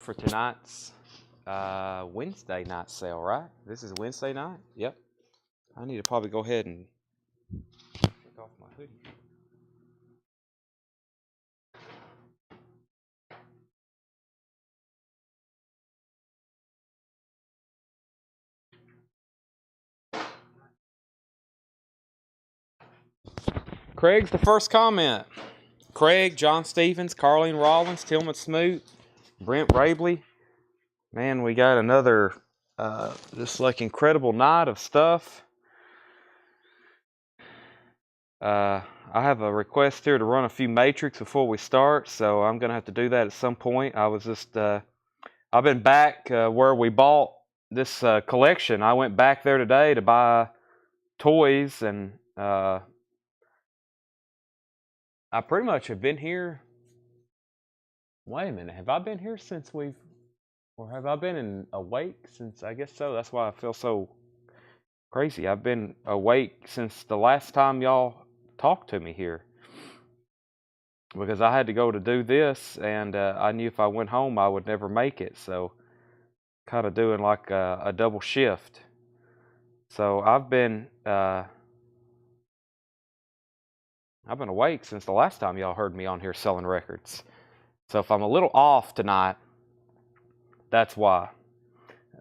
for tonight's Wednesday night sale, right? This is Wednesday night? Yep. I need to probably go ahead and take off my hoodie. Craig's the first comment. Craig, John Stevens, Carleen Rollins, Tillman Smoot, Brent Rabley. Man, we got another just like incredible night of stuff. I have a request here to run a few matrix before we start, so I'm going to have to do that at some point. I've been back where we bought this collection. I went back there today to buy toys, and I pretty much have been here. Wait a minute, have I been here since or have I been awake since? I guess so. That's why I feel so crazy. I've been awake since the last time y'all talked to me here, because I had to go to do this, and I knew if I went home I would never make it, so kind of doing like a double shift. So I've been awake since the last time y'all heard me on here selling records. So if I'm a little off tonight, that's why.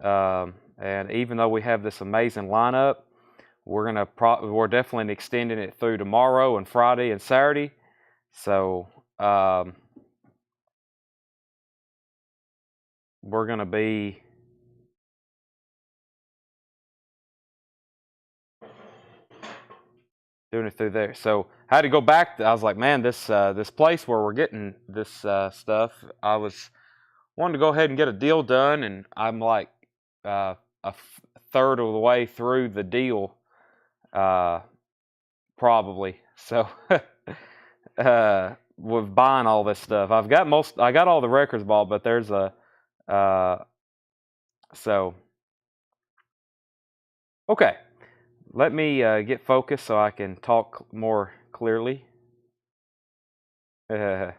And even though we have this amazing lineup, we're definitely extending it through tomorrow and Friday and Saturday. So we're gonna be doing it through there. So I had to go back. I was like, man, this place where we're getting this stuff, I wanted to go ahead and get a deal done, and I'm like a third of the way through the deal, probably. So with buying all this stuff, I got all the records bought, but there's so okay. Let me get focused so I can talk more clearly. The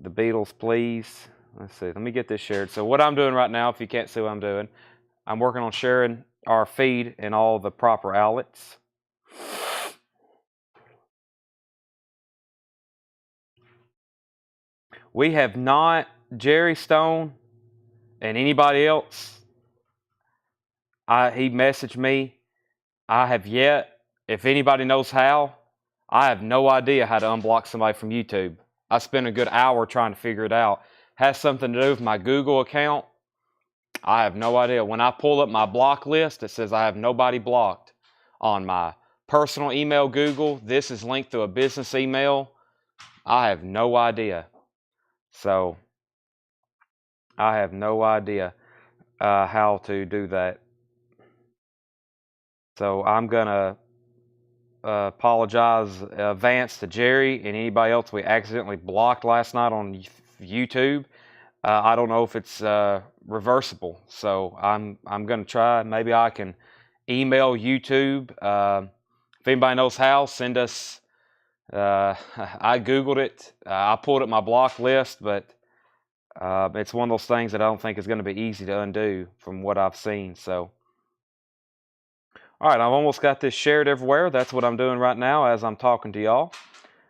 Beatles, please. Let's see. Let me get this shared. So what I'm doing right now, if you can't see what I'm doing, I'm working on sharing our feed in all the proper outlets. We have not, Jerry Stone and anybody else, he messaged me. I have yet, if anybody knows how, I have no idea how to unblock somebody from YouTube. I spent a good hour trying to figure it out. Has something to do with my Google account. I have no idea. When I pull up my block list, it says I have nobody blocked. On my personal email Google, this is linked to a business email. I have no idea. So I have no idea how to do that. So I'm going to apologize in advance to Jerry and anybody else we accidentally blocked last night on YouTube. I don't know if it's reversible, so I'm going to try. Maybe I can email YouTube. If anybody knows how, send us. I Googled it. I pulled up my block list, but it's one of those things that I don't think is going to be easy to undo from what I've seen. So, all right, I've almost got this shared everywhere. That's what I'm doing right now as I'm talking to y'all.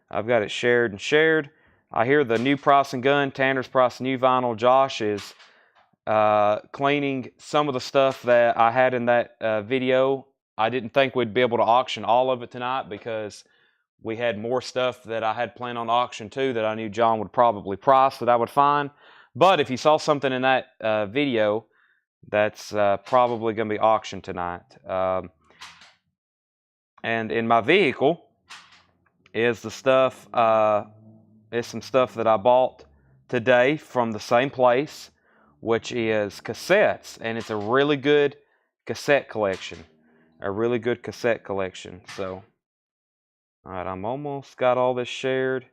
I've got it shared and shared. I hear the new Price and Gun, Tanner's Price New Vinyl. Josh is cleaning some of the stuff that I had in that video. I didn't think we'd be able to auction all of it tonight because we had more stuff that I had planned on auction too that I knew John would probably price that I would find. But if you saw something in that video, that's probably going to be auctioned tonight. And in my vehicle is the stuff, is some stuff that I bought today from the same place, which is cassettes, and it's a really good cassette collection. A really good cassette collection. So, all right, I'm almost got all this shared.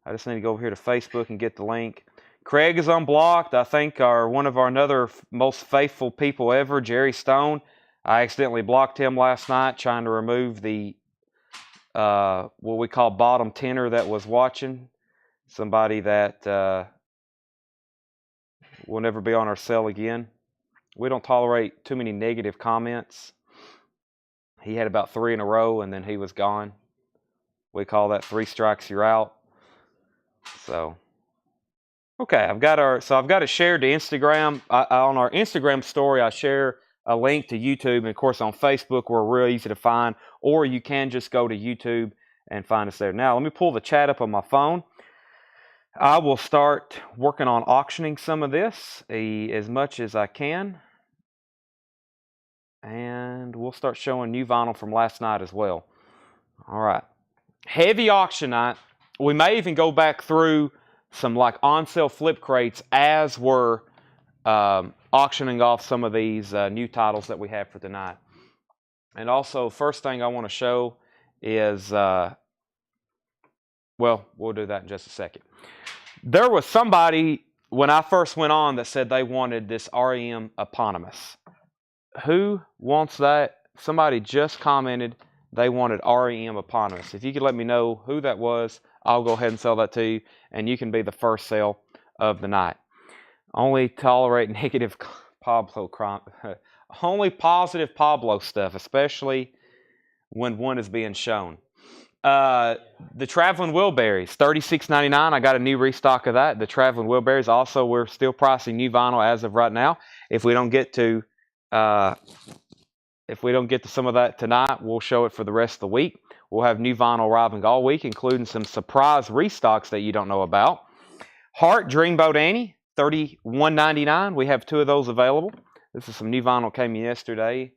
I just need to go over here to Facebook and get the link. Craig is unblocked. I think one of our another most faithful people ever, Jerry Stone. I accidentally blocked him last night trying to remove the what we call bottom tenor that was watching. Somebody that will never be on our sale again. We don't tolerate too many negative comments. He had about 3 in a row, and then he was gone. We call that 3 strikes, you're out. So, okay, I've got it shared to Instagram. On our Instagram story, I share a link to YouTube, and of course on Facebook, we're real easy to find, or you can just go to YouTube and find us there. Now, let me pull the chat up on my phone. I will start working on auctioning some of this as much as I can. And we'll start showing new vinyl from last night as well. All right. Heavy auction night. We may even go back through some like on sale flip crates as we're auctioning off some of these new titles that we have for tonight. And also, first thing I want to show is, well, we'll do that in just a second. There was somebody, when I first went on, that said they wanted this REM eponymous. Who wants that? Somebody just commented they wanted REM eponymous. If you could let me know who that was, I'll go ahead and sell that to you, and you can be the first sale of the night. Only tolerate negative Pablo only positive Pablo stuff, especially when one is being shown. The Traveling Wilburys, $36.99. I got a new restock of that. The Traveling Wilburys. Also, we're still pricing new vinyl as of right now. If we don't get to some of that tonight, we'll show it for the rest of the week. We'll have new vinyl arriving all week, including some surprise restocks that you don't know about. Heart Dreamboat Annie, $31.99. We have 2 of those available. This is some new vinyl came yesterday.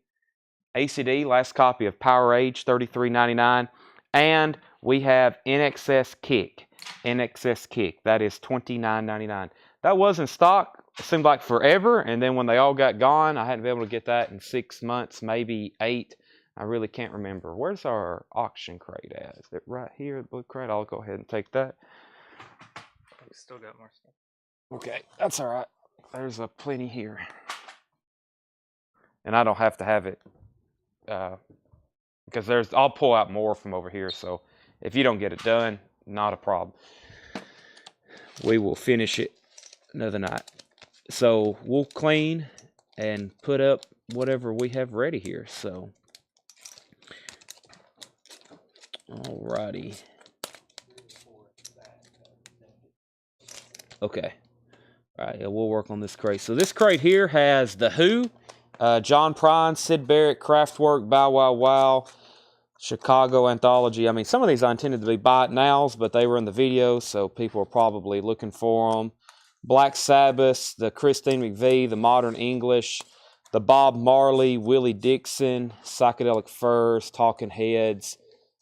ACD, last copy of Power Age, $33.99. And we have NXS Kick. NXS Kick. That is $29.99. That was in stock. It seemed like forever. And then when they all got gone, I hadn't been able to get that in 6 months, maybe 8. I really can't remember. Where's our auction crate at? Is it right here, the blue crate? I'll go ahead and take that. We still got more stuff. Okay, that's all right. There's a plenty here. And I don't have to have it because I'll pull out more from over here. So if you don't get it done, not a problem. We will finish it another night. So we'll clean and put up whatever we have ready here. So, alrighty. Okay. All right, yeah, we'll work on this crate. So this crate here has The Who, John Prine, Sid Barrett, Kraftwerk, Bow Wow Wow, Chicago Anthology. I mean, some of these I intended to be buy it nows, but they were in the video, so people are probably looking for them. Black Sabbath, the Christine McVie, the Modern English, the Bob Marley, Willie Dixon, Psychedelic Furs, Talking Heads,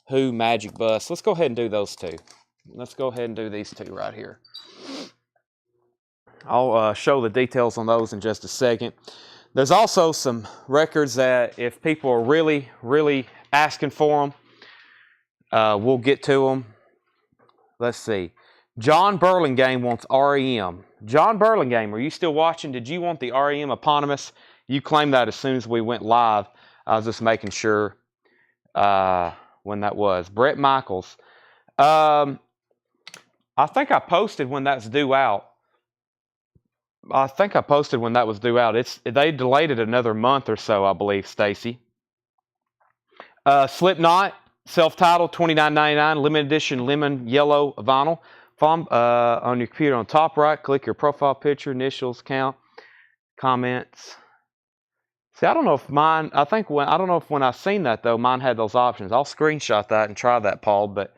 Who, Magic Bus. Let's go ahead and do those 2. Let's go ahead and do these 2 right here. I'll show the details on those in just a second. There's also some records that if people are really, really asking for them, we'll get to them. Let's see. John Burlingame wants REM. John Burlingame, are you still watching? Did you want the REM eponymous? You claimed that as soon as we went live. I was just making sure when that was. Brett Michaels. I think I posted when that's due out. I think I posted when that was due out. They delayed it another month or so, I believe, Stacy. Slipknot, self-titled, $29.99, limited edition lemon yellow vinyl. On your computer on top right, click your profile picture, initials, count, comments. See, I don't know if mine, I don't know if when I seen that though, mine had those options. I'll screenshot that and try that, Paul, but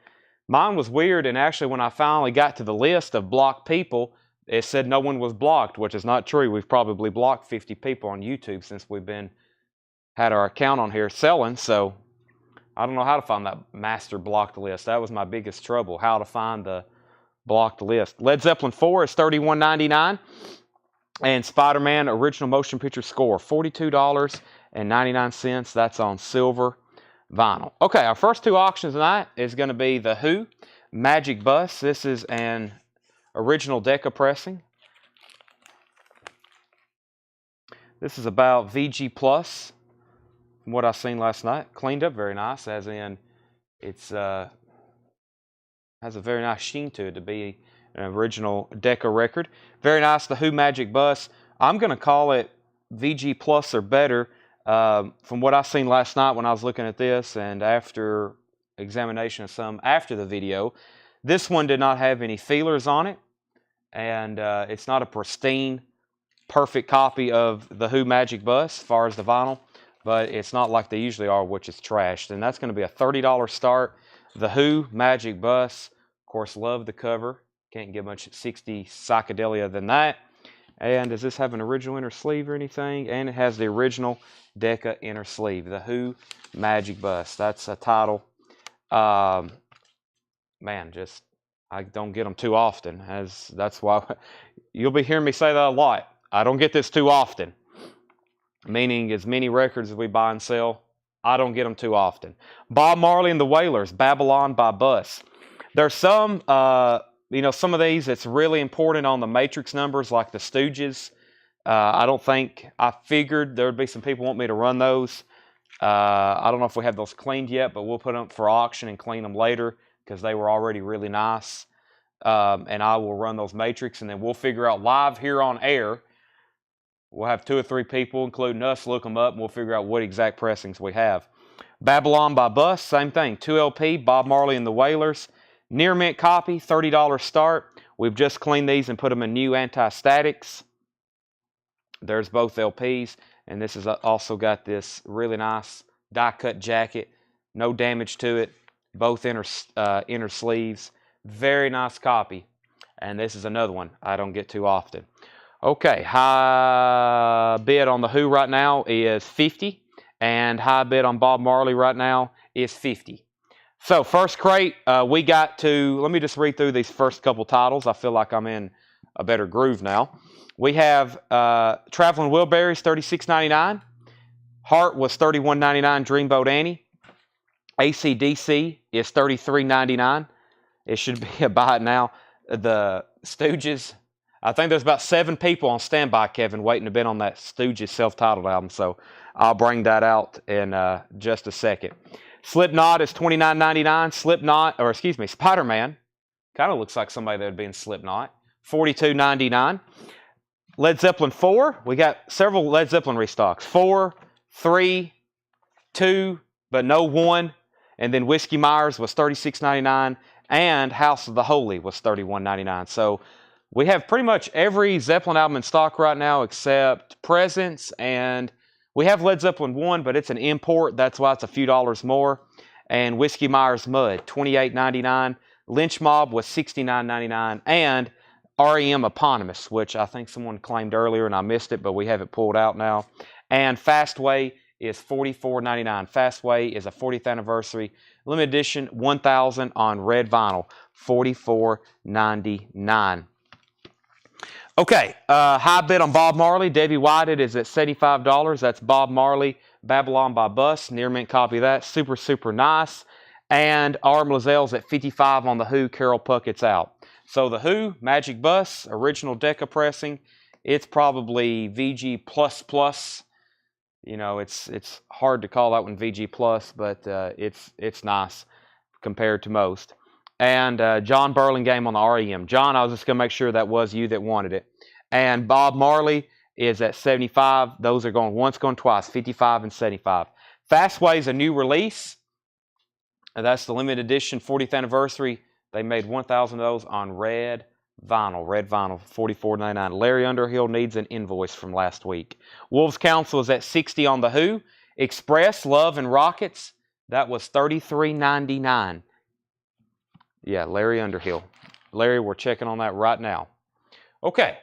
mine was weird, and actually when I finally got to the list of blocked people, it said no one was blocked, which is not true. We've probably blocked 50 people on YouTube since we've had our account on here selling, so I don't know how to find that master blocked list. That was my biggest trouble, how to find the blocked list. Led Zeppelin 4 is $31.99, and Spider-Man original motion picture score, $42.99. That's on silver vinyl. Okay, our first 2 auctions tonight is going to be The Who, Magic Bus. This is an original Decca pressing. This is about VG Plus, from what I seen last night. Cleaned up very nice, as in it's has a very nice sheen to it to be an original Decca record. Very nice, the Who Magic Bus. I'm going to call it VG Plus or better. From what I seen last night when I was looking at this and after examination of some after the video, this one did not have any feelers on it, and it's not a pristine, perfect copy of the Who Magic Bus as far as the vinyl, but it's not like they usually are, which is trashed. And that's going to be a $30 start. The Who Magic Bus, of course, love the cover. Can't get much 60 psychedelia than that. And does this have an original inner sleeve or anything? And it has the original Decca inner sleeve, the Who Magic Bus. That's a title. Man, just I don't get them too often. That's why you'll be hearing me say that a lot. I don't get this too often. Meaning, as many records as we buy and sell, I don't get them too often. Bob Marley and the Wailers, Babylon by Bus. There's some, some of these it's really important on the matrix numbers, like the Stooges. I figured there would be some people want me to run those. I don't know if we have those cleaned yet, but we'll put them for auction and clean them later because they were already really nice. And I will run those matrix, and then we'll figure out live here on air. We'll have 2 or 3 people, including us, look them up, and we'll figure out what exact pressings we have. Babylon by Bus, same thing. 2 LP, Bob Marley and the Wailers. Near mint copy, $30 start. We've just cleaned these and put them in new anti-statics. There's both LPs, and this has also got this really nice die-cut jacket. No damage to it. Both inner sleeves. Very nice copy. And this is another one I don't get too often. Okay, high bid on the Who right now is 50, and high bid on Bob Marley right now is 50. So first crate, we got to, let me just read through these first couple titles. I feel like I'm in a better groove now. We have Traveling Wilburys, $36.99. Heart was $31.99, Dreamboat Annie. AC/DC is $33.99. It should be a buy it now. The Stooges, I think there's about 7 people on standby, Kevin, waiting to bid on that Stooges self-titled album, so I'll bring that out in just a second. Slipknot is $29.99. Spider-Man, kind of looks like somebody that would be in Slipknot, $42.99. Led Zeppelin 4, we got several Led Zeppelin restocks. 4, 3, 2, but no 1. And then Whiskey Myers was $36.99, and House of the Holy was $31.99. So we have pretty much every Zeppelin album in stock right now except Presence, and we have Led Zeppelin 1, but it's an import. That's why it's a few dollars more. And Whiskey Myers Mud, $28.99. Lynch Mob was $69.99. And REM Eponymous, which I think someone claimed earlier and I missed it, but we have it pulled out now. And Fastway is $44.99. Fastway is a 40th anniversary limited edition 1000 on red vinyl, $44.99. Okay, high bid on Bob Marley. Debbie Whited is at $75. That's Bob Marley, Babylon by Bus. Near mint copy of that. Super, super nice. And R. Mlazel's at $55 on the Who. Carol Puckett's out. So the Who, Magic Bus, original Decca pressing. It's probably VG++. You know, it's hard to call that one VG+, but it's nice compared to most. And John Burlingame on the REM. John, I was just going to make sure that was you that wanted it. And Bob Marley is at 75. Those are going once, going twice, 55 and 75. Fastway is a new release. And that's the limited edition 40th anniversary. They made 1,000 of those on red vinyl, $44.99. Larry Underhill needs an invoice from last week. Wolves Council is at 60 on the Who. Express, Love, and Rockets, that was $33.99. Yeah, Larry Underhill. Larry, we're checking on that right now. Okay.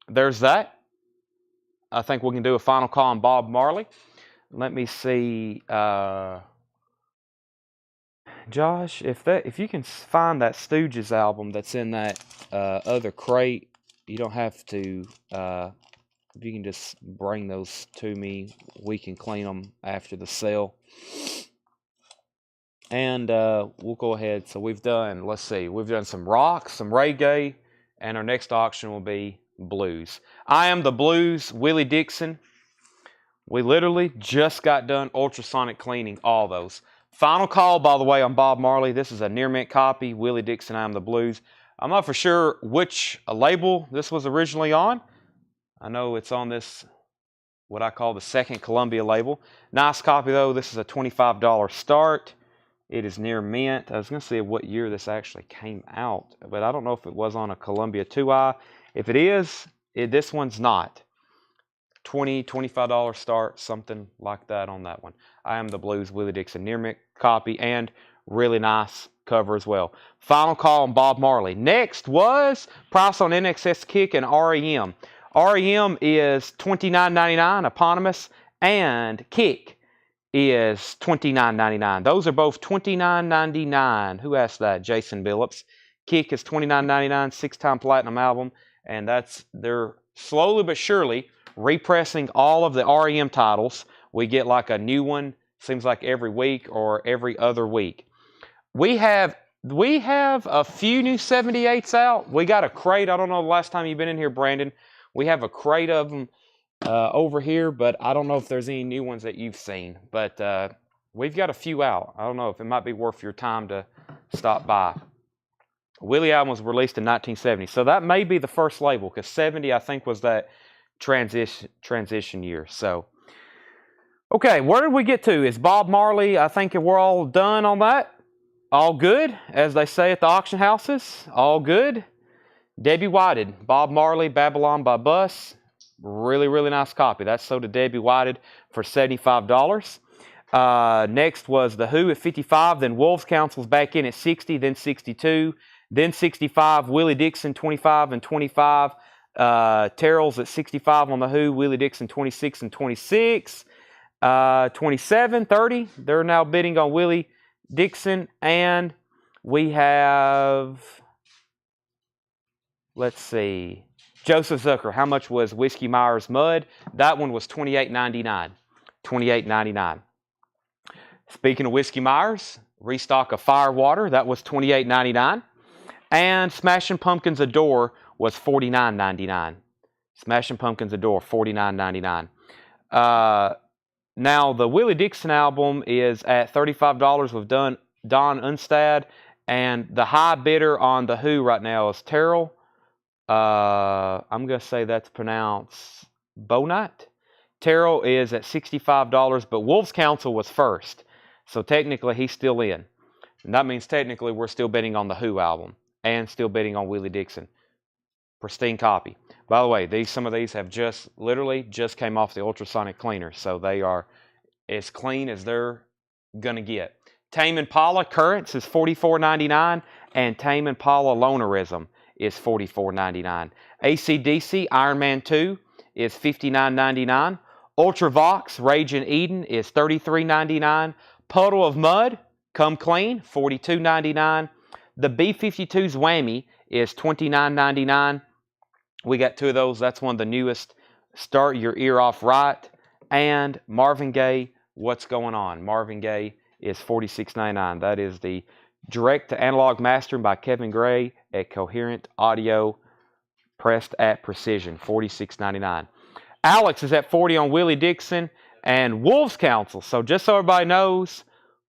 There's that. I think we can do a final call on Bob Marley. Let me see. Josh, if you can find that Stooges album that's in that other crate, you don't have to. If you can just bring those to me, we can clean them after the sale. And we'll go ahead. So we've done, let's see, we've done some rock, some reggae, and our next auction will be blues. I Am the Blues, Willie Dixon. We literally just got done ultrasonic cleaning all those. Final call, by the way, on Bob Marley. This is a near mint copy. Willie Dixon, I Am the Blues. I'm not for sure which label this was originally on. I know it's on this, what I call the second Columbia label. Nice copy though. This is a $25 start. It is near mint. I was going to see what year this actually came out, but I don't know if it was on a Columbia 2i. If it is, this one's not. $25 start, something like that on that one. I Am the Blues, Willie Dixon, near mint copy, and really nice cover as well. Final call on Bob Marley. Next was price on NXS Kick and REM. REM is $29.99, eponymous, and Kick is $29.99. Those are both $29.99. Who asked that? Jason Billups. Kick is $29.99, 6-time platinum album, and they're slowly but surely repressing all of the REM titles. We get like a new one, seems like every week or every other week. We have a few new 78s out. We got a crate. I don't know the last time you've been in here, Brandon. We have a crate of them over here, but I don't know if there's any new ones that you've seen. But we've got a few out. I don't know if it might be worth your time to stop by. Willie album was released in 1970, so that may be the first label, because 70 I think was that transition year. So okay, where did we get to? Is Bob Marley, I think we're all done on that. All good, as they say at the auction houses. All good. Debbie Whited, Bob Marley, Babylon by Bus. Really, really nice copy. That's sold to Debbie Whited for $75. Next was The Who at $55, then Wolves Council's back in at $60, then $62, then $65, Willie Dixon $25 and $25. Terrell's at $65 on The Who, Willie Dixon $26 and $26. 27, 30. They're now bidding on Willie Dixon, and we have, let's see, Joseph Zucker. How much was Whiskey Myers Mud? That one was $28.99. $28.99. Speaking of Whiskey Myers, restock of Firewater. That was $28.99. And Smashing Pumpkins Adore was $49.99. Smashing Pumpkins Adore, $49.99. Now, the Willie Dixon album is at $35 with Don Unstad, and the high bidder on The Who right now is Terrell. I'm going to say that's pronounced Bonite. Terrell is at $65, but Wolves Council was first, so technically he's still in. And that means technically we're still bidding on the Who album and still bidding on Willie Dixon. Pristine copy. By the way, some of these have literally just came off the ultrasonic cleaner, so they are as clean as they're gonna get. Tame Impala Currents is $44.99, and Tame Impala Lonerism is $44.99. AC/DC Iron Man 2 is $59.99. Ultravox Raging Eden is $33.99. Puddle of Mud Come Clean $42.99. The B-52's Whammy is $29.99. We got two of those. That's one of the newest. Start Your Ear Off Right. And Marvin Gaye, What's Going On? Marvin Gaye is $46.99. That is the direct to analog mastering by Kevin Gray at Coherent Audio, pressed at precision, $46.99. Alex is at $40 on Willie Dixon and Wolves Council. So just so everybody knows,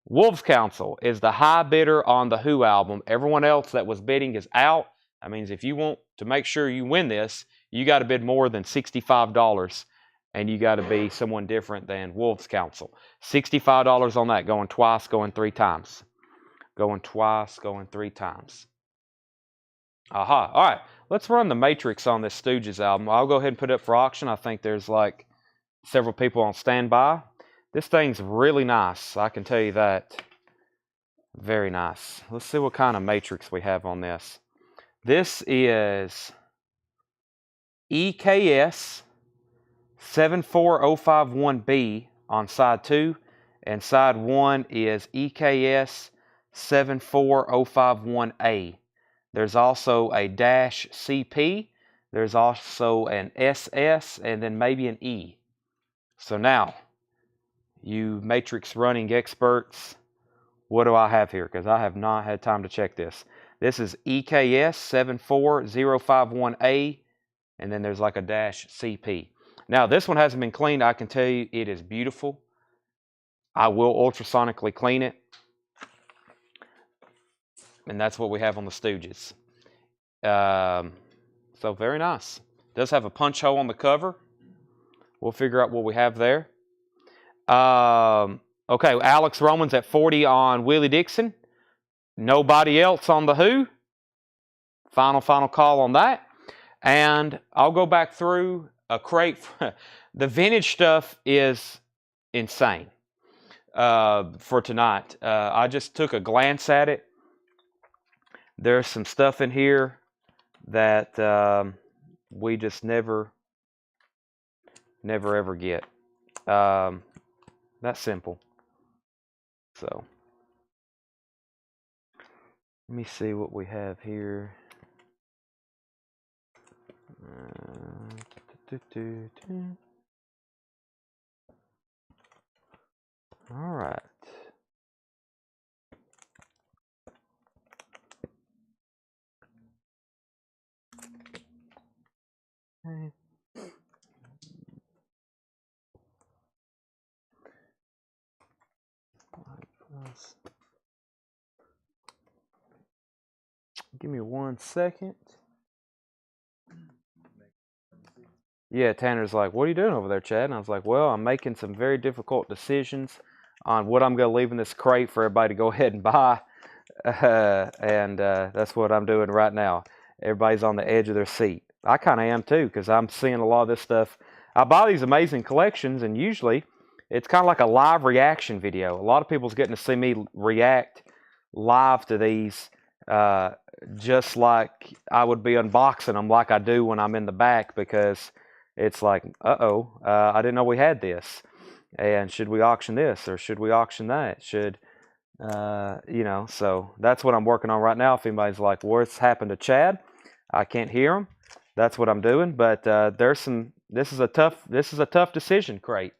Wolves Council is the high bidder on the Who album. Everyone else that was bidding is out. That means if you want to make sure you win this, you got to bid more than $65, and you got to be someone different than Wolves Council. $65 on that, going twice, going three times. Going twice, going three times. Aha. All right, let's run the matrix on this Stooges album. I'll go ahead and put it up for auction. I think there's like several people on standby. This thing's really nice, I can tell you that. Very nice. Let's see what kind of matrix we have on this. This is EKS 74051B on side 2, and side 1 is EKS 74051A. There's also a dash CP, there's also an SS, and then maybe an E. So now, you matrix running experts, what do I have here? Because I have not had time to check this. This is EKS 74051A, and then there's like a dash CP. Now, this one hasn't been cleaned. I can tell you it is beautiful. I will ultrasonically clean it. And that's what we have on the Stooges. So very nice. Does have a punch hole on the cover. We'll figure out what we have there. Okay, Alex Roman's at 40 on Willie Dixon. Nobody else on the Who. Final call on that. And I'll go back through a crate. The vintage stuff is insane for tonight. I just took a glance at it. There's some stuff in here that we just never ever get. That's simple. So let me see what we have here. All right. Okay. Give me 1 second. Yeah, Tanner's like, what are you doing over there, Chad? And I was like, well, I'm making some very difficult decisions on what I'm going to leave in this crate for everybody to go ahead and buy. And that's what I'm doing right now. Everybody's on the edge of their seat. I kind of am too, because I'm seeing a lot of this stuff. I buy these amazing collections, and usually it's kind of like a live reaction video. A lot of people's getting to see me react live to these, just like I would be unboxing them like I do when I'm in the back, because it's like, I didn't know we had this. And should we auction this, or should we auction that? Should, so that's what I'm working on right now. If anybody's like, what's happened to Chad? I can't hear him. That's what I'm doing. But this is a tough decision crate.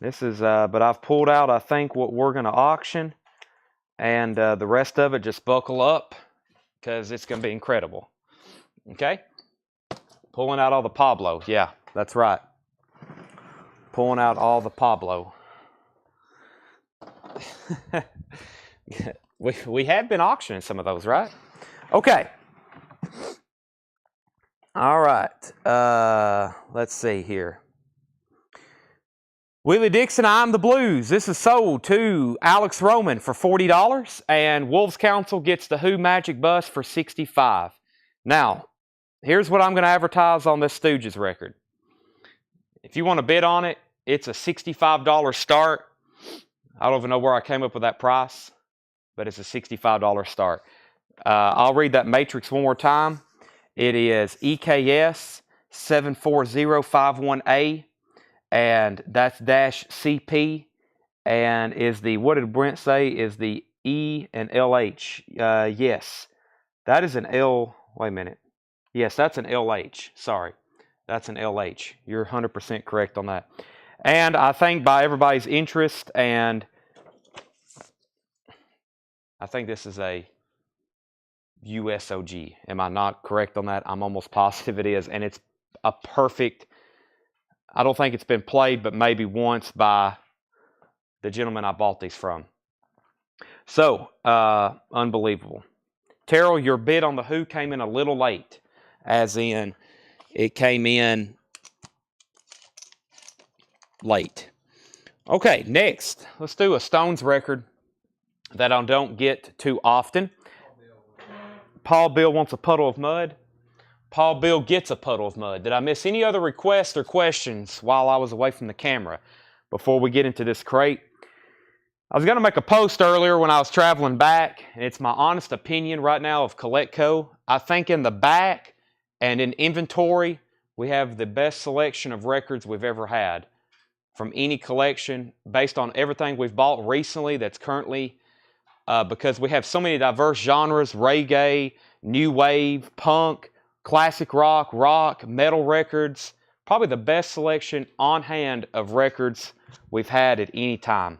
But I've pulled out, I think, what we're going to auction. And the rest of it, just buckle up, because it's going to be incredible. Okay? Pulling out all the Pablo. Yeah, that's right. Pulling out all the Pablo. we have been auctioning some of those, right? Okay. All right. Let's see here. Willie Dixon, I'm the Blues. This is sold to Alex Roman for $40, and Wolves Council gets the Who Magic Bus for $65. Now, here's what I'm going to advertise on this Stooges record. If you want to bid on it, it's a $65 start. I don't even know where I came up with that price, but it's a $65 start. I'll read that matrix one more time. It is EKS 740518, and that's dash CP, and is the, what did Brent say, is the E and LH. Yes, that is an L, wait a minute. Yes, that's an LH, sorry. That's an LH. You're 100% correct on that. And I think by everybody's interest, and I think this is a USOG. Am I not correct on that? I'm almost positive it is. And it's a perfect, I don't think it's been played, but maybe once by the gentleman I bought these from. So, unbelievable. Terrell, your bid on the Who came in a little late. As in, it came in late. Okay, next, let's do a Stones record that I don't get too often. Paul Bill wants a puddle of mud. Paul Bill gets a puddle of mud. Did I miss any other requests or questions while I was away from the camera before we get into this crate? I was going to make a post earlier when I was traveling back, and it's my honest opinion right now of Collectco. I think in the back and in inventory, we have the best selection of records we've ever had from any collection based on everything we've bought recently that's currently, because we have so many diverse genres, reggae, new wave, punk, classic rock, metal records, probably the best selection on hand of records we've had at any time.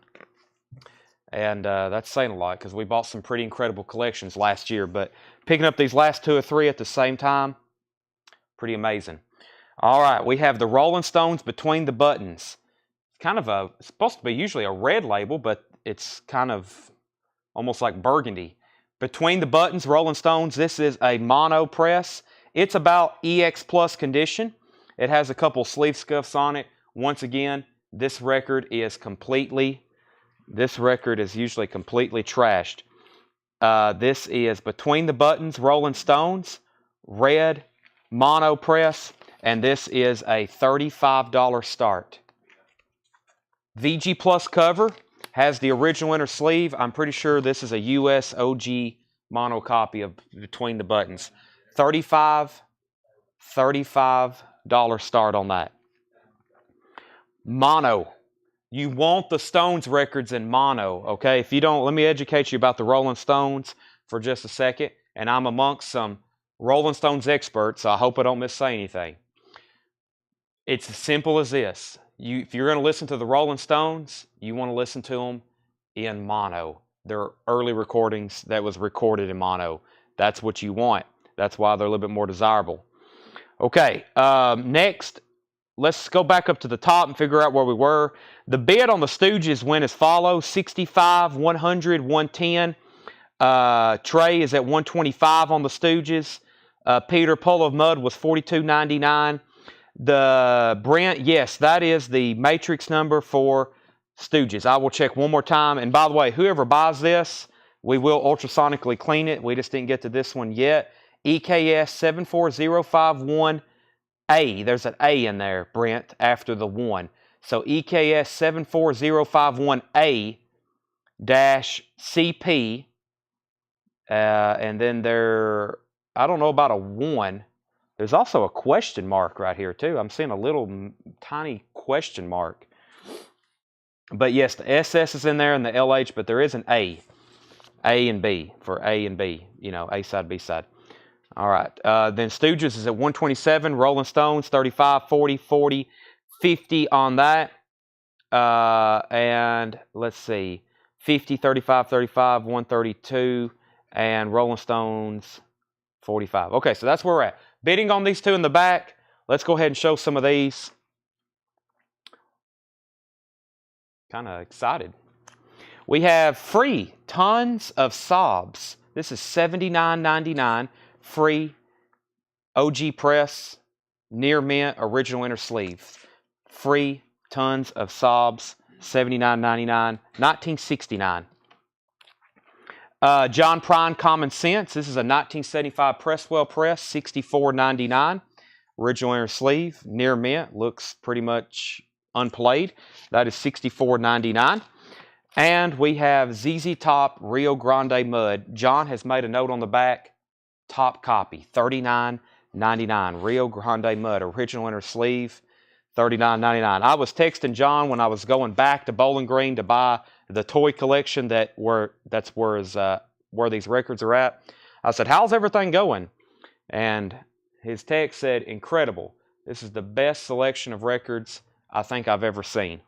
And that's saying a lot, because we bought some pretty incredible collections last year, but picking up these last two or three at the same time, pretty amazing. All right, we have the Rolling Stones Between the Buttons. kind of it's supposed to be usually a red label, but it's kind of almost like burgundy. Between the Buttons, Rolling Stones, this is a mono press. It's about EX Plus condition. It has a couple sleeve scuffs on it. Once again, this record is usually completely trashed. This is Between the Buttons, Rolling Stones, red, mono press, and this is a $35 start. VG Plus cover, has the original inner sleeve. I'm pretty sure this is a US OG mono copy of Between the Buttons. $35 start on that. Mono. You want the Stones records in mono, okay? If you don't, let me educate you about the Rolling Stones for just a second. And I'm amongst some Rolling Stones experts, so I hope I don't missay anything. It's as simple as this. If you're going to listen to the Rolling Stones, you want to listen to them in mono. They're early recordings that was recorded in mono. That's what you want. That's why they're a little bit more desirable. Okay, next, let's go back up to the top and figure out where we were. The bid on the Stooges went as follows: 65, 100, 110. Trey is at 125 on the Stooges. Peter Pull of Mud was $42.99. The Brent, yes, that is the matrix number for Stooges. I will check one more time. And by the way, whoever buys this, we will ultrasonically clean it. We just didn't get to this one yet. EKS 74051A. There's an A in there, Brent, after the 1. So EKS 74051A -CP. And then I don't know about a 1. There's also a question mark right here, too. I'm seeing a little tiny question mark. But yes, the SS is in there and the LH, but there is an A. A and B for A and B. You know, A side, B side. All right. Then Stooges is at 127. Rolling Stones, 35, 40, 40, 50 on that. And let's see. 50, 35, 35, 132. And Rolling Stones, 45. Okay, so that's where we're at. Bidding on these two in the back. Let's go ahead and show some of these. Kind of excited. We have free Tons of Sobs. This is $79.99. Free OG press, near mint, original inner sleeve. Free Tons of Sobs, $79.99. 1969. John Prine Common Sense. This is a 1975 Presswell press, $64.99. Original inner sleeve, near mint, looks pretty much unplayed. That is $64.99. And we have ZZ Top Rio Grande Mud. John has made a note on the back. Top copy, $39.99. Rio Grande Mud, original inner sleeve, $39.99. I was texting John when I was going back to Bowling Green to buy the toy collection that's where these records are at. I said, "How's everything going?" And his text said, "Incredible. This is the best selection of records I think I've ever seen."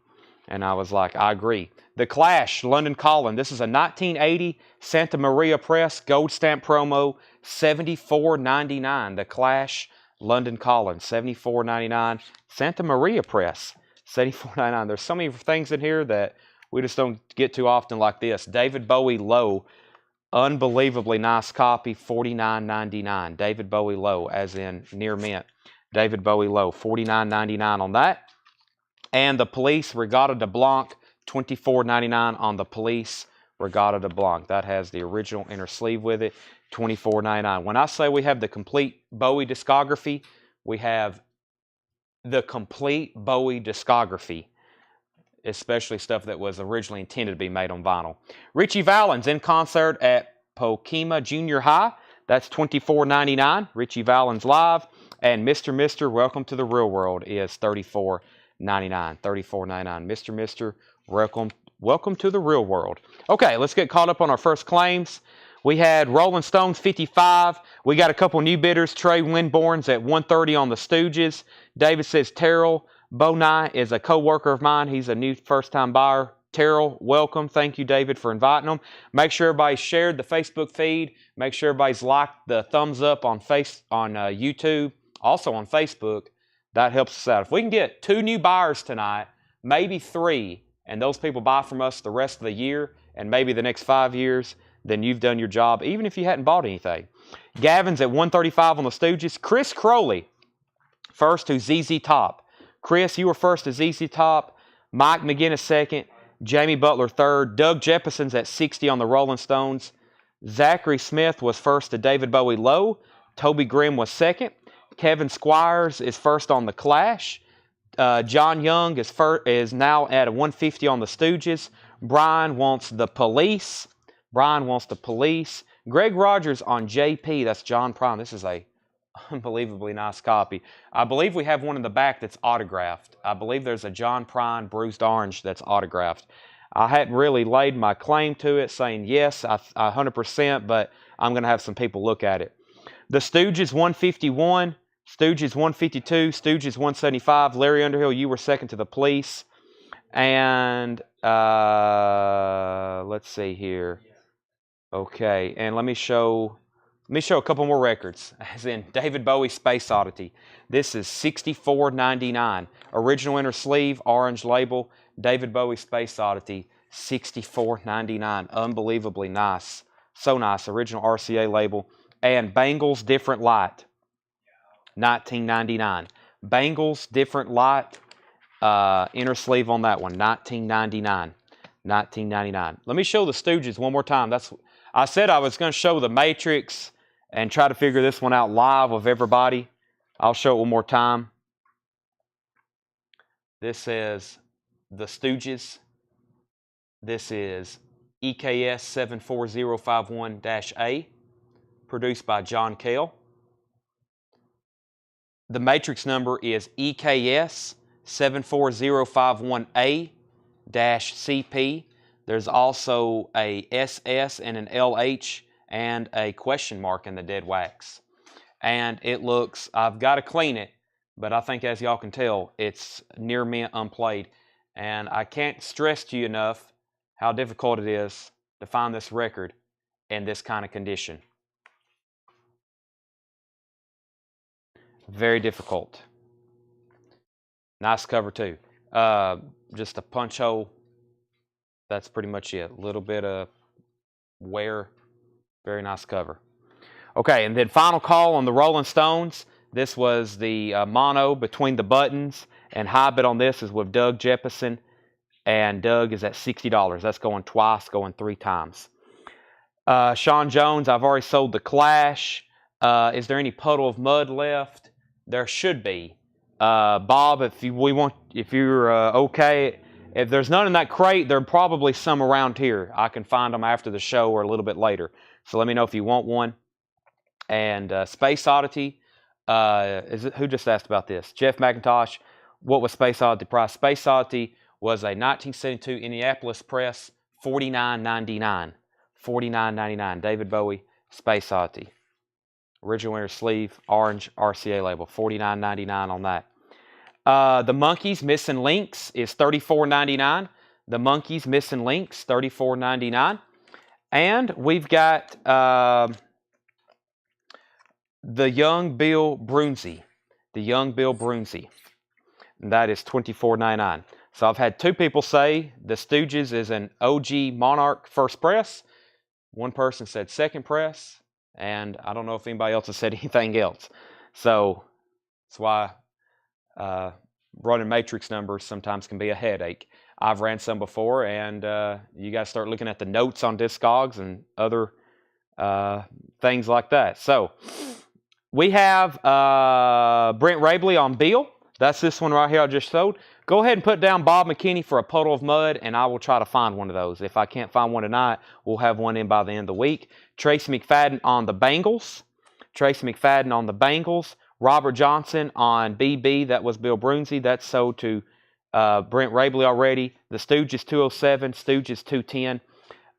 And I was like, I agree. The Clash, London Calling. This is a 1980 Santa Maria Press, gold stamp promo, $74.99. The Clash, London Calling, $74.99. Santa Maria Press, $74.99. There's so many things in here that we just don't get too often like this. David Bowie Low, unbelievably nice copy, $49.99. David Bowie Low, as in near mint. David Bowie Low, $49.99 on that. And the Police Regatta de Blanc, $24.99 on the Police Regatta de Blanc. That has the original inner sleeve with it, $24.99. When I say we have the complete Bowie discography, we have the complete Bowie discography, especially stuff that was originally intended to be made on vinyl. Richie Valens in concert at Pokema Junior High. That's $24.99. Richie Valens live. And Mr. Welcome to the Real World is $34.99. $34.99. Mr. Welcome to the Real World. Okay, let's get caught up on our first claims. We had Rolling Stones 55. We got a couple new bidders. Trey Winborn's at 130 on the Stooges. David says Terrell Bonai is a co-worker of mine. He's a new first-time buyer. Terrell, welcome. Thank you, David, for inviting them. Make sure everybody shared the Facebook feed. Make sure everybody's liked the thumbs up on YouTube. Also on Facebook. That helps us out. If we can get 2 new buyers tonight, maybe 3, and those people buy from us the rest of the year and maybe the next 5 years, then you've done your job, even if you hadn't bought anything. Gavin's at 135 on the Stooges. Chris Crowley, first to ZZ Top. Chris, you were first to ZZ Top. Mike McGinnis second. Jamie Butler third. Doug Jefferson's at 60 on the Rolling Stones. Zachary Smith was first to David Bowie Low. Toby Grimm was second. Kevin Squires is first on the Clash. John Young is now at a 150 on the Stooges. Brian wants the Police. Greg Rogers on JP. That's John Prine. This is a unbelievably nice copy. I believe we have one in the back that's autographed. I believe there's a John Prine Bruised Orange that's autographed. I hadn't really laid my claim to it, saying yes, 100%, but I'm going to have some people look at it. The Stooges 151, Stooges 152, Stooges 175. Larry Underhill, you were second to the Police. And let's see here. Okay, and let me show a couple more records, as in David Bowie Space Oddity. This is $64.99. Original inner sleeve, orange label. David Bowie Space Oddity, $64.99. Unbelievably nice. So nice. Original RCA label. And Bangles Different Light, $19.99. Bangles Different Light, inner sleeve on that one, $19.99. $19.99. Let me show the Stooges one more time. I said I was going to show the Matrix and try to figure this one out live with everybody. I'll show it one more time. This is the Stooges. This is EKS 74051-A, produced by John Cale. The matrix number is EKS 74051A-CP. There's also a SS and an LH and a question mark in the dead wax. And it looks, I've got to clean it, but I think as y'all can tell, it's near mint unplayed. And I can't stress to you enough how difficult it is to find this record in this kind of condition. Very difficult. Nice cover too. Just a punch hole. That's pretty much it. A little bit of wear. Very nice cover. Okay, and then final call on the Rolling Stones. This was the mono between the buttons, and high bid on this is with Doug Jefferson, and Doug is at $60. That's going twice, going 3 times. Sean Jones, I've already sold the Clash. Is there any Puddle of Mud left? There should be. Bob, if you're okay, if there's none in that crate, there are probably some around here. I can find them after the show or a little bit later. So let me know if you want one. And Space Oddity, who just asked about this? Jeff McIntosh, what was Space Oddity price? Space Oddity was a 1972 Indianapolis press, $49.99. $49.99. David Bowie, Space Oddity. Original inner sleeve, orange RCA label, $49.99 on that. The Monkees Missing Links is $34.99. The Monkees Missing Links, $34.99. And we've got the Young Bill Brunsey. The Young Bill Brunsey. And that is $24.99. So I've had 2 people say the Stooges is an OG Monarch first press. One person said second press. And I don't know if anybody else has said anything else. So that's why running matrix numbers sometimes can be a headache. I've ran some before, and you guys start looking at the notes on Discogs and other things like that. So we have Brent Rabley on Bill. That's this one right here I just showed. Go ahead and put down Bob McKinney for a Puddle of Mud, and I will try to find one of those. If I can't find one tonight, we'll have one in by the end of the week. Tracy McFadden on the Bengals. Tracy McFadden on the Bengals. Robert Johnson on BB. That was Bill Brunsey. That's sold to Brent Rabley already. The Stooges 207. Stooges 210.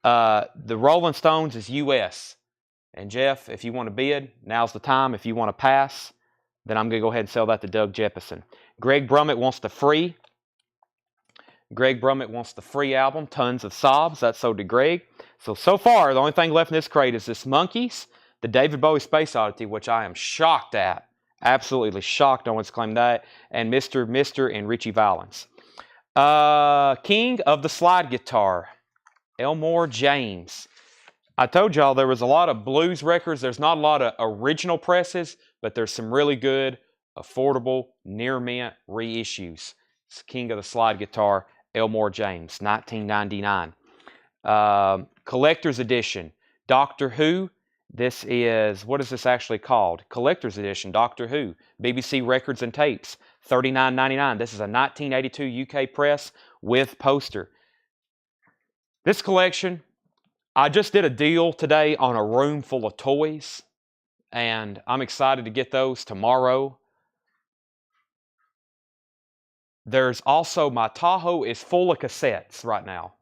The Rolling Stones is US. And Jeff, if you want to bid, now's the time. If you want to pass, then I'm going to go ahead and sell that to Doug Jefferson. Greg Brummett wants the free. Greg Brummett wants the free album, Tons of Sobs. That's sold to Greg. So far, the only thing left in this crate is this Monkees, the David Bowie Space Oddity, which I am shocked at. Absolutely shocked no one's claimed that. And Mr. and Richie Valens. King of the slide guitar, Elmore James. I told y'all there was a lot of blues records. There's not a lot of original presses, but there's some really good, affordable, near mint reissues. It's King of the slide guitar, Elmore James, 1999. Collector's edition, Doctor Who. This is, what is this actually called? Collector's edition, Doctor Who. BBC Records and Tapes, $39.99. This is a 1982 UK press with poster. This collection, I just did a deal today on a room full of toys, and I'm excited to get those tomorrow. There's also, my Tahoe is full of cassettes right now.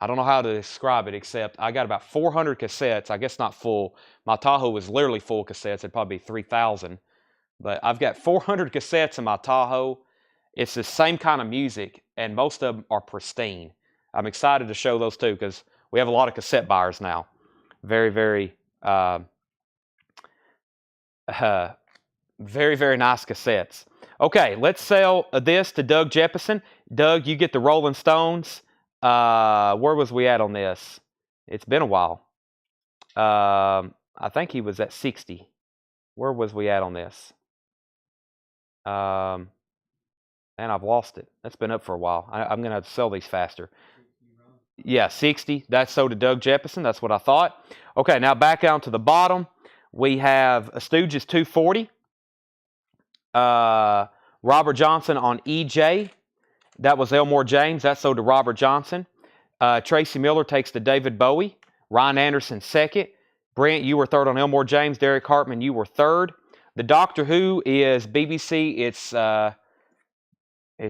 I don't know how to describe it, except I got about 400 cassettes. I guess not full. My Tahoe is literally full of cassettes. It'd probably be 3,000. But I've got 400 cassettes in my Tahoe. It's the same kind of music, and most of them are pristine. I'm excited to show those too, because we have a lot of cassette buyers now. Very, very, very nice cassettes. Okay, let's sell this to Doug Jeppesen. Doug, you get the Rolling Stones. Where was we at on this? It's been a while. I think he was at 60. Where was we at on this? And I've lost it. That's been up for a while. I'm going to have to sell these faster. Yeah, 60. That's sold to Doug Jeppesen. That's what I thought. Okay, now back down to the bottom. We have a Stooges 240. Robert Johnson on EJ. That was Elmore James. That sold to Robert Johnson. Tracy Miller takes to David Bowie. Ryan Anderson second. Brent, you were third on Elmore James. Derek Hartman, you were third. The Doctor Who is BBC. It's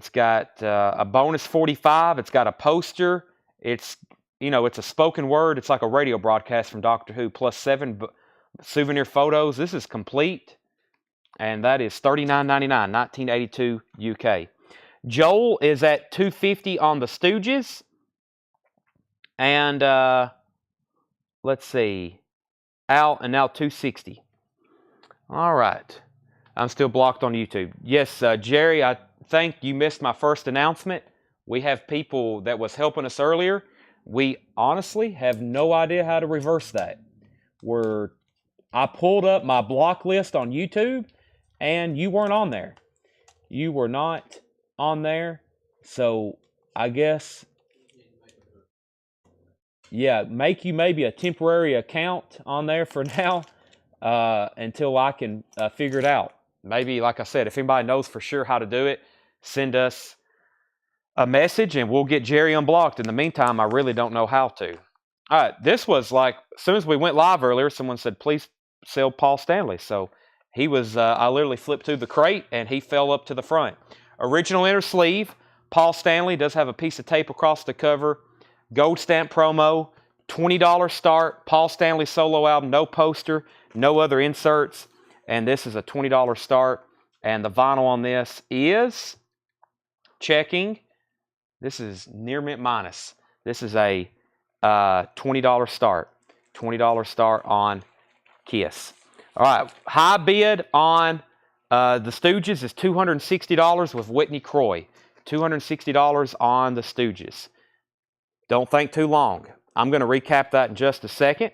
got a bonus 45. It's got a poster. It's a spoken word. It's like a radio broadcast from Doctor Who, plus 7 souvenir photos. This is complete, and that is $39.99, 1982 UK. Joel is at $250 on the Stooges, and let's see, Al, and now $260. All right, I'm still blocked on YouTube. Yes, Jerry, I think you missed my first announcement. We have people that was helping us earlier. We honestly have no idea how to reverse that. I pulled up my block list on YouTube, and you weren't on there. You were not on there, so I guess, yeah, make you maybe a temporary account on there for now until I can figure it out. Maybe, like I said, if anybody knows for sure how to do it, send us a message and we'll get Jerry unblocked. In the meantime, I really don't know how to. All right, this was like, as soon as we went live earlier, someone said, please sell Paul Stanley. So he was, I literally flipped through the crate and he fell up to the front. Original inner sleeve. Paul Stanley does have a piece of tape across the cover. Gold stamp promo. $20 start. Paul Stanley solo album. No poster. No other inserts. And this is a $20 start. And the vinyl on this is, checking, this is near mint minus. This is a $20 start. $20 start on Kiss. All right, high bid on the Stooges is $260 with Whitney Croy. $260 on the Stooges. Don't think too long. I'm going to recap that in just a second.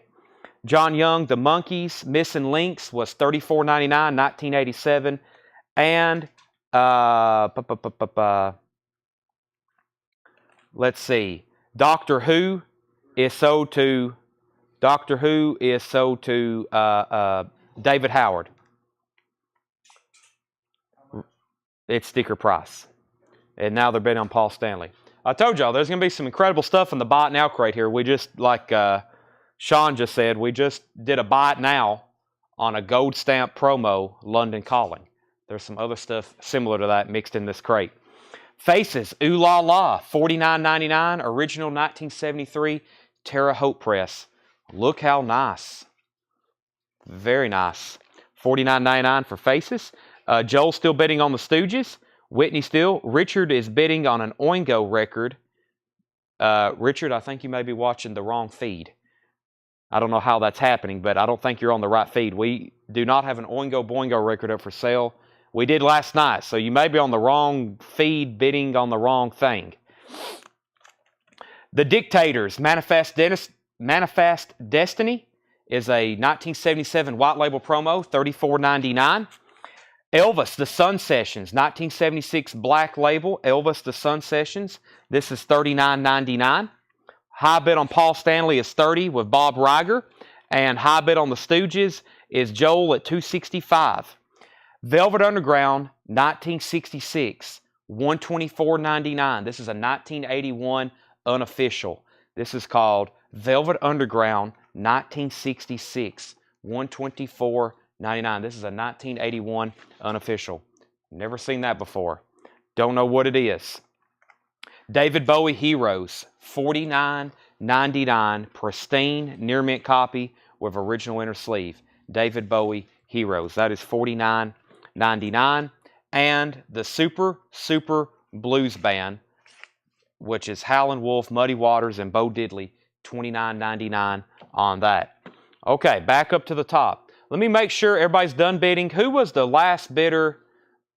John Young, The Monkees, Missing Links was $34.99, 1987. And let's see. Doctor Who is sold to David Howard. It's sticker price. And now they're bidding on Paul Stanley. I told y'all there's going to be some incredible stuff in the buy it now crate here. We just, like Sean just said, we just did a buy it now on a gold stamp promo, London Calling. There's some other stuff similar to that mixed in this crate. Faces, Ooh La La, $49.99, original 1973 Terre Haute press. Look how nice. Very nice. $49.99 for Faces. Joel's still bidding on the Stooges. Whitney still. Richard is bidding on an Oingo record. Richard, I think you may be watching the wrong feed. I don't know how that's happening, but I don't think you're on the right feed. We do not have an Oingo Boingo record up for sale. We did last night, so you may be on the wrong feed bidding on the wrong thing. The Dictators, Manifest Destiny is a 1977 white label promo, $34.99. Elvis, The Sun Sessions, 1976 black label, Elvis, The Sun Sessions. This is $39.99. High bid on Paul Stanley is $30 with Bob Riger. And high bid on the Stooges is Joel at $265. Velvet Underground, 1966, $124.99. This is a 1981 unofficial. This is called Velvet Underground 1966, $124.99. This is a 1981 unofficial. Never seen that before. Don't know what it is. David Bowie Heroes, $49.99, pristine near mint copy with original inner sleeve. David Bowie Heroes. That is $49.99. And the Super Blues Band, which is Howlin' Wolf, Muddy Waters, and Bo Diddley, $29.99 on that. Okay, back up to the top. Let me make sure everybody's done bidding. Who was the last bidder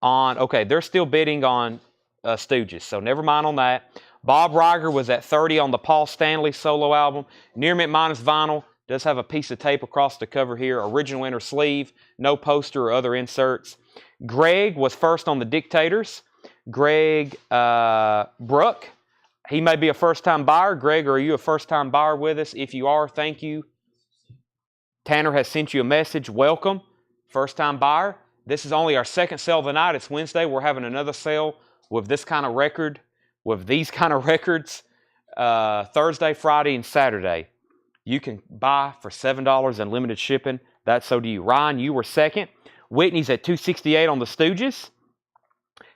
on? Okay, they're still bidding on Stooges, so never mind on that. Bob Riger was at $30 on the Paul Stanley solo album. Near Mint minus vinyl. Does have a piece of tape across the cover here. Original inner sleeve. No poster or other inserts. Greg was first on the Dictators. Greg Brook. He may be a first-time buyer. Greg, are you a first-time buyer with us? If you are, thank you. Tanner has sent you a message. Welcome. First-time buyer. This is only our second sale of the night. It's Wednesday. We're having another sale with this kind of record, with these kind of records, Thursday, Friday, and Saturday. You can buy for $7 and limited shipping. That's so do you. Ryan, you were second. Whitney's at $268 on the Stooges.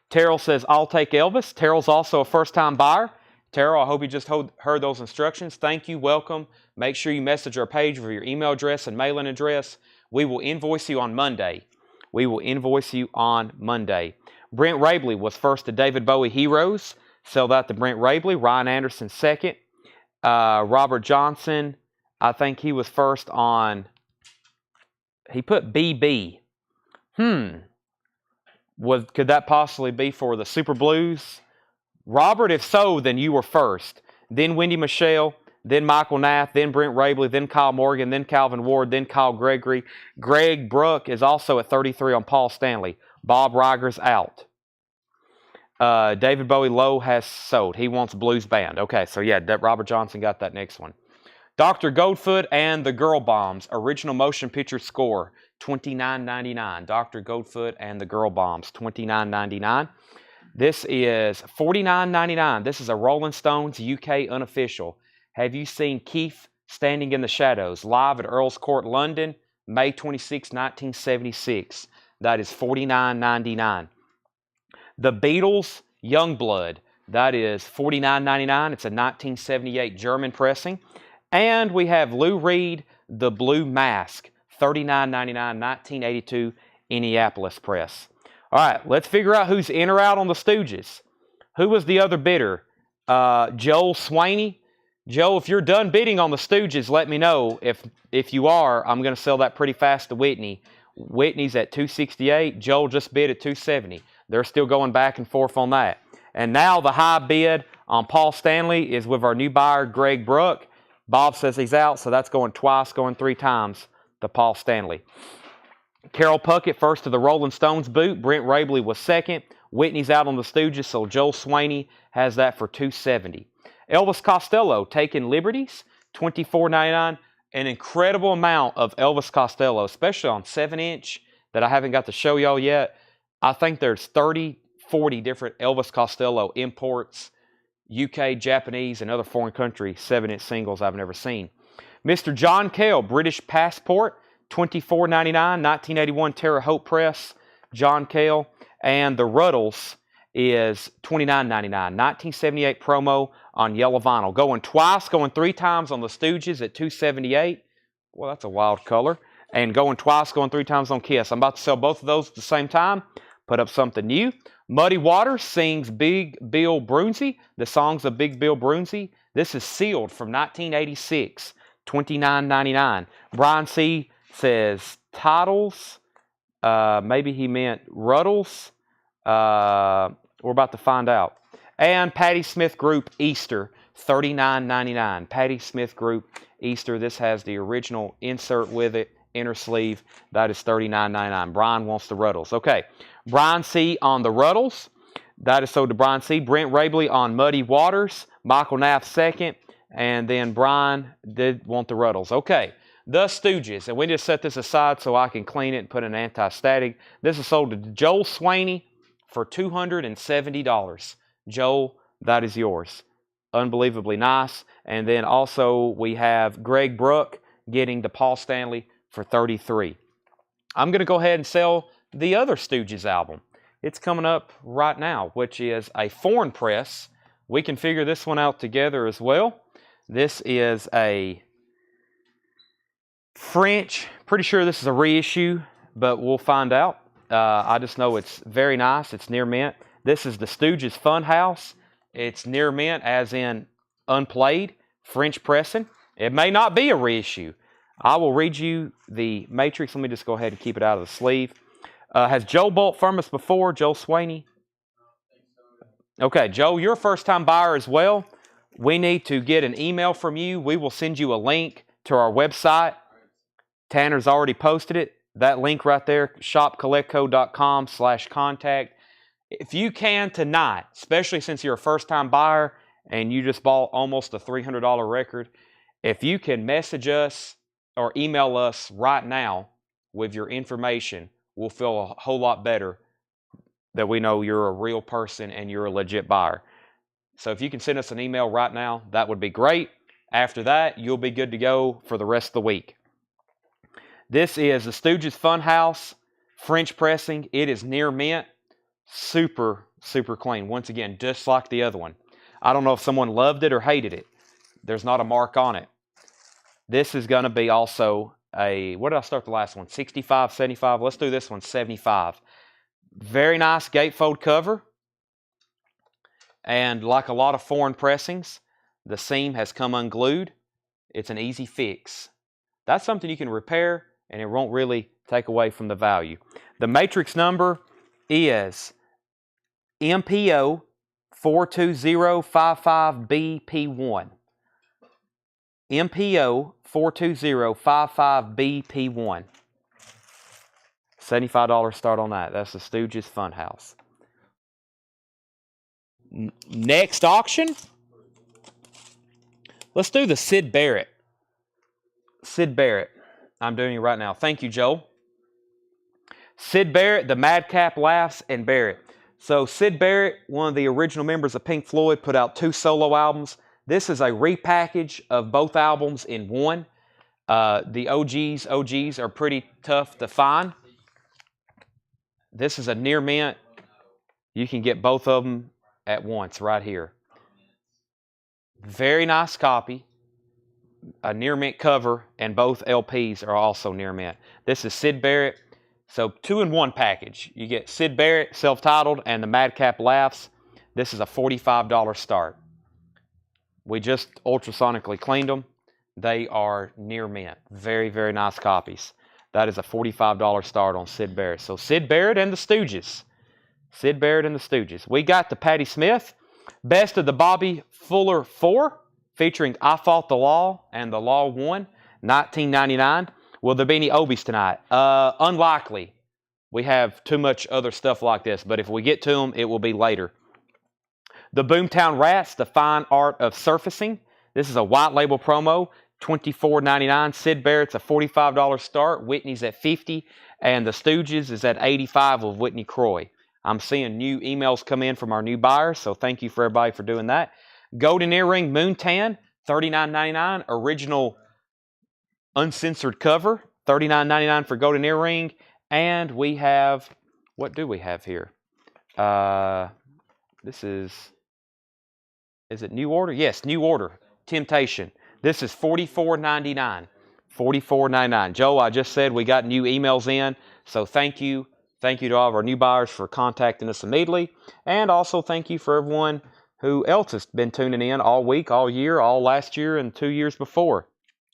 Terrell says, I'll take Elvis. Terrell's also a first-time buyer. Terrell, I hope you just heard those instructions. Thank you. Welcome. Make sure you message our page with your email address and mailing address. We will invoice you on Monday. We will invoice you on Monday. Brent Rabley was first to David Bowie Heroes. Sell that to Brent Rabley. Ryan Anderson second. Robert Johnson, I think he was first on, he put BB. Could that possibly be for the Super Blues? Robert, if so, then you were first. Then Wendy Michelle, then Michael Nath, then Brent Rabley, then Kyle Morgan, then Calvin Ward, then Kyle Gregory. Greg Brook is also at 33 on Paul Stanley. Bob Riger's out. David Bowie Lowe has sold. He wants Blues Band. Okay, so yeah, Robert Johnson got that next one. Dr. Goldfoot and the Girl Bombs, original motion picture score, $29.99. Dr. Goldfoot and the Girl Bombs, $29.99. This is $49.99. This is a Rolling Stones UK unofficial. Have you seen Keith Standing in the Shadows live at Earl's Court, London, May 26, 1976? That is $49.99. The Beatles Youngblood, that is $49.99. It's a 1978 German pressing. And we have Lou Reed, The Blue Mask, $39.99, 1982 Indianapolis press. All right, let's figure out who's in or out on the Stooges. Who was the other bidder? Joel Swaney. Joe, if you're done bidding on the Stooges, let me know. If you are, I'm going to sell that pretty fast to Whitney. Whitney's at $268. Joel just bid at $270. They're still going back and forth on that. And now the high bid on Paul Stanley is with our new buyer, Greg Brook. Bob says he's out, so that's going twice, going three times to Paul Stanley. Carol Puckett first to the Rolling Stones boot. Brent Rabley was second. Whitney's out on the Stooges, so Joel Swaney has that for $270. Elvis Costello taking liberties, $24.99. An incredible amount of Elvis Costello, especially on 7-inch that I haven't got to show y'all yet. I think there's 30, 40 different Elvis Costello imports, UK, Japanese, and other foreign country 7-inch singles I've never seen. Mr. John Cale, British Passport, $24.99, 1981 Terre Haute Press, John Cale. And the Ruddles is $29.99, 1978 promo on yellow vinyl. Going twice, going three times on the Stooges at $278. Well, that's a wild color. And going twice, going three times on Kiss. I'm about to sell both of those at the same time. Put up something new. Muddy Waters sings Big Bill Brunsey, the songs of Big Bill Brunsey. This is sealed from 1986, $29.99. Brian C. says titles. Maybe he meant Ruddles. We're about to find out. And Patty Smith Group Easter, $39.99. Patty Smith Group Easter. This has the original insert with it, inner sleeve. That is $39.99. Brian wants the Ruddles. Okay, Brian C. on the Ruddles. That is sold to Brian C. Brent Rabley on Muddy Waters. Michael Knapp second. And then Brian did want the Ruddles. Okay, the Stooges. And we just set this aside so I can clean it and put an anti-static. This is sold to Joel Swaney for $270. Joel, that is yours. Unbelievably nice. And then also we have Greg Brook getting the Paul Stanley for $33. I'm going to go ahead and sell the other Stooges album. It's coming up right now, which is a foreign press. We can figure this one out together as well. This is a French, pretty sure this is a reissue, but we'll find out. I just know it's very nice. It's near mint. This is the Stooges Funhouse. It's near mint, as in unplayed, French pressing. It may not be a reissue. I will read you the matrix. Let me just go ahead and keep it out of the sleeve. Has Joe Bolt from us before? Joe Swaney? Okay, Joe, you're a first-time buyer as well. We need to get an email from you. We will send you a link to our website. Tanner's already posted it. That link right there, shopcollectco.com/contact. If you can tonight, especially since you're a first-time buyer and you just bought almost a $300 record, if you can message us or email us right now with your information, we'll feel a whole lot better that we know you're a real person and you're a legit buyer. So if you can send us an email right now, that would be great. After that, you'll be good to go for the rest of the week. This is the Stooges Funhouse French pressing. It is near mint. Super, super clean. Once again, just like the other one. I don't know if someone loved it or hated it. There's not a mark on it. This is going to be also a, what did I start the last one? 65, 75. Let's do this one, 75. Very nice gatefold cover. And like a lot of foreign pressings, the seam has come unglued. It's an easy fix. That's something you can repair and it won't really take away from the value. The matrix number is MPO 42055BP1. MPO 42055BP1. $75 start on that. That's the Stooges Funhouse. Next auction, let's do the Sid Barrett. Sid Barrett. I'm doing it right now. Thank you, Joel. Sid Barrett, the Madcap Laughs, and Barrett. So Sid Barrett, one of the original members of Pink Floyd, put out 2 solo albums. This is a repackage of both albums in one. The OGs are pretty tough to find. This is a near mint. You can get both of them at once right here. Very nice copy. A near mint cover, and both LPs are also near mint. This is Sid Barrett. So 2-in-1 package. You get Sid Barrett, self-titled, and the Madcap Laughs. This is a $45 start. We just ultrasonically cleaned them. They are near mint. Very, very nice copies. That is a $45 start on Sid Barrett. So Sid Barrett and the Stooges. Sid Barrett and the Stooges. We got the Patti Smith. Best of the Bobby Fuller 4, featuring I Fought the Law and the Law Won, 1999. Will there be any Obies tonight? Unlikely. We have too much other stuff like this, but if we get to them, it will be later. The Boomtown Rats, The Fine Art of Surfacing. This is a white label promo, $24.99. Sid Barrett's a $45 start. Whitney's at $50, and the Stooges is at $85 with Whitney Croy. I'm seeing new emails come in from our new buyers, so thank you for everybody for doing that. Golden Earring Moontan, $39.99. Original uncensored cover, $39.99 for Golden Earring. And we have, what do we have here? This is it New Order? Yes, New Order, Temptation. This is $44.99. $44.99. Joe, I just said we got new emails in, so thank you. Thank you to all of our new buyers for contacting us immediately. And also thank you for everyone who else has been tuning in all week, all year, all last year, and 2 years before.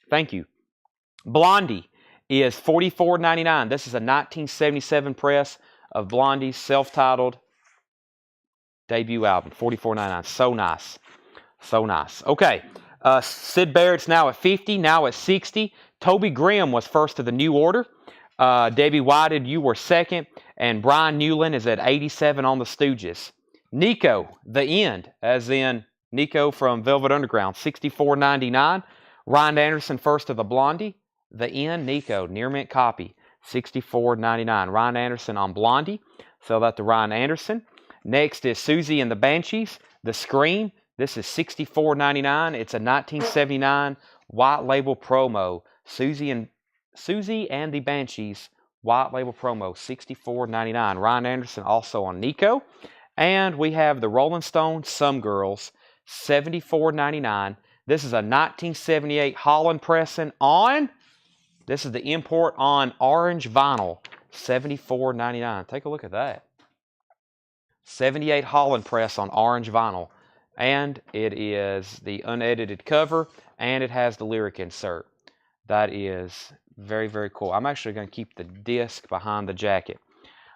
Thank you. Blondie is $44.99. This is a 1977 press of Blondie's self-titled debut album, $44.99. So nice. So nice. Okay. Sid Barrett's now at 50, now at 60. Toby Grimm was first to the new order. Debbie Whited, you were second. And Brian Newland is at 87 on the Stooges. Nico, The End, as in Nico from Velvet Underground, $64.99. Ryan Anderson, first to the Blondie. The End, Nico, near mint copy, $64.99. Ryan Anderson on Blondie. Sell that to Ryan Anderson. Next is Susie and the Banshees, The Scream. This is $64.99. It's a 1979 white label promo. Susie and the Banshees white label promo, $64.99. Ryan Anderson also on Nico. And we have the Rolling Stones, Some Girls, $74.99. This is a 1978 Holland pressing on. This is the import on orange vinyl, $74.99. Take a look at that. 78 Holland press on orange vinyl. And it is the unedited cover, and it has the lyric insert. That is very, very cool. I'm actually going to keep the disc behind the jacket.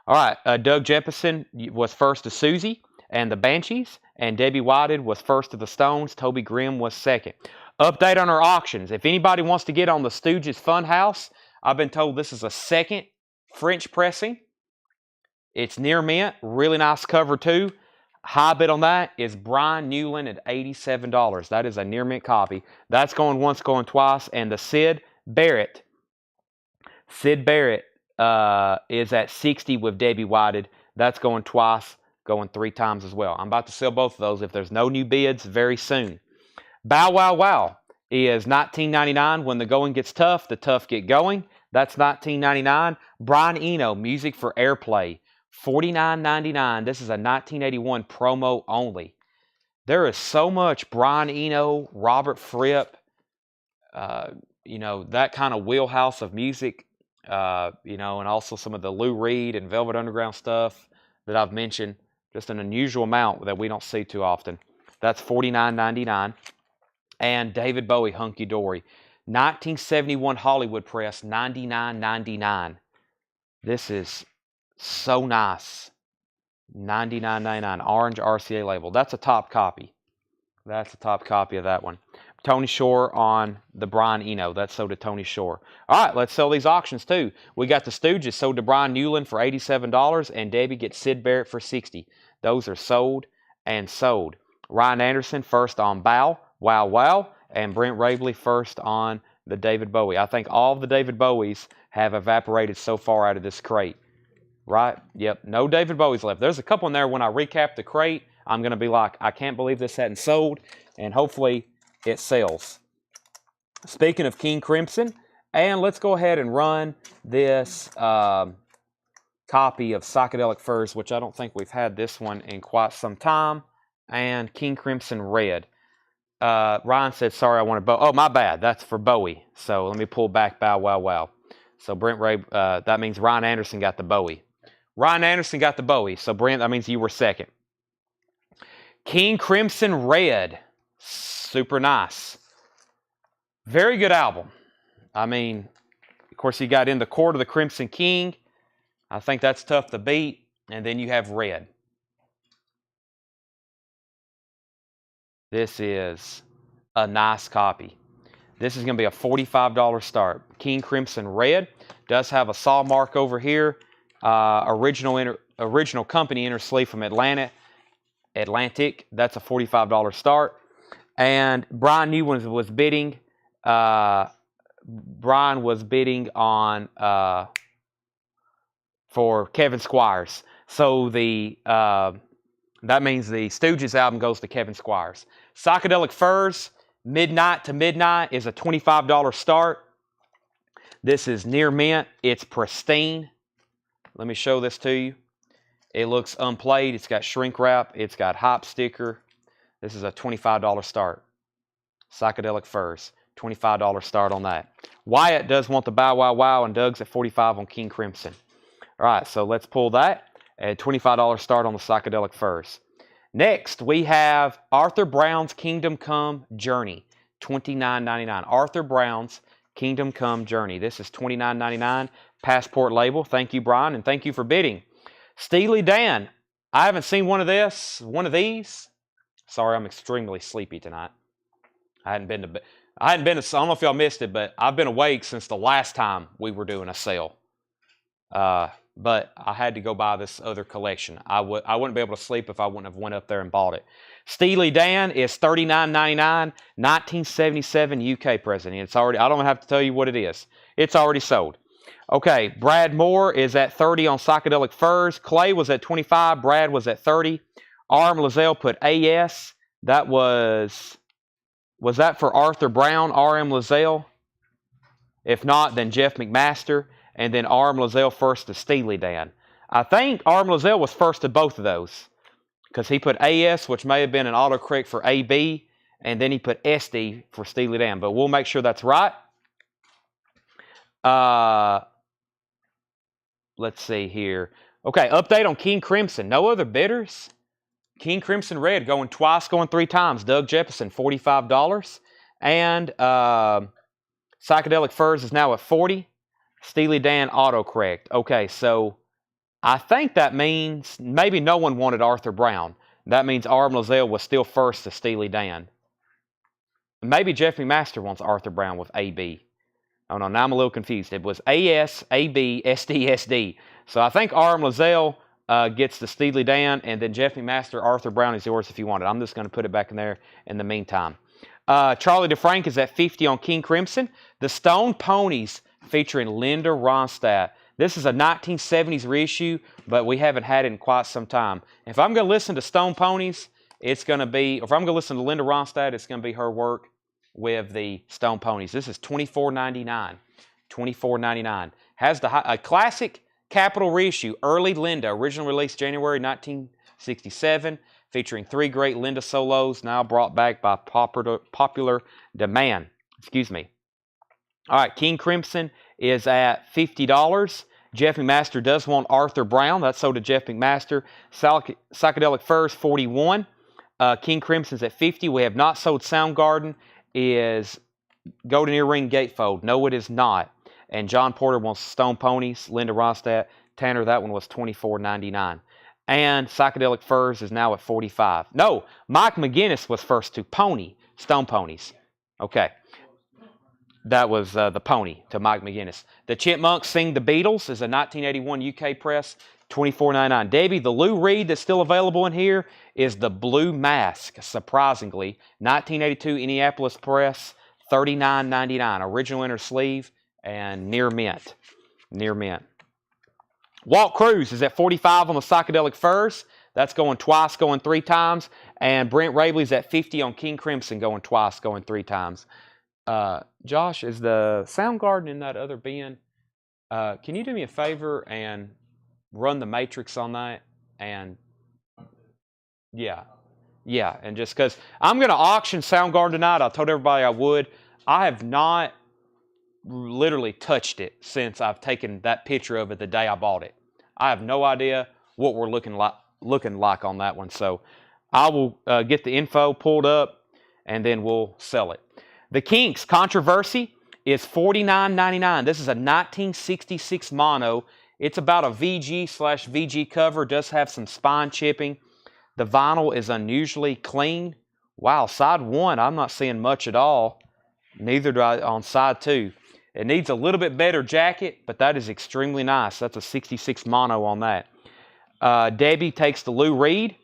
All right, Doug Jeppesen was first to Susie and the Banshees, and Debbie Whited was first to the Stones. Toby Grimm was second. Update on our auctions. If anybody wants to get on the Stooges Funhouse, I've been told this is a second French pressing. It's near mint, really nice cover too. High bid on that is Brian Newland at $87. That is a near mint copy. That's going once, going twice. And the Sid Barrett is at 60 with Debbie Whited. That's going twice, going 3 times as well. I'm about to sell both of those if there's no new bids very soon. Bow Wow Wow is $19.99. When the going gets tough, the tough get going. That's $19.99. Brian Eno, Music for Airplay, $49.99. This is a 1981 promo only. There is so much Brian Eno, Robert Fripp, that kind of wheelhouse of music, and also some of the Lou Reed and Velvet Underground stuff that I've mentioned. Just an unusual amount that we don't see too often. That's $49.99. And David Bowie, Hunky Dory, 1971 Hollywood press, $99.99. This is so nice. $99.99. Orange RCA label. That's a top copy. That's a top copy of that one. Tony Shore on the Brian Eno. That's sold to Tony Shore. All right, let's sell these auctions too. We got the Stooges sold to Brian Newland for $87, and Debbie gets Sid Barrett for $60. Those are sold and sold. Ryan Anderson first on Bow Wow Wow, and Brent Rabley first on the David Bowie. I think all of the David Bowies have evaporated so far out of this crate. Right? Yep, no David Bowies left. There's a couple in there when I recap the crate. I'm going to be like, I can't believe this hadn't sold, and hopefully it sells. Speaking of King Crimson, and let's go ahead and run this copy of Psychedelic Furs, which I don't think we've had this one in quite some time, and King Crimson Red. Ryan said, sorry, I wanted Bowie. Oh, my bad. That's for Bowie. So let me pull back Bow Wow Wow. So Brent Ray, that means Ryan Anderson got the Bowie. Ryan Anderson got the Bowie. So Brent, that means you were second. King Crimson Red. Super nice. Very good album. I mean, of course, you got In the Court of the Crimson King. I think that's tough to beat. And then you have Red. This is a nice copy. This is going to be a $45 start. King Crimson Red does have a saw mark over here. Original company inner sleeve from Atlantic. That's a $45 start. And Brian Newland was bidding. Brian was bidding on for Kevin Squires. So that means the Stooges album goes to Kevin Squires. Psychedelic Furs, Midnight to Midnight, is a $25 start. This is near mint. It's pristine. Let me show this to you. It looks unplayed. It's got shrink wrap. It's got hop sticker. This is a $25 start. Psychedelic Furs, $25 start on that. Wyatt does want the Bow Wow Wow, and Doug's at $45 on King Crimson. All right, so let's pull that. A $25 start on the Psychedelic Furs. Next, we have Arthur Brown's Kingdom Come Journey, $29.99. Arthur Brown's Kingdom Come Journey. This is $29.99. Passport label. Thank you, Brian, and thank you for bidding. Steely Dan. I haven't seen one of these. Sorry, I'm extremely sleepy tonight. I hadn't been to, I don't know if y'all missed it, but I've been awake since the last time we were doing a sale. But I had to go buy this other collection. I wouldn't be able to sleep if I wouldn't have went up there and bought it. Steely Dan is $39.99, 1977 UK president. It's already, I don't have to tell you what it is. It's already sold. Okay, Brad Moore is at 30 on Psychedelic Furs. Clay was at 25. Brad was at 30. Arm Lizelle put AS. That was that for Arthur Brown, RM Lizelle? If not, then Jeff McMaster. And then RM Lizelle first to Steely Dan. I think RM Lizelle was first to both of those. Because he put AS, which may have been an autocorrect for AB. And then he put SD for Steely Dan. But we'll make sure that's right. Let's see here. Okay, update on King Crimson. No other bidders. King Crimson Red going twice, going 3 times. Doug Jefferson, $45. And Psychedelic Furs is now at 40. Steely Dan autocorrect. Okay, so I think that means maybe no one wanted Arthur Brown. That means RM Lizelle was still first to Steely Dan. Maybe Jeff McMaster wants Arthur Brown with AB. Oh no, now I'm a little confused. It was AS, AB, SD, SD. So I think RM Lizelle gets the Steely Dan, and then Jeff McMaster, Arthur Brown is yours if you want it. I'm just going to put it back in there in the meantime. Charlie DeFrank is at 50 on King Crimson. The Stone Ponies featuring Linda Ronstadt. This is a 1970s reissue, but we haven't had it in quite some time. If I'm going to listen to Stone Ponies, it's going to be, if I'm going to listen to Linda Ronstadt, it's going to be her work with the Stone Ponies. This is $24.99. $24.99. Has a classic Capitol reissue, early Linda, original release January 1967, featuring 3 great Linda solos, now brought back by popular demand. Excuse me. All right, King Crimson is at $50. Jeff McMaster does want Arthur Brown. That's sold to Jeff McMaster. Psychedelic Furs, $41. King Crimson's at $50. We have not sold Soundgarden. Is Golden Earring Gatefold. No, it is not. And John Porter wants Stone Ponies. Linda Ronstadt. Tanner, that one was $24.99. And Psychedelic Furs is now at $45. No, Mike McGinnis was first to Pony. Stone Ponies. Okay. That was the Pony to Mike McGinnis. The Chipmunks Sing the Beatles is a 1981 UK press, $24.99. Debbie, the Lou Reed that's still available in here is the Blue Mask, surprisingly. 1982 Indianapolis press, $39.99. Original inner sleeve and near mint. Near mint. Walt Cruz is at 45 on the Psychedelic Furs. That's going twice, going 3 times. And Brent Rabley's at 50 on King Crimson, going twice, going 3 times. Josh, is the Soundgarden in that other bin? Can you do me a favor and run the matrix on that? And yeah, and just because I'm going to auction Soundgarden tonight, I told everybody I would. I have not literally touched it since I've taken that picture of it the day I bought it. I have no idea what we're looking like on that one. So I will get the info pulled up and then we'll sell it. The Kinks Controversy is $49.99. This is a 1966 mono. It's about a VG/VG cover. Does have some spine chipping. The vinyl is unusually clean. Wow, side 1, I'm not seeing much at all. Neither do I on side 2. It needs a little bit better jacket, but that is extremely nice. That's a 66 mono on that. Debbie takes the Lou Reed.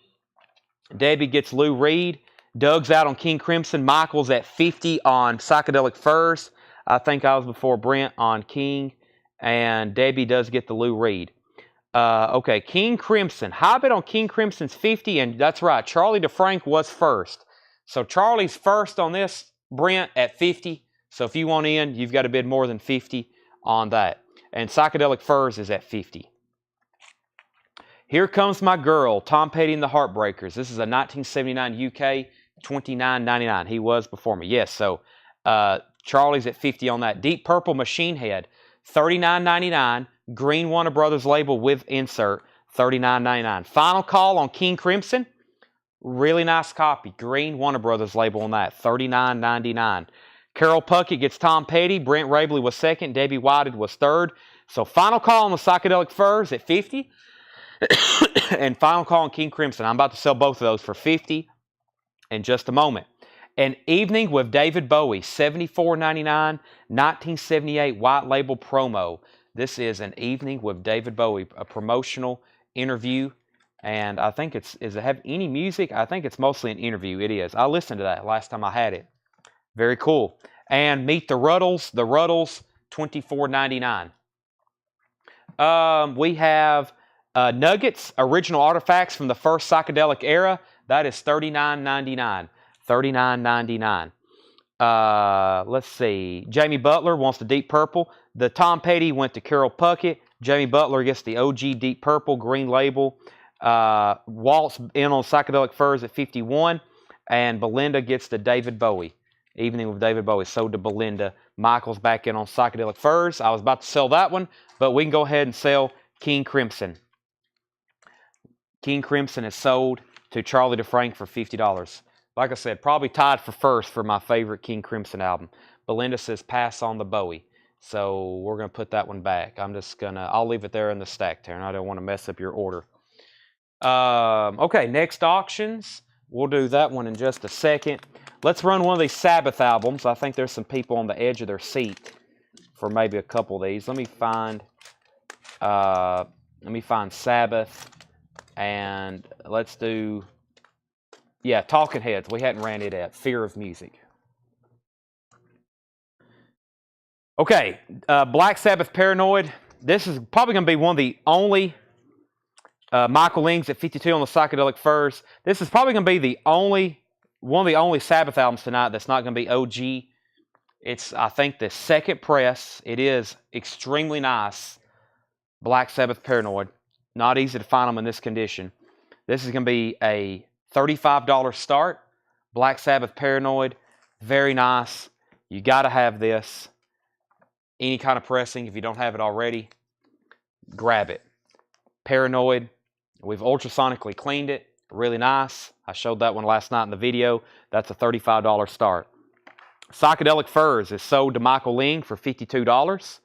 Debbie gets Lou Reed. Doug's out on King Crimson. Michael's at 50 on Psychedelic Furs. I think I was before Brent on King. And Debbie does get the Lou Reed. Okay, King Crimson. High bid on King Crimson's 50, and that's right. Charlie DeFrank was first. So Charlie's first on this, Brent, at 50. So if you want in, you've got to bid more than 50 on that. And Psychedelic Furs is at 50. Here Comes My Girl, Tom Petty and the Heartbreakers. This is a 1979 UK, $29.99. He was before me. Yes, so Charlie's at 50 on that. Deep Purple Machine Head, $39.99. Green Warner Brothers label with insert, $39.99. Final Call on King Crimson. Really nice copy. Green Warner Brothers label on that, $39.99. Carol Puckett gets Tom Petty. Brent Rabley was second. Debbie Whited was third. So Final Call on the Psychedelic Furs at 50. And Final Call and King Crimson. I'm about to sell both of those for $50 in just a moment. An Evening with David Bowie, $74.99, 1978 white label promo. This is An Evening with David Bowie, a promotional interview. And I think does it have any music? I think it's mostly an interview. It is. I listened to that last time I had it. Very cool. And Meet the Ruddles, $24.99. We have Nuggets, original artifacts from the first psychedelic era. That is $39.99. $39.99. Let's see. Jamie Butler wants the Deep Purple. The Tom Petty went to Carol Puckett. Jamie Butler gets the OG Deep Purple, green label. Walt's in on Psychedelic Furs at $51. And Belinda gets the David Bowie. Evening with David Bowie, sold to Belinda. Michael's back in on Psychedelic Furs. I was about to sell that one, but we can go ahead and sell King Crimson. King Crimson is sold to Charlie DeFrank for $50. Like I said, probably tied for first for my favorite King Crimson album. Belinda says pass on the Bowie. So we're going to put that one back. I'll leave it there in the stack, Taryn. I don't want to mess up your order. Okay, next auctions. We'll do that one in just a second. Let's run one of these Sabbath albums. I think there's some people on the edge of their seat for maybe a couple of these. Let me find Sabbath, and let's do, Talking Heads. We hadn't ran it yet. Fear of Music. Okay, Black Sabbath Paranoid. This is probably going to be one of the only Michael Ling's at 52 on the Psychedelic Furs. This is probably going to be one of the only Sabbath albums tonight that's not going to be OG. It's, I think, the second press. It is extremely nice. Black Sabbath Paranoid. Not easy to find them in this condition. This is going to be a $35 start. Black Sabbath Paranoid. Very nice. You got to have this. Any kind of pressing, if you don't have it already, grab it. Paranoid. We've ultrasonically cleaned it. Really nice. I showed that one last night in the video. That's a $35 start. Psychedelic Furs is sold to Michael Ling for $52.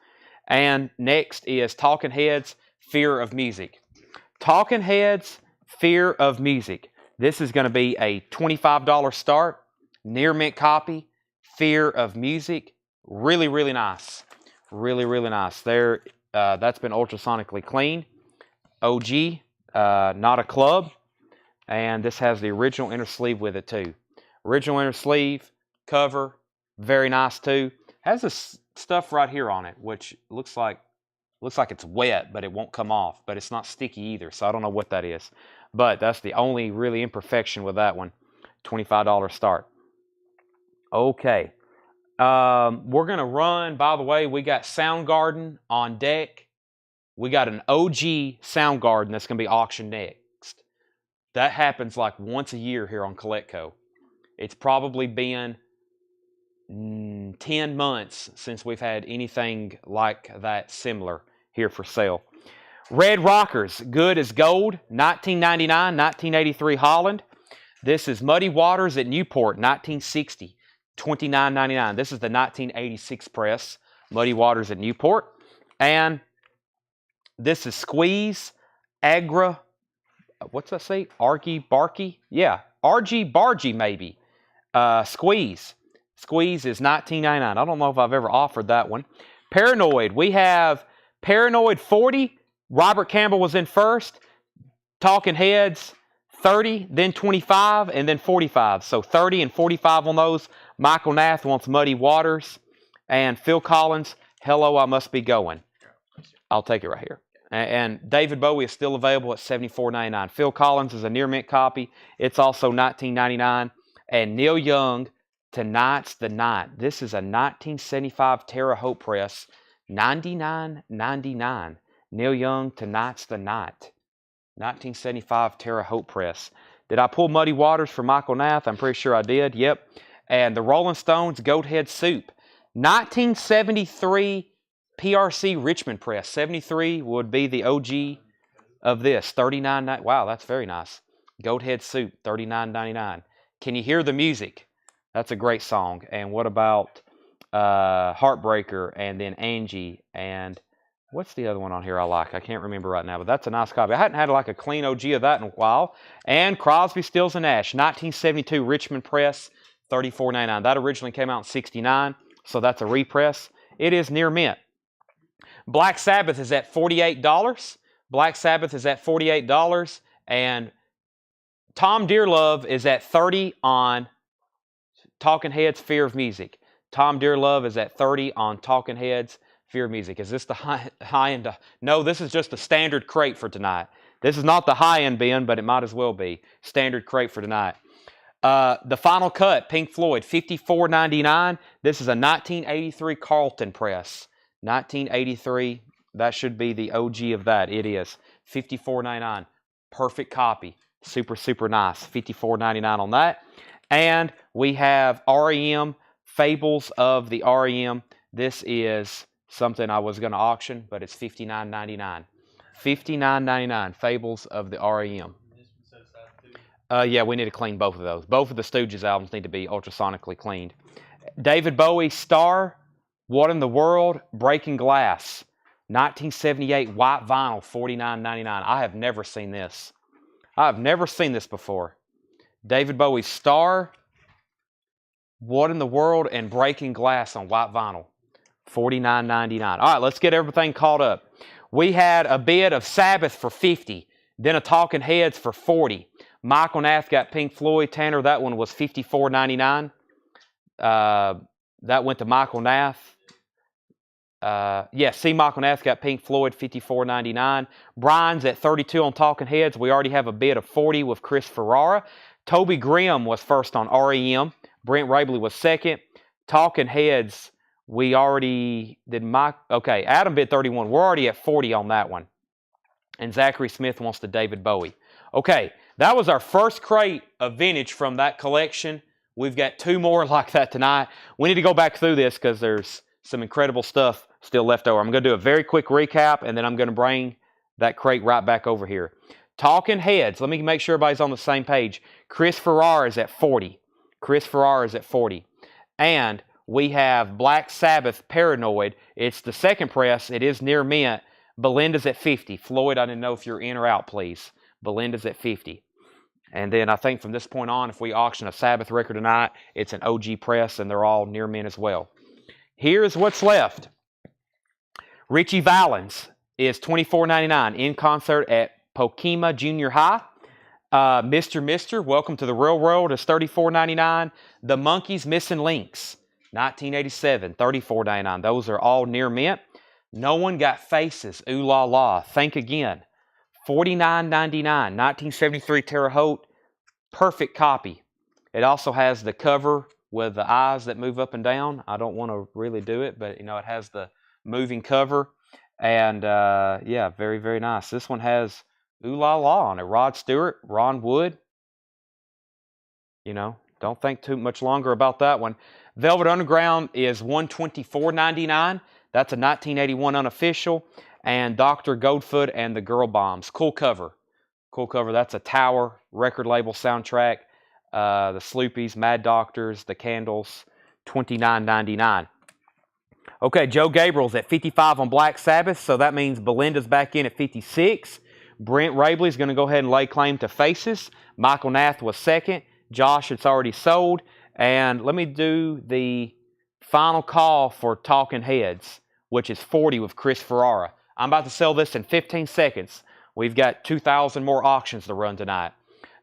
And next is Talking Heads, Fear of Music. Talking Heads, Fear of Music. This is going to be a $25 start. Near mint copy. Fear of Music. Really, really nice. Really, really nice. That's been ultrasonically cleaned. OG, not a club. And this has the original inner sleeve with it too. Original inner sleeve, cover, very nice too. Has this stuff right here on it, which looks like it's wet, but it won't come off. But it's not sticky either, so I don't know what that is. But that's the only really imperfection with that one. $25 start. Okay. We're going to run, by the way, we got Soundgarden on deck. We got an OG Soundgarden that's going to be auctioned next. That happens like once a year here on Collectco. It's probably been 10 months since we've had anything like that similar here for sale. Red Rockers, Good as Gold, 1999, 1983 Holland. This is Muddy Waters at Newport, 1960, $29.99. This is the 1986 press, Muddy Waters at Newport. And this is Squeeze, Agra, what's that say? Argy Barky? Yeah, Argy Bargy maybe. Squeeze. Squeeze is $19.99. I don't know if I've ever offered that one. Paranoid. We have Paranoid 40. Robert Campbell was in first. Talking Heads 30, then 25, and then 45. So 30 and 45 on those. Michael Nath wants Muddy Waters. And Phil Collins, Hello, I Must Be Going. I'll take it right here. And David Bowie is still available at $74.99. Phil Collins is a near mint copy. It's also $19.99. And Neil Young, Tonight's the Night. This is a 1975 Terre Haute press, $99.99. Neil Young, Tonight's the Night. 1975 Terre Haute press. Did I pull Muddy Waters for Michael Nath? I'm pretty sure I did. Yep. And the Rolling Stones, Goathead Soup. 1973 PRC Richmond press. 73 would be the OG of this. $39.99. Wow, that's very nice. Goathead Soup, $39.99. Can you hear the music? That's a great song. And what about Heartbreaker and then Angie and What's the other one on here I like? I can't remember right now, but that's a nice copy. I hadn't had like a clean OG of that in a while. And Crosby, Stills, and Nash, 1972 Richmond Press, $34.99. That originally came out in '69, so that's a repress. It is near mint. Black Sabbath is at $48. Black Sabbath is at $48, and Tom Dearlove is at $30 on Talking Heads Fear of Music. Tom Dearlove is at $30 on Talking Heads Fear of Music. Is this the high end? No, this is just a standard crate for tonight. This is not the high end bin, but it might as well be. Standard crate for tonight. The Final Cut, Pink Floyd, $54.99. This is a 1983 Carlton press. 1983. That should be the OG of that. It is. $54.99. Perfect copy. Super, super nice. $54.99 on that. And we have REM, Fables of the REM. This is something I was going to auction, but it's $59.99. $59.99, Fables of the REM. Yeah, we need to clean both of those. Both of the Stooges albums need to be ultrasonically cleaned. David Bowie, Star, What in the World, Breaking Glass. 1978 white vinyl, $49.99. I have never seen this. I have never seen this before. David Bowie's Star, What in the World, and Breaking Glass on white vinyl. $49.99. All right, let's get everything caught up. We had a bid of Sabbath for $50, then a Talking Heads for $40. Michael Nath got Pink Floyd. Tanner, that one was $54.99. That went to Michael Nath. C. Michael Nath got Pink Floyd, $54.99. Brian's at $32 on Talking Heads. We already have a bid of $40 with Chris Ferrara. Toby Grimm was first on REM. Brent Rabley was second. Talking Heads, we already did. Okay, Adam bid 31. We're already at $40 on that one. And Zachary Smith wants the David Bowie. Okay, that was our first crate of vintage from that collection. We've got two more like that tonight. We need to go back through this because there's some incredible stuff still left over. I'm going to do a very quick recap, and then I'm going to bring that crate right back over here. Talking Heads, let me make sure everybody's on the same page. Chris Ferrara is at $40. Chris Ferrara is at $40. And we have Black Sabbath, Paranoid. It's the second press. It is near mint. Belinda's at $50. Floyd, I didn't know if you're in or out, please. Belinda's at $50. And then I think from this point on, if we auction a Sabbath record tonight, it's an OG press, and they're all near mint as well. Here's what's left. Richie Valens is $24.99 in concert at Pokema Junior High. Mr. Welcome to the Real World is $34.99. The Monkees Missing Links, 1987, $34.99. Those are all near mint. No One Got Faces, Ooh La La, Think Again, $49.99. 1973 Terre Haute, perfect copy. It also has the cover with the eyes that move up and down. I don't want to really do it, but it has the moving cover. And yeah, very, very nice. This one has Ooh La La on it. Rod Stewart, Ron Wood. Don't think too much longer about that one. Velvet Underground is $124.99. That's a 1981 unofficial. And Dr. Goldfoot and the Girl Bombs. Cool cover. Cool cover. That's a Tower record label soundtrack. The Sloopies, Mad Doctors, the Candles, $29.99. Okay, Joe Gabriel's at $55 on Black Sabbath, so that means Belinda's back in at $56. Brent Rabley's going to go ahead and lay claim to Faces. Michael Nath was second. Josh, it's already sold. And let me do the final call for Talking Heads, which is $40 with Chris Ferrara. I'm about to sell this in 15 seconds. We've got 2,000 more auctions to run tonight.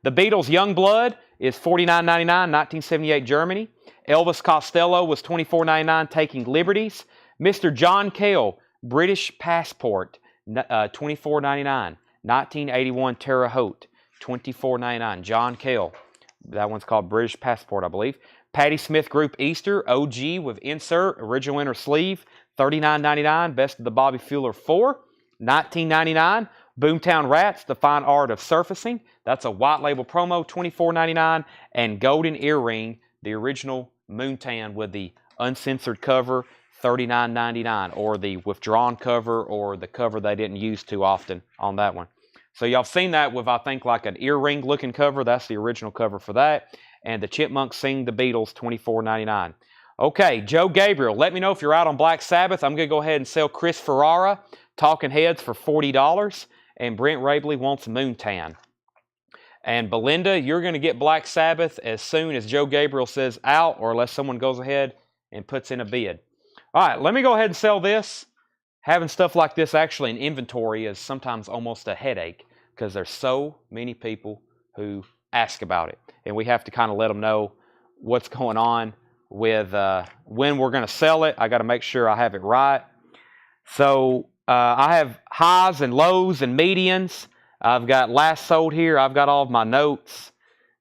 The Beatles' Young Blood is $49.99, 1978 Germany. Elvis Costello was $24.99, Taking Liberties. Mr. John Cale, British Passport, $24.99, 1981 Terre Haute, $24.99. John Cale. That one's called British Passport, I believe. Patti Smith Group Easter, OG with insert, original inner sleeve, $39.99. Best of the Bobby Fuller 4, $19.99. Boomtown Rats, The Fine Art of Surfacing. That's a white label promo, $24.99. And Golden Earring, the original Moontan with the uncensored cover, $39.99. Or the withdrawn cover, or the cover they didn't use too often on that one. So y'all seen that with, I think, like an earring looking cover. That's the original cover for that. And the Chipmunks Sing the Beatles, $24.99. Okay, Joe Gabriel, let me know if you're out on Black Sabbath. I'm going to go ahead and sell Chris Ferrara. Talking Heads for $40. And Brent Rabley wants Moontan. And Belinda, you're going to get Black Sabbath as soon as Joe Gabriel says out, or unless someone goes ahead and puts in a bid. All right, let me go ahead and sell this. Having stuff like this actually in inventory is sometimes almost a headache because there's so many people who ask about it. And we have to kind of let them know what's going on with when we're going to sell it. I got to make sure I have it right. So I have highs and lows and medians. I've got last sold here. I've got all of my notes.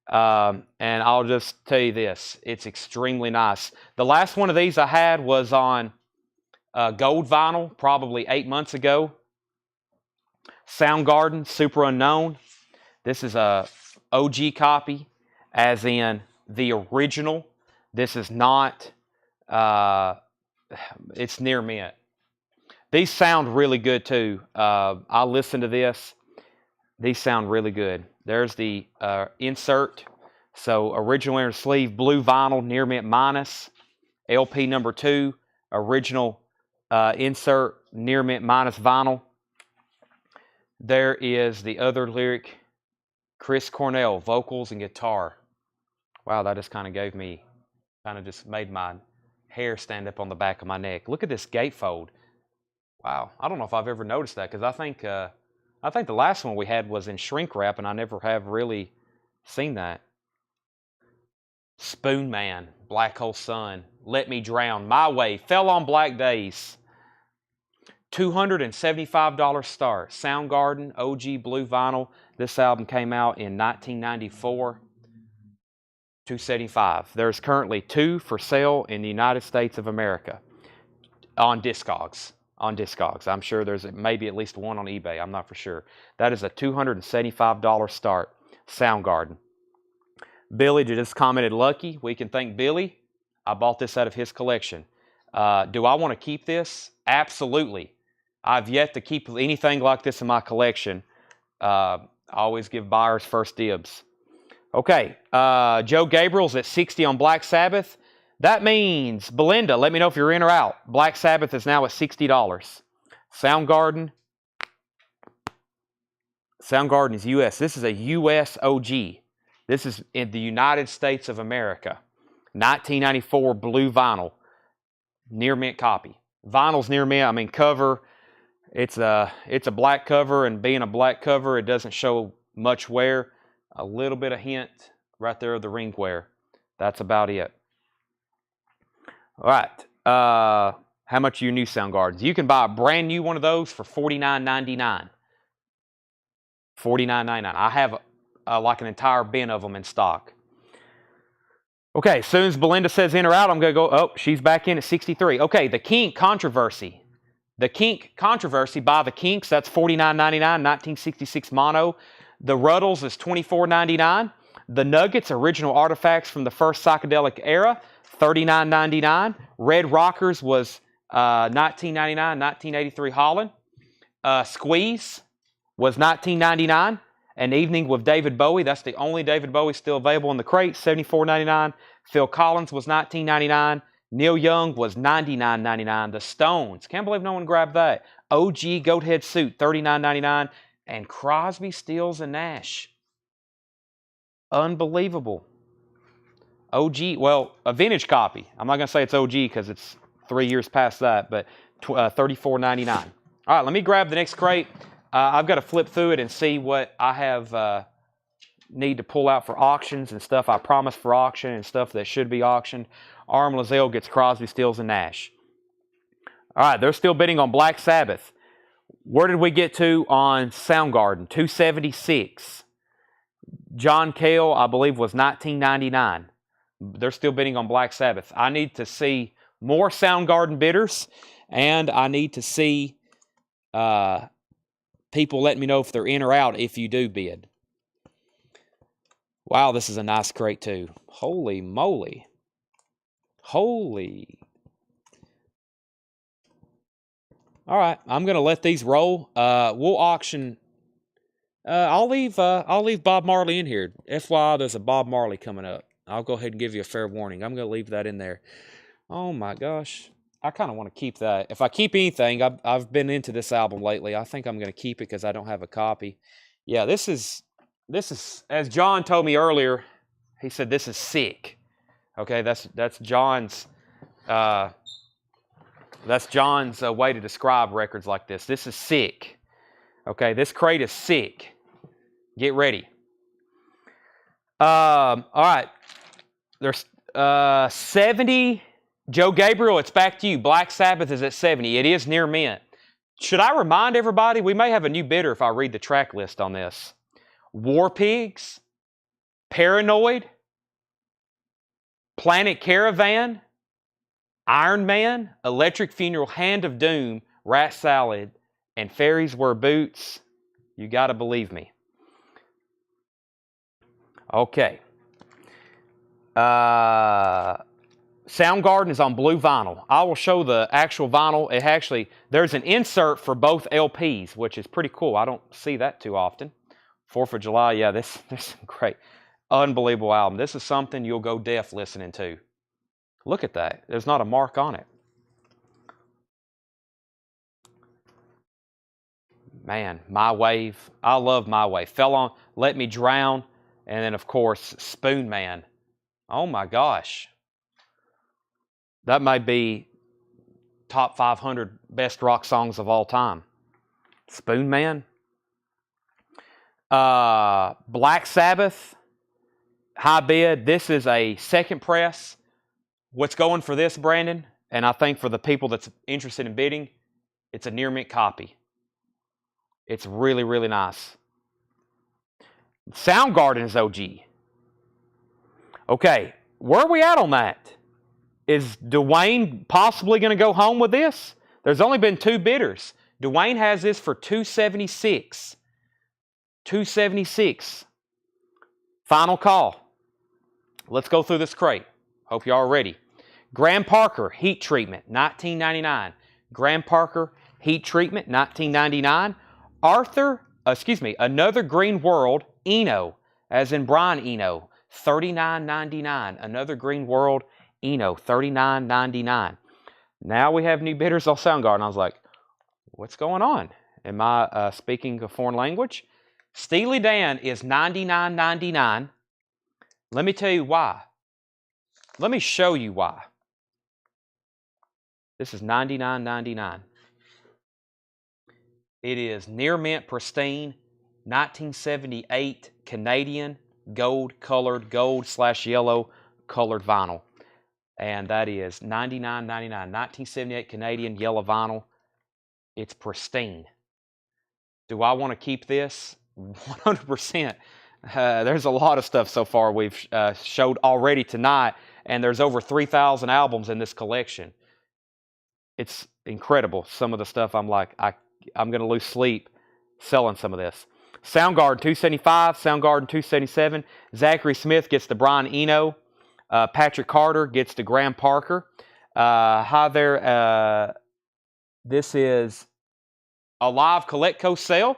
And I'll just tell you this. It's extremely nice. The last one of these I had was on gold vinyl, probably 8 months ago. Soundgarden, Super Unknown. This is a OG copy, as in the original. This is not, it's near mint. These sound really good too. I listened to this. These sound really good. There's the insert. So original inner sleeve, blue vinyl, near mint minus. LP number 2, original insert, near mint minus vinyl. There is the other lyric, Chris Cornell, vocals and guitar. Wow, that just kind of just made my hair stand up on the back of my neck. Look at this gatefold. Wow, I don't know if I've ever noticed that because I think the last one we had was in shrink wrap, and I never have really seen that. Spoon Man, Black Hole Sun, Let Me Drown, My Way, Fell on Black Days. $275 start. Soundgarden, OG blue vinyl. This album came out in 1994. $275. There's currently 2 for sale in the United States of America on Discogs. I'm sure there's maybe at least one on eBay. I'm not for sure. That is a $275 start. Soundgarden. Billy just commented, lucky. We can thank Billy. I bought this out of his collection. Do I want to keep this? Absolutely. I've yet to keep anything like this in my collection. I always give buyers first dibs. Okay, Joe Gabriel's at 60 on Black Sabbath. That means, Belinda, let me know if you're in or out. Black Sabbath is now at $60. Soundgarden is U.S. This is a U.S. OG. This is in the United States of America. 1994 blue vinyl. Near mint copy. Vinyl's near mint. I mean, cover. It's a black cover, and being a black cover, it doesn't show much wear. A little bit of hint right there of the ring wear. That's about it. All right. How much are your new Soundgardens? You can buy a brand new one of those for $49.99. $49.99. I have like an entire bin of them in stock. Okay, as soon as Belinda says in or out, I'm going to go, oh, she's back in at 63. Okay, the Kink Controversy. The Kink Controversy by the Kinks, that's $49.99, 1966 mono. The Ruddles is $24.99. The Nuggets, original artifacts from the first psychedelic era, $39.99. Red Rockers was $19.99, 1983 Holland. Squeeze was $19.99. An Evening with David Bowie, that's the only David Bowie still available in the crate, $74.99. Phil Collins was $19.99. Neil Young was $99.99. The Stones, can't believe no one grabbed that. OG Goat Head Suit, $39.99. And Crosby, Stills, and Nash. Unbelievable. OG, well, a vintage copy. I'm not going to say it's OG because it's 3 years past that, but $34.99. All right, let me grab the next crate. I've got to flip through it and see what I have need to pull out for auctions and stuff I promised for auction and stuff that should be auctioned. Arm Lazelle gets Crosby, Stills, and Nash. All right, they're still bidding on Black Sabbath. Where did we get to on Soundgarden? $276. John Cale, I believe, was $19.99. They're still bidding on Black Sabbath. I need to see more Soundgarden bidders, and I need to see people letting me know if they're in or out if you do bid. Wow, this is a nice crate too. Holy moly. Holy. All right, I'm going to let these roll. We'll auction. I'll leave Bob Marley in here. FYI, there's a Bob Marley coming up. I'll go ahead and give you a fair warning. I'm going to leave that in there. Oh my gosh. I kind of want to keep that. If I keep anything, I've been into this album lately. I think I'm going to keep it because I don't have a copy. Yeah, this is as John told me earlier. He said this is sick. Okay, that's John's way to describe records like this. This is sick. Okay, this crate is sick. Get ready. All right, there's 70. Joe Gabriel, it's back to you. Black Sabbath is at 70. It is near mint. Should I remind everybody? We may have a new bidder if I read the track list on this. War Pigs, Paranoid, Planet Caravan, Iron Man, Electric Funeral, Hand of Doom, Rat Salad, and Fairies Wear Boots. You got to believe me. Okay. Soundgarden is on blue vinyl. I will show the actual vinyl. There's an insert for both LPs, which is pretty cool. I don't see that too often. 4th of July, yeah, this is great. Unbelievable album. This is something you'll go deaf listening to. Look at that. There's not a mark on it. Man, My Wave. I love My Wave. Fell on, Let Me Drown, and then, of course, Spoon Man. Oh, my gosh. That might be top 500 best rock songs of all time. Spoon Man. Black Sabbath. High bid. This is a second press. What's going for this, Brandon? And I think for the people that's interested in bidding, it's a near mint copy. It's really, really nice. Soundgarden is OG. Okay, where are we at on that? Is Dwayne possibly going to go home with this? There's only been 2 bidders. Dwayne has this for $276. $276. Final call. Let's go through this crate. Hope y'all are ready. Graham Parker, Heat Treatment, $19.99. Graham Parker, Heat Treatment, $19.99. Another Green World, Eno, as in Brian Eno, $39.99. Another Green World, Eno, $39.99. Now we have new bidders on Soundgarden. I was like, what's going on? Am I speaking a foreign language? Steely Dan is $99.99. Let me tell you why. Let me show you why. This is $99.99. It is near mint pristine, 1978 Canadian gold/yellow colored vinyl. And that is $99.99. 1978 Canadian yellow vinyl. It's pristine. Do I want to keep this? 100%. There's a lot of stuff so far we've showed already tonight, and there's over 3,000 albums in this collection. It's incredible. Some of the stuff I'm like, I'm going to lose sleep selling some of this. Soundgarden $275, Soundgarden $277. Zachary Smith gets the Brian Eno. Patrick Carter gets the Graham Parker. Hi there. This is a live Coletco sale.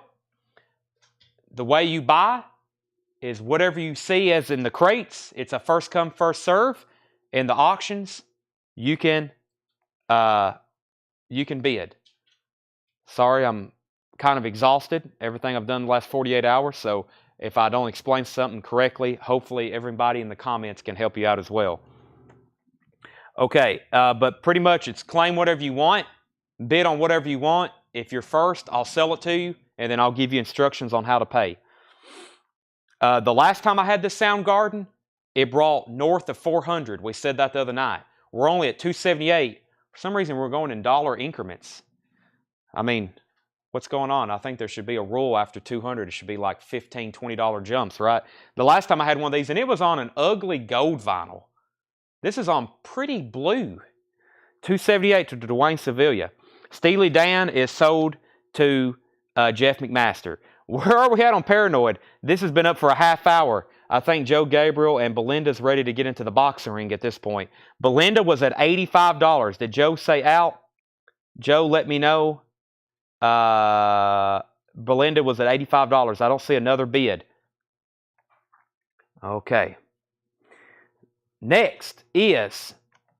The way you buy is whatever you see as in the crates. It's a first come, first serve. In the auctions, you can bid. Sorry, I'm kind of exhausted. Everything I've done the last 48 hours. So if I don't explain something correctly, hopefully everybody in the comments can help you out as well. Okay, but pretty much it's claim whatever you want, bid on whatever you want. If you're first, I'll sell it to you, and then I'll give you instructions on how to pay. The last time I had this Soundgarden, it brought north of 400. We said that the other night. We're only at 278. For some reason, we're going in dollar increments. I mean, what's going on? I think there should be a rule after 200. It should be like $15, $20 jumps, right? The last time I had one of these, and it was on an ugly gold vinyl. This is on pretty blue. $278 to Dwayne Sevilla. Steely Dan is sold to Jeff McMaster. Where are we at on Paranoid? This has been up for a half hour. I think Joe Gabriel and Belinda's ready to get into the boxing ring at this point. Belinda was at $85. Did Joe say out? Joe, let me know. Belinda was at $85. I don't see another bid. Okay. Next is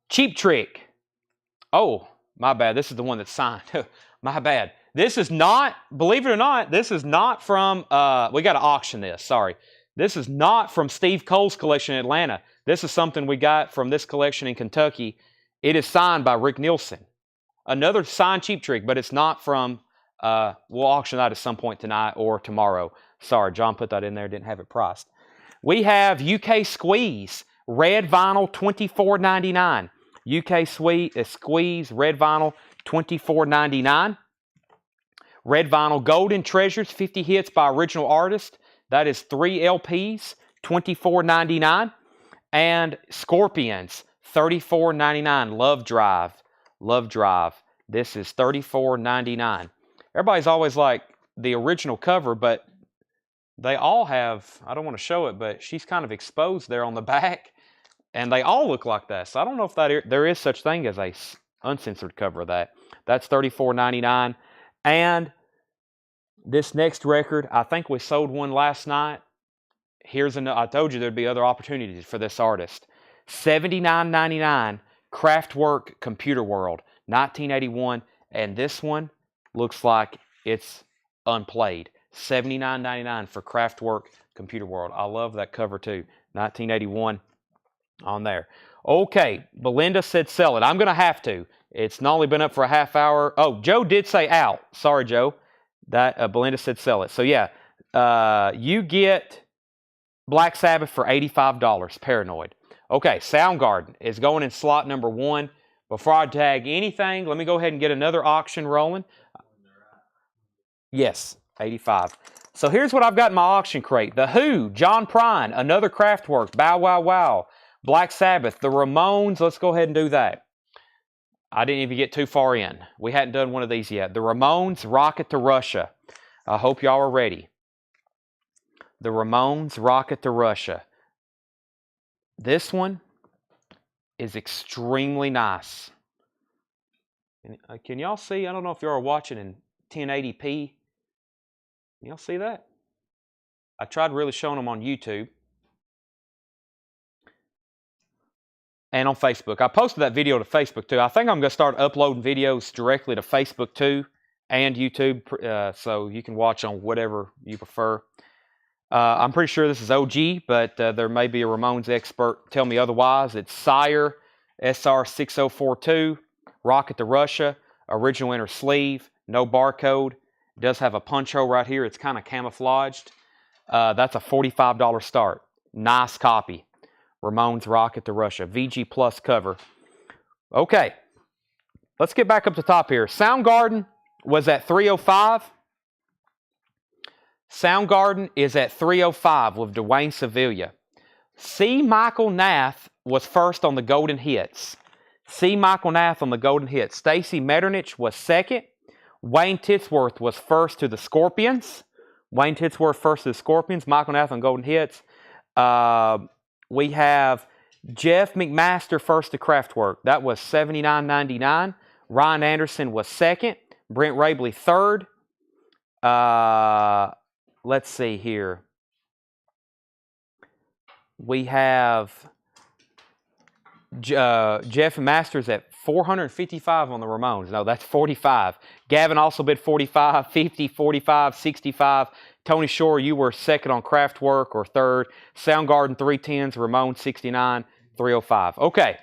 Cheap Trick. Oh, My bad. This is the one that's signed. My bad. This is not, believe it or not, this is not from, we got to auction this, sorry. This is not from Steve Cole's collection in Atlanta. This is something we got from this collection in Kentucky. It is signed by Rick Nielsen. Another signed Cheap Trick, but it's not from, we'll auction that at some point tonight or tomorrow. Sorry, John put that in there, didn't have it priced. We have UK Squeeze, red vinyl, $24.99. UK Squeeze, red vinyl, $24.99. Red vinyl Golden Treasures, 50 hits by original artist. That is 3 LPs, $24.99. And Scorpions, $34.99. Love Drive. Love Drive. This is $34.99. Everybody's always like the original cover, but they all have, I don't want to show it, but she's kind of exposed there on the back. And they all look like that. So I don't know if there is such thing as a uncensored cover of that. That's $34.99. And this next record, I think we sold one last night. Here's another. I told you there'd be other opportunities for this artist. $79.99, Kraftwerk Computer World, 1981. And this one looks like it's unplayed. $79.99 for Kraftwerk Computer World. I love that cover too. 1981 on there. Okay, Belinda said sell it. I'm going to have to. It's not only been up for a half hour. Oh, Joe did say out. Sorry, Joe. That Belinda said sell it. So yeah, you get Black Sabbath for $85. Paranoid. Okay, Soundgarden is going in slot number 1. Before I tag anything, let me go ahead and get another auction rolling. Yes, 85. So here's what I've got in my auction crate. The Who, John Prine, another Kraftwerk, Bow Wow Wow, Black Sabbath, the Ramones. Let's go ahead and do that. I didn't even get too far in. We hadn't done one of these yet. The Ramones, Rocket to Russia. I hope y'all are ready. The Ramones, Rocket to Russia. This one is extremely nice. Can y'all see? I don't know if y'all are watching in 1080p. Can y'all see that? I tried really showing them on YouTube. And on Facebook. I posted that video to Facebook too. I think I'm going to start uploading videos directly to Facebook too and YouTube, so you can watch on whatever you prefer. I'm pretty sure this is OG, but there may be a Ramones expert tell me otherwise. It's Sire SR6042, Rocket to Russia, original inner sleeve, no barcode. It does have a punch hole right here. It's kind of camouflaged. That's a $45 start. Nice copy. Ramones, Rocket to Russia. VG Plus cover. Okay. Let's get back up to top here. Soundgarden was at 305. Soundgarden is at 305 with Dwayne Sevilla. C. Michael Nath was first on the Golden Hits. C. Michael Nath on the Golden Hits. Stacy Metternich was second. Wayne Titsworth was first to the Scorpions. Wayne Titsworth first to the Scorpions. Michael Nath on Golden Hits. We have Jeff McMaster first to Kraftwerk. That was $79.99. Ryan Anderson was second. Brent Rabley third. Let's see here. We have Jeff Masters at 455 on the Ramones. No, that's 45. Gavin also bid 45, 50, 45, 65. Tony Shore, you were second on Kraftwerk or third. Soundgarden 310s, Ramones 69, 305. Okay.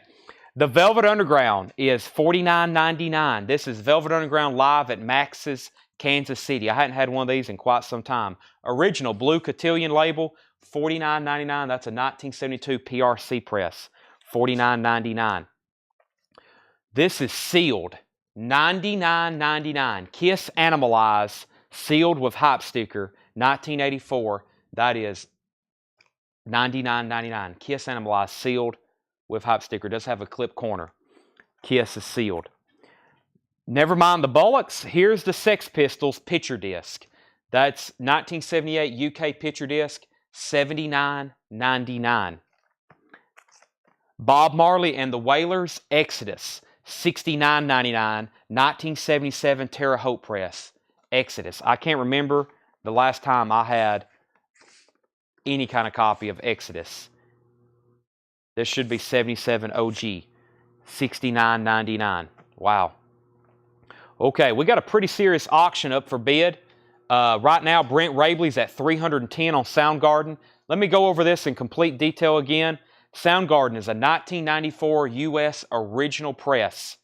The Velvet Underground is $49.99. This is Velvet Underground live at Max's Kansas City. I hadn't had one of these in quite some time. Original Blue Cotillion label, $49.99. That's a 1972 PRC press, $49.99. This is sealed, $99.99. Kiss Animalize, sealed with hype sticker, 1984. That is $99.99. Kiss Animalize, sealed with hype sticker. Does have a clip corner. Kiss is sealed. Never mind the Bullocks. Here's the Sex Pistols picture disc. That's 1978 UK picture disc, $79.99. Bob Marley and the Wailers, Exodus, $69.99. 1977 Terre Haute press, Exodus. I can't remember the last time I had any kind of copy of Exodus. This should be 77 OG, $69.99. Wow. Okay, we got a pretty serious auction up for bid. Right now, Brent Rabley's at $310 on Soundgarden. Let me go over this in complete detail again. Soundgarden is a 1994 U.S. original press.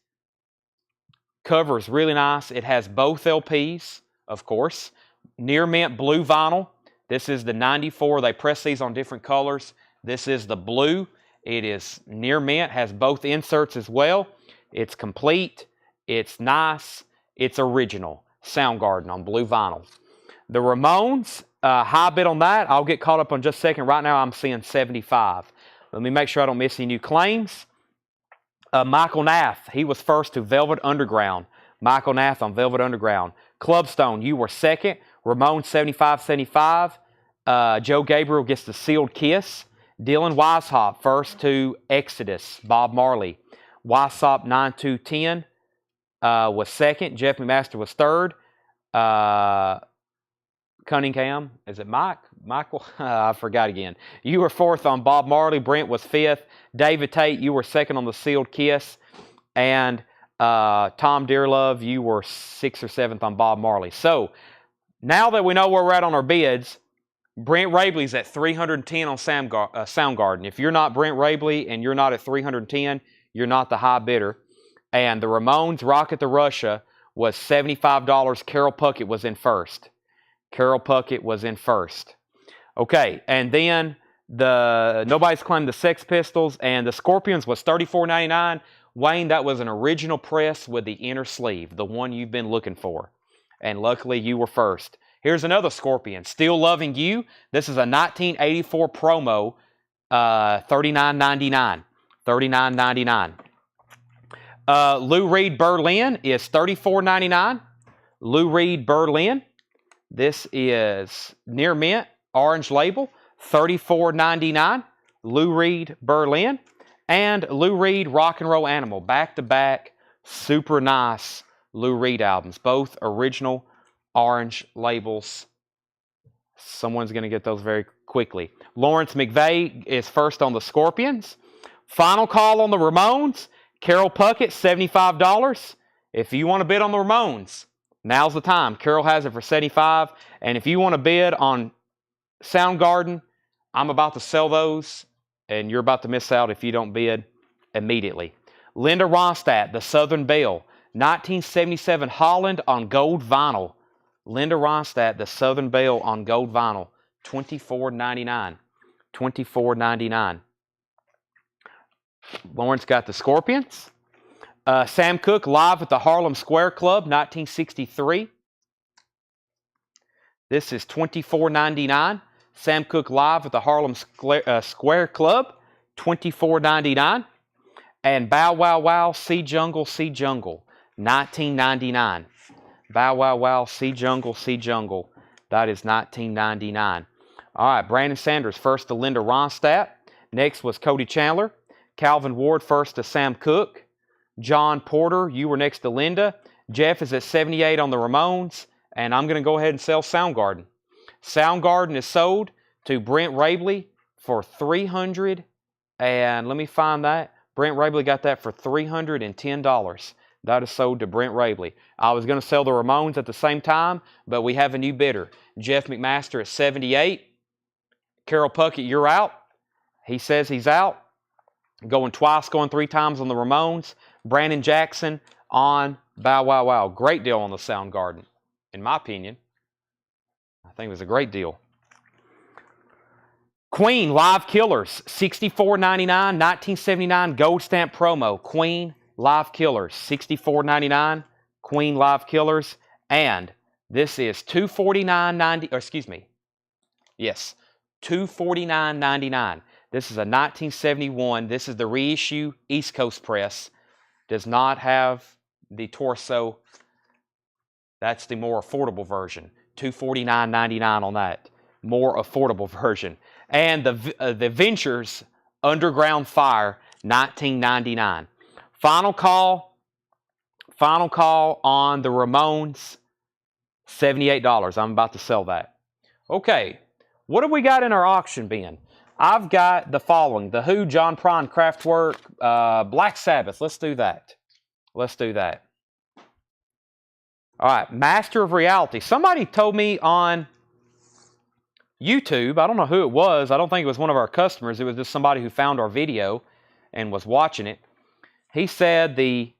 Cover is really nice. It has both LPs, of course. Near mint blue vinyl. This is the 94. They press these on different colors. This is the blue. It is near mint, has both inserts as well. It's complete. It's nice. It's original. Soundgarden on blue vinyl. The Ramones, high bid on that. I'll get caught up on just a second. Right now I'm seeing 75. Let me make sure I don't miss any new claims. Michael Nath, he was first to Velvet Underground. Michael Nath on Velvet Underground. Clubstone, you were second. Ramon 75-75. Joe Gabriel gets the Sealed Kiss. Dylan Weishaupt first to Exodus. Bob Marley. Weishaupt 9-10 was second. Jeff McMaster was third. Cunningham, is it Michael? I forgot again. You were fourth on Bob Marley. Brent was fifth. David Tate, you were second on the Sealed Kiss. And Tom Dearlove, you were sixth or seventh on Bob Marley. So, now that we know where we're at on our bids, Brent Rabley's at $310 on Soundgarden. If you're not Brent Rabley and you're not at $310, you're not the high bidder. And the Ramones Rocket to Russia was $75. Carol Puckett was in first. Carol Puckett was in first. Okay, and then nobody's claimed the Sex Pistols, and the Scorpions was $34.99. Wayne, that was an original press with the inner sleeve, the one you've been looking for. And luckily you were first. Here's another Scorpion, Still Loving You. This is a 1984 promo, $39.99. $39.99. Lou Reed Berlin is $34.99. Lou Reed Berlin. This is near mint, orange label, $34.99. Lou Reed Berlin. And Lou Reed Rock and Roll Animal, back-to-back, super nice Lou Reed albums. Both original orange labels. Someone's going to get those very quickly. Lawrence McVeigh is first on the Scorpions. Final call on the Ramones. Carol Puckett, $75. If you want to bid on the Ramones, now's the time. Carol has it for $75. And if you want to bid on Soundgarden, I'm about to sell those, and you're about to miss out if you don't bid immediately. Linda Ronstadt, The Southern Belle, 1977 Holland on gold vinyl. Linda Ronstadt, The Southern Belle on gold vinyl, $24.99. $24.99. Lawrence got the Scorpions. Sam Cooke, Live at the Harlem Square Club, 1963. This is $24.99. Sam Cooke Live at the Harlem Square Club, $24.99. And Bow Wow Wow, Sea Jungle, 1999. Bow Wow Wow, Sea Jungle, that is $19.99. All right, Brandon Sanders first to Linda Ronstadt. Next was Cody Chandler. Calvin Ward first to Sam Cooke. John Porter, you were next to Linda. Jeff is at 78 on the Ramones. And I'm going to go ahead and sell Soundgarden. Soundgarden is sold to Brent Rabley for $300. And let me find that. Brent Rabley got that for $310. That is sold to Brent Rabley. I was going to sell the Ramones at the same time, but we have a new bidder. Jeff McMaster at 78. Carol Puckett, you're out. He says he's out. Going twice, going three times on the Ramones. Brandon Jackson on Bow Wow Wow. Great deal on the Soundgarden, in my opinion. I think it was a great deal. Queen Live Killers, $64.99, 1979 gold stamp promo. Queen Live Killers, $64.99. Queen Live Killers. And this is $249.90, or excuse me. Yes, $249.99. This is a 1971. This is the reissue East Coast press. Does not have the torso. That's the more affordable version. $249.99 on that. More affordable version. And the Ventures Underground Fire, $19.99. Final call on the Ramones, $78. I'm about to sell that. Okay, what have we got in our auction bin? I've got the following. The Who, John Prine, Kraftwerk, Black Sabbath. Let's do that. All right, Master of Reality. Somebody told me on YouTube, I don't know who it was. I don't think it was one of our customers. It was just somebody who found our video and was watching it. He said the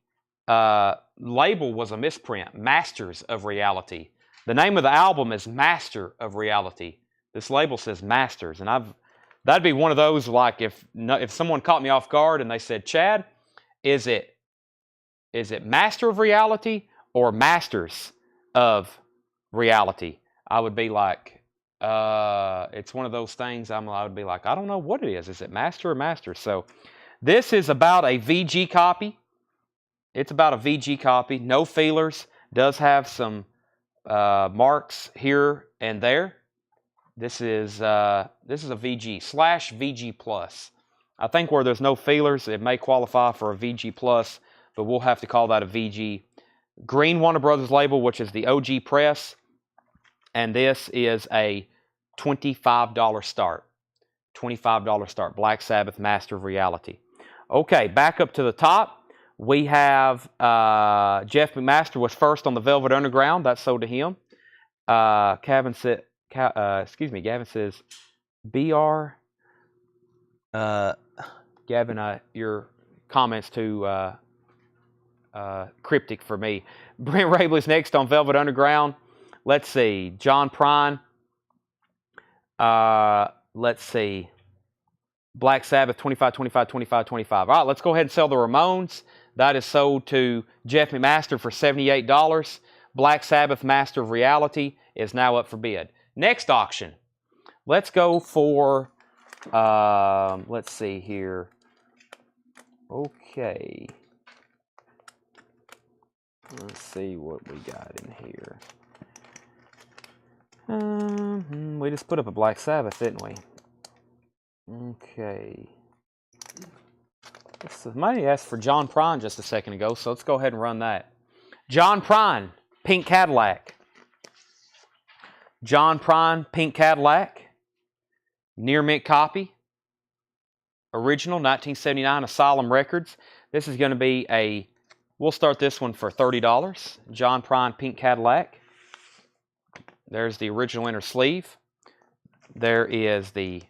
label was a misprint, Masters of Reality. The name of the album is Master of Reality. This label says Masters, and that'd be one of those like if someone caught me off guard and they said, Chad, is it Master of Reality or Masters of Reality? I would be like, it's one of those things. I would be like, I don't know what it is. Is it Master or Master? So this is about a VG copy. It's about a VG copy. No feelers. Does have some marks here and there. This is a VG / VG plus. I think where there's no feelers, it may qualify for a VG plus, but we'll have to call that a VG. Green Warner Brothers label, which is the OG press, and this is a $25 start. $25 start. Black Sabbath Master of Reality. Okay, back up to the top. We have Jeff McMaster was first on the Velvet Underground. That's sold to him. Gavin says, BR. Gavin, your comments too cryptic for me. Brent Rabley's next on Velvet Underground. Let's see. John Prine. Let's see. Black Sabbath, 25, 25, 25, 25. All right, let's go ahead and sell the Ramones. That is sold to Jeff McMaster for $78. Black Sabbath Master of Reality is now up for bid. Next auction. Let's go for, let's see here. Okay. Let's see what we got in here. We just put up a Black Sabbath, didn't we? Okay. Somebody asked for John Prine just a second ago, so let's go ahead and run that. John Prine, Pink Cadillac. John Prine, Pink Cadillac. Near mint copy. Original, 1979, Asylum Records. This is going to be we'll start this one for $30. John Prine, Pink Cadillac. There's the original inner sleeve. There is the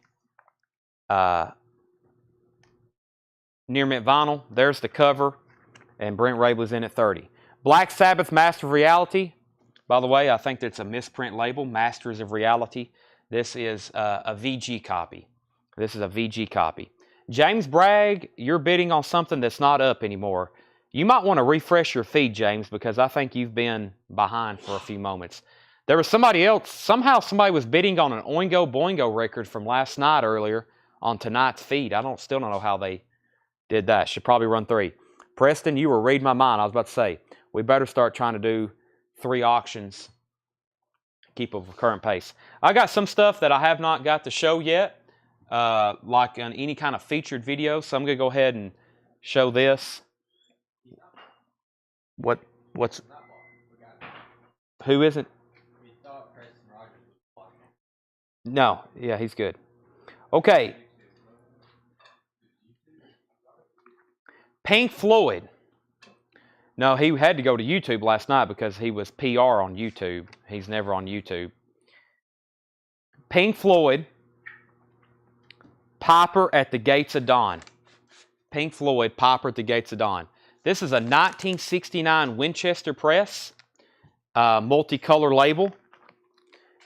near mint vinyl. There's the cover. And Brent Rabley's in at $30. Black Sabbath Master of Reality. By the way, I think that's a misprint label, Masters of Reality. This is a VG copy. This is a VG copy. James Bragg, you're bidding on something that's not up anymore. You might want to refresh your feed, James, because I think you've been behind for a few moments. There was somebody else, somehow somebody was bidding on an Oingo Boingo record from last night earlier on tonight's feed. Still don't know how they did that. Should probably run 3. Preston, you were reading my mind. I was about to say, we better start trying to do 3 auctions. Keep a current pace. I got some stuff that I have not got to show yet, like on any kind of featured video. So I'm going to go ahead and show this. What's? Who isn't? No, yeah, he's good. Okay. Pink Floyd. No, he had to go to YouTube last night because he was PR on YouTube. He's never on YouTube. Pink Floyd, Piper at the Gates of Dawn. Pink Floyd, Piper at the Gates of Dawn. This is a 1969 Winchester press, multicolor label.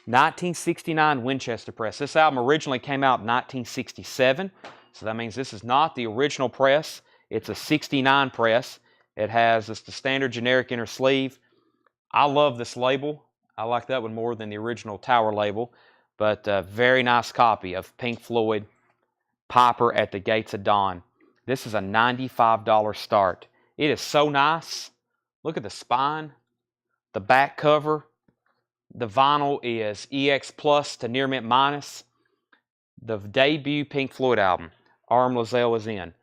1969 Winchester press. This album originally came out in 1967, so that means this is not the original press. It's a 69 press. It has just the standard generic inner sleeve. I love this label. I like that one more than the original Tower label, but a very nice copy of Pink Floyd, Piper at the Gates of Dawn. This is a $95 start. It is so nice. Look at the spine, the back cover. The vinyl is EX Plus to Near Mint Minus. The debut Pink Floyd album, Arm Lozelle is in.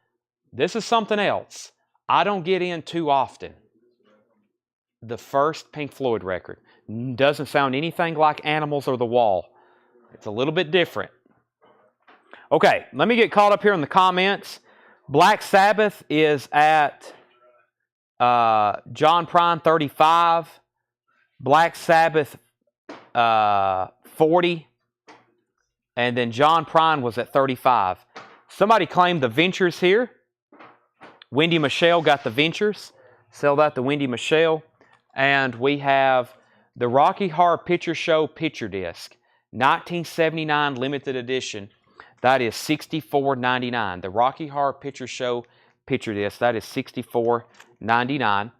This is something else I don't get in too often. The first Pink Floyd record doesn't sound anything like Animals or The Wall. It's a little bit different. Okay, let me get caught up here in the comments. Black Sabbath is at John Prine 35. Black Sabbath 40, and then John Prine was at 35. Somebody claimed the Ventures here. Wendy Michelle got the Ventures. Sell that to Wendy Michelle. And we have the Rocky Horror Picture Show picture disc, 1979 limited edition. That is $64.99. The Rocky Horror Picture Show picture disc, that is $64.99.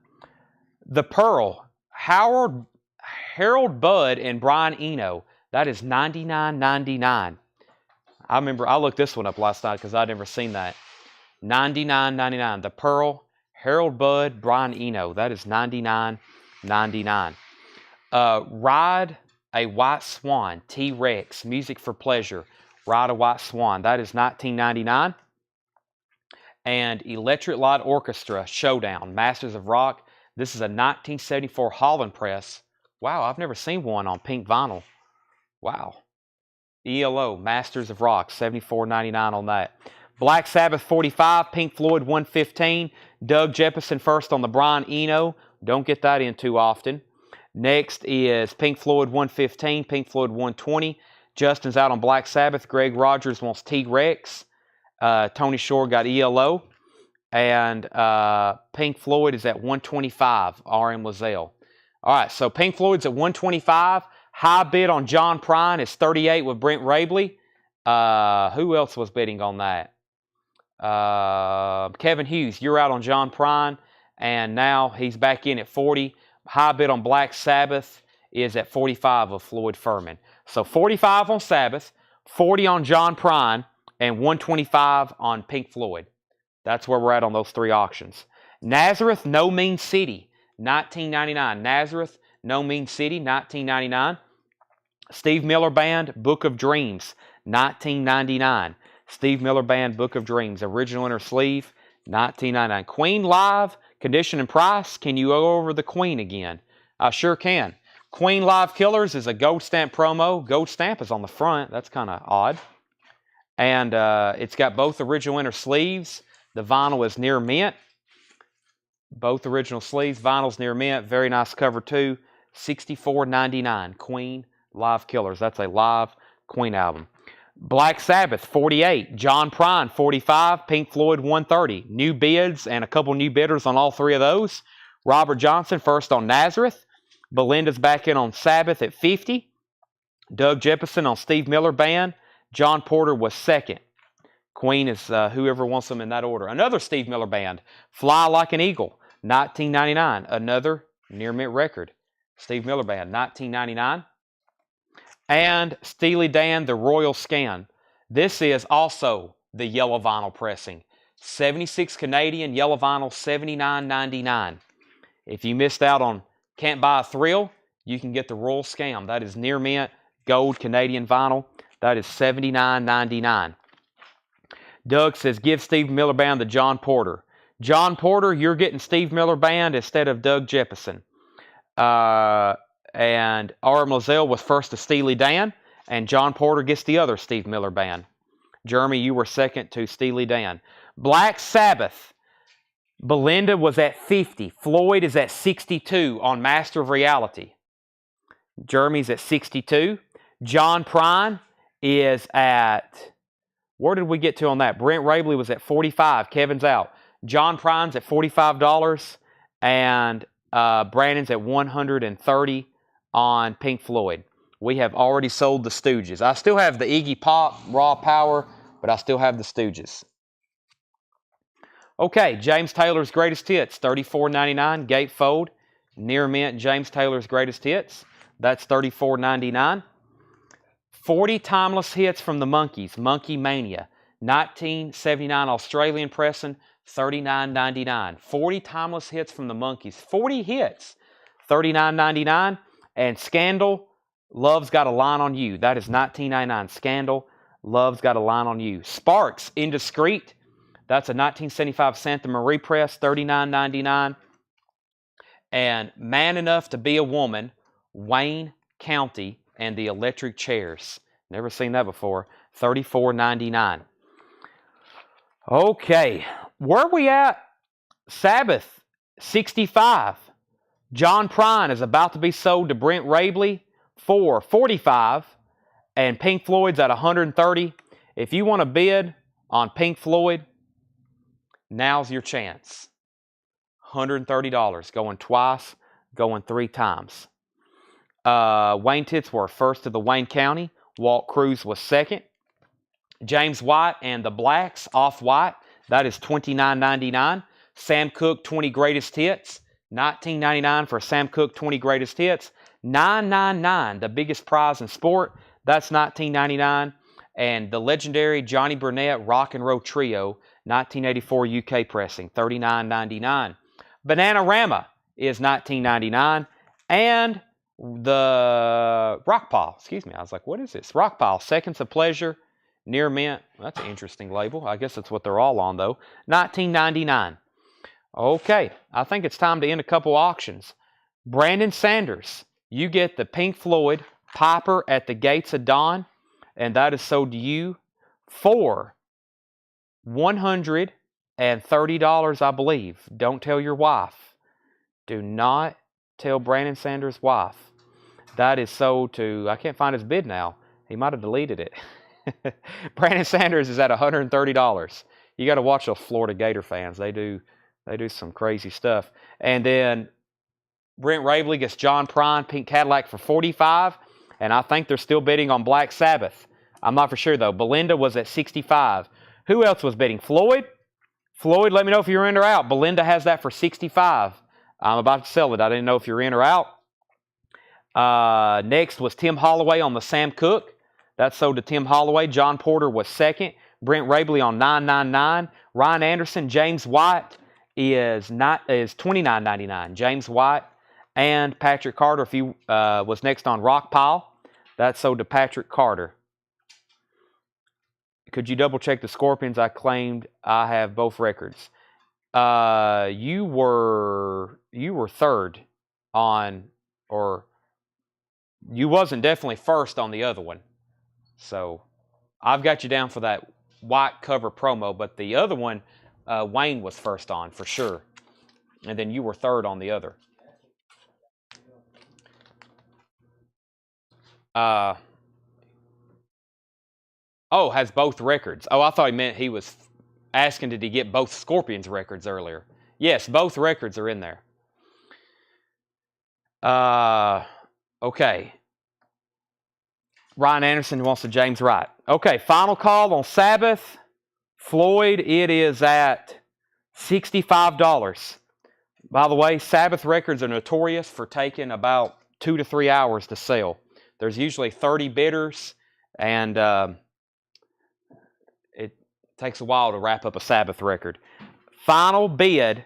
The Pearl, Harold Budd and Brian Eno, that is $99.99. I remember I looked this one up last night because I'd never seen that. $99.99. The Pearl, Harold Budd, Brian Eno, that is $99.99. Ride a White Swan, T-Rex, Music for Pleasure, Ride a White Swan, that is $19.99. And Electric Light Orchestra, Showdown, Masters of Rock, this is a 1974 Holland press. Wow, I've never seen one on pink vinyl. Wow. ELO, Masters of Rock, $74.99 on that. Black Sabbath 45, Pink Floyd 115, Doug Jefferson first on the Brian Eno. Don't get that in too often. Next is Pink Floyd 115, Pink Floyd 120. Justin's out on Black Sabbath. Greg Rogers wants T-Rex. Tony Shore got ELO. And Pink Floyd is at 125, R.M. Lazelle. All right, so Pink Floyd's at 125. High bid on John Prine is 38 with Brent Rabley. Who else was bidding on that? Kevin Hughes, you're out on John Prine, and now he's back in at 40. High bid on Black Sabbath is at 45 of Floyd Furman. So 45 on Sabbath, 40 on John Prine, and 125 on Pink Floyd. That's where we're at on those three auctions. Nazareth, No Mean City, $19.99. Nazareth, No Mean City, $19.99. Steve Miller Band, Book of Dreams, $19.99. Steve Miller Band, Book of Dreams, original inner sleeve, $19.99. Queen Live, Condition and Price. Can you go over the Queen again? I sure can. Queen Live Killers is a gold stamp promo. Gold stamp is on the front. That's kind of odd. And it's got both original inner sleeves. The vinyl is near mint. Both original sleeves. Vinyl's near mint. Very nice cover too. $64.99. Queen Live Killers. That's a live Queen album. Black Sabbath, 48. John Prine, 45. Pink Floyd, 130. New bids and a couple new bidders on all three of those. Robert Johnson first on Nazareth. Belinda's back in on Sabbath at 50. Doug Jefferson on Steve Miller Band. John Porter was second. Queen is whoever wants them in that order. Another Steve Miller Band, Fly Like an Eagle, $19.99. Another near mint record. Steve Miller Band, $19.99. And Steely Dan, The Royal Scan. This is also the yellow vinyl pressing. 76 Canadian, yellow vinyl, $79.99. If you missed out on Can't Buy a Thrill, you can get the Royal Scam. That is near mint, gold Canadian vinyl. That is $79.99. Doug says, give Steve Miller Band the John Porter. John Porter, you're getting Steve Miller Band instead of Doug Jefferson. And R.M. Lazelle was first to Steely Dan, and John Porter gets the other Steve Miller Band. Jeremy, you were second to Steely Dan. Black Sabbath, Belinda was at 50. Floyd is at 62 on Master of Reality. Jeremy's at 62. John Prine is at, where did we get to on that? Brent Rabley was at 45. Kevin's out. John Prine's at $45, and Brandon's at $130 on Pink Floyd. We have already sold the Stooges. I still have the Iggy Pop, Raw Power, but I still have the Stooges. Okay, James Taylor's Greatest Hits, $34.99, gatefold. Near mint, James Taylor's Greatest Hits. That's $34.99. 40 timeless hits from the Monkees, Monkey Mania, 1979 Australian pressing, $39.99. 40 timeless hits from the Monkees, 40 hits, $39.99. And Scandal, Love's Got a Line on You. That is $19.99. Scandal, Love's Got a Line on You. Sparks, Indiscreet. That's a 1975 Santa Marie press, $39.99. And Man Enough to Be a Woman, Wayne County and the Electric Chairs. Never seen that before. $34.99. Okay, where are we at? Sabbath, 65. John Prine is about to be sold to Brent Rabley for $45, and Pink Floyd's at $130. If you want to bid on Pink Floyd, now's your chance. $130, going twice, going 3 times. Wayne Titsworth, first of the Wayne County. Walt Cruz was second. James White and the Blacks, Off-White, that is $29.99. Sam Cooke, 20 Greatest Hits, $19.99 for Sam Cooke 20 Greatest Hits. $9.99, the biggest prize in sport, that's $19.99. And the legendary Johnny Burnett Rock and Roll Trio, 1984 UK pressing, $39.99. Bananarama is $19.99. And the Rockpile, excuse me, I was like, what is this? Rockpile, Seconds of Pleasure, Near Mint. That's an interesting label. I guess that's what they're all on, though. $19.99. Okay, I think it's time to end a couple auctions. Brandon Sanders, you get the Pink Floyd Piper at the Gates of Dawn, and that is sold to you for $130, I believe. Don't tell your wife. Do not tell Brandon Sanders' wife. That is sold to, I can't find his bid now. He might have deleted it. Brandon Sanders is at $130. You got to watch those Florida Gator fans. They do some crazy stuff. And then Brent Rabley gets John Prine Pink Cadillac for $45, and I think they're still bidding on Black Sabbath. I'm not for sure, though. Belinda was at $65. Who else was bidding? Floyd? Floyd, let me know if you're in or out. Belinda has that for $65. I'm about to sell it. I didn't know if you're in or out. Next was Tim Holloway on the Sam Cooke. That sold to Tim Holloway. John Porter was second. Brent Rabley on $9.99. Ryan Anderson, James White is $29.99. James White and Patrick Carter, if he was next on Rockpile, that sold to Patrick Carter. Could you double check the Scorpions? I claimed I have both records. You were third on, or you wasn't definitely first on the other one. So I've got you down for that white cover promo, but the other one, Wayne was first on for sure. And then you were third on the other. Has both records. Oh, I thought he meant he was asking did he get both Scorpions records earlier. Yes, both records are in there. Okay. Ryan Anderson wants the James Wright. Okay, final call on Sabbath. Floyd, it is at $65. By the way, Sabbath records are notorious for taking about 2 to 3 hours to sell. There's usually 30 bidders, and it takes a while to wrap up a Sabbath record. Final bid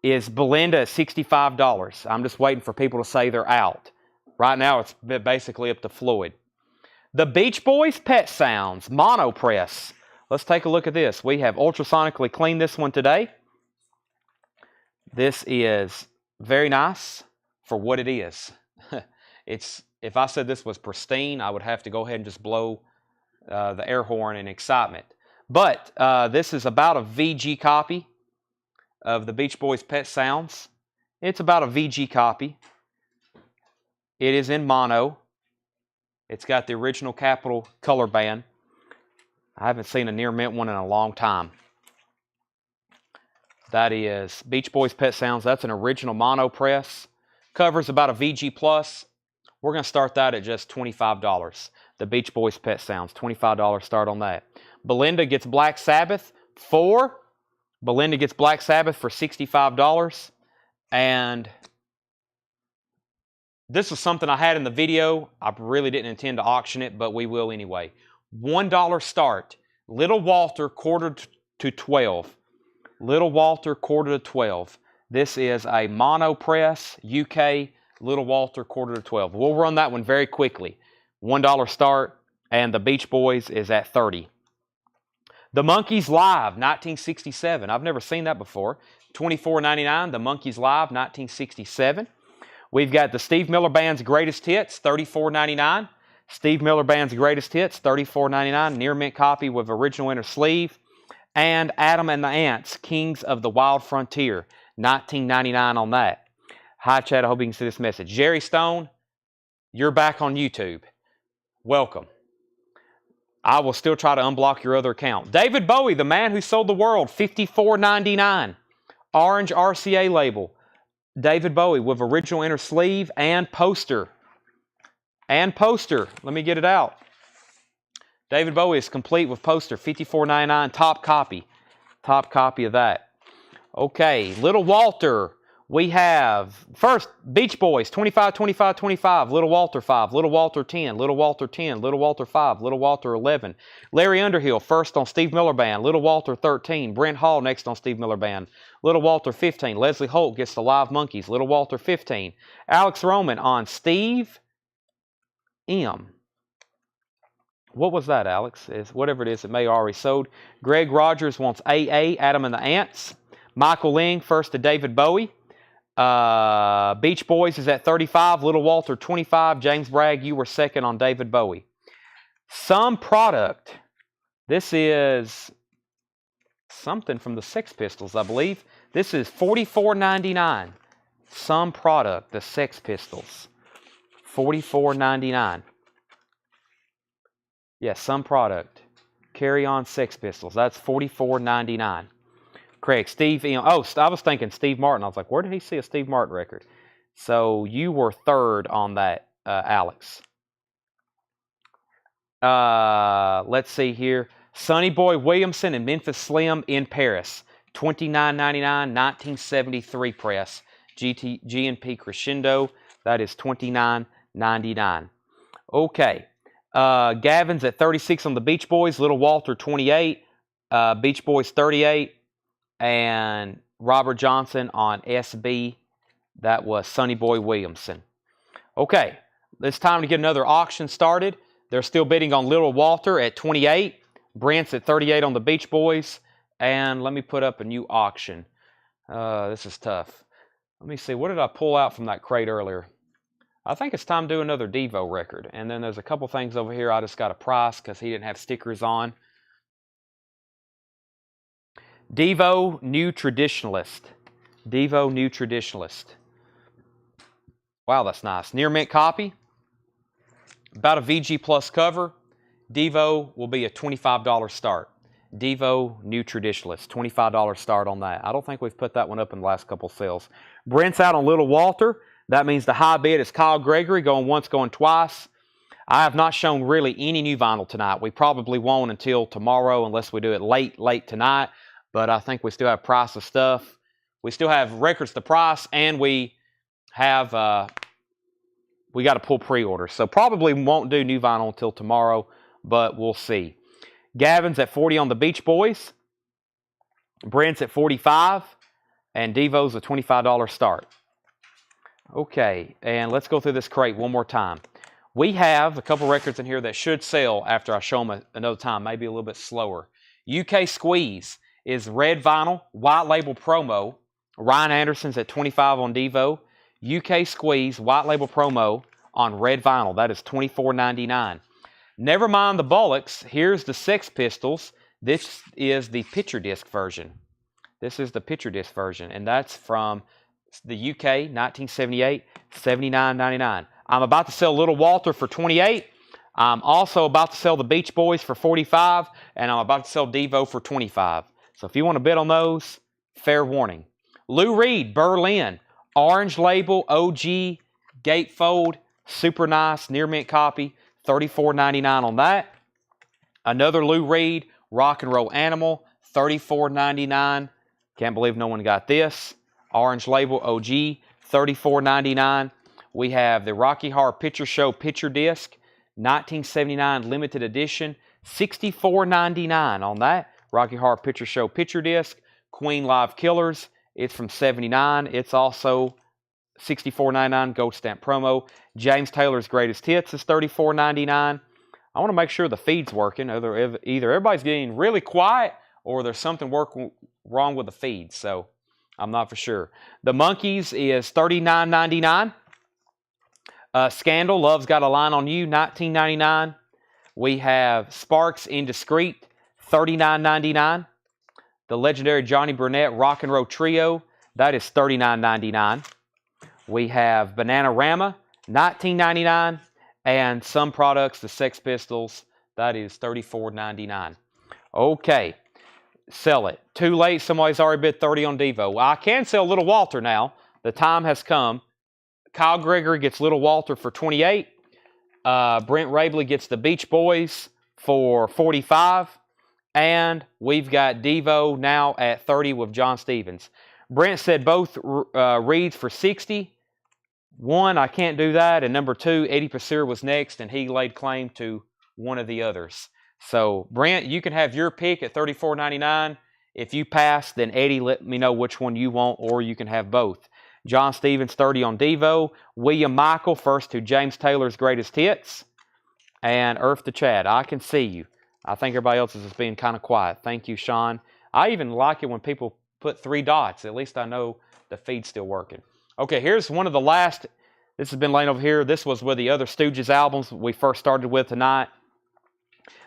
is Belinda at $65. I'm just waiting for people to say they're out. Right now, it's basically up to Floyd. The Beach Boys Pet Sounds Mono Press. Let's take a look at this. We have ultrasonically cleaned this one today. This is very nice for what it is. If I said this was pristine, I would have to go ahead and just blow the air horn in excitement. But this is about a VG copy of the Beach Boys Pet Sounds. It's about a VG copy. It is in mono. It's got the original Capitol color band. I haven't seen a near mint one in a long time. That is Beach Boys Pet Sounds. That's an original mono press. Covers about a VG plus. We're going to start that at just $25. The Beach Boys Pet Sounds, $25 start on that. Belinda gets Black Sabbath for $65. And this was something I had in the video. I really didn't intend to auction it, but we will anyway. $1 start. Little Walter, quarter to 12. Little Walter, quarter to 12. This is a mono press, UK, Little Walter, quarter to 12. We'll run that one very quickly. $1 start, and the Beach Boys is at $30. The Monkees Live, 1967. I've never seen that before. $24.99. The Monkees Live, 1967. We've got the Steve Miller Band's Greatest Hits, $34.99. Steve Miller Band's Greatest Hits, $34.99. Near mint copy with original inner sleeve. And Adam and the Ants, Kings of the Wild Frontier, $19.99 on that. Hi, Chad. I hope you can see this message. Jerry Stone, you're back on YouTube. Welcome. I will still try to unblock your other account. David Bowie, the man who sold the world, $54.99. Orange RCA label. David Bowie with original inner sleeve and poster. Let me get it out. David Bowie is complete with poster, $54.99, top copy. Top copy of that. Okay, Little Walter. We have, first, Beach Boys, 25, 25, 25. Little Walter 5, Little Walter 10, Little Walter 10, Little Walter 5, Little Walter 11. Larry Underhill, first on Steve Miller Band. Little Walter 13. Brent Hall, next on Steve Miller Band. Little Walter 15. Leslie Holt gets the Live Monkeys. Little Walter 15. Alex Roman on Steve M. What was that, Alex? Whatever it is, it may have already sold. Greg Rogers wants AA, Adam and the Ants. Michael Ling, first to David Bowie. Beach Boys is at 35. Little Walter, 25. James Bragg, you were second on David Bowie. Some Product. This is something from the Sex Pistols, I believe. This is $44.99. Some Product, the Sex Pistols. $44.99. Yes, Some Product. Carry On Sex Pistols. That's $44.99. Correct. Steve, I was thinking Steve Martin. I was like, where did he see a Steve Martin record? So you were third on that, Alex. Let's see here. Sonny Boy Williamson and Memphis Slim in Paris. $29.99, 1973 press. G&P Crescendo. That is $29.99. Okay. Gavin's at 36 on the Beach Boys. Little Walter, 28. Beach Boys, 38. And Robert Johnson on SB. That was Sonny Boy Williamson. Okay, it's time to get another auction started. They're still bidding on Little Walter at 28. Brent's at 38 on the Beach Boys. And let me put up a new auction. This is tough. Let me see, what did I pull out from that crate earlier? I think it's time to do another Devo record. And then there's a couple things over here I just got a price because he didn't have stickers on. Devo New Traditionalist. Devo New Traditionalist. Wow, that's nice. Near mint copy. About a VG Plus cover. Devo will be a $25 start. Devo New Traditionalist. $25 start on that. I don't think we've put that one up in the last couple sales. Brent's out on Little Walter. That means the high bid is Kyle Gregory, going once, going twice. I have not shown really any new vinyl tonight. We probably won't until tomorrow unless we do it late tonight. But I think we still have price of stuff. We still have records to price, and we have we got to pull pre-orders. So probably won't do new vinyl until tomorrow, but we'll see. Gavin's at 40 on the Beach Boys. Brent's at 45, and Devo's a $25 start. Okay, and let's go through this crate one more time. We have a couple records in here that should sell after I show them another time, maybe a little bit slower. UK Squeeze is red vinyl, white label promo. Ryan Anderson's at 25 on Devo. UK Squeeze, white label promo on red vinyl. That is $24.99. Never mind the Bullocks. Here's the Sex Pistols. This is the picture disc version. This is the picture disc version, and that's from the UK, 1978, $79.99. I'm about to sell Little Walter for $28. I'm also about to sell the Beach Boys for $45, and I'm about to sell Devo for $25. So if you want to bid on those, fair warning. Lou Reed, Berlin, orange label, OG, gatefold, super nice, near mint copy, $34.99 on that. Another Lou Reed, Rock and Roll Animal, $34.99. Can't believe no one got this. Orange label, OG, $34.99. We have the Rocky Horror Picture Show picture disc, 1979 limited edition, $64.99 on that. Rocky Horror Picture Show picture disc. Queen Live Killers, it's from 79. It's also $64.99 gold stamp promo. James Taylor's Greatest Hits is $34.99. I want to make sure the feed's working. Either everybody's getting really quiet or there's something wrong with the feed, so I'm not for sure. The Monkees is $39.99. Scandal, Love's Got a Line on You, $19.99. We have Sparks Indiscreet, $39.99. The legendary Johnny Burnett Rock and Roll Trio, that is $39.99. We have Bananarama, $19.99, and some products, the Sex Pistols, that is $34.99. Okay, sell it. Too late, somebody's already bid 30 on Devo. Well, I can sell Little Walter now. The time has come. Kyle Gregory gets Little Walter for 28. Brent Rabley gets the Beach Boys for 45. And we've got Devo now at 30 with John Stevens. Brent said both reads for 60. One, I can't do that. And number two, Eddie Pasir was next, and he laid claim to one of the others. So, Brent, you can have your pick at $34.99. If you pass, then Eddie, let me know which one you want, or you can have both. John Stevens, 30 on Devo. William Michael, first to James Taylor's Greatest Hits. And Earth to Chad, I can see you. I think everybody else is being kind of quiet. Thank you, Sean. I even like it when people put 3 dots. At least I know the feed's still working. Okay, here's one of the last. This has been laying over here. This was with the other Stooges albums we first started with tonight.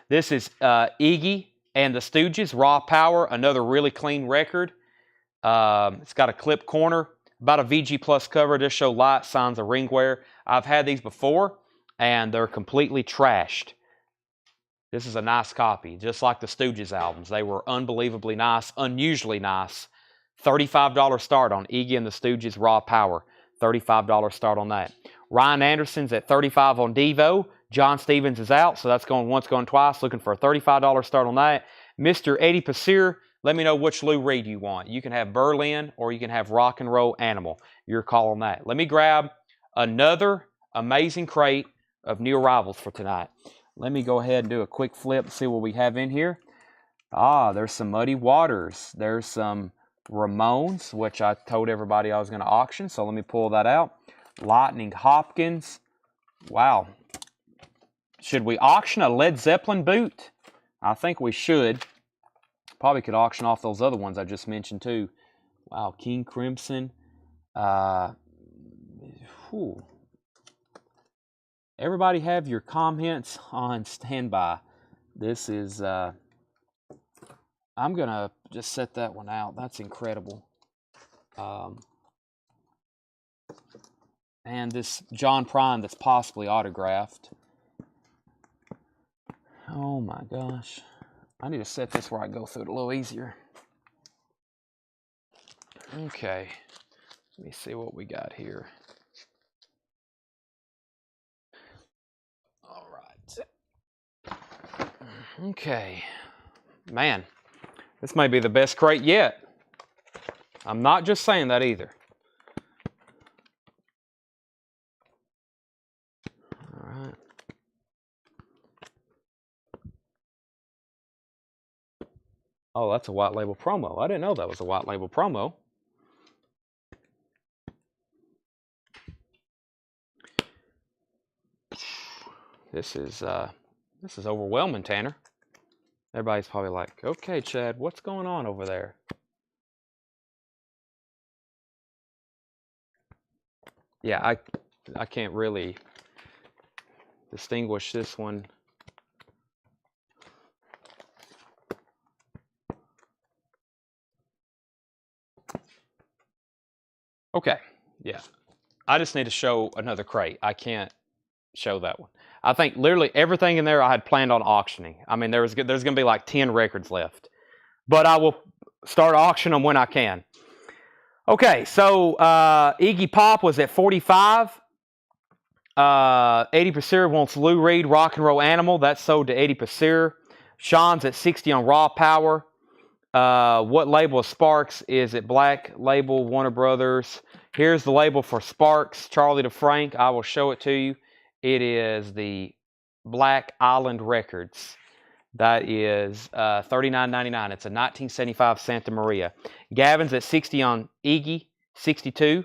This is Iggy and the Stooges, Raw Power, another really clean record. It's got a clip corner, about a VG Plus cover. Just show light, signs of ring wear. I've had these before, and they're completely trashed. This is a nice copy, just like the Stooges albums. They were unbelievably nice, unusually nice. $35 start on Iggy and the Stooges Raw Power. $35 start on that. Ryan Anderson's at $35 on Devo. John Stevens is out, so that's going once, going twice. Looking for a $35 start on that. Mr. Eddie Pasir, let me know which Lou Reed you want. You can have Berlin or you can have Rock and Roll Animal. Your call on that. Let me grab another amazing crate of new arrivals for tonight. Let me go ahead and do a quick flip and see what we have in here. There's some Muddy Waters. There's some Ramones, which I told everybody I was going to auction, so let me pull that out. Lightning Hopkins. Wow. Should we auction a Led Zeppelin boot? I think we should. Probably could auction off those other ones I just mentioned too. Wow, King Crimson. Everybody have your comments on standby. This is, I'm going to just set that one out. That's incredible. And this John Prine that's possibly autographed. Oh my gosh. I need to set this where I go through it a little easier. Okay. Let me see what we got here. All right. Okay. Man, this may be the best crate yet. I'm not just saying that either. All right. Oh, that's a white label promo. I didn't know that was a white label promo. This is overwhelming, Tanner. Everybody's probably like, okay, Chad, what's going on over there? Yeah, I can't really distinguish this one. Okay, yeah. I just need to show another crate. I can't show that one. I think literally everything in there I had planned on auctioning. I mean, there's going to be like 10 records left. But I will start auctioning them when I can. Okay, so Iggy Pop was at 45. Eddie Pasir wants Lou Reed, Rock and Roll Animal. That's sold to Eddie Pasir. Sean's at 60 on Raw Power. What label of Sparks? Is it Black Label, Warner Brothers? Here's the label for Sparks, Charlie DeFrank. I will show it to you. It is the Black Island Records. That is $39.99. It's a 1975 Santa Maria. Gavin's at 60 on Iggy, 62.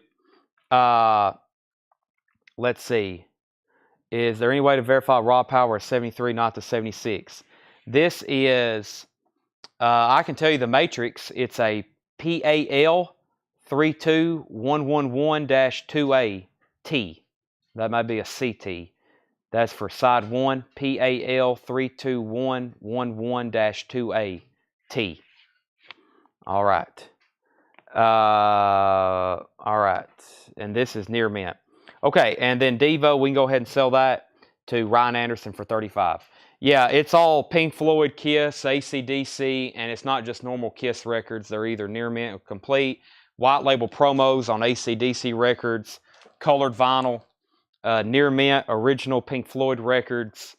Let's see. Is there any way to verify Raw Power is 73, not the 76? This is, I can tell you the matrix. It's a PAL 32111-2A T. That might be a CT. That's for side 1, PAL 32111-2A T. All right. All right. And this is near mint. Okay, and then Devo, we can go ahead and sell that to Ryan Anderson for $35. Yeah, it's all Pink Floyd, Kiss, AC/DC, and it's not just normal Kiss records. They're either near mint or complete, white label promos on AC/DC records, colored vinyl, near mint, original Pink Floyd records.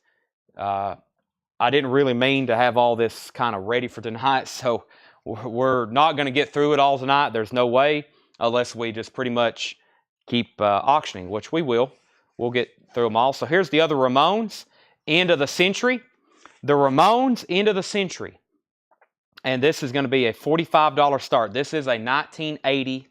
I didn't really mean to have all this kind of ready for tonight, so we're not going to get through it all tonight. There's no way, unless we just pretty much keep auctioning, which we will. We'll get through them all. So here's the other Ramones, end of the century. The Ramones, end of the century. And this is going to be a $45 start. This is a 1980.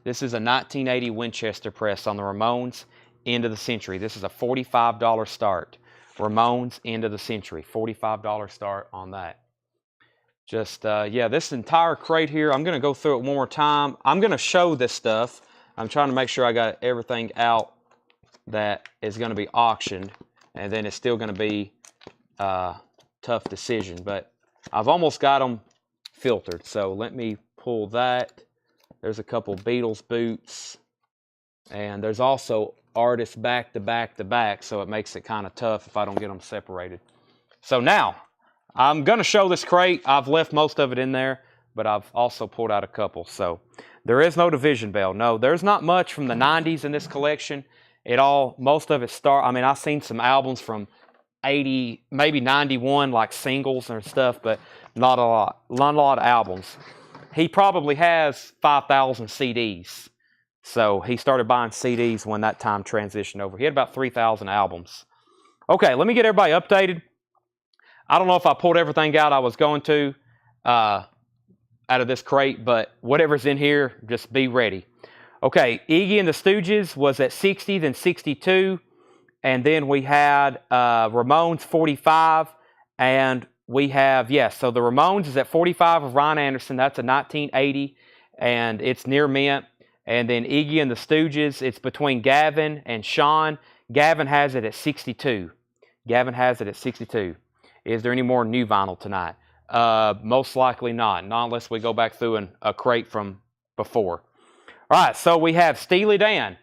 This is a 1980 Winchester press on the Ramones, end of the century. This is a $45 start. Ramones, end of the century. $45 start on that. Just, yeah, this entire crate here, I'm going to go through it one more time. I'm going to show this stuff. I'm trying to make sure I got everything out that is going to be auctioned. And then it's still going to be a tough decision. But I've almost got them filtered. So let me pull that. There's a couple Beatles boots. And there's also artists back to back to back, so it makes it kind of tough if I don't get them separated. So now, I'm going to show this crate. I've left most of it in there, but I've also pulled out a couple. So there is no division bell. No, there's not much from the 90s in this collection. Most of it I've seen some albums from 80, maybe 91, like singles and stuff, but not a lot. Not a lot of albums. He probably has 5,000 CDs. So he started buying CDs when that time transitioned over. He had about 3,000 albums. Okay, let me get everybody updated. I don't know if I pulled everything out I was going to out of this crate, but whatever's in here, just be ready. Okay, Iggy and the Stooges was at 60, then 62. And then we had Ramones 45. And we have, so the Ramones is at 45 of Ryan Anderson. That's a 1980, and it's near mint. And then Iggy and the Stooges, it's between Gavin and Sean. Gavin has it at 62. Gavin has it at 62. Is there any more new vinyl tonight? Most likely not unless we go back through a crate from before. All right, so we have Steely Dan.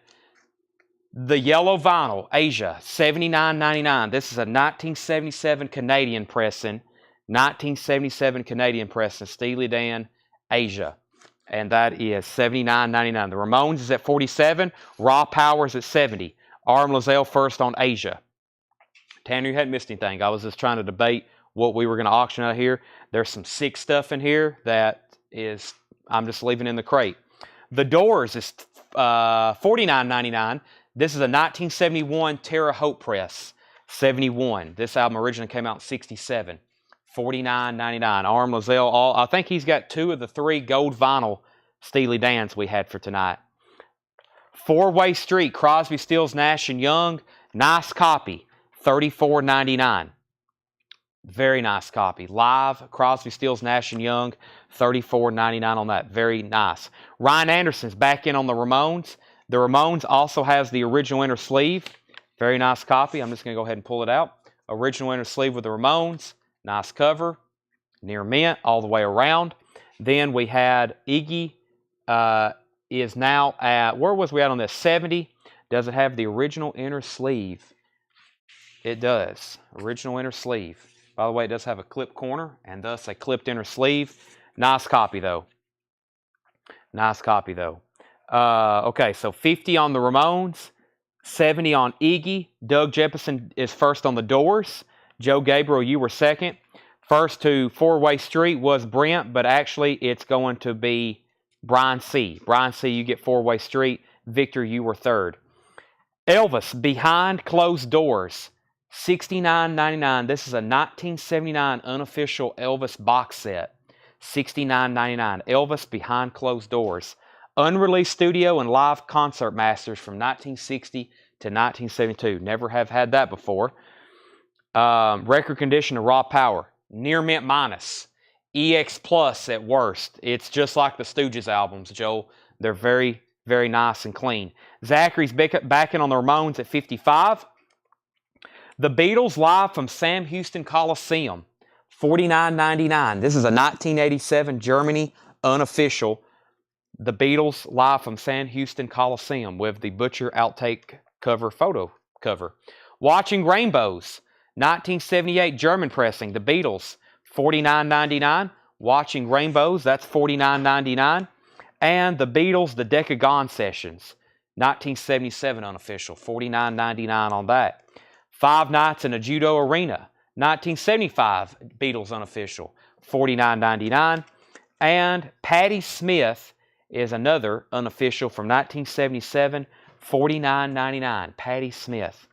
The yellow vinyl, Asia, $79.99. This is a 1977 Canadian pressing. 1977 Canadian pressing, Steely Dan, Asia. And that is $79.99. The Ramones is at 47. Raw Power is at 70. Arm Lazelle first on Asia. Tanner, you hadn't missed anything. I was just trying to debate what we were going to auction out here. There's some sick stuff in here that is, I'm just leaving in the crate. The Doors is $49.99. This is a 1971 Terre Haute press. 71. This album originally came out in 67. $49.99. Arm Lazelle, I think he's got 2 of the 3 gold vinyl Steely Dans we had for tonight. Four-Way Street, Crosby, Stills, Nash & Young. Nice copy, $34.99. Very nice copy. Live, Crosby, Stills, Nash & Young, $34.99 on that. Very nice. Ryan Anderson's back in on the Ramones. The Ramones also has the original inner sleeve. Very nice copy. I'm just going to go ahead and pull it out. Original inner sleeve with the Ramones. Nice cover, near mint, all the way around. Then we had Iggy is now at, where was we at on this? 70. Does it have the original inner sleeve? It does. Original inner sleeve. By the way, it does have a clip corner and thus a clipped inner sleeve. Nice copy, though. Nice copy, though. Okay, so 50 on the Ramones, 70 on Iggy. Doug Jefferson is first on the Doors. Joe Gabriel, you were second. First to Four-Way Street was Brent, but actually it's going to be Brian C. Brian C., you get Four-Way Street. Victor, you were third. Elvis, Behind Closed Doors, $69.99. This is a 1979 unofficial Elvis box set. $69.99. Elvis, Behind Closed Doors. Unreleased studio and live concert masters from 1960 to 1972. Never have had that before. Record condition of Raw Power. Near mint minus. EX Plus at worst. It's just like the Stooges albums, Joel. They're very, very nice and clean. Zachary's back in on the Ramones at 55. The Beatles live from Sam Houston Coliseum. $49.99. This is a 1987 Germany unofficial The Beatles live from San Houston Coliseum with the Butcher outtake cover photo cover. Watching Rainbows, 1978 German pressing. The Beatles, $49.99. Watching Rainbows, that's $49.99. And the Beatles, the Decagon Sessions, 1977 unofficial, $49.99 on that. Five Nights in a Judo Arena, 1975 Beatles unofficial, $49.99. And Patti Smith is another unofficial from 1977, $49.99. Patti Smith,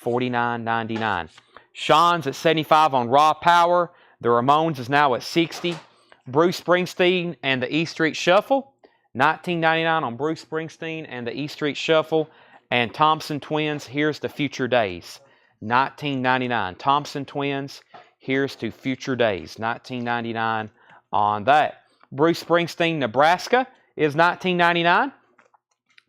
$49.99. Sean's at 75 on Raw Power. The Ramones is now at 60. Bruce Springsteen and the E Street Shuffle, $19.99 on Bruce Springsteen and the E Street Shuffle. And Thompson Twins, Here's to Future Days, $19.99. Thompson Twins, Here's to Future Days, $19.99 on that. Bruce Springsteen, Nebraska is $19.99.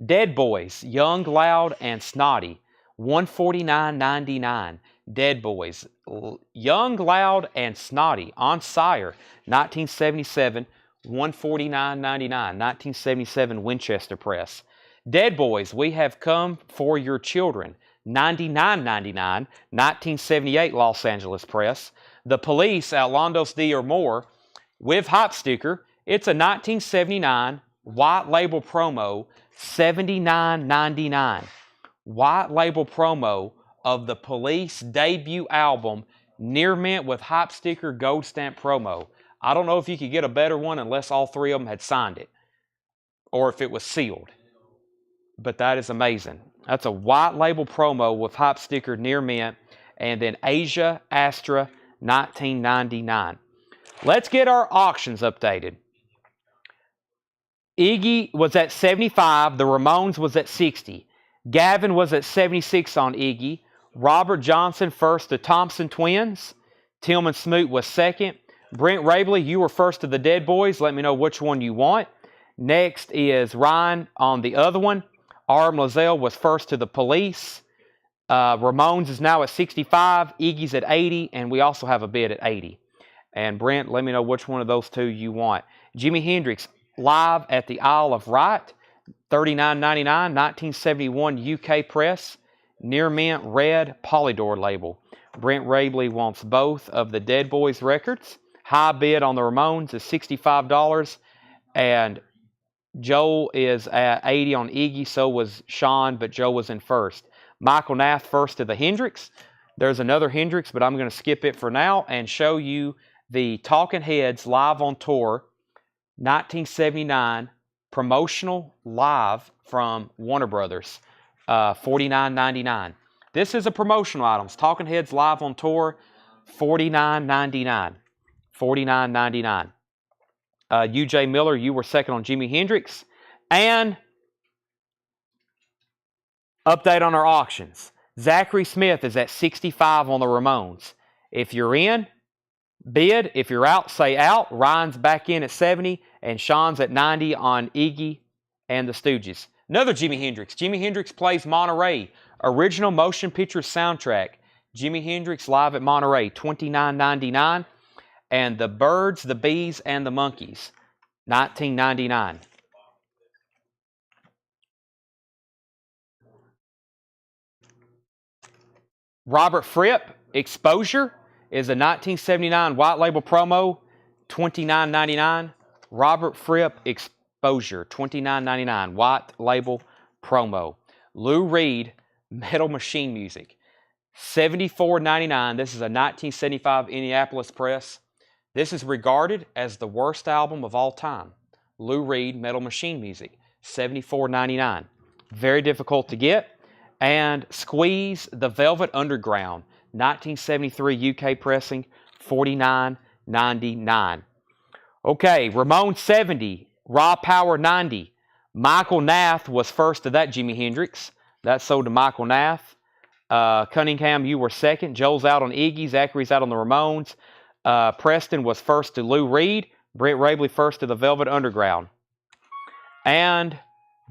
Dead Boys, Young, Loud, and Snotty, $149.99. Dead Boys, Young, Loud, and Snotty on Sire, 1977, $149.99. 1977 Winchester Press. Dead Boys, We Have Come for Your Children, $99.99. 1978 Los Angeles Press. The Police, Outlandos D or More, with hop sticker. It's a 1979 white label promo, $79.99. White label promo of the Police debut album, Near Mint with hop sticker gold stamp promo. I don't know if you could get a better one unless all three of them had signed it or if it was sealed. But that is amazing. That's a white label promo with hop sticker Near Mint, and then Asia Astra, $19.99. Let's get our auctions updated. Iggy was at 75. The Ramones was at 60. Gavin was at 76 on Iggy. Robert Johnson first to Thompson Twins. Tillman Smoot was second. Brent Rabley, you were first to the Dead Boys. Let me know which one you want. Next is Ryan on the other one. Arm Lazelle was first to the Police. Ramones is now at 65. Iggy's at 80. And we also have a bid at 80. And Brent, let me know which one of those two you want. Jimi Hendrix live at the Isle of Wight, $39.99, 1971 UK Press. Near Mint red Polydor label. Brent Rabley wants both of the Dead Boys records. High bid on the Ramones is $65. And Joel is at 80 on Iggy. So was Sean, but Joe was in first. Michael Nath first to the Hendrix. There's another Hendrix, but I'm going to skip it for now and show you the Talking Heads live on tour, 1979, promotional live from Warner Brothers, $49.99. This is a promotional item. Talking Heads live on tour, $49.99. $49.99. UJ Miller, you were second on Jimi Hendrix. And update on our auctions. Zachary Smith is at 65 on the Ramones. If you're in, bid. If you're out, say out. Ryan's back in at 70, and Sean's at 90 on Iggy and the Stooges. Another Jimi Hendrix. Jimi Hendrix plays Monterey. Original motion picture soundtrack. Jimi Hendrix live at Monterey, $29.99. And the Birds, the Bees, and the Monkeys, $19.99. Robert Fripp, Exposure, is a 1979 white label promo, $29.99. Robert Fripp, Exposure, $29.99, white label promo. Lou Reed, Metal Machine Music, $74.99. This is a 1975 Indianapolis Press. This is regarded as the worst album of all time. Lou Reed, Metal Machine Music, $74.99. Very difficult to get. And Squeeze, The Velvet Underground, 1973 UK pressing, $49.99. Okay, Ramon 70, Raw Power 90. Michael Nath was first to that Jimi Hendrix. That sold to Michael Nath. Cunningham, you were second. Joel's out on Iggy. Zachary's out on the Ramones. Preston was first to Lou Reed. Brent Rabley first to the Velvet Underground. And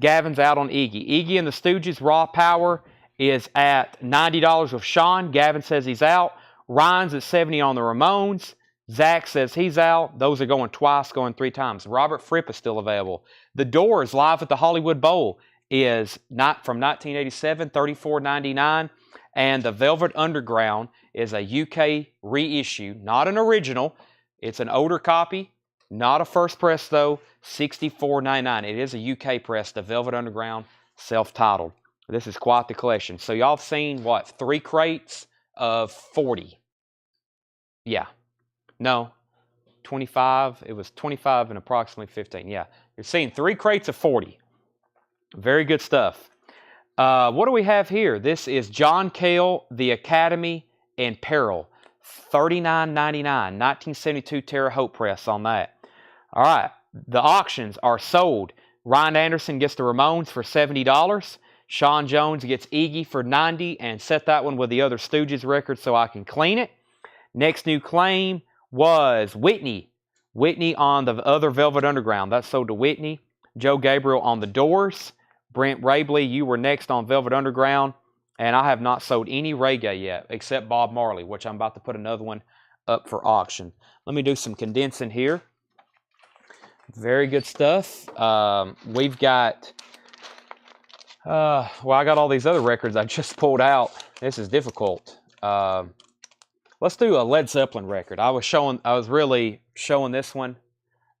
Gavin's out on Iggy. Iggy and the Stooges, Raw Power, is at $90 with Sean. Gavin says he's out. Ryan's at 70 on the Ramones. Zach says he's out. Those are going twice, going 3 times. Robert Fripp is still available. The Doors live at the Hollywood Bowl is not from 1987, $34.99. And the Velvet Underground is a UK reissue, not an original. It's an older copy, not a first press though, $64.99. It is a UK press, the Velvet Underground, self-titled. This is quite the collection. So y'all have seen, what, 3 crates of 40? Yeah. No, 25. It was 25 and approximately 15. Yeah, you're seeing 3 crates of 40. Very good stuff. What do we have here? This is John Cale, The Academy in Peril. $39.99. 1972 Terre Haute press on that. All right. The auctions are sold. Ryan Anderson gets the Ramones for $70. Sean Jones gets Iggy for $90, and set that one with the other Stooges record so I can clean it. Next new claim was Whitney. Whitney on the other Velvet Underground. That's sold to Whitney. Joe Gabriel on the Doors. Brent Rabley, you were next on Velvet Underground. And I have not sold any reggae yet, except Bob Marley, which I'm about to put another one up for auction. Let me do some condensing here. Very good stuff. We've got, well, I got all these other records I just pulled out. This is difficult. Let's do a Led Zeppelin record. I was really showing this one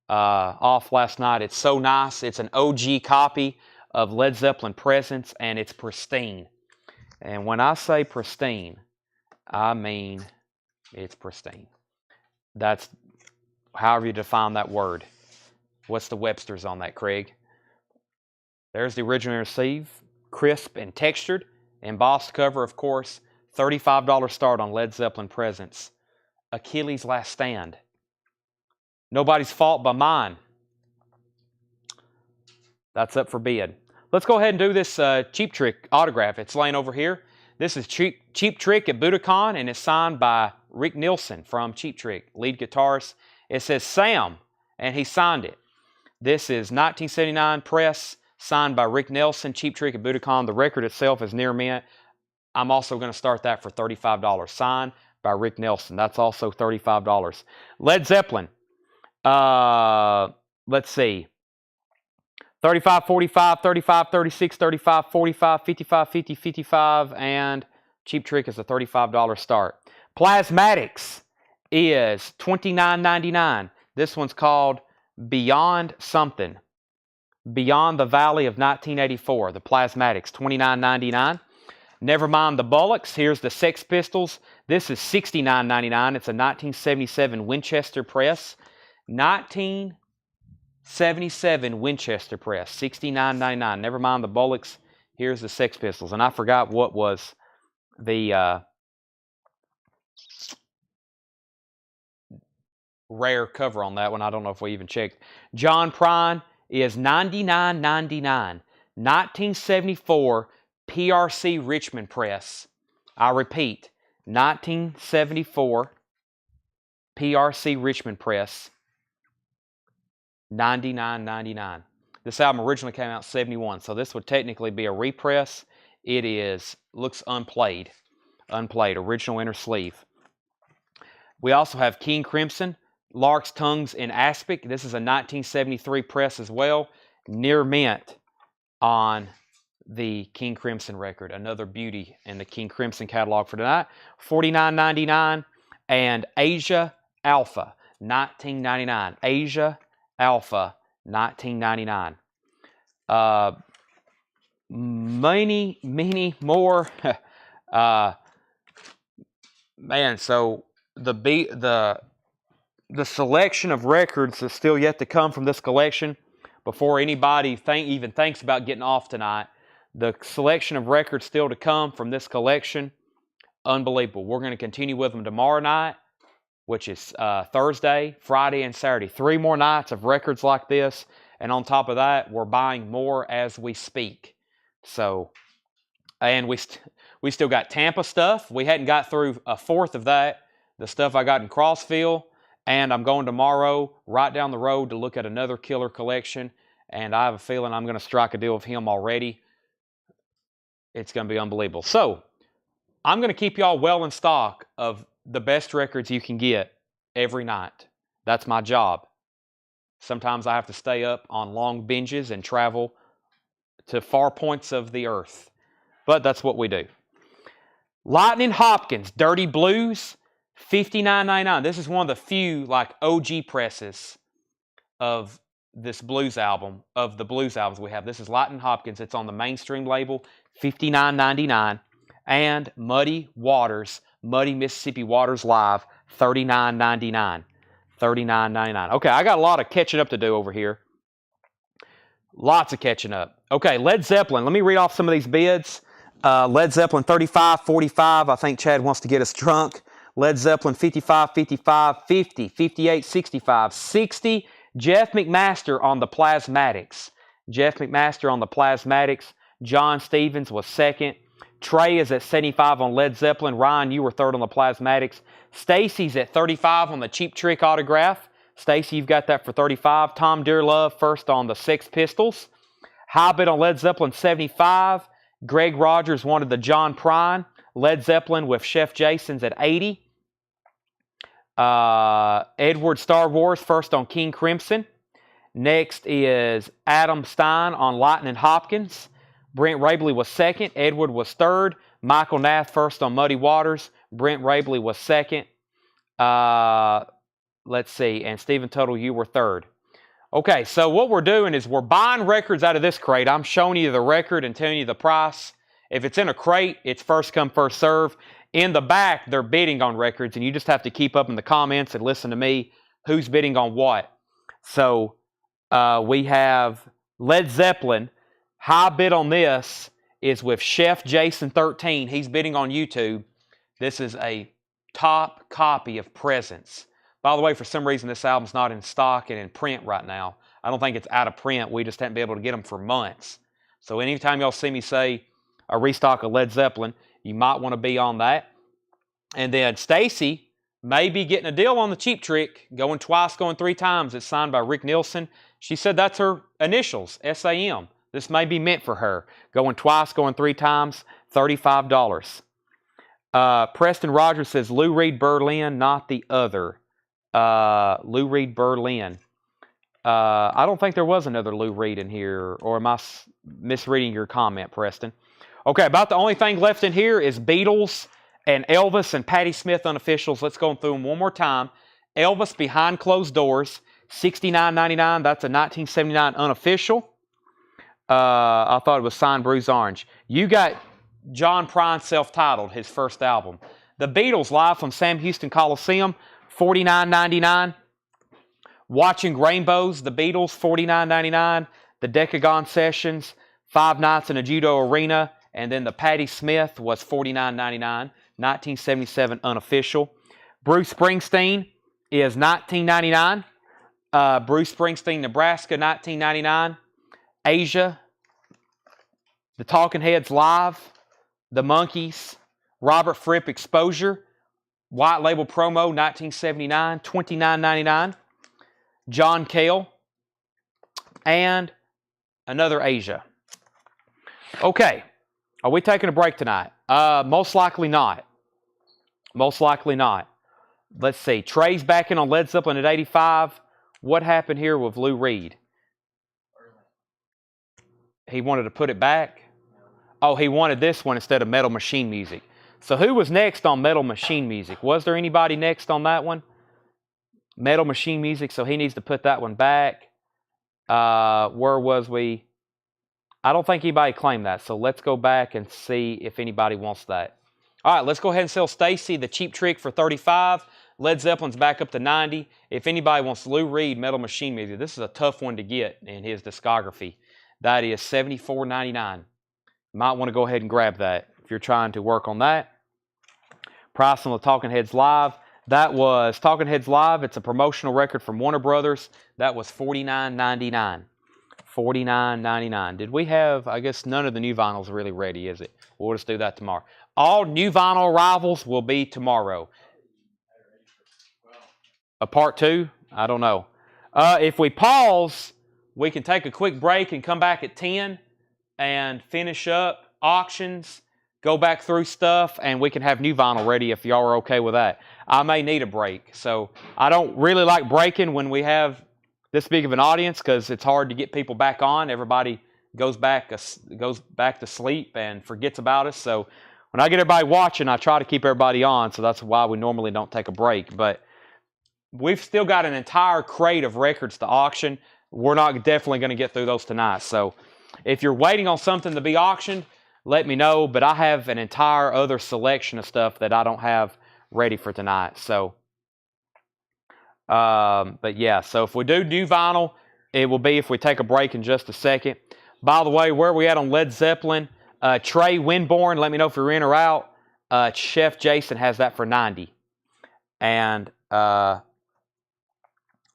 off last night. It's so nice. It's an OG copy of Led Zeppelin Presence, and it's pristine. And when I say pristine, I mean it's pristine. That's however you define that word. What's the Webster's on that, Craig? There's the original receive, crisp and textured, embossed cover, of course. $35 start on Led Zeppelin Presence. Achilles' Last Stand. Nobody's Fault But Mine. That's up for bid. Let's go ahead and do this Cheap Trick autograph. It's laying over here. This is Cheap Trick at Budokan, and it's signed by Rick Nielsen from Cheap Trick, lead guitarist. It says Sam, and he signed it. This is 1979 press, signed by Rick Nelson, Cheap Trick at Budokan. The record itself is near mint. I'm also going to start that for $35. Signed by Rick Nelson. That's also $35. Led Zeppelin. Let's see. 35, 45, 35, 36, 35, 45, 55, 50, 55, and Cheap Trick is a $35 start. Plasmatics is $29.99. This one's called Beyond Something. Beyond the Valley of 1984. The Plasmatics, $29.99. Nevermind the Bollocks. Here's the Sex Pistols. This is $69.99. It's a 1977 Winchester press. 1977 Winchester press. $69.99. Nevermind the Bollocks. Here's the Sex Pistols. And I forgot what was the rare cover on that one. I don't know if we even checked. John Prine is $99.99. 1974 PRC Richmond press. I repeat, 1974 PRC Richmond press. $99.99. This album originally came out in 71, so this would technically be a repress. It looks unplayed. Original inner sleeve. We also have King Crimson, Lark's Tongues in Aspic. This is a 1973 press as well. Near mint on the King Crimson record. Another beauty in the King Crimson catalog for tonight. $49.99. And Asia Alpha, $19.99. Asia Alpha, $19.99. Many more. Man, so the selection of records is still yet to come from this collection. Before anybody even thinks about getting off tonight, the selection of records still to come from this collection, unbelievable. We're going to continue with them tomorrow night, which is Thursday, Friday, and Saturday. 3 more nights of records like this, and on top of that, we're buying more as we speak. So, and we still got Tampa stuff. We hadn't got through a fourth of that. The stuff I got in Crossville, and I'm going tomorrow right down the road to look at another killer collection, and I have a feeling I'm going to strike a deal with him already. It's going to be unbelievable. So, I'm going to keep y'all well in stock of the best records you can get every night. That's my job. Sometimes I have to stay up on long binges and travel to far points of the earth. But that's what we do. Lightning Hopkins, Dirty Blues, $59.99. This is one of the few like OG presses of this blues album, of the blues albums we have. This is Lightning Hopkins. It's on the mainstream label, $59.99. And Muddy Waters, Muddy Mississippi Waters Live, $39.99. $39.99. Okay, I got a lot of catching up to do over here. Lots of catching up. Okay, Led Zeppelin. Let me read off some of these bids. Led Zeppelin 35, 45. I think Chad wants to get us drunk. Led Zeppelin 55, 55, 50, 58, 65, 60. Jeff McMaster on the Plasmatics. Jeff McMaster on the Plasmatics. John Stevens was second. Trey is at 75 on Led Zeppelin. Ryan, you were third on the Plasmatics. Stacy's at 35 on the Cheap Trick Autograph. Stacy, you've got that for 35. Tom Dearlove first on the Sex Pistols. High bid on Led Zeppelin 75. Greg Rogers wanted the John Prine. Led Zeppelin with Chef Jason's at 80. Edward Star Wars first on King Crimson. Next is Adam Stein on Lightning Hopkins. Brent Rabley was second. Edward was third. Michael Nath first on Muddy Waters. Brent Rabley was second. Let's see. And Stephen Tuttle, you were third. Okay, so what we're doing is we're buying records out of this crate. I'm showing you the record and telling you the price. If it's in a crate, it's first come, first serve. In the back, they're bidding on records, and you just have to keep up in the comments and listen to me who's bidding on what. So we have Led Zeppelin. High bid on this is with Chef Jason 13. He's bidding on YouTube. This is a top copy of Presence. By the way, for some reason, this album's not in stock and in print right now. I don't think it's out of print. We just haven't been able to get them for months. So anytime y'all see me say a restock of Led Zeppelin, you might want to be on that. And then Stacy may be getting a deal on the Cheap Trick, going twice, going three times. It's signed by Rick Nielsen. She said that's her initials, SAM. This may be meant for her. Going twice, going three times, $35. Preston Rogers says Lou Reed Berlin, not the other. Lou Reed Berlin. I don't think there was another Lou Reed in here, or am I misreading your comment, Preston? Okay, about the only thing left in here is Beatles and Elvis and Patti Smith unofficials. Let's go through them one more time. Elvis Behind Closed Doors, $69.99. That's a 1979 unofficial. I thought it was signed Bruce Orange. You got John Prine self-titled, his first album. The Beatles live from Sam Houston Coliseum, $49.99. Watching Rainbows, the Beatles, $49.99. The Decagon Sessions, 5 Nights in a Judo Arena. And then the Patti Smith was $49.99, 1977 unofficial. Bruce Springsteen is $19.99. Bruce Springsteen, Nebraska, $19.99. Asia, the Talking Heads Live, the Monkees, Robert Fripp Exposure, White Label Promo, 1979, $29.99. John Cale, and another Asia. Okay, are we taking a break tonight? Most likely not. Most likely not. Let's see. Trey's back in on Led Zeppelin at 85. What happened here with Lou Reed? He wanted to put it back? Oh, he wanted this one instead of Metal Machine Music. So who was next on Metal Machine Music? Was there anybody next on that one? Metal Machine Music, so he needs to put that one back. Where was we? I don't think anybody claimed that, so let's go back and see if anybody wants that. All right, let's go ahead and sell Stacy the Cheap Trick for $35. Led Zeppelin's back up to $90. If anybody wants Lou Reed Metal Machine Music, this is a tough one to get in his discography. That is $74.99. Might want to go ahead and grab that if you're trying to work on that. Price on the Talking Heads Live. That was Talking Heads Live. It's a promotional record from Warner Brothers. That was $49.99. $49.99. Did we have, I guess none of the new vinyls are really ready, is it? We'll just do that tomorrow. All new vinyl arrivals will be tomorrow. A part 2? I don't know. If we pause, we can take a quick break and come back at 10 and finish up auctions, go back through stuff, and we can have new vinyl ready if y'all are okay with that. I may need a break. So I don't really like breaking when we have this big of an audience because it's hard to get people back on. Everybody goes back to sleep and forgets about us. So when I get everybody watching, I try to keep everybody on. So that's why we normally don't take a break. But we've still got an entire crate of records to auction. We're not definitely going to get through those tonight. So if you're waiting on something to be auctioned, let me know. But I have an entire other selection of stuff that I don't have ready for tonight. So, but yeah, so if we do new vinyl, it will be if we take a break in just a second. By the way, where are we at on Led Zeppelin? Trey Winborn, let me know if you're in or out. Chef Jason has that for 90. And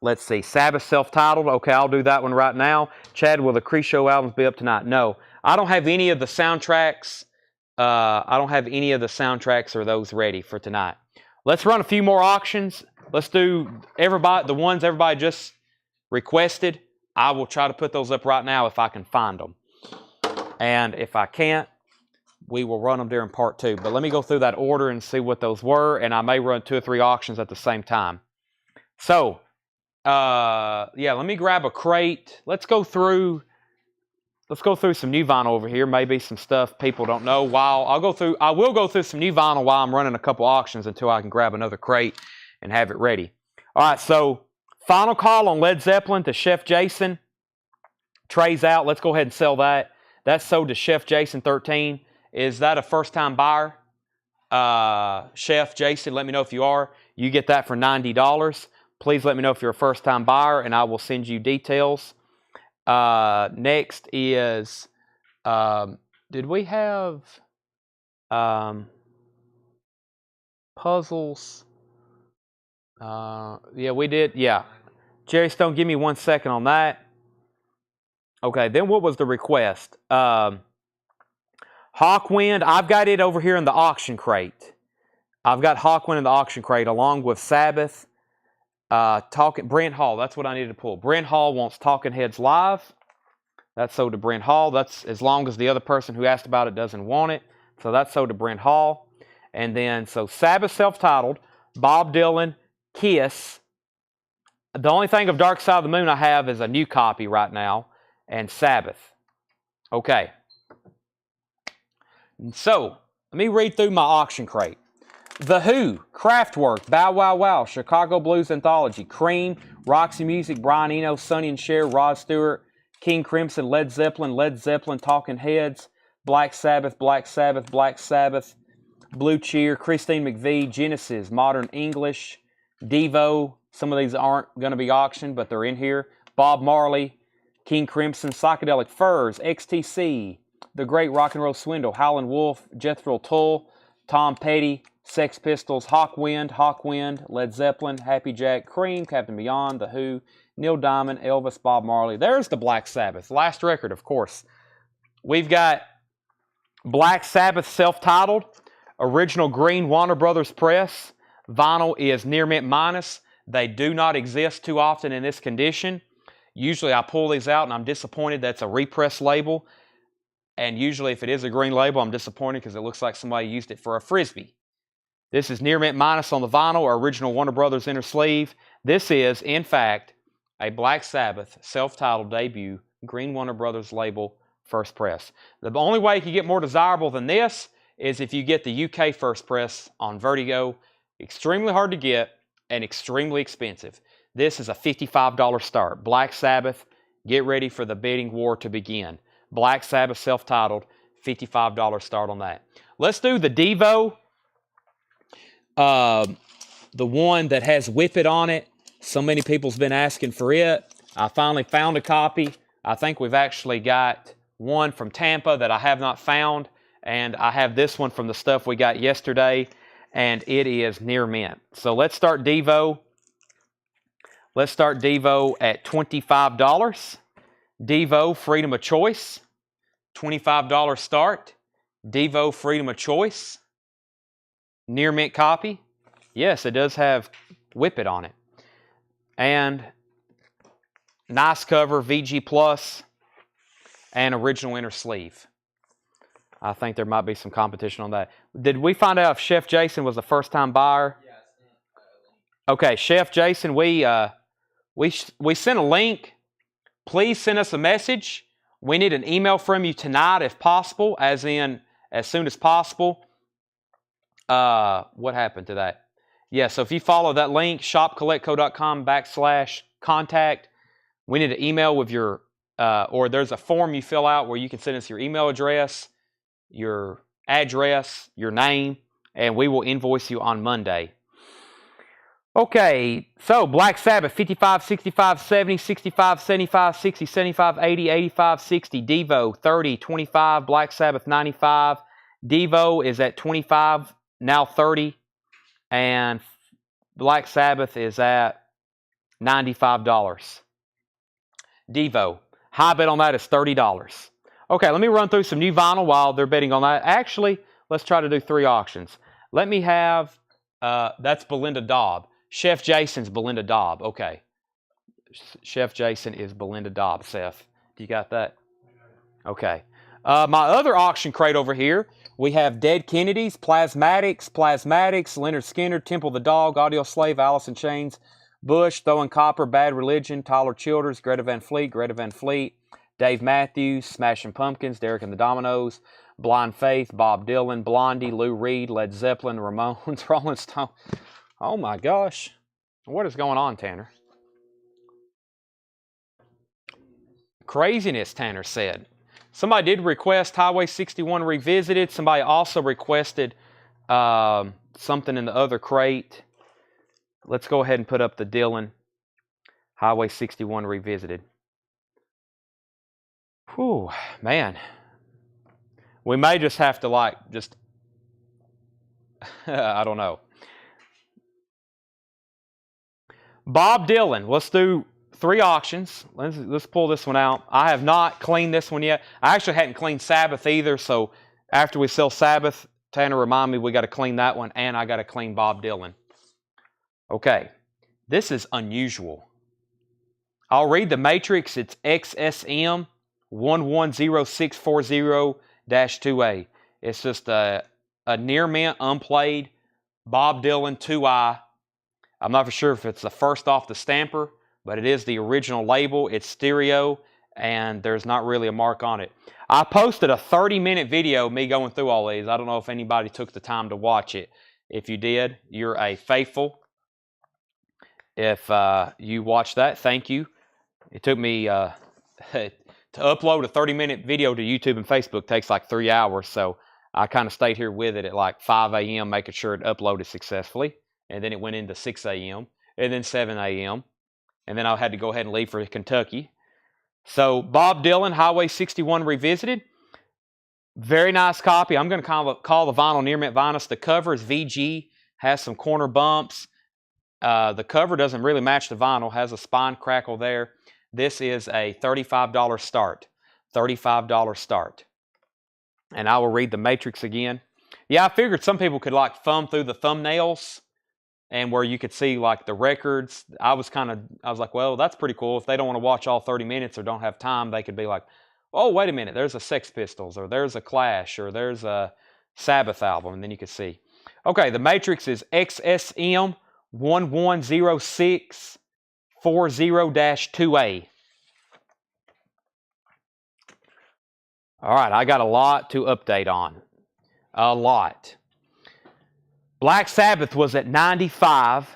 let's see, Sabbath self-titled. Okay, I'll do that one right now. Chad, will the Creeshow albums be up tonight? No, I don't have any of the soundtracks. I don't have any of the soundtracks or those ready for tonight. Let's run a few more auctions. Let's do the ones everybody just requested. I will try to put those up right now if I can find them. And if I can't, we will run them during part 2. But let me go through that order and see what those were, and I may run 2 or 3 auctions at the same time. So, yeah, let me grab a crate. Let's go through some new vinyl over here. Maybe some stuff people don't know. I will go through some new vinyl while I'm running a couple auctions until I can grab another crate and have it ready. All right, so final call on Led Zeppelin to Chef Jason. Trey's out. Let's go ahead and sell that. That's sold to Chef Jason 13. Is that a first-time buyer? Chef Jason, let me know if you are. You get that for $90. Please let me know if you're a first-time buyer, and I will send you details. Next is, did we have puzzles? Yeah, we did. Yeah. Jerry Stone, give me 1 second on that. Okay, then what was the request? Hawkwind, I've got it over here in the auction crate. I've got Hawkwind in the auction crate along with Sabbath. Brent Hall, that's what I needed to pull. Brent Hall wants Talking Heads Live. That's sold to Brent Hall. That's as long as the other person who asked about it doesn't want it. So that's sold to Brent Hall. And then, so Sabbath self-titled, Bob Dylan, Kiss. The only thing of Dark Side of the Moon I have is a new copy right now, and Sabbath. Okay. So, let me read through my auction crate. The Who, Kraftwerk, Bow Wow Wow, Chicago Blues Anthology, Cream, Roxy Music, Brian Eno, Sonny and Cher, Rod Stewart, King Crimson, Led Zeppelin, Talking Heads, Black Sabbath, Blue Cheer, Christine McVie, Genesis, Modern English, Devo. Some of these aren't going to be auctioned, but they're in here. Bob Marley, King Crimson, Psychedelic Furs, XTC, The Great Rock and Roll Swindle, Howlin' Wolf, Jethro Tull, Tom Petty, Sex Pistols, Hawkwind, Led Zeppelin, Happy Jack, Cream, Captain Beyond, The Who, Neil Diamond, Elvis, Bob Marley. There's the Black Sabbath. Last record, of course. We've got Black Sabbath self-titled, original green Warner Brothers press. Vinyl is near mint minus. They do not exist too often in this condition. Usually I pull these out and I'm disappointed that's a repress label. And usually if it is a green label, I'm disappointed because it looks like somebody used it for a Frisbee. This is near mint minus on the vinyl, or original Warner Brothers inner sleeve. This is, in fact, a Black Sabbath self-titled debut, green Warner Brothers label, first press. The only way you can get more desirable than this is if you get the UK first press on Vertigo. Extremely hard to get and extremely expensive. This is a $55 start. Black Sabbath, get ready for the bidding war to begin. Black Sabbath self-titled, $55 start on that. Let's do the Devo, the one that has Whip It on it. So many people's been asking for it. I finally found a copy. I think we've actually got one from Tampa that I have not found, and I have this one from the stuff we got yesterday, and it is near mint. So let's start Devo. Let's start Devo at $25. Devo, freedom of choice. $25 start. Devo, freedom of choice. Near mint copy. Yes, it does have Whip It on it. And nice cover, VG Plus, and original inner sleeve. I think there might be some competition on that. Did we find out if Chef Jason was a first-time buyer? Okay, Chef Jason, we sent a link. Please send us a message. We need an email from you tonight if possible, as in as soon as possible. What happened to that? Yeah, so if you follow that link, shopcollectco.com/contact, we need an email with your, or there's a form you fill out where you can send us your email address, your address, your name, and we will invoice you on Monday. Okay, so Black Sabbath 55, 65, 70, 65, 75, 60, 75, 80, 85, 60. Devo 30, 25. Black Sabbath 95. Devo is at 25, now 30. And Black Sabbath is at $95. Devo. High bet on that is $30. Okay, let me run through some new vinyl while they're betting on that. Actually, let's try to do 3 auctions. Let me have, that's Belinda Daub. Chef Jason's Belinda Daub. Okay. Chef Jason is Belinda Daub. Seth, do you got that? Okay. My other auction crate over here, we have Dead Kennedys, Plasmatics, Leonard Skinner, Temple the Dog, Audio Slave, Alice in Chains, Bush, Throwing Copper, Bad Religion, Tyler Childers, Greta Van Fleet, Dave Matthews, Smashing Pumpkins, Derek and the Dominoes, Blind Faith, Bob Dylan, Blondie, Lou Reed, Led Zeppelin, Ramones, Rolling Stone. Oh my gosh. What is going on, Tanner? Craziness, Tanner said. Somebody did request Highway 61 Revisited. Somebody also requested something in the other crate. Let's go ahead and put up the Dylan Highway 61 Revisited. Whew, man. We may just have to I don't know. Bob Dylan, let's do 3 auctions. Let's pull this one out. I have not cleaned this one yet. I actually hadn't cleaned Sabbath either, so after we sell Sabbath, Tanner remind me we got to clean that one, and I got to clean Bob Dylan. Okay, this is unusual. I'll read the matrix. It's XSM 110640-2A. It's just a near mint unplayed Bob Dylan 2i. I'm not for sure if it's the first off the stamper, but it is the original label. It's stereo, and there's not really a mark on it. I posted a 30-minute video of me going through all these. I don't know if anybody took the time to watch it. If you did, you're a faithful. If you watched that, thank you. It took me to upload a 30-minute video to YouTube and Facebook takes like 3 hours, so I kind of stayed here with it at like 5 a.m. making sure it uploaded successfully. And then it went into 6 a.m. and then 7 a.m. And then I had to go ahead and leave for Kentucky. So Bob Dylan, Highway 61 Revisited. Very nice copy. I'm going to call the vinyl Near Mint Vinous. The cover is VG, has some corner bumps. The cover doesn't really match the vinyl, has a spine crackle there. This is a $35 start. $35 start. And I will read the matrix again. Yeah, I figured some people could like thumb through the thumbnails and where you could see like the records. I was like, well, that's pretty cool. If they don't want to watch all 30 minutes or don't have time, they could be like, oh, wait a minute, there's a Sex Pistols, or there's a Clash, or there's a Sabbath album, and then you could see. Okay, the matrix is XSM 110640-2A. All right, I got a lot to update on. A lot. Black Sabbath was at 95.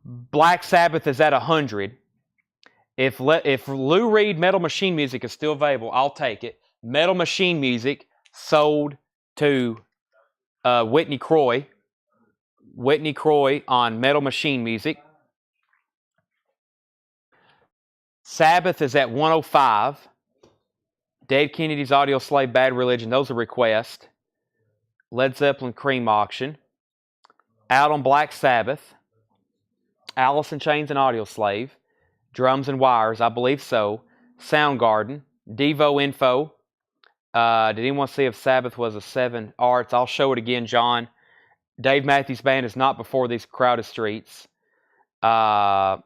Black Sabbath is at 100. If Lou Reed Metal Machine Music is still available, I'll take it. Metal Machine Music sold to Whitney Croy. Whitney Croy on Metal Machine Music. Sabbath is at 105. Dead Kennedys, Audio Slave, Bad Religion, those are requests. Led Zeppelin Cream Auction. Out on Black Sabbath. Alice in Chains and Audio Slave. Drums and Wires, I believe so. Soundgarden. Devo Info. Did anyone see if Sabbath was a 7 Arts? I'll show it again, John. Dave Matthews Band is not before these crowded streets. Let's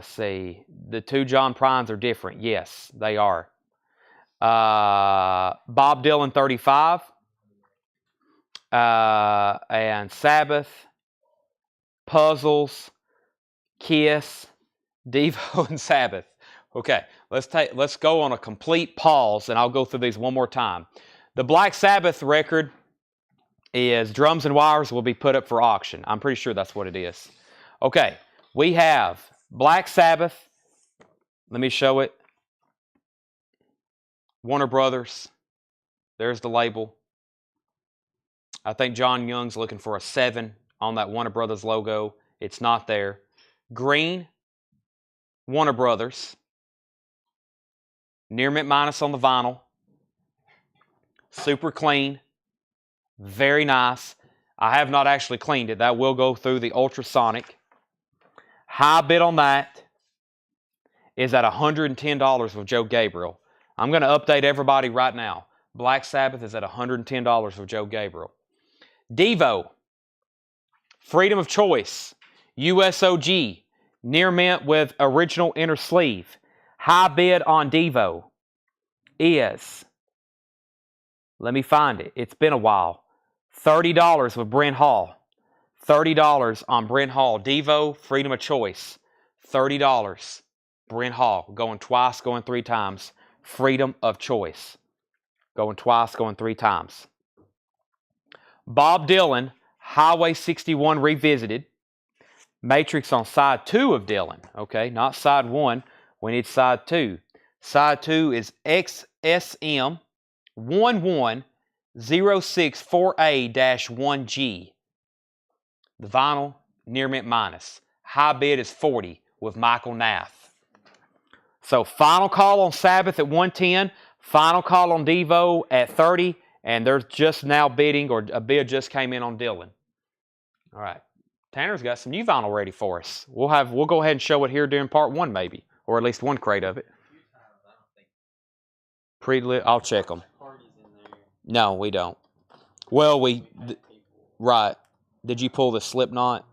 see. The 2 John Prines are different. Yes, they are. Bob Dylan 35. And Sabbath, Puzzles, Kiss, Devo, and Sabbath. Okay, let's go on a complete pause, and I'll go through these one more time. The Black Sabbath record is Drums and Wires will be put up for auction. I'm pretty sure that's what it is. Okay, we have Black Sabbath. Let me show it. Warner Brothers. There's the label. I think John Young's looking for a 7 on that Warner Brothers logo. It's not there. Green, Warner Brothers. Near mint minus on the vinyl. Super clean. Very nice. I have not actually cleaned it. That will go through the ultrasonic. High bid on that is at $110 with Joe Gabriel. I'm going to update everybody right now. Black Sabbath is at $110 with Joe Gabriel. Devo, Freedom of Choice, USOG, near mint with original inner sleeve. High bid on Devo is, let me find it. It's been a while. $30 with Brent Hall. $30 on Brent Hall. Devo, Freedom of Choice. $30. Brent Hall. Going twice, going 3 times. Freedom of Choice. Going twice, going 3 times. Bob Dylan, Highway 61 Revisited. Matrix on side 2 of Dylan. Okay, not side 1. We need side 2. Side 2 is XSM 11064A-1G. The vinyl, near mint minus. High bid is $40 with Michael Nath. So final call on Sabbath at $110. Final call on Devo at $30. And they're just now bidding, or a bid just came in on Dylan. All right. Tanner's got some new vinyl ready for us. We'll go ahead and show it here during part 1 maybe. Or at least one crate of it. Pre-lit, I'll check them. No, we don't. Well, right. Did you pull the Slipknot?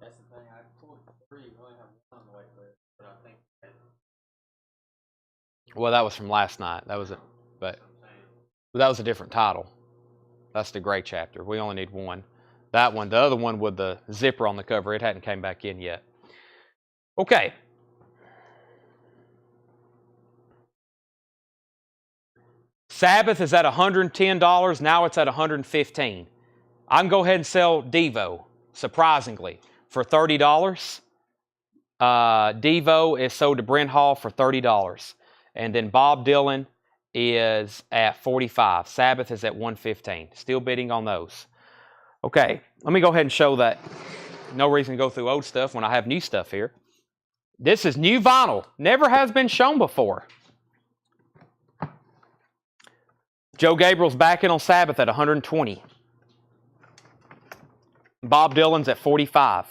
That's the thing. I pulled 3. We only have 1 on the wait list, but I think. Well, that was from last night. That was that was a different title. That's the gray chapter. We only need 1. That one, the other one with the zipper on the cover, it hadn't came back in yet. Okay. Sabbath is at $110. Now it's at $115. I can go ahead and sell Devo, surprisingly, for $30. Devo is sold to Brent Hall for $30. And then Bob Dylan is at $45. Sabbath is at $115. Still bidding on those. Okay, let me go ahead and show that. No reason to go through old stuff when I have new stuff here. This is new vinyl. Never has been shown before. Joe Gabriel's back in on Sabbath at $120. Bob Dylan's at $45.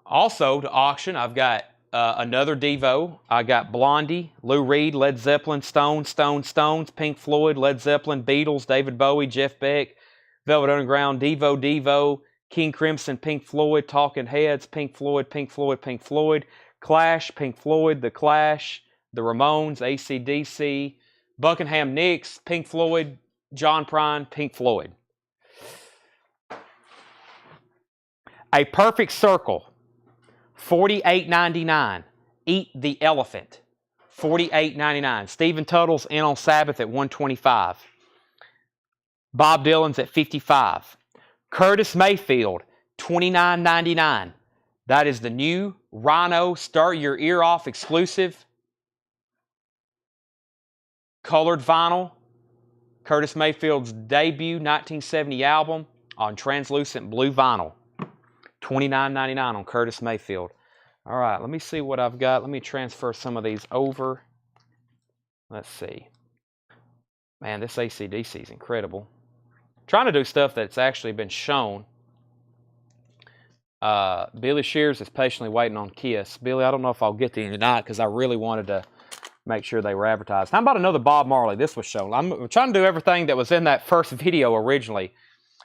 Also to auction, I've got another Devo. I got Blondie, Lou Reed, Led Zeppelin, Stones, Pink Floyd, Led Zeppelin, Beatles, David Bowie, Jeff Beck, Velvet Underground, Devo, King Crimson, Pink Floyd, Talking Heads, Pink Floyd, Clash, Pink Floyd, The Clash, The Ramones, AC/DC, Buckingham Nicks, Pink Floyd, John Prine, Pink Floyd. A Perfect Circle, $48.99. Eat the Elephant, $48.99. Stephen Tuttle's in on Sabbath at $125. Bob Dylan's at $55. Curtis Mayfield, $29.99. That is the new Rhino Start Your Ear Off exclusive. Colored vinyl. Curtis Mayfield's debut 1970 album on translucent blue vinyl. $29.99 on Curtis Mayfield. All right, let me see what I've got. Let me transfer some of these over. Let's see. Man, this AC/DC is incredible. Trying to do stuff that's actually been shown. Billy Shears is patiently waiting on Kiss. Billy, I don't know if I'll get to you tonight because I really wanted to make sure they were advertised. How about another Bob Marley? This was shown. I'm trying to do everything that was in that first video originally.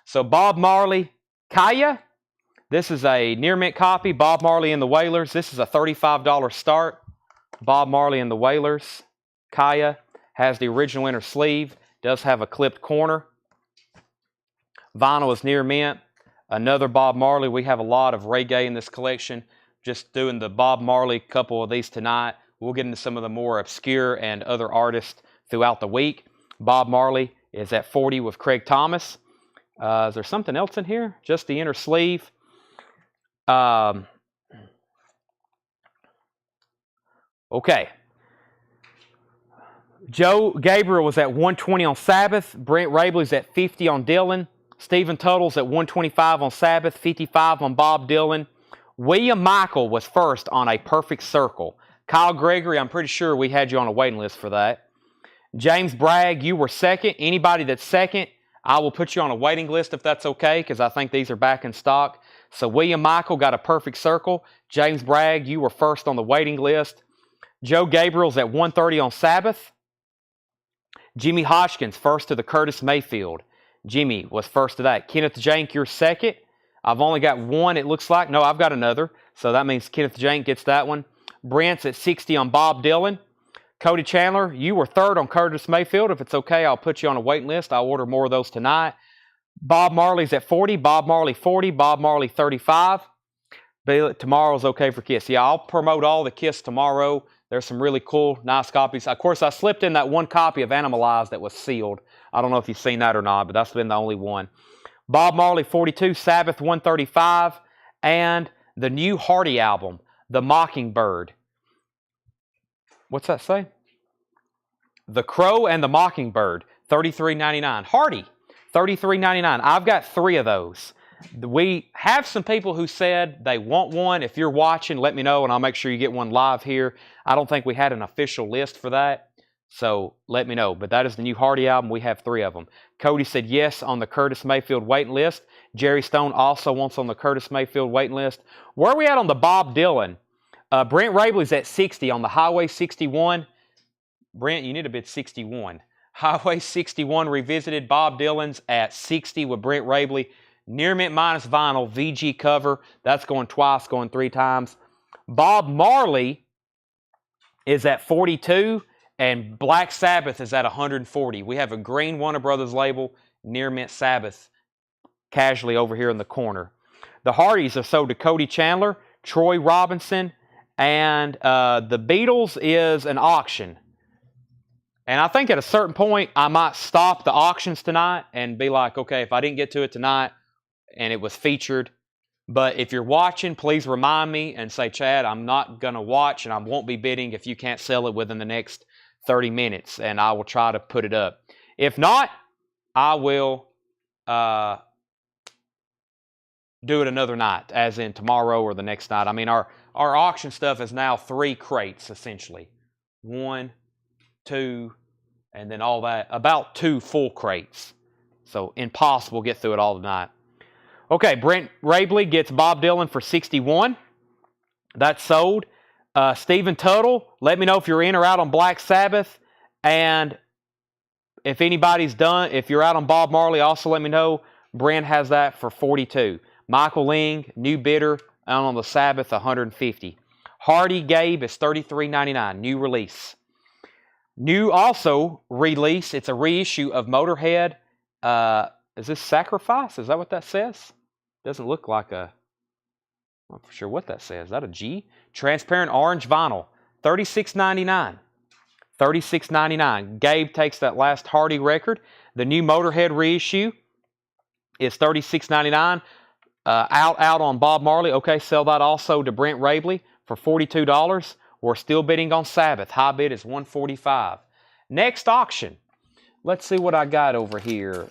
So Bob Marley, Kaya. This is a near mint copy. Bob Marley and the Wailers. This is a $35 start. Bob Marley and the Wailers. Kaya has the original inner sleeve. Does have a clipped corner. Vinyl is near mint. Another Bob Marley. We have a lot of reggae in this collection. Just doing the Bob Marley couple of these tonight. We'll get into some of the more obscure and other artists throughout the week. Bob Marley is at 40 with Craig Thomas. Is there something else in here? Just the inner sleeve. Okay. Joe Gabriel was at 120 on Sabbath. Brent Rabley's at 50 on Dylan. Stephen Tuttle's at 125 on Sabbath, 55 on Bob Dylan. William Michael was first on A Perfect Circle. Kyle Gregory, I'm pretty sure we had you on a waiting list for that. James Bragg, you were second. Anybody that's second, I will put you on a waiting list if that's okay, because I think these are back in stock. So William Michael got A Perfect Circle. James Bragg, you were first on the waiting list. Joe Gabriel's at 130 on Sabbath. Jimmy Hodgkins, first to the Curtis Mayfield. Jimmy was first to that. Kenneth Jank, you're second. I've only got one, it looks like. No, I've got another. So that means Kenneth Jank gets that one. Brent's at 60 on Bob Dylan. Cody Chandler, you were third on Curtis Mayfield. If it's okay, I'll put you on a waiting list. I'll order more of those tonight. Bob Marley's at 40. Bob Marley 40. Bob Marley 35. Tomorrow's okay for Kiss. Yeah, I'll promote all the Kiss tomorrow. There's some really cool, nice copies. Of course, I slipped in that one copy of Animalize that was sealed. I don't know if you've seen that or not, but that's been the only one. Bob Marley 42, Sabbath 135, and the new Hardy album, The Mockingbird. What's that say? The Crow and the Mockingbird, $33.99. Hardy, $33.99. I've got 3 of those. We have some people who said they want one. If you're watching, let me know, and I'll make sure you get one live here. I don't think we had an official list for that, so let me know. But that is the new Hardy album. We have 3 of them. Cody said yes on the Curtis Mayfield waiting list. Jerry Stone also wants on the Curtis Mayfield waiting list. Where are we at on the Bob Dylan? Brent Rabley's at 60 on the Highway 61. Brent, you need to bid 61. Highway 61 Revisited. Bob Dylan's at 60 with Brent Rabley. Near mint minus vinyl, VG cover. That's going twice, going 3 times. Bob Marley is at 42, and Black Sabbath is at 140. We have a green Warner Brothers label, Near Mint Sabbath, casually over here in the corner. The Hardys are sold to Cody Chandler, Troy Robinson, and the Beatles is an auction. And I think at a certain point, I might stop the auctions tonight and be like, okay, if I didn't get to it tonight and it was featured, but if you're watching, please remind me and say, Chad, I'm not going to watch and I won't be bidding if you can't sell it within the next 30 minutes, and I will try to put it up. If not, I will do it another night, as in tomorrow or the next night. I mean, our auction stuff is now 3 crates, essentially. 1, 2, and then all that. About 2 full crates. So impossible to get through it all tonight. Okay, Brent Rabley gets Bob Dylan for 61. That's sold. Stephen Tuttle, let me know if you're in or out on Black Sabbath. And if anybody's done, if you're out on Bob Marley, also let me know. Brent has that for 42. Michael Ling, new bidder, out on the Sabbath, 150. Hardy Gabe is $33.99, new release. New also release, it's a reissue of Motorhead. Is this Sacrifice? Is that what that says? Doesn't look like a, I'm not sure what that says. Is that a G? Transparent orange vinyl, $36.99. $36.99. Gabe takes that last Hardy record. The new Motorhead reissue is $36.99. Out on Bob Marley. Okay, sell that also to Brent Rabley for $42. We're still bidding on Sabbath. High bid is $145. Next auction. Let's see what I got over here.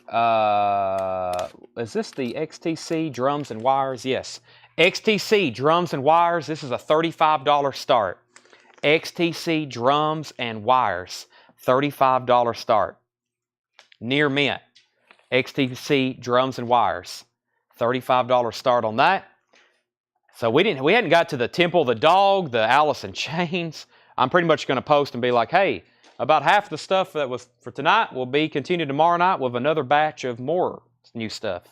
Is this the XTC Drums and Wires? Yes. XTC Drums and Wires. This is a $35 start. XTC Drums and Wires. $35 start. Near mint. XTC Drums and Wires. $35 start on that. So we hadn't got to the Temple of the Dog, the Alice in Chains. I'm pretty much going to post and be like, hey, about half the stuff that was for tonight will be continued tomorrow night with another batch of more new stuff.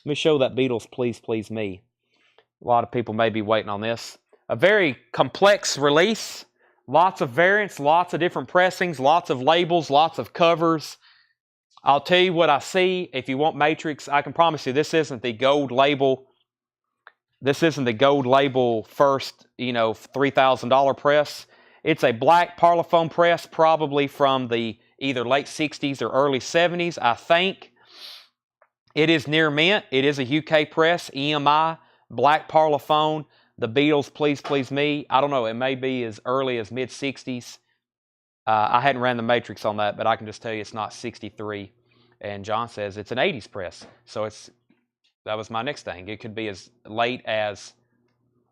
Let me show that Beatles, Please Please Me. A lot of people may be waiting on this. A very complex release. Lots of variants, lots of different pressings, lots of labels, lots of covers. I'll tell you what I see. If you want Matrix, I can promise you this isn't the gold label. This isn't the gold label first, $3,000 press. It's a black Parlophone press, probably from the either late 60s or early 70s, I think. It is near mint. It is a UK press, EMI, black Parlophone. The Beatles, Please Please Me. I don't know. It may be as early as mid-60s. I hadn't ran the matrix on that, but I can just tell you it's not 63. And John says it's an 80s press. So that was my next thing. It could be as late as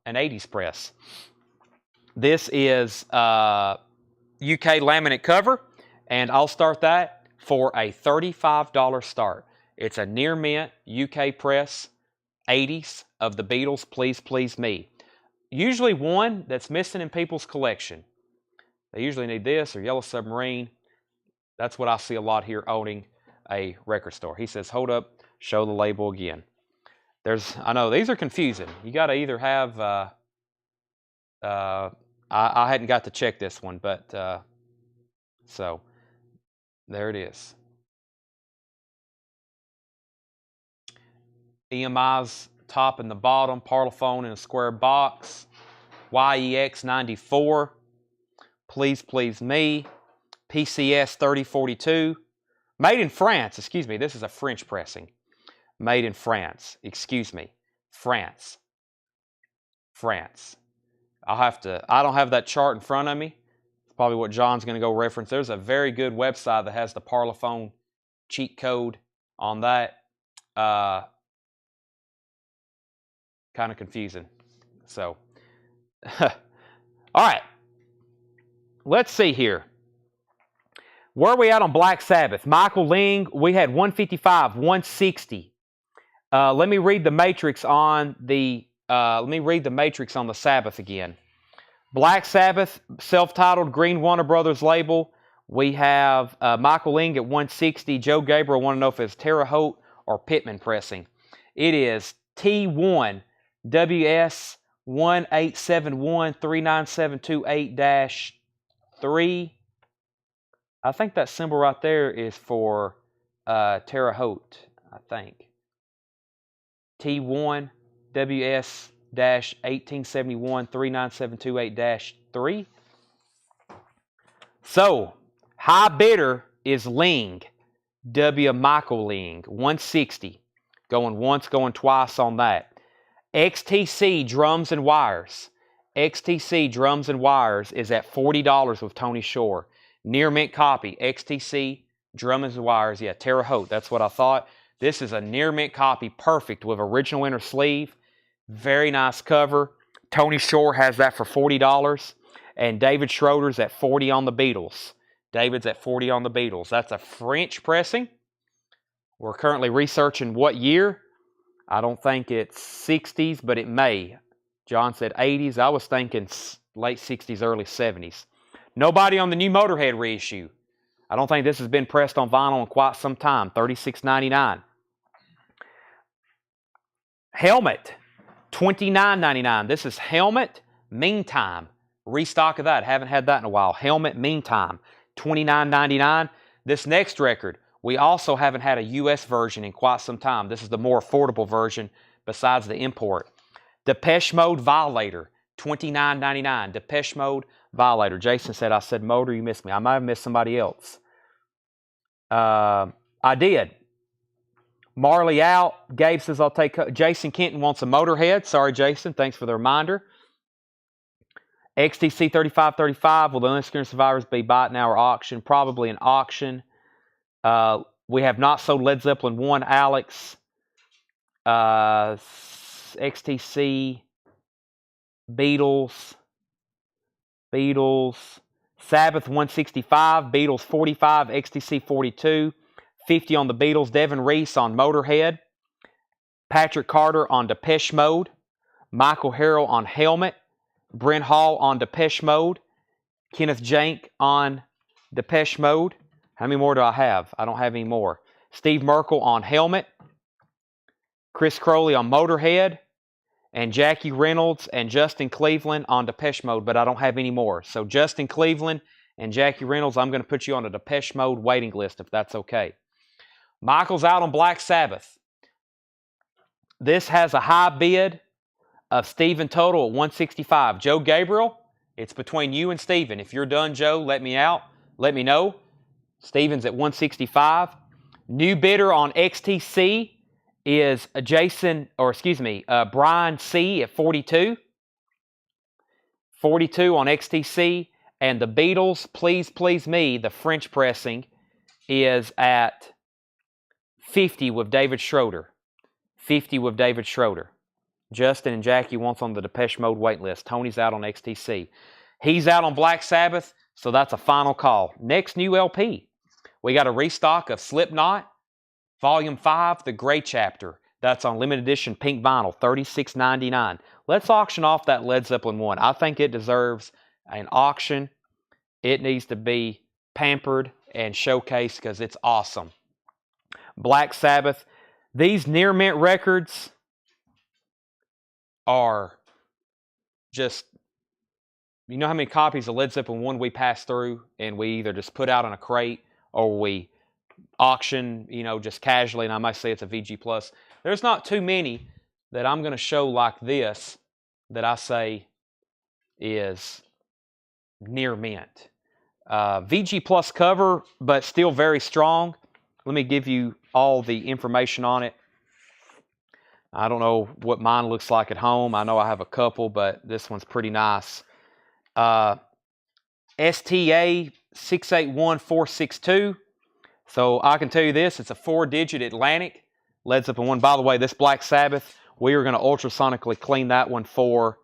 an 80s press. This is UK laminate cover, and I'll start that for a $35 start. It's a near mint UK press, 80s of the Beatles, Please Please Me. Usually one that's missing in people's collection. They usually need this or Yellow Submarine. That's what I see a lot here owning a record store. He says, hold up, show the label again. I know these are confusing. You got to either have, I hadn't got to check this one, but so there it is. EMI's top and the bottom, Parlophone in a square box, YEX 94, Please Please Me, PCS 3042, made in France, excuse me, this is a French pressing, made in France, excuse me, France. I don't have that chart in front of me. It's probably what John's going to go reference. There's a very good website that has the Parlophone cheat code on that. Kind of confusing. So, all right. Let's see here. Where are we at on Black Sabbath? Michael Ling, we had 155, 160. Let me read the matrix on the Sabbath again. Black Sabbath, self-titled Green Warner Brothers label. We have Michael Ling at 160. Joe Gabriel, want to know if it's Terre Haute or Pittman pressing. It is T1 WS 187139728-3. I think that symbol right there is for Terre Haute, I think. T1 WS-1871-39728-3. So, high bidder is Ling, W. Michael Ling, 160. Going once, going twice on that. XTC Drums and Wires. XTC Drums and Wires is at $40 with Tony Shore. Near mint copy. XTC Drums and Wires. Yeah, Terre Haute. That's what I thought. This is a near mint copy, perfect with original inner sleeve. Very nice cover. Tony Shore has that for $40. And David Schroeder's at $40 on the Beatles. David's at $40 on the Beatles. That's a French pressing. We're currently researching what year. I don't think it's 60s, but it may. John said 80s. I was thinking late 60s, early 70s. Nobody on the new Motorhead reissue. I don't think this has been pressed on vinyl in quite some time. $36.99. Helmet, $29.99. This is Helmet Meantime. Restock of that. Haven't had that in a while. Helmet Meantime, $29.99. This next record, we also haven't had a U.S. version in quite some time. This is the more affordable version besides the import. Depeche Mode Violator, $29.99. Depeche Mode Violator. Jason said, I said Motor, you missed me. I might have missed somebody else. I did. Marley out. Gabe says, I'll take... Jason Kenton wants a Motorhead. Sorry, Jason. Thanks for the reminder. XTC 3535. Will the Unscrewed Survivors be bought now or auction? Probably an auction. We have not sold Led Zeppelin 1, Alex. XTC, Beatles, Sabbath 165, Beatles 45, XTC 42, 50 on the Beatles, Devin Reese on Motorhead, Patrick Carter on Depeche Mode, Michael Harrell on Helmet, Brent Hall on Depeche Mode, Kenneth Jank on Depeche Mode. How many more do I have? I don't have any more. Steve Merkel on Helmet. Chris Crowley on Motorhead. and Jackie Reynolds and Justin Cleveland on Depeche Mode, but I don't have any more. So Justin Cleveland and Jackie Reynolds, I'm going to put you on a Depeche Mode waiting list if that's okay. Michael's out on Black Sabbath. This has a high bid of Stephen Total at 165. Joe Gabriel, it's between you and Stephen. If you're done, Joe, let me know. Stephen's at 165. New bidder on XTC is Brian C at 42. 42 on XTC. And the Beatles, Please Please Me, the French pressing, is at 50 with David Schroeder. 50 with David Schroeder. Justin and Jackie wants on the Depeche Mode wait list. Tony's out on XTC. He's out on Black Sabbath, so that's a final call. Next new LP. We got a restock of Slipknot, Volume 5, The Gray Chapter. That's on limited edition pink vinyl, $36.99. Let's auction off that Led Zeppelin 1. I think it deserves an auction. It needs to be pampered and showcased because it's awesome. Black Sabbath. These near mint records are just, you know how many copies of Led Zeppelin 1 we pass through and we either just put out in a crate or we auction, just casually, and I might say it's a VG+. There's not too many that I'm going to show like this that I say is near mint. VG+ cover, but still very strong. Let me give you all the information on it. I don't know what mine looks like at home. I know I have a couple, but this one's pretty nice. STA 681462. So I can tell you this, it's a 4-digit Atlantic Led Zeppelin 1. By the way, this Black Sabbath, we are going to ultrasonically clean that one for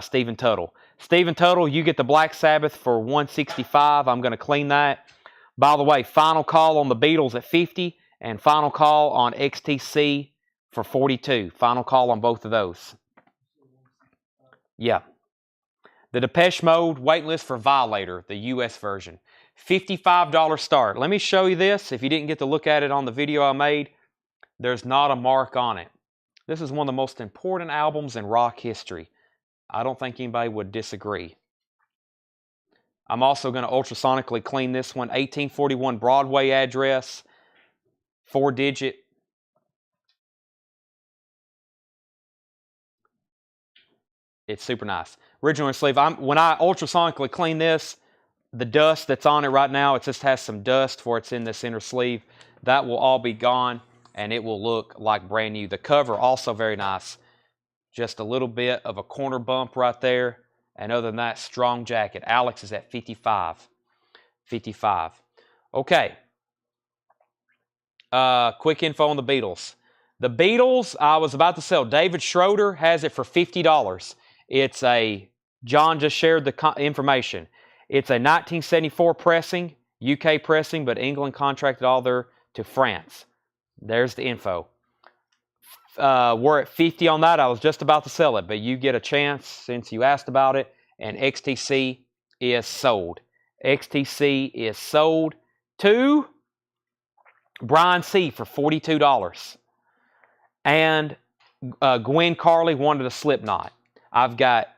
Stephen Tuttle. Stephen Tuttle, you get the Black Sabbath for 165. I'm going to clean that. By the way, final call on the Beatles at 50 and final call on XTC for 42. Final call on both of those. Yeah. The Depeche Mode waitlist for Violator, the US version. $55 start. Let me show you this. If you didn't get to look at it on the video I made, there's not a mark on it. This is one of the most important albums in rock history. I don't think anybody would disagree. I'm also going to ultrasonically clean this one. 1841 Broadway address. 4-digit. It's super nice. Original sleeve. When I ultrasonically clean this, the dust that's on it right now, it just has some dust where it's in this inner sleeve. That will all be gone, and it will look like brand new. The cover also very nice. Just a little bit of a corner bump right there. And other than that, strong jacket. Alex is at 55. 55. Okay. Quick info on the Beatles. The Beatles, I was about to sell. David Schroeder has it for $50. It's a, John just shared the information. It's a 1974 pressing, UK pressing, but England contracted all there to France. There's the info. We're at 50 on that. I was just about to sell it, but you get a chance since you asked about it, and XTC is sold. XTC is sold to Brian C. for $42. And Gwen Carley wanted a Slipknot. That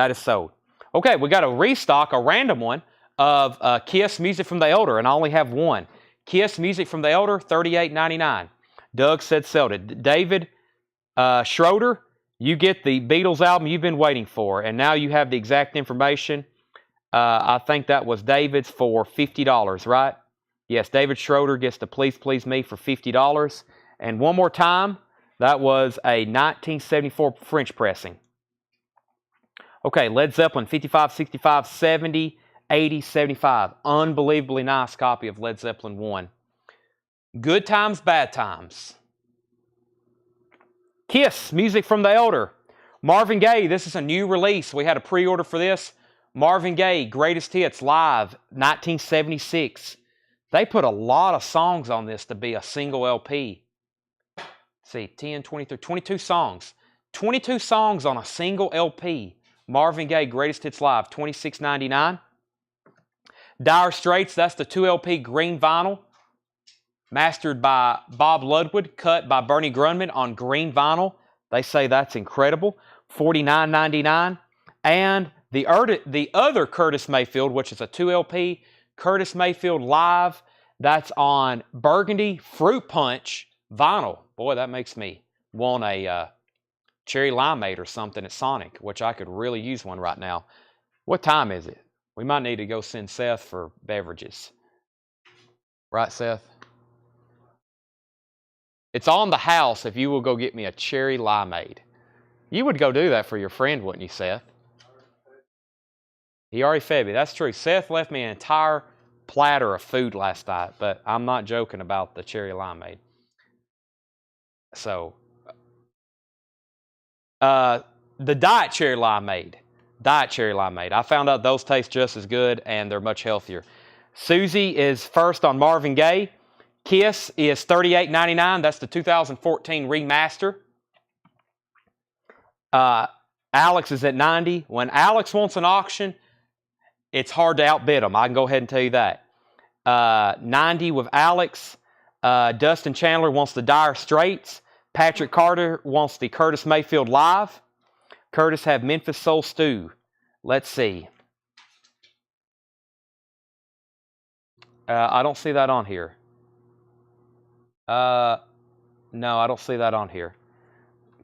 is sold. Okay, we got a restock, a random one, of Kiss Music from the Elder, and I only have one. Kiss Music from the Elder, $38.99. Doug said sold it. David Schroeder, you get the Beatles album you've been waiting for, and now you have the exact information. I think that was David's for $50, right? Yes, David Schroeder gets the Please Please Me for $50. And one more time, that was a 1974 French pressing. Okay, Led Zeppelin, 55, 65, 70, 80, 75. Unbelievably nice copy of Led Zeppelin 1. Good times, bad times. Kiss, Music from the Elder. Marvin Gaye, this is a new release. We had a pre-order for this. Marvin Gaye, Greatest Hits, live, 1976. They put a lot of songs on this to be a single LP. Let's see, 10, 23, 22 songs. 22 songs on a single LP. Marvin Gaye, Greatest Hits Live, $26.99. Dire Straits, that's the 2LP green vinyl. Mastered by Bob Ludwig, cut by Bernie Grundman on green vinyl. They say that's incredible. $49.99. And the other Curtis Mayfield, which is a 2LP, Curtis Mayfield Live, that's on Burgundy Fruit Punch vinyl. Boy, that makes me want a cherry limeade or something at Sonic, which I could really use one right now. What time is it? We might need to go send Seth for beverages. Right, Seth? It's on the house if you will go get me a cherry limeade. You would go do that for your friend, wouldn't you, Seth? He already fed me. That's true. Seth left me an entire platter of food last night, but I'm not joking about the cherry limeade. So, the diet cherry limeade. I found out those taste just as good and they're much healthier. Susie is first on Marvin Gaye. Kiss is $38.99. That's the 2014 remaster. Alex is at $90. When Alex wants an auction, it's hard to outbid them. I can go ahead and tell you that. $90 with Alex. Dustin Chandler wants the Dire Straits. Patrick Carter wants the Curtis Mayfield Live. Curtis have Memphis Soul Stew. Let's see. I don't see that on here. No, I don't see that on here.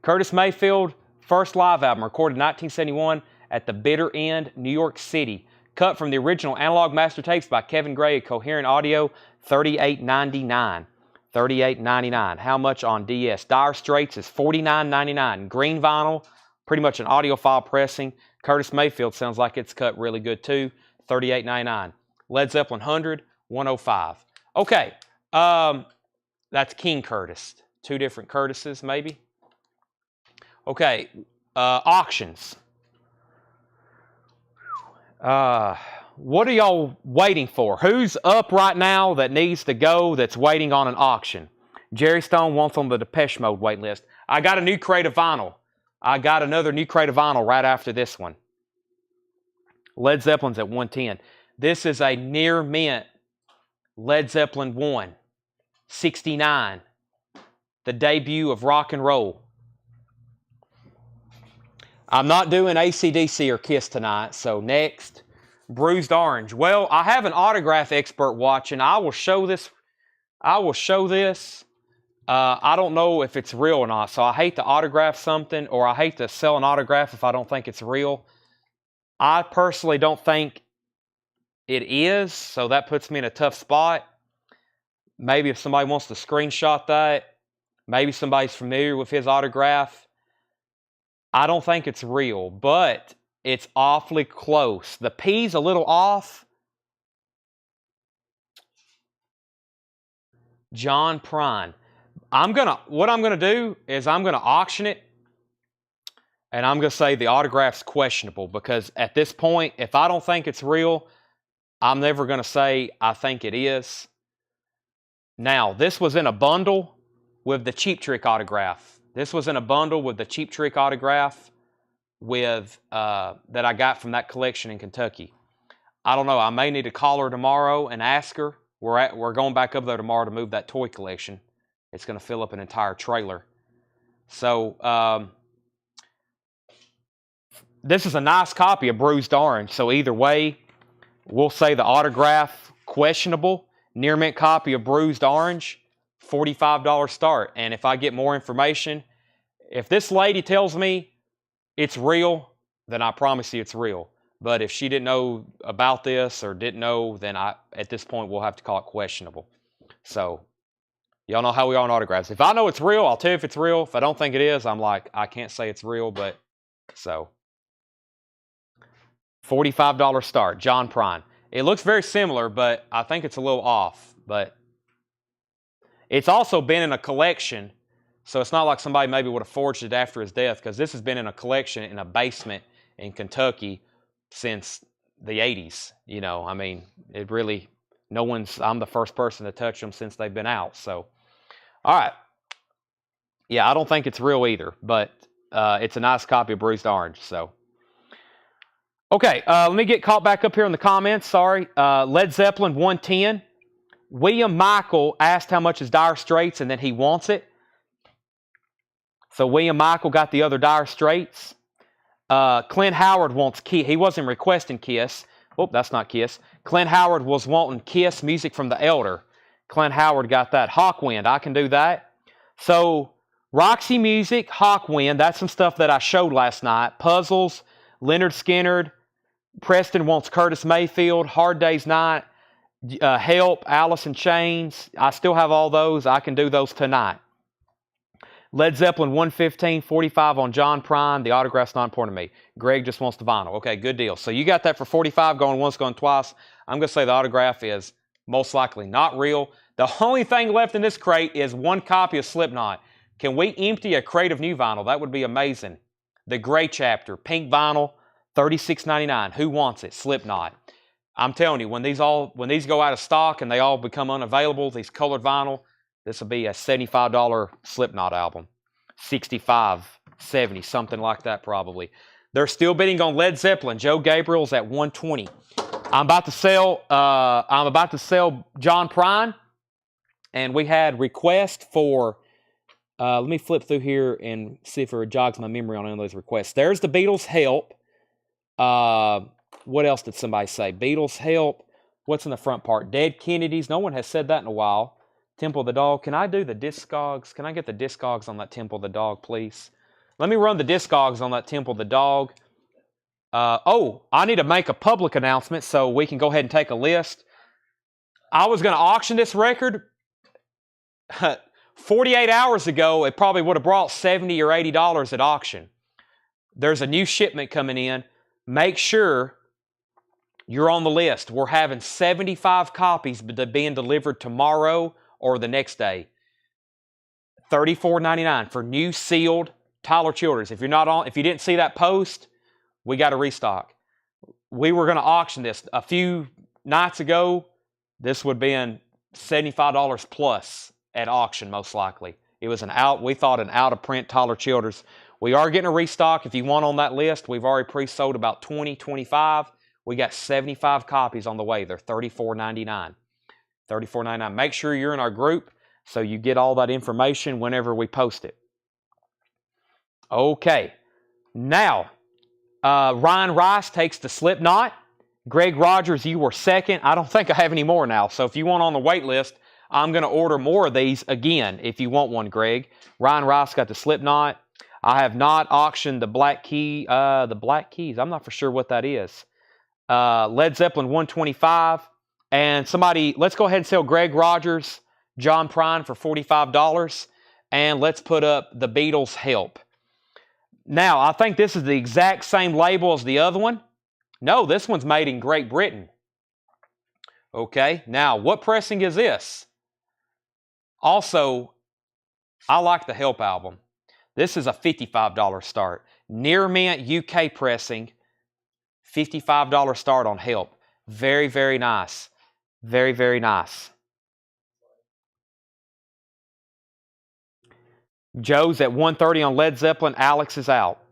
Curtis Mayfield, first live album, recorded in 1971 at the Bitter End, New York City. Cut from the original analog master tapes by Kevin Gray at Coherent Audio, $38.99. $38.99. How much on DS? Dire Straits is $49.99. Green vinyl, pretty much an audiophile pressing. Curtis Mayfield sounds like it's cut really good too. $38.99. Led Zeppelin 100, $105. Okay, that's King Curtis. Two different Curtises, maybe. Okay, auctions. What are y'all waiting for? Who's up right now that needs to go that's waiting on an auction? Jerry Stone wants on the Depeche Mode wait list. I got a new crate of vinyl. I got another new crate of vinyl right after this one. Led Zeppelin's at 110. This is a near mint Led Zeppelin 1, 69. The debut of rock and roll. I'm not doing AC/DC or Kiss tonight, so next, Bruised Orange. Well, I have an autograph expert watching. I will show this. I don't know if it's real or not, so I hate to autograph something, or I hate to sell an autograph if I don't think it's real. I personally don't think it is, so that puts me in a tough spot. Maybe if somebody wants to screenshot that, maybe somebody's familiar with his autograph. I don't think it's real, but it's awfully close. The P's a little off. John Prine. What I'm gonna do is I'm gonna auction it, and I'm gonna say the autograph's questionable, because at this point, if I don't think it's real, I'm never gonna say I think it is. Now, this was in a bundle with the Cheap Trick autograph. This was in a bundle with the Cheap Trick autograph with that I got from that collection in Kentucky. I don't know. I may need to call her tomorrow and ask her. We're going back up there tomorrow to move that toy collection. It's going to fill up an entire trailer. So this is a nice copy of Bruised Orange. So either way, we'll say the autograph questionable. Near mint copy of Bruised Orange, $45 start. And if I get more information, if this lady tells me it's real, then I promise you it's real. But if she didn't know about this or didn't know, then at this point we'll have to call it questionable. So y'all know how we are on autographs. If I know it's real, I'll tell you if it's real. If I don't think it is, I'm like, I can't say it's real, but so. $45 start, John Prine. It looks very similar, but I think it's a little off. But it's also been in a collection, so it's not like somebody maybe would have forged it after his death, because this has been in a collection in a basement in Kentucky since the 80s. You know, I mean, it really, I'm the first person to touch them since they've been out. So, all right. Yeah, I don't think it's real either, but it's a nice copy of Bruised Orange, so. Okay, let me get caught back up here in the comments. Sorry. Led Zeppelin 110. William Michael asked how much is Dire Straits, and then he wants it. So William Michael got the other Dire Straits. Clint Howard wants Kiss. He wasn't requesting Kiss. Oh, that's not Kiss. Clint Howard was wanting Kiss music from the Elder. Clint Howard got that. Hawkwind, I can do that. So Roxy Music, Hawkwind, that's some stuff that I showed last night. Puzzles, Leonard Skinner. Preston wants Curtis Mayfield. Hard Day's Night. Help, Alice in Chains. I still have all those. I can do those tonight. Led Zeppelin 115, 45 on John Prine. The autograph's not important to me. Greg just wants the vinyl. Okay, good deal. So you got that for 45, going once, going twice. I'm going to say the autograph is most likely not real. The only thing left in this crate is one copy of Slipknot. Can we empty a crate of new vinyl? That would be amazing. The Gray Chapter, pink vinyl, $36.99. Who wants it? Slipknot. I'm telling you, when these go out of stock and they all become unavailable, these colored vinyl, this will be a $75 Slipknot album. 65, 70, something like that probably. They're still bidding on Led Zeppelin. Joe Gabriel's at 120. I'm about to sell John Prine, and we had requests for. Let me flip through here and see if it jogs my memory on any of those requests. There's the Beatles' Help. What else did somebody say? Beatles' Help. What's in the front part? Dead Kennedys. No one has said that in a while. Temple of the Dog. Can I do the Discogs? Can I get the Discogs on that Temple of the Dog, please? Let me run the Discogs on that Temple of the Dog. I need to make a public announcement so we can go ahead and take a list. I was going to auction this record. 48 hours ago, it probably would have brought $70 or $80 at auction. There's a new shipment coming in. Make sure you're on the list. We're having 75 copies being delivered tomorrow or the next day. $34.99 for new sealed Tyler Childers. If you didn't see that post, we got to restock. We were going to auction this a few nights ago. This would have been $75 plus at auction, most likely. It was an out of print Tyler Childers. We are getting a restock. If you want on that list, we've already pre-sold about 20, 25. We got 75 copies on the way. They're $34.99. $34.99. Make sure you're in our group so you get all that information whenever we post it. Okay. Now, Ryan Rice takes the Slipknot. Greg Rogers, you were second. I don't think I have any more now. So if you want on the wait list, I'm going to order more of these again if you want one, Greg. Ryan Rice got the Slipknot. I have not auctioned the Black Keys. I'm not for sure what that is. Led Zeppelin 125. And somebody, let's go ahead and sell Greg Rogers, John Prine for $45. And let's put up the Beatles' Help. Now, I think this is the exact same label as the other one. No, this one's made in Great Britain. Okay, now, what pressing is this? Also, I like the Help album. This is a $55 start. Near Mint UK pressing, $55 start on Help. Very, very nice. Very, very nice. Joe's at 130 on Led Zeppelin. Alex is out.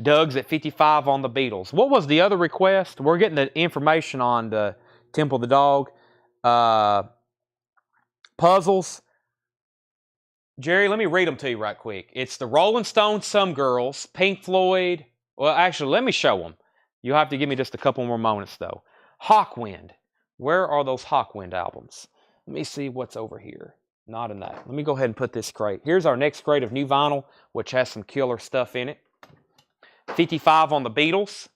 Doug's at 55 on the Beatles. What was the other request? We're getting the information on the Temple of the Dog. Puzzles. Jerry, let me read them to you right quick. It's the Rolling Stones, Some Girls, Pink Floyd. Well, actually, let me show them. You'll have to give me just a couple more moments, though. Hawkwind. Where are those Hawkwind albums? Let me see what's over here. Not in that. Let me go ahead and put this crate. Here's our next crate of new vinyl, which has some killer stuff in it. 55 on the Beatles.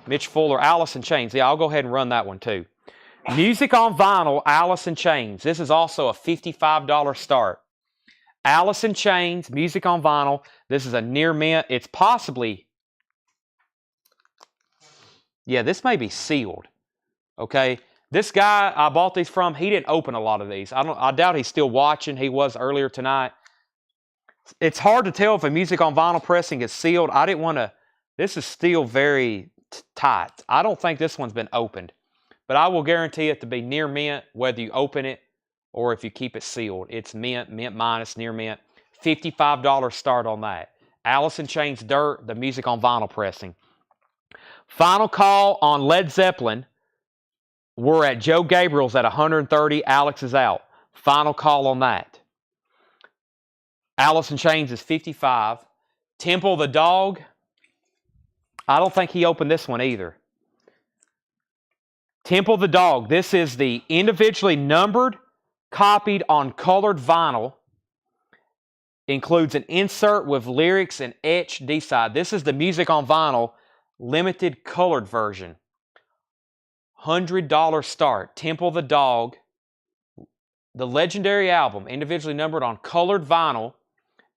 Mitch Fuller, Alice in Chains. Yeah, I'll go ahead and run that one, too. Music on vinyl, Alice in Chains. This is also a $55 start. Alice in Chains, music on vinyl. This is a near mint. It's possibly, yeah, this may be sealed. Okay, this guy I bought these from, he didn't open a lot of these. I doubt he's still watching. He was earlier tonight. It's hard to tell if a music on vinyl pressing is sealed. I didn't want to. This is still very tight. I don't think this one's been opened, but I will guarantee it to be near mint, whether you open it or if you keep it sealed. It's mint, mint minus, near mint. $55 start on that. Alice in Chains Dirt, the music on vinyl pressing. Final call on Led Zeppelin. We're at Joe Gabriel's at 130. Alex is out. Final call on that. Alice in Chains is 55. Temple the Dog, I don't think he opened this one either. Temple the Dog, this is the individually numbered, copied on colored vinyl. Includes an insert with lyrics and etched D-side. This is the music on vinyl, limited colored version. $100 start. Temple the Dog, the legendary album, individually numbered on colored vinyl,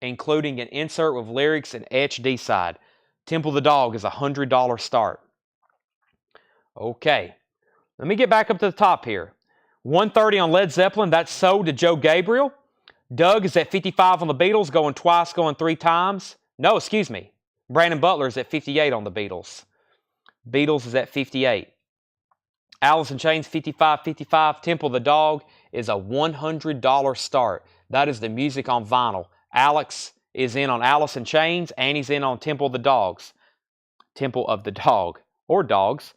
including an insert with lyrics and etched D-side. Temple the Dog is $100 start. Okay, let me get back up to the top here. 130 on Led Zeppelin, that's sold to Joe Gabriel. Doug is at 55 on the Beatles, going twice, going 3 times. No, excuse me. Brandon Butler is at 58 on the Beatles. Beatles is at 58. Alice in Chains, 55, 55. Temple the Dog is a $100 start. That is the music on vinyl. Alex is in on Alice in Chains, and he's in on Temple the Dogs. Temple of the Dog, or Dogs.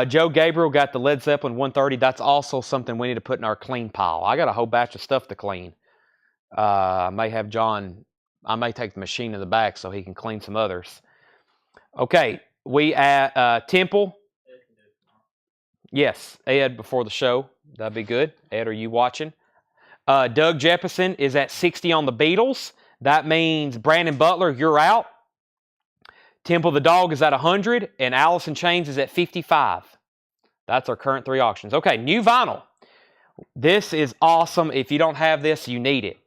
Joe Gabriel got the Led Zeppelin 130. That's also something we need to put in our clean pile. I got a whole batch of stuff to clean. I may have John, I may take the machine in the back so he can clean some others. Okay, we at Temple. Yes, Ed before the show. That'd be good. Ed, are you watching? Doug Jefferson is at 60 on the Beatles. That means Brandon Butler, you're out. Temple the Dog is at 100, and Alice in Chains is at 55. That's our current 3 auctions. Okay, new vinyl. This is awesome. If you don't have this, you need it.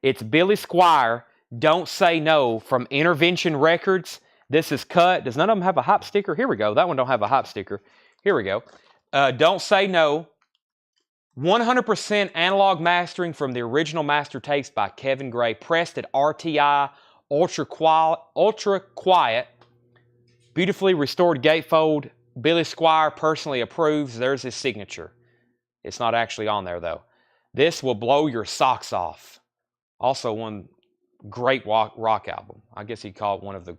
It's Billy Squier, Don't Say No, from Intervention Records. This is cut. Does none of them have a hype sticker? Here we go. That one don't have a hype sticker. Here we go. Don't Say No. 100% analog mastering from the original master tapes by Kevin Gray. Pressed at RTI, ultra quiet. Beautifully restored gatefold. Billy Squier personally approves. There's his signature. It's not actually on there, though. This will blow your socks off. Also, one great rock album. I guess he'd call it one of the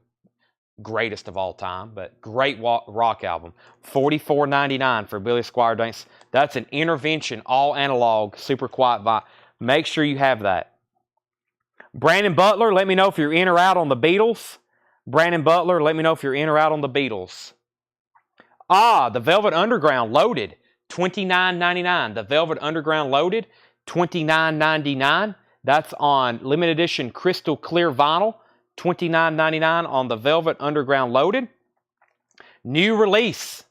greatest of all time, but great rock album. $44.99 for Billy Squier. That's an Intervention, all analog, super quiet vinyl. Make sure you have that. Brandon Butler, let me know if you're in or out on the Beatles. Brandon Butler, let me know if you're in or out on the Beatles. The Velvet Underground loaded. $29.99. The Velvet Underground loaded. $29.99. That's on limited edition crystal clear vinyl. $29.99 on the Velvet Underground loaded. New release.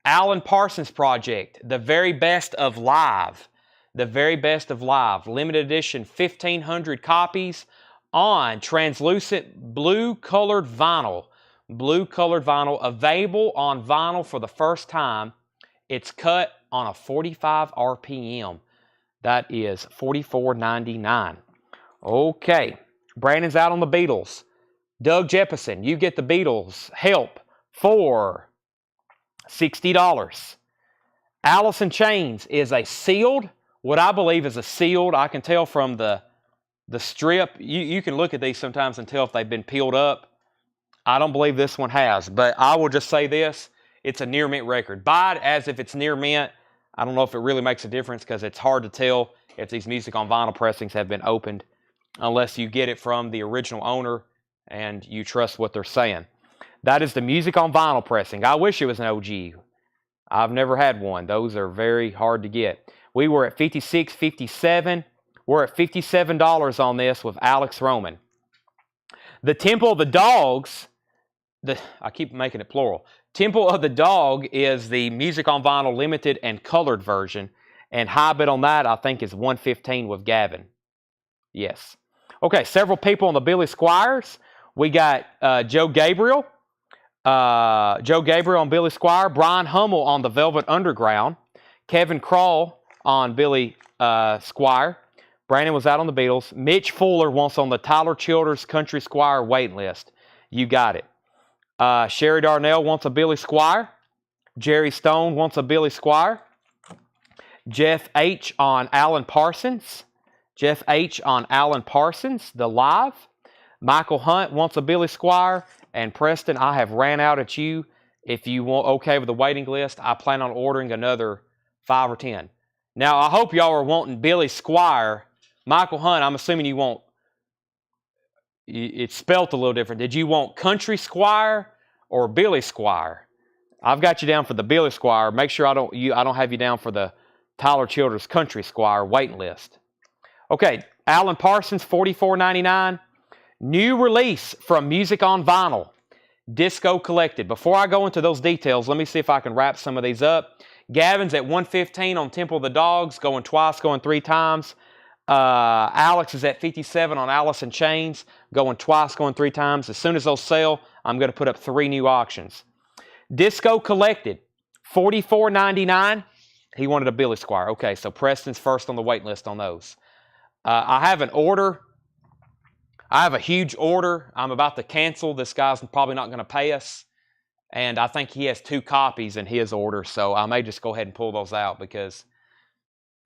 Alan Parsons Project. The Very Best of Live. The Very Best of Live. Limited edition 1,500 copies on translucent blue colored vinyl. Blue colored vinyl available on vinyl for the first time. It's cut on a 45 RPM. That is $44.99. Okay, Brandon's out on the Beatles. Doug Jefferson, you get the Beatles Help for $60. Alice in Chains is a sealed, what I believe is a sealed, I can tell from the strip. You can look at these sometimes and tell if they've been peeled up. I don't believe this one has, but I will just say this. It's a near mint record. Buy it as if it's near mint. I don't know if it really makes a difference because it's hard to tell if these music on vinyl pressings have been opened unless you get it from the original owner and you trust what they're saying. That is the music on vinyl pressing. I wish it was an OG. I've never had one. Those are very hard to get. We were at $56, $57. We're at $57 on this with Alex Roman. The Temple of the Dogs, I keep making it plural. Temple of the Dog is the music on vinyl limited and colored version. And high bid on that, I think, is $115 with Gavin. Yes. Okay, several people on the Billy Squiers. We got Joe Gabriel. Joe Gabriel on Billy Squier. Brian Hummel on the Velvet Underground. Kevin Kroll on Billy Squier. Brandon was out on the Beatles. Mitch Fuller wants on the Tyler Childers Country Squire waiting list. You got it. Sherry Darnell wants a Billy Squier. Jerry Stone wants a Billy Squier. Jeff H. on Alan Parsons. Jeff H. on Alan Parsons, the live. Michael Hunt wants a Billy Squier. And Preston, I have ran out at you. If you want okay with the waiting list, I plan on ordering another 5 or 10. Now, I hope y'all are wanting Billy Squier Michael Hunt, I'm assuming you want, it's spelt a little different. Did you want Country Squire or Billy Squire? I've got you down for the Billy Squire. Make sure I don't have you down for the Tyler Childers Country Squire waiting list. Okay, Alan Parsons, $44.99. New release from Music on Vinyl, Disco Collected. Before I go into those details, let me see if I can wrap some of these up. Gavin's at 115 on Temple of the Dogs, going twice, going 3 times. Alex is at 57 on Alice in Chains, going twice, going 3 times. As soon as those sell, I'm going to put up 3 new auctions. Disco Collected, $44.99. He wanted a Billy Squire. Okay, so Preston's first on the wait list on those. I have an order. I have a huge order. I'm about to cancel. This guy's probably not going to pay us. And I think he has 2 copies in his order, so I may just go ahead and pull those out because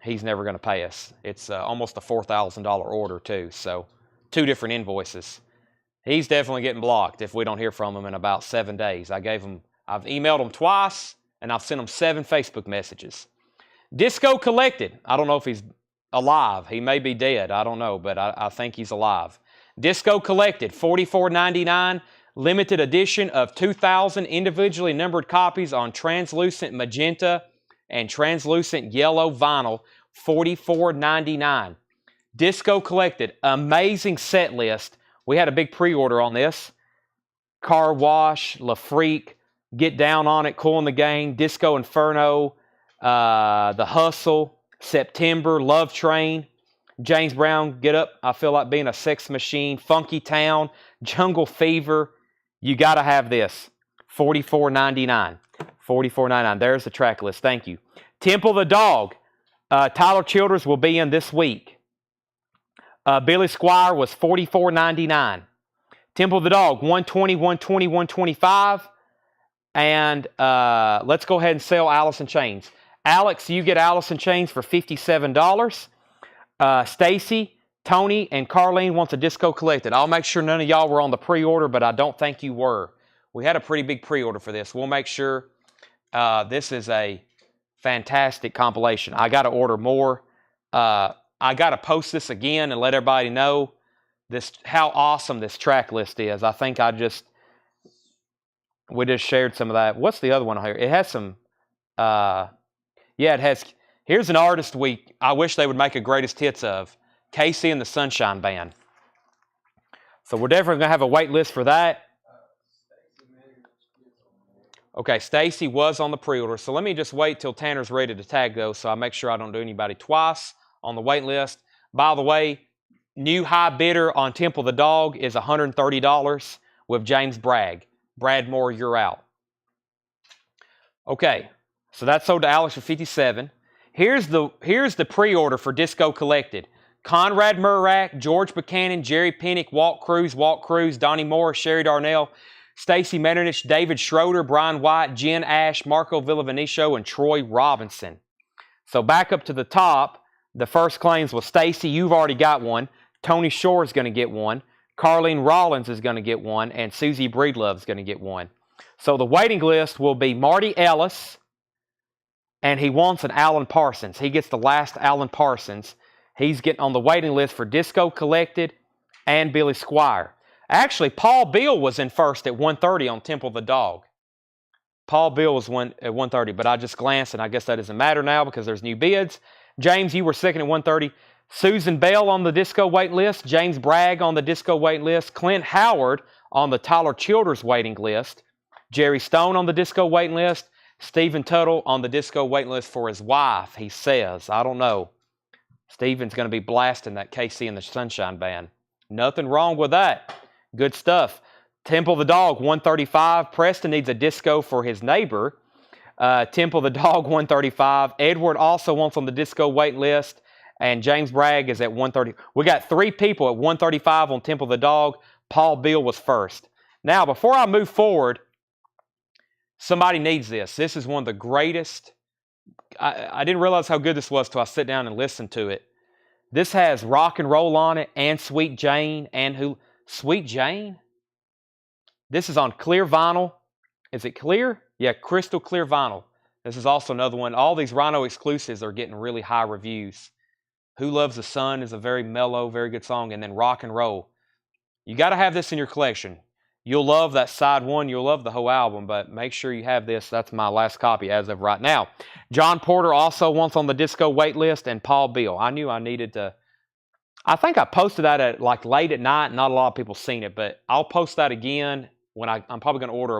he's never going to pay us. It's almost a $4,000 order too, so 2 different invoices. He's definitely getting blocked if we don't hear from him in about 7 days. I've emailed him twice, and I've sent him 7 Facebook messages. Disco Collected. I don't know if he's alive. He may be dead. I don't know, but I think he's alive. Disco Collected, $44.99. Limited edition of 2,000 individually numbered copies on translucent magenta and translucent yellow vinyl, $44.99. Disco Collected, amazing set list. We had a big pre-order on this. Car Wash, La Freak, Get Down on It, Cool in the Gang, Disco Inferno, The Hustle, September, Love Train, James Brown, Get Up, I Feel Like Being a Sex Machine, Funky Town, Jungle Fever. You got to have this. $44.99. $44.99. There's the track list. Thank you. Temple the Dog. Tyler Childers will be in this week. Billy Squire was $44.99. Temple the Dog, $120, $120, $125. And let's go ahead and sell Alice in Chains. Alex, you get Alice in Chains for $57. Stacy, Tony, and Carlene wants a Disco Collected. I'll make sure none of y'all were on the pre-order, but I don't think you were. We had a pretty big pre-order for this. We'll make sure this is a fantastic compilation. I got to order more. I got to post this again and let everybody know how awesome this track list is. I think we just shared some of that. What's the other one here? It has some, it has, here's an artist I wish they would make a greatest hits of. Casey and the Sunshine Band. So we're definitely going to have a wait list for that. Okay, Stacy was on the pre-order. So let me just wait till Tanner's ready to tag those so I make sure I don't do anybody twice on the wait list. By the way, new high bidder on Temple the Dog is $130 with James Bragg. Brad Moore, you're out. Okay, so that's sold to Alex for $57. Here's the pre-order for Disco Collected. Conrad Murrack, George Buchanan, Jerry Pinnock, Walt Cruz, Donnie Moore, Sherry Darnell, Stacy Metternich, David Schroeder, Brian White, Jen Ash, Marco Villavenicio, and Troy Robinson. So back up to the top, the first claims was Stacy, you've already got one. Tony Shore is going to get one. Carlene Rollins is going to get one. And Susie Breedlove is going to get one. So the waiting list will be Marty Ellis, and he wants an Alan Parsons. He gets the last Alan Parsons. He's getting on the waiting list for Disco Collected and Billy Squire. Actually, Paul Beal was in first at 130 on Temple the Dog. Paul Beal was at 130, but I just glanced, and I guess that doesn't matter now because there's new bids. James, you were second at 130. Susan Bell on the Disco wait list. James Bragg on the Disco wait list. Clint Howard on the Tyler Childers waiting list. Jerry Stone on the Disco waiting list. Stephen Tuttle on the Disco waiting list for his wife, he says. I don't know. Stephen's going to be blasting that KC and the Sunshine Band. Nothing wrong with that. Good stuff. Temple the Dog, 135. Preston needs a disco for his neighbor. Temple the Dog, 135. Edward also wants on the Disco wait list. And James Bragg is at 130. We got 3 people at 135 on Temple the Dog. Paul Beal was first. Now, before I move forward, somebody needs this. This is one of the greatest. I didn't realize how good this was till I sit down and listen to it. This has rock and roll on it and Sweet Jane and who? Sweet Jane? This is on clear vinyl. Is it clear? Yeah, crystal clear vinyl. This is also another one. All these Rhino exclusives are getting really high reviews. Who Loves the Sun is a very mellow, very good song. And then Rock and Roll. You got to have this in your collection. You'll love that side one. You'll love the whole album, but make sure you have this. That's my last copy as of right now. John Porter also wants on the disco wait list, and Paul Beal. I knew I needed to. I think I posted that at like late at night. Not a lot of people seen it, but I'll post that again when I'm probably going to order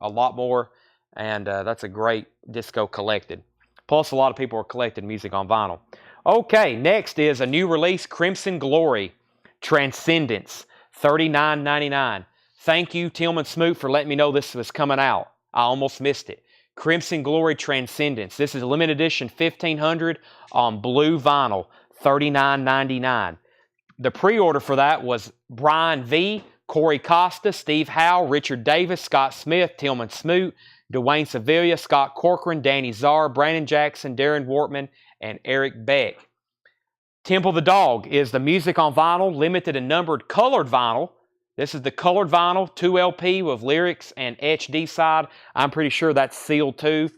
a lot more, and that's a great disco collected. Plus, a lot of people are collecting music on vinyl. Okay, next is a new release, Crimson Glory, Transcendence, $39.99. Thank you, Tillman Smoot, for letting me know this was coming out. I almost missed it. Crimson Glory Transcendence. This is a limited edition 1500 on blue vinyl, $39.99. The pre-order for that was Brian V., Corey Costa, Steve Howe, Richard Davis, Scott Smith, Tillman Smoot, Dwayne Sevilla, Scott Corcoran, Danny Czar, Brandon Jackson, Darren Wortman, and Eric Beck. Temple the Dog is the music on vinyl, limited and numbered colored vinyl. This is the colored vinyl, 2 LP with lyrics and HD side. I'm pretty sure that's sealed too.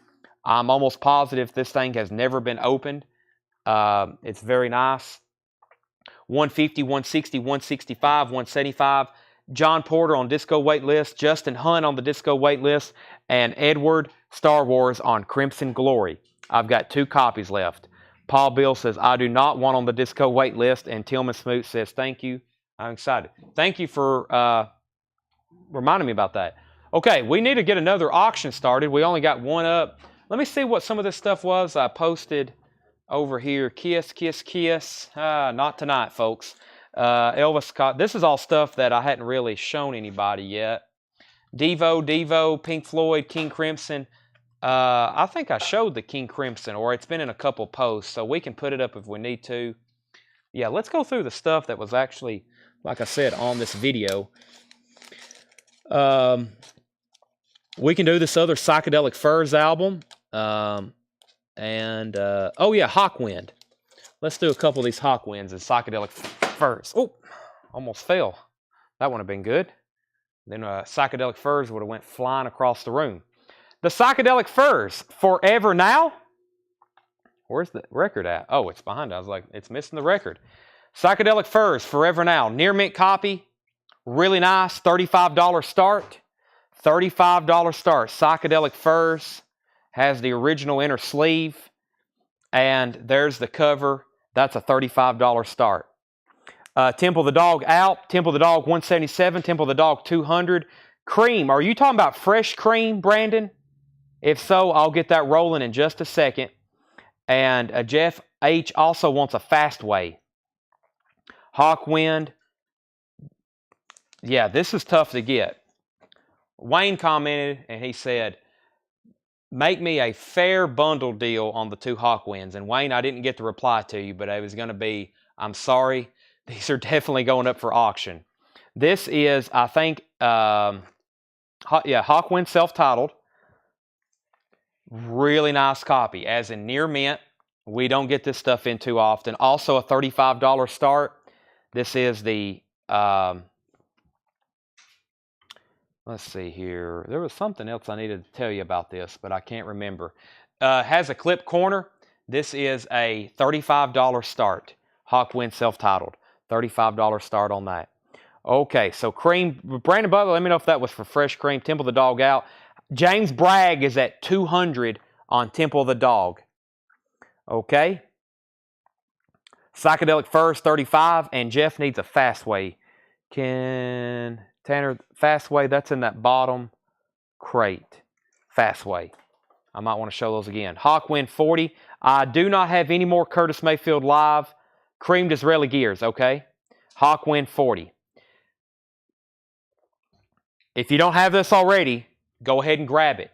I'm almost positive this thing has never been opened. It's very nice. 150, 160, 165, 175. John Porter on disco wait list. Justin Hunt on the disco wait list. And Edward Star Wars on Crimson Glory. I've got 2 copies left. Paul Beal says, I do not want on the disco wait list. And Tillman Smoot says, thank you. I'm excited. Thank you for reminding me about that. Okay, we need to get another auction started. We only got one up. Let me see what some of this stuff was I posted over here. Kiss, kiss, kiss. Not tonight, folks. Elvis Scott. This is all stuff that I hadn't really shown anybody yet. Devo, Pink Floyd, King Crimson. I think I showed the King Crimson, or it's been in a couple posts, so we can put it up if we need to. Yeah, let's go through the stuff that was actually, like I said, on this video. We can do this other Psychedelic Furs album. Oh yeah, Hawkwind. Let's do a couple of these Hawkwinds and Psychedelic Furs. Oh, almost fell. That wouldn't have been good. Then Psychedelic Furs would have went flying across the room. The Psychedelic Furs, Forever Now. Where's the record at? Oh, it's behind it. I was like, it's missing the record. Psychedelic Furs, Forever Now. Near mint copy. Really nice. $35 start. $35 start. Psychedelic Furs. Has the original inner sleeve. And there's the cover. That's a $35 start. Temple the Dog out. Temple the Dog 177. Temple the Dog 200. Cream. Are you talking about fresh cream, Brandon? If so, I'll get that rolling in just a second. And Jeff H. also wants a Fastway. Hawkwind. Yeah, this is tough to get. Wayne commented and he said, make me a fair bundle deal on the 2 Hawkwinds. And Wayne, I didn't get to reply to you, but it was going to be, I'm sorry, these are definitely going up for auction. This is, I think, Hawkwind self-titled. Really nice copy, as in near mint. We don't get this stuff in too often. Also a $35 start. This is the, let's see here. There was something else I needed to tell you about this, but I can't remember. Has a clip corner. This is a $35 start. Hawkwind self-titled. $35 start on that. Okay, so Cream. Brandon Butler, let me know if that was for fresh cream. Temple the Dog out. James Bragg is at 200 on Temple the Dog. Okay. Psychedelic Furs 35, and Jeff needs a Fastway. Can Tanner Fastway? That's in that bottom crate. Fastway. I might want to show those again. Hawkwind 40. I do not have any more Curtis Mayfield live. Cream Disraeli gears. Okay. Hawkwind 40. If you don't have this already, go ahead and grab it.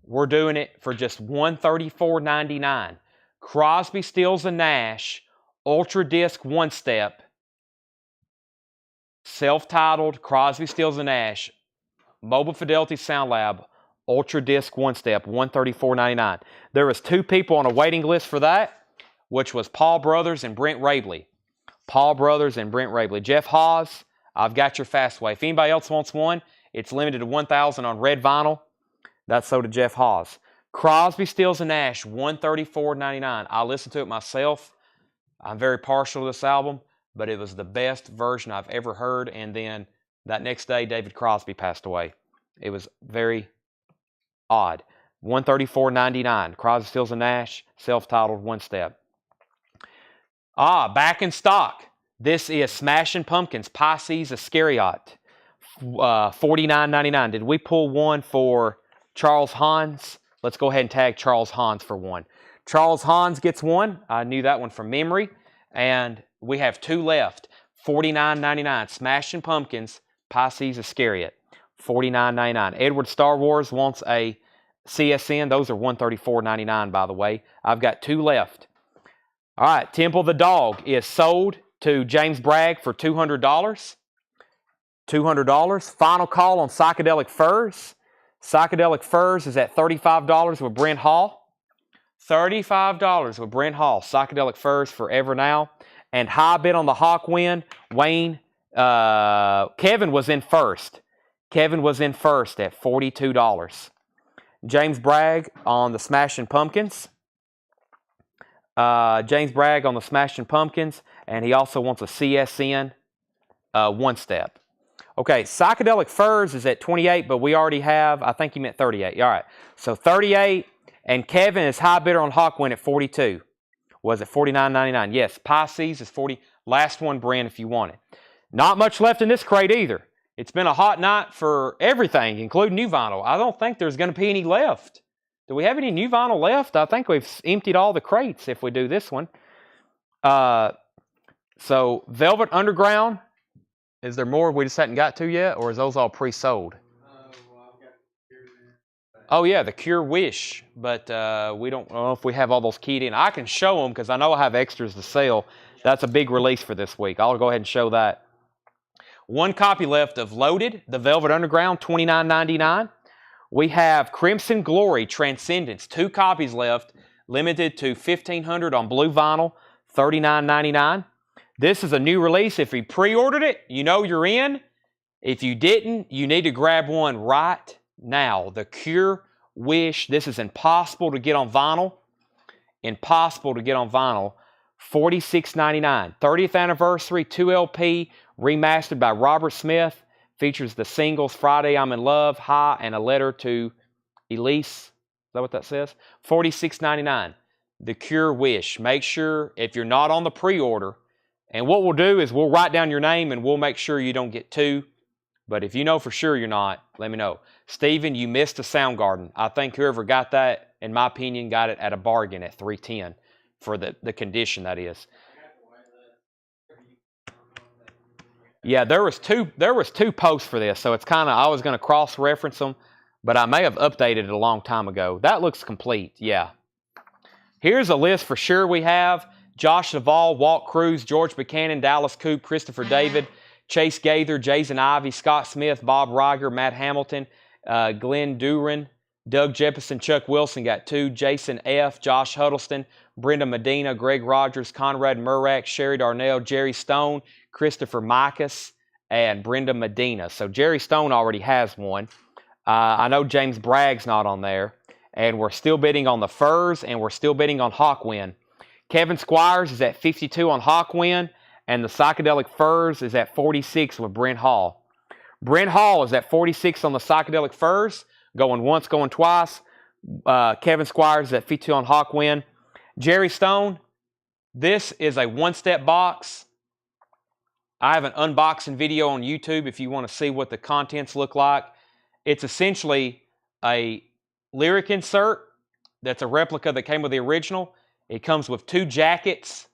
We're doing it for just $134.99. Crosby, Stills & Nash Ultra Disc One Step. Self-titled Crosby, Stills & Nash Mobile Fidelity Sound Lab Ultra Disc One Step, $134.99. There was 2 people on a waiting list for that, which was Paul Brothers and Brent Rabley. Paul Brothers and Brent Rabley. Jeff Hawes, I've got your Fastway. If anybody else wants one, it's limited to 1,000 on red vinyl. That's so to Jeff Hawes. Crosby, Stills & Nash, $134.99. I listened to it myself. I'm very partial to this album, but it was the best version I've ever heard. And then that next day, David Crosby passed away. It was very odd. $134.99. Crosby, Stills, and Nash, self-titled One Step. Back in stock. This is Smashing Pumpkins, Pisces Iscariot, $49.99. Did we pull one for Charles Hans? Let's go ahead and tag Charles Hans for one. Charles Hans gets one. I knew that one from memory. And we have two left. $49.99. Smashing Pumpkins, Pisces Iscariot, $49.99. Edward Star Wars wants a CSN. Those are $134.99, by the way. I've got two left. All right, Temple the Dog is sold to James Bragg for $200. $200. Final call on Psychedelic Furs. Psychedelic Furs is at $35 with Brent Hall. $35 with Brent Hall. Psychedelic Furs forever now. And high bid on the Hawkwind. Wayne, Kevin was in first. Kevin was in first at $42. James Bragg on the Smashing Pumpkins. James Bragg on the Smashing Pumpkins. And he also wants a CSN One Step. Okay, Psychedelic Furs is at 28, but we already have, I think he meant 38. All right, so 38, and Kevin is high bidder on Hawkwind at 42. Was it $49.99? Yes, Pisces is 40. Last one, Brent, if you want it. Not much left in this crate either. It's been a hot night for everything, including new vinyl. I don't think there's going to be any left. Do we have any new vinyl left? I think we've emptied all the crates if we do this one. So, Velvet Underground. Is there more we just hadn't got to yet, or is those all pre-sold? Oh, yeah, the Cure Wish, but we don't know if we have all those keyed in. I can show them because I know I have extras to sell. That's a big release for this week. I'll go ahead and show that. One copy left of Loaded, the Velvet Underground, $29.99. We have Crimson Glory Transcendence, 2 copies left, limited to $1,500 on blue vinyl, $39.99. This is a new release. If you pre-ordered it, you know you're in. If you didn't, you need to grab one right now. The Cure Wish. This is impossible to get on vinyl. Impossible to get on vinyl. $46.99. 30th anniversary, 2 LP, remastered by Robert Smith. Features the singles Friday I'm in Love, High, and a letter to Elise. Is that what that says? $46.99. The Cure Wish. Make sure if you're not on the pre-order, and what we'll do is we'll write down your name and we'll make sure you don't get 2. But if you know for sure you're not, let me know. Stephen, you missed a Soundgarden. I think whoever got that, in my opinion, got it at a bargain at $310 for the condition that is. Yeah, there was two posts for this, so it's kind of, I was going to cross-reference them, but I may have updated it a long time ago. That looks complete, yeah. Here's a list for sure we have. Josh Duvall, Walt Cruz, George Buchanan, Dallas Coop, Christopher David, Chase Gaither, Jason Ivey, Scott Smith, Bob Reiger, Matt Hamilton, Glenn Duran, Doug Jefferson, Chuck Wilson got 2, Jason F., Josh Huddleston, Brenda Medina, Greg Rogers, Conrad Murak, Sherry Darnell, Jerry Stone, Christopher Micas, and Brenda Medina. So Jerry Stone already has one. I know James Bragg's not on there. And we're still bidding on the Furs, and we're still bidding on Hawkwind. Kevin Squires is at 52 on Hawkwind, and the Psychedelic Furs is at 46 with Brent Hall. Brent Hall is at 46 on the Psychedelic Furs, going once, going twice. Kevin Squires is at 52 on Hawkwind. Jerry Stone, this is a one-step box. I have an unboxing video on YouTube if you want to see what the contents look like. It's essentially a lyric insert that's a replica that came with the original. It comes with 2 jackets.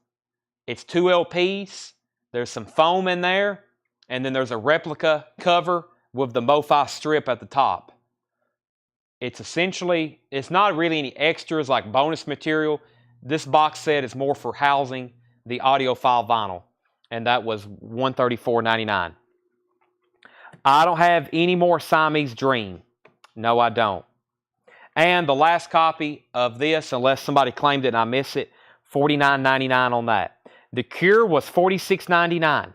It's 2 LPs. There's some foam in there. And then there's a replica cover with the MoFi strip at the top. It's essentially, it's not really any extras like bonus material. This box set is more for housing the audiophile vinyl. And that was $134.99. I don't have any more Siamese Dream. No, I don't. And the last copy of this, unless somebody claimed it and I miss it, $49.99 on that. The Cure was $46.99.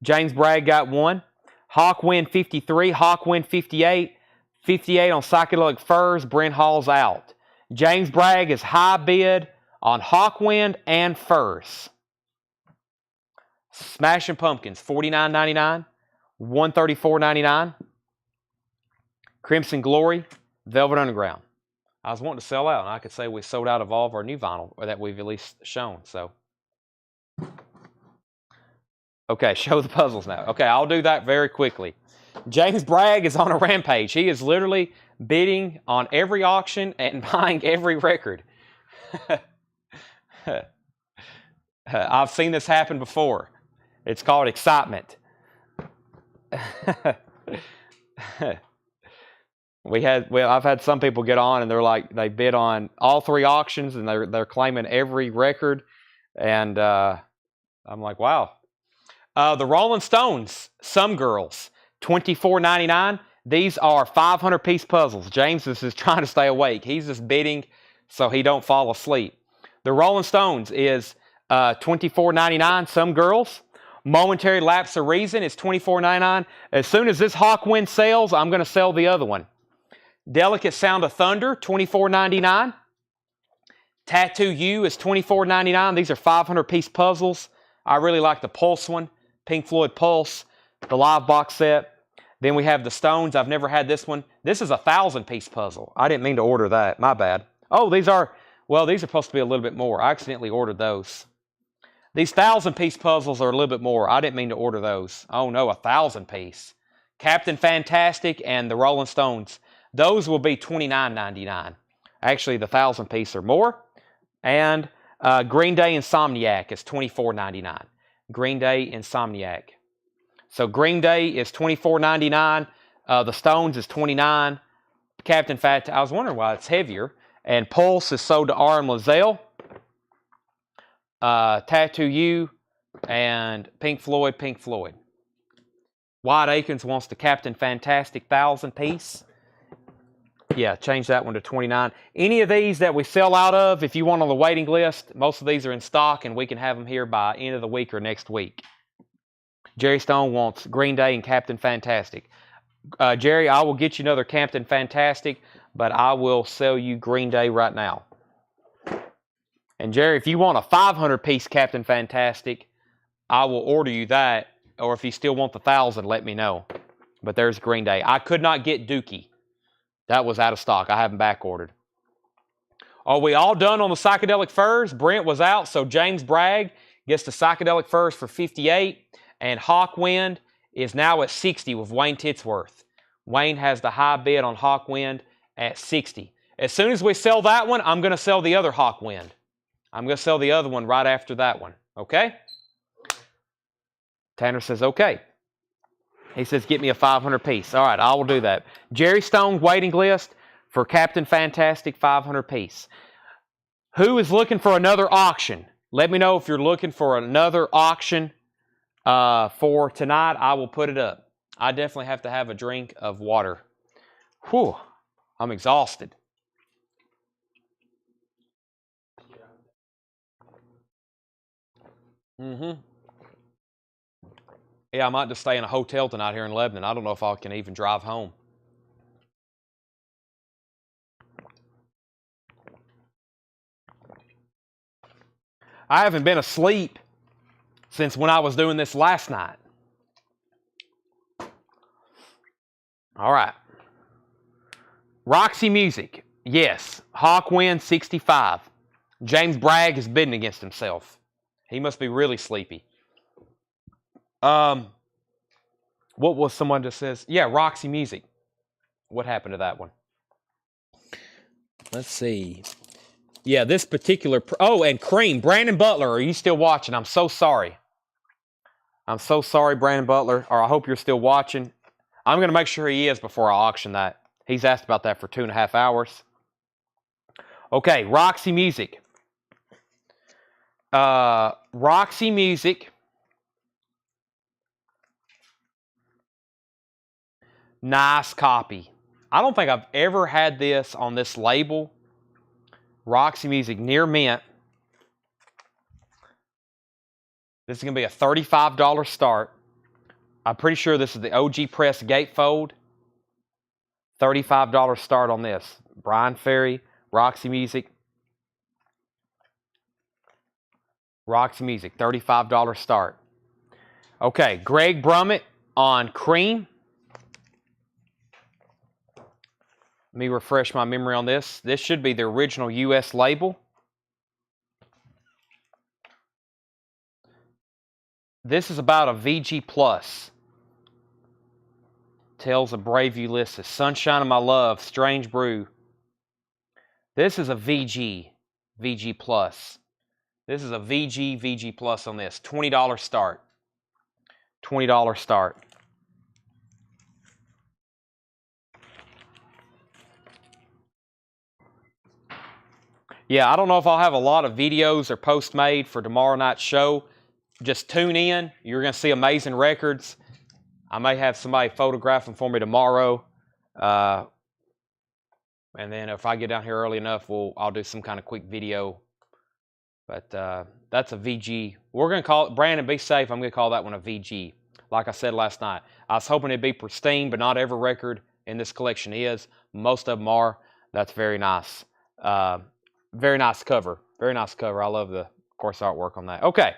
James Bragg got one. Hawkwind 53, Hawkwind 58, 58 on Psychedelic Furs, Brent Hall's out. James Bragg is high bid on Hawkwind and Furs. Smashing Pumpkins, $49.99. $134.99. Crimson Glory, Velvet Underground. I was wanting to sell out, and I could say we sold out of all of our new vinyl or that we've at least shown. So, okay, show the puzzles now. Okay, I'll do that very quickly. James Bragg is on a rampage. He is literally bidding on every auction and buying every record. I've seen this happen before. It's called excitement. I've had some people get on and they're like, they bid on all 3 auctions and they're claiming every record, and I'm like, wow. The Rolling Stones, Some Girls, $24.99. These are 500-piece puzzles. James is trying to stay awake. He's just bidding so he don't fall asleep. The Rolling Stones is $24.99. Some Girls. Momentary Lapse of Reason is $24.99. As soon as this Hawkwind sells, I'm going to sell the other one. Delicate Sound of Thunder, $24.99. Tattoo You is $24.99. These are 500-piece puzzles. I really like the Pulse one, Pink Floyd Pulse, the live box set. Then we have the Stones. I've never had this one. This is a 1,000-piece puzzle. I didn't mean to order that. My bad. Oh, these are supposed to be a little bit more. I accidentally ordered those. These 1,000-piece puzzles are a little bit more. I didn't mean to order those. Oh no, 1,000-piece. Captain Fantastic and the Rolling Stones. Those will be $29.99. Actually, the 1,000-piece are more. And Green Day Insomniac is $24.99. Green Day Insomniac. So Green Day is $24.99. The Stones is $29. Captain Fantastic. I was wondering why it's heavier. And Pulse is sold to R.M. Lazelle. Tattoo You, and Pink Floyd. Wyatt Akins wants the Captain Fantastic 1,000-piece. Yeah, change that one to $29. Any of these that we sell out of, if you want on the waiting list, most of these are in stock, and we can have them here by end of the week or next week. Jerry Stone wants Green Day and Captain Fantastic. Jerry, I will get you another Captain Fantastic, but I will sell you Green Day right now. And Jerry, if you want a 500-piece Captain Fantastic, I will order you that. Or if you still want the 1,000, let me know. But there's Green Day. I could not get Dookie. That was out of stock. I haven't back ordered. Are we all done on the Psychedelic Furs? Brent was out, so James Bragg gets the Psychedelic Furs for $58. And Hawkwind is now at $60 with Wayne Titsworth. Wayne has the high bid on Hawkwind at $60. As soon as we sell that one, I'm going to sell the other Hawkwind. I'm going to sell the other one right after that one. Okay? Tanner says, okay. He says, get me a 500-piece. All right, I will do that. Jerry Stone waiting list for Captain Fantastic 500-piece. Who is looking for another auction? Let me know if you're looking for another auction for tonight. I will put it up. I definitely have to have a drink of water. Whew, I'm exhausted. Yeah, I might just stay in a hotel tonight here in Lebanon. I don't know if I can even drive home. I haven't been asleep since when I was doing this last night. All right. Roxy Music. Yes. Hawkwind 65. James Bragg is bidding against himself. He must be really sleepy. What was someone just says? Yeah, Roxy Music. What happened to that one? Let's see. Yeah, this particular... Oh, and Cream. Brandon Butler, are you still watching? I'm so sorry. I'm so sorry, Brandon Butler. Or I hope you're still watching. I'm going to make sure he is before I auction that. He's asked about that for 2.5 hours. Okay, Roxy Music. Roxy Music. Nice copy. I don't think I've ever had this on this label. Roxy Music near mint. This is going to be a $35 start. I'm pretty sure this is the OG Press gatefold. $35 start on this. Brian Ferry, Roxy Music. Roxy Music, $35 start. Okay, Greg Brummett on Cream. Let me refresh my memory on this. This should be the original U.S. label. This is about a VG Plus. Tales of Brave Ulysses. Sunshine of My Love. Strange Brew. This is a VG Plus. This is a VG Plus on this. $20 start. $20 start. Yeah, I don't know if I'll have a lot of videos or posts made for tomorrow night's show. Just tune in. You're going to see amazing records. I may have somebody photograph them for me tomorrow. And then if I get down here early enough, I'll do some kind of quick video. But that's a VG. We're going to call it, Brandon, be safe. I'm going to call that one a VG. Like I said last night, I was hoping it'd be pristine, but not every record in this collection is. Most of them are. That's very nice. Very nice cover. Very nice cover. I love the, of course, artwork on that. Okay.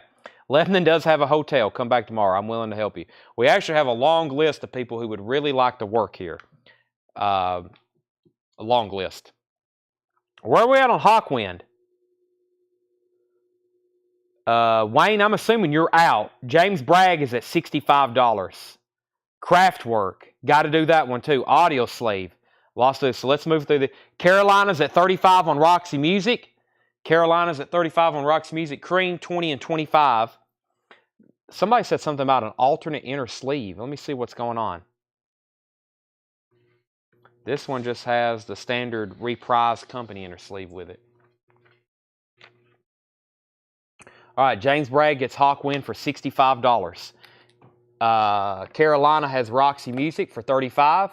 Lebanon does have a hotel. Come back tomorrow. I'm willing to help you. We actually have a long list of people who would really like to work here. A long list. Where are we at on Hawkwind? Wayne, I'm assuming you're out. James Bragg is at $65. Kraftwerk. Got to do that one too. Audio Slave. Lost this. So let's move through the. Carolina's at 35 on Roxy Music. Carolina's at 35 on Roxy Music. Cream, 20 and 25. Somebody said something about an alternate inner sleeve. Let me see what's going on. This one just has the standard Reprise Company inner sleeve with it. All right, James Bragg gets Hawkwind for $65. Carolina has Roxy Music for $35.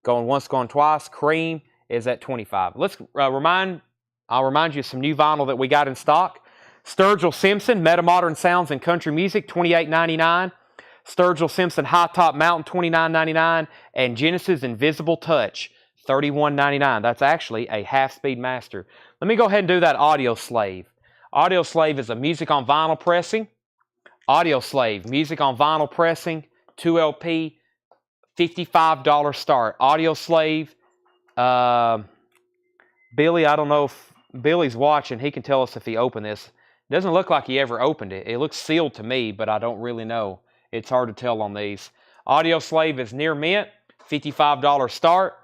Going once, going twice. Cream is at $25. Let's I'll remind you of some new vinyl that we got in stock. Sturgill Simpson, Metamodern Sounds and Country Music, $28.99. Sturgill Simpson High Top Mountain, $29.99. And Genesis Invisible Touch, $31.99. That's actually a half-speed master. Let me go ahead and do that Audio Slave. Audio Slave is a music on vinyl pressing. Audio Slave, music on vinyl pressing, 2LP, $55 start. Audio Slave, Billy, I don't know if Billy's watching. He can tell us if he opened this. It doesn't look like he ever opened it. It looks sealed to me, but I don't really know. It's hard to tell on these. Audio Slave is near mint, $55 start.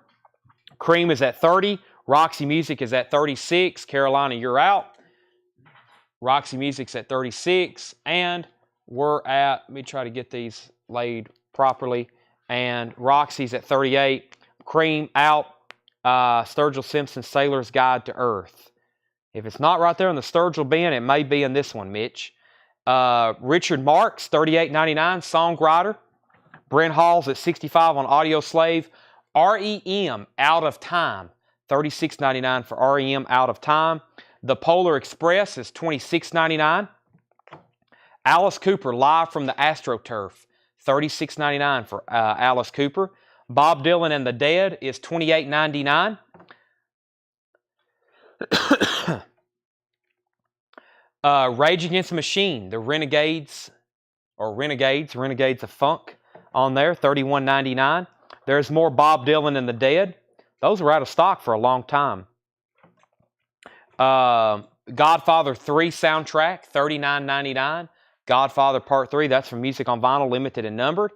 Cream is at $30. Roxy Music is at $36. Carolina, you're out. Roxy Music's at $36. And we're at, let me try to get these laid properly. And Roxy's at $38. Cream out. Sturgill Simpson Sailor's Guide to Earth. If it's not right there in the Sturgill bin, it may be in this one, Mitch. Richard Marx, $38.99, songwriter. Brent Hall's at $65 on Audio Slave. REM, Out of Time, $36.99 for REM, Out of Time. The Polar Express is $26.99. Alice Cooper, Live from the AstroTurf, $36.99 for Alice Cooper. Bob Dylan and the Dead is $28.99. Rage Against the Machine, the Renegades of Funk on there, $31.99. There's more Bob Dylan and the Dead. Those were out of stock for a long time. Godfather 3 soundtrack, $39.99. Godfather Part 3, that's from Music on Vinyl, limited and numbered.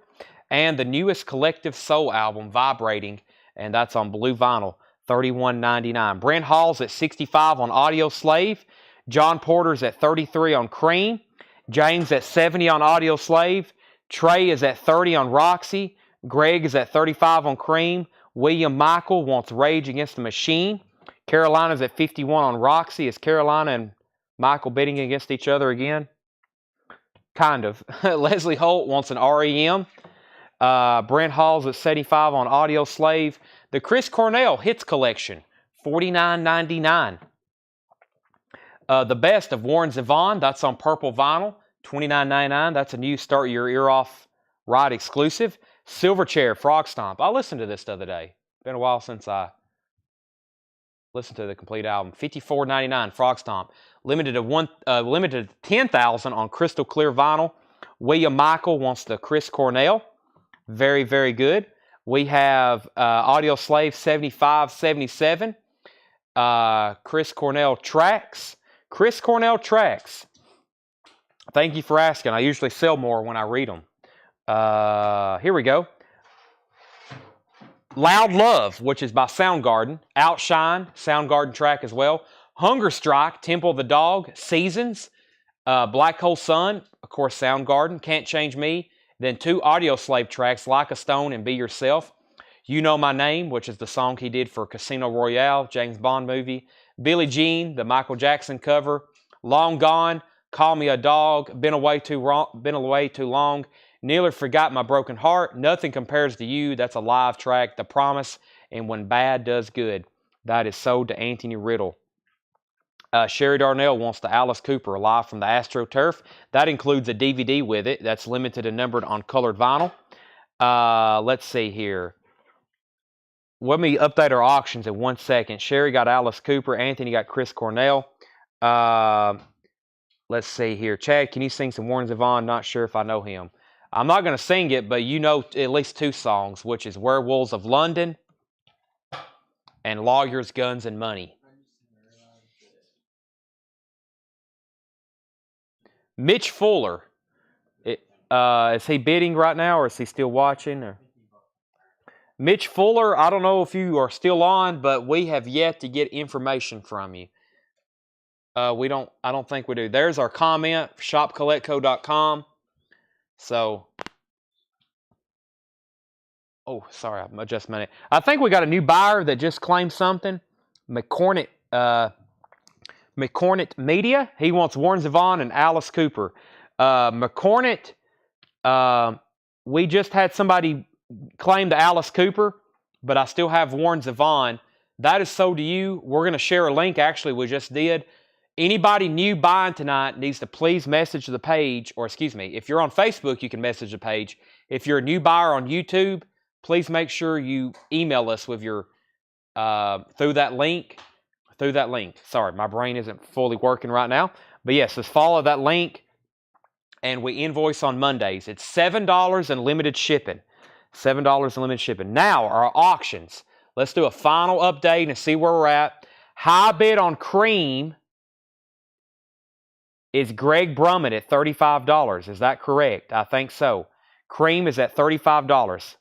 And the newest Collective Soul album, Vibrating, and that's on blue vinyl, $31.99. Brent Hall's at $65 on Audio Slave. John Porter's at $33 on Cream. James at $70 on Audio Slave. Trey is at $30 on Roxy. Greg is at $35 on Cream. William Michael wants Rage Against the Machine. Carolina's at $51 on Roxy. Is Carolina and Michael bidding against each other again? Kind of. Leslie Holt wants an REM. Brent Hall's at $75 on Audio Slave. The Chris Cornell Hits Collection, $49.99. The Best of Warren Zevon, that's on purple vinyl, $29.99. That's a new Start Your Ear Off Ride exclusive. Silverchair, Frog Stomp. I listened to this the other day. Been a while since I listened to the complete album. $54.99, Frog Stomp. Limited to 10,000 on crystal clear vinyl. William Michael wants the Chris Cornell. Very, very good. We have Audio Slave 7577. Chris Cornell Tracks. Chris Cornell Tracks. Thank you for asking. I usually sell more when I read them. Here we go. Loud Love, which is by Soundgarden. Outshine, Soundgarden track as well. Hunger Strike, Temple of the Dog. Seasons, Black Hole Sun, of course, Soundgarden. Can't Change Me. Then 2 Audio Slave tracks, Like a Stone and Be Yourself. You Know My Name, which is the song he did for Casino Royale, James Bond movie. Billie Jean, the Michael Jackson cover. Long Gone, Call Me a Dog. Been Away Too Long. Nearly Forgot My Broken Heart. Nothing Compares to You. That's a live track. The Promise. And When Bad Does Good. That is sold to Anthony Riddle. Sherry Darnell wants the Alice Cooper live from the AstroTurf. That includes a DVD with it. That's limited and numbered on colored vinyl. Let's see here. Let me update our auctions in 1 second. Sherry got Alice Cooper. Anthony got Chris Cornell. Let's see here. Chad, can you sing some Warren Zevon? Not sure if I know him. I'm not going to sing it, but you know at least 2 songs, which is Werewolves of London and Lawyers, Guns, and Money. Mitch Fuller. Is he bidding right now, or is he still watching? Or? Mitch Fuller, I don't know if you are still on, but we have yet to get information from you. I don't think we do. There's our comment, shopcollectco.com. So, oh, sorry, I'm adjusting my name. I think we got a new buyer that just claimed something. McCornett Media. He wants Warren Zevon and Alice Cooper. McCornett, we just had somebody claim the Alice Cooper, but I still have Warren Zevon. That is sold to you. We're going to share a link. Actually, we just did. Anybody new buying tonight needs to please message the page, or excuse me, if you're on Facebook, you can message the page. If you're a new buyer on YouTube, please make sure you email us with your, through that link. Sorry, my brain isn't fully working right now. But yes, just follow that link, and we invoice on Mondays. It's $7 and limited shipping. $7 and limited shipping. Now, our auctions. Let's do a final update and see where we're at. High bid on Cream is Greg Brummett at $35. Is that correct? I think so. Cream is at $35.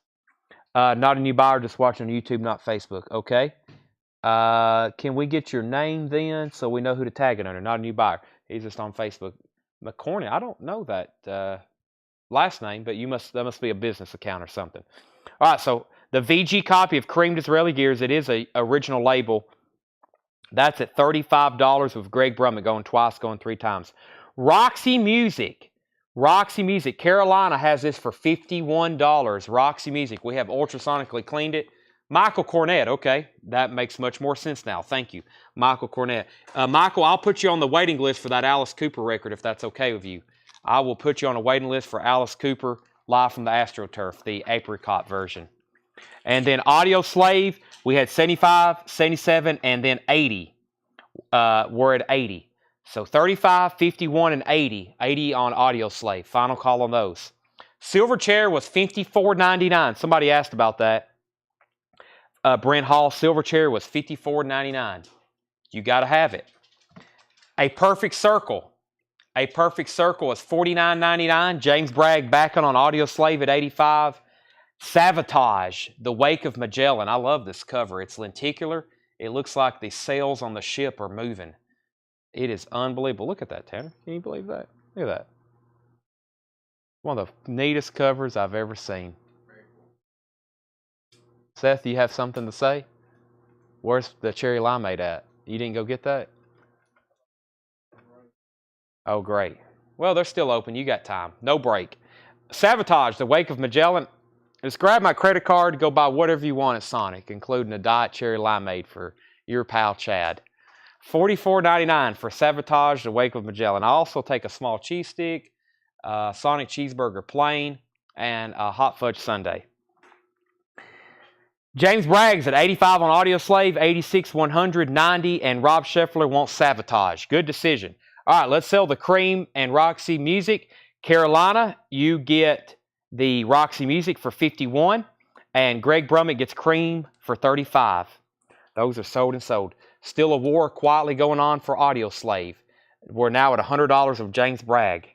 Not a new buyer, just watching on YouTube, not Facebook. Okay. Can we get your name then so we know who to tag it under? Not a new buyer. He's just on Facebook. McCorney, I don't know that last name, but that must be a business account or something. All right, so the VG copy of Creamed Israeli Gears, it is a original label. That's at $35 with Greg Brummett going twice, going 3 times. Roxy Music. Carolina has this for $51. Roxy Music. We have ultrasonically cleaned it. Michael Cornett. Okay, that makes much more sense now. Thank you, Michael Cornett. Michael, I'll put you on the waiting list for that Alice Cooper record if that's okay with you. I will put you on a waiting list for Alice Cooper live from the AstroTurf, the apricot version. And then Audio Slave, we had 75, 77, and then 80. We're at 80. So 35, 51, and 80. 80 on Audio Slave. Final call on those. Silver Chair was $54.99. Somebody asked about that. Brent Hall, Silver Chair was $54.99. You got to have it. A Perfect Circle. A Perfect Circle is $49.99. James Bragg backing on Audio Slave at $85. Sabotage, The Wake of Magellan. I love this cover. It's lenticular. It looks like the sails on the ship are moving. It is unbelievable. Look at that, Tanner. Can you believe that? Look at that. One of the neatest covers I've ever seen. Seth, you have something to say? Where's the cherry limeade at? You didn't go get that? Oh, great. Well, they're still open. You got time. No break. Sabotage, The Wake of Magellan. Just grab my credit card, go buy whatever you want at Sonic, including a Diet Cherry Limeade for your pal Chad. $44.99 for Sabotage, The Wake of Magellan. I also take a small cheese stick, Sonic Cheeseburger Plain, and a Hot Fudge Sundae. James Bragg's at 85 on Audio Slave, 86, 100, 90, and Rob Scheffler wants Sabotage. Good decision. All right, let's sell the Cream and Roxy Music. Carolina, you get the Roxy Music for $51, and Greg Brummett gets Cream for $35. Those are sold and sold. Still a war quietly going on for Audio Slave. We're now at $100 of James Bragg.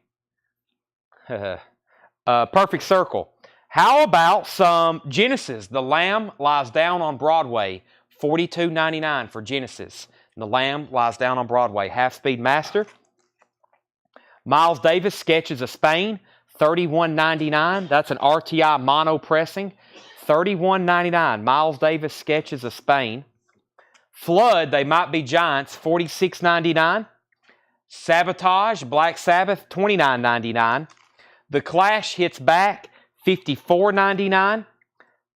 Perfect Circle. How about some Genesis? The Lamb Lies Down on Broadway, $42.99 for Genesis. The Lamb Lies Down on Broadway. Half Speed Master. Miles Davis, Sketches of Spain, $31.99. That's an RTI mono pressing. $31.99. Miles Davis, Sketches of Spain. Flood, They Might Be Giants, $46.99. Sabotage, Black Sabbath, $29.99. The Clash Hits Back, $54.99.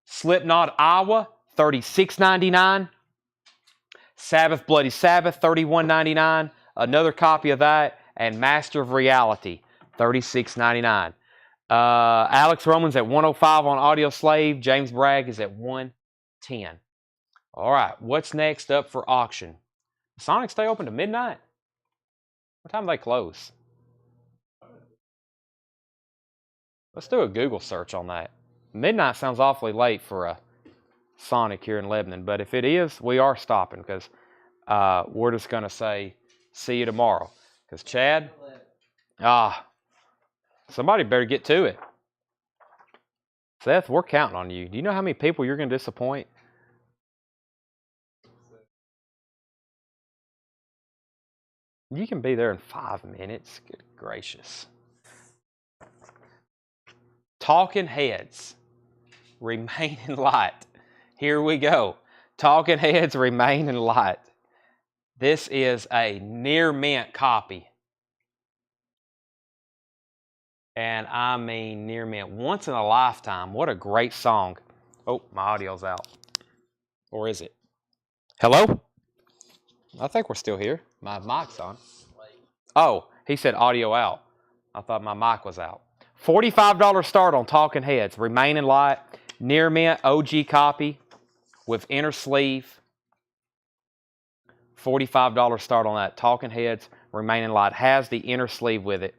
Slipknot, Iowa, $36.99. Sabbath, Bloody Sabbath, $31.99. Another copy of that. And Master of Reality, $36.99. Alex Roman's at $105 on Audio Slave. James Bragg is at $110. All right, what's next up for auction? Sonic stay open to midnight? What time do they close? Let's do a Google search on that. Midnight sounds awfully late for a Sonic here in Lebanon, but if it is, we are stopping because we're just going to say, see you tomorrow. Because Chad, somebody better get to it. Seth, we're counting on you. Do you know how many people you're going to disappoint? You can be there in 5 minutes. Good gracious. Talking Heads, Remain in Light. Here we go. Talking Heads, Remain in Light. This is a near mint copy. And I mean near mint. Once in a lifetime. What a great song. Oh, my audio's out. Or is it? Hello? I think we're still here. My mic's on. Oh, he said audio out. I thought my mic was out. $45 start on Talking Heads. Remain in Light. Near mint OG copy with inner sleeve. $45 start on that. Talking Heads, Remain in Light. Has the inner sleeve with it.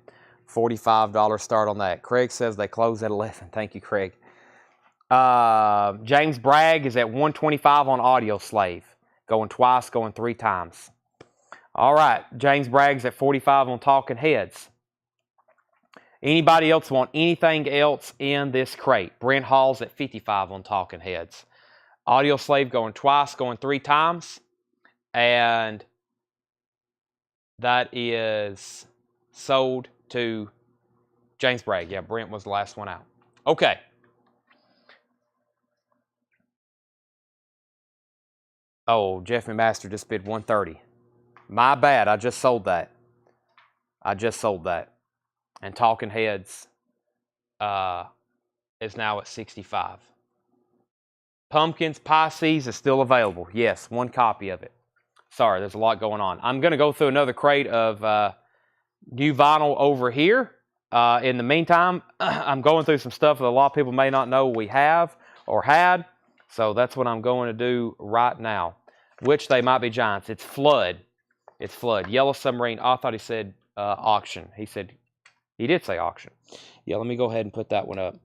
$45 start on that. Craig says they close at 11. Thank you, Craig. James Bragg is at $125 on Audio Slave. Going twice, going 3 times. All right, James Bragg's at $45 on Talking Heads. Anybody else want anything else in this crate? Brent Hall's at $55 on Talking Heads. Audio Slave going twice, going 3 times. And that is sold to James Bragg. Yeah, Brent was the last one out. Okay. Oh, Jeff McMaster just bid $130. My bad. I just sold that. And Talking Heads is now at $65. Pumpkins Pisces is still available. Yes, 1 copy of it. Sorry, there's a lot going on. I'm going to go through another crate of new vinyl over here. In the meantime, I'm going through some stuff that a lot of people may not know we have or had. So that's what I'm going to do right now. Which They Might Be Giants. It's Flood. It's Flood. Yellow Submarine. Oh, I thought he said auction. He did say auction. Yeah, let me go ahead and put that one up.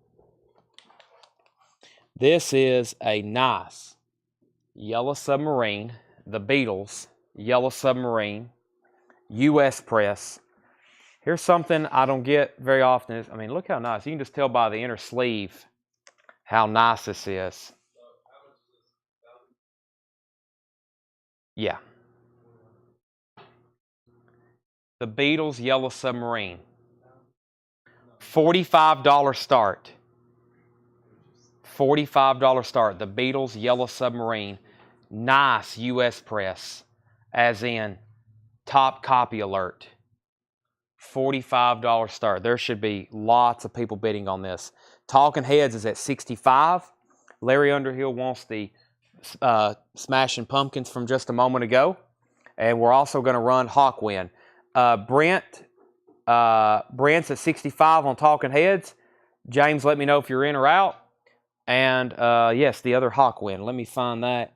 This is a nice Yellow Submarine. The Beatles. Yellow Submarine. U.S. press. Here's something I don't get very often. I mean, look how nice. You can just tell by the inner sleeve how nice this is. Yeah. The Beatles Yellow Submarine. $45 start. $45 start. The Beatles Yellow Submarine. Nice U.S. press. As in, top copy alert. $45 start. There should be lots of people bidding on this. Talking Heads is at $65. Larry Underhill wants the Smashing Pumpkins from just a moment ago. And we're also going to run Hawkwind. Brent's at $65 on Talking Heads. James, let me know if you're in or out. And yes, the other Hawkwind. Let me find that.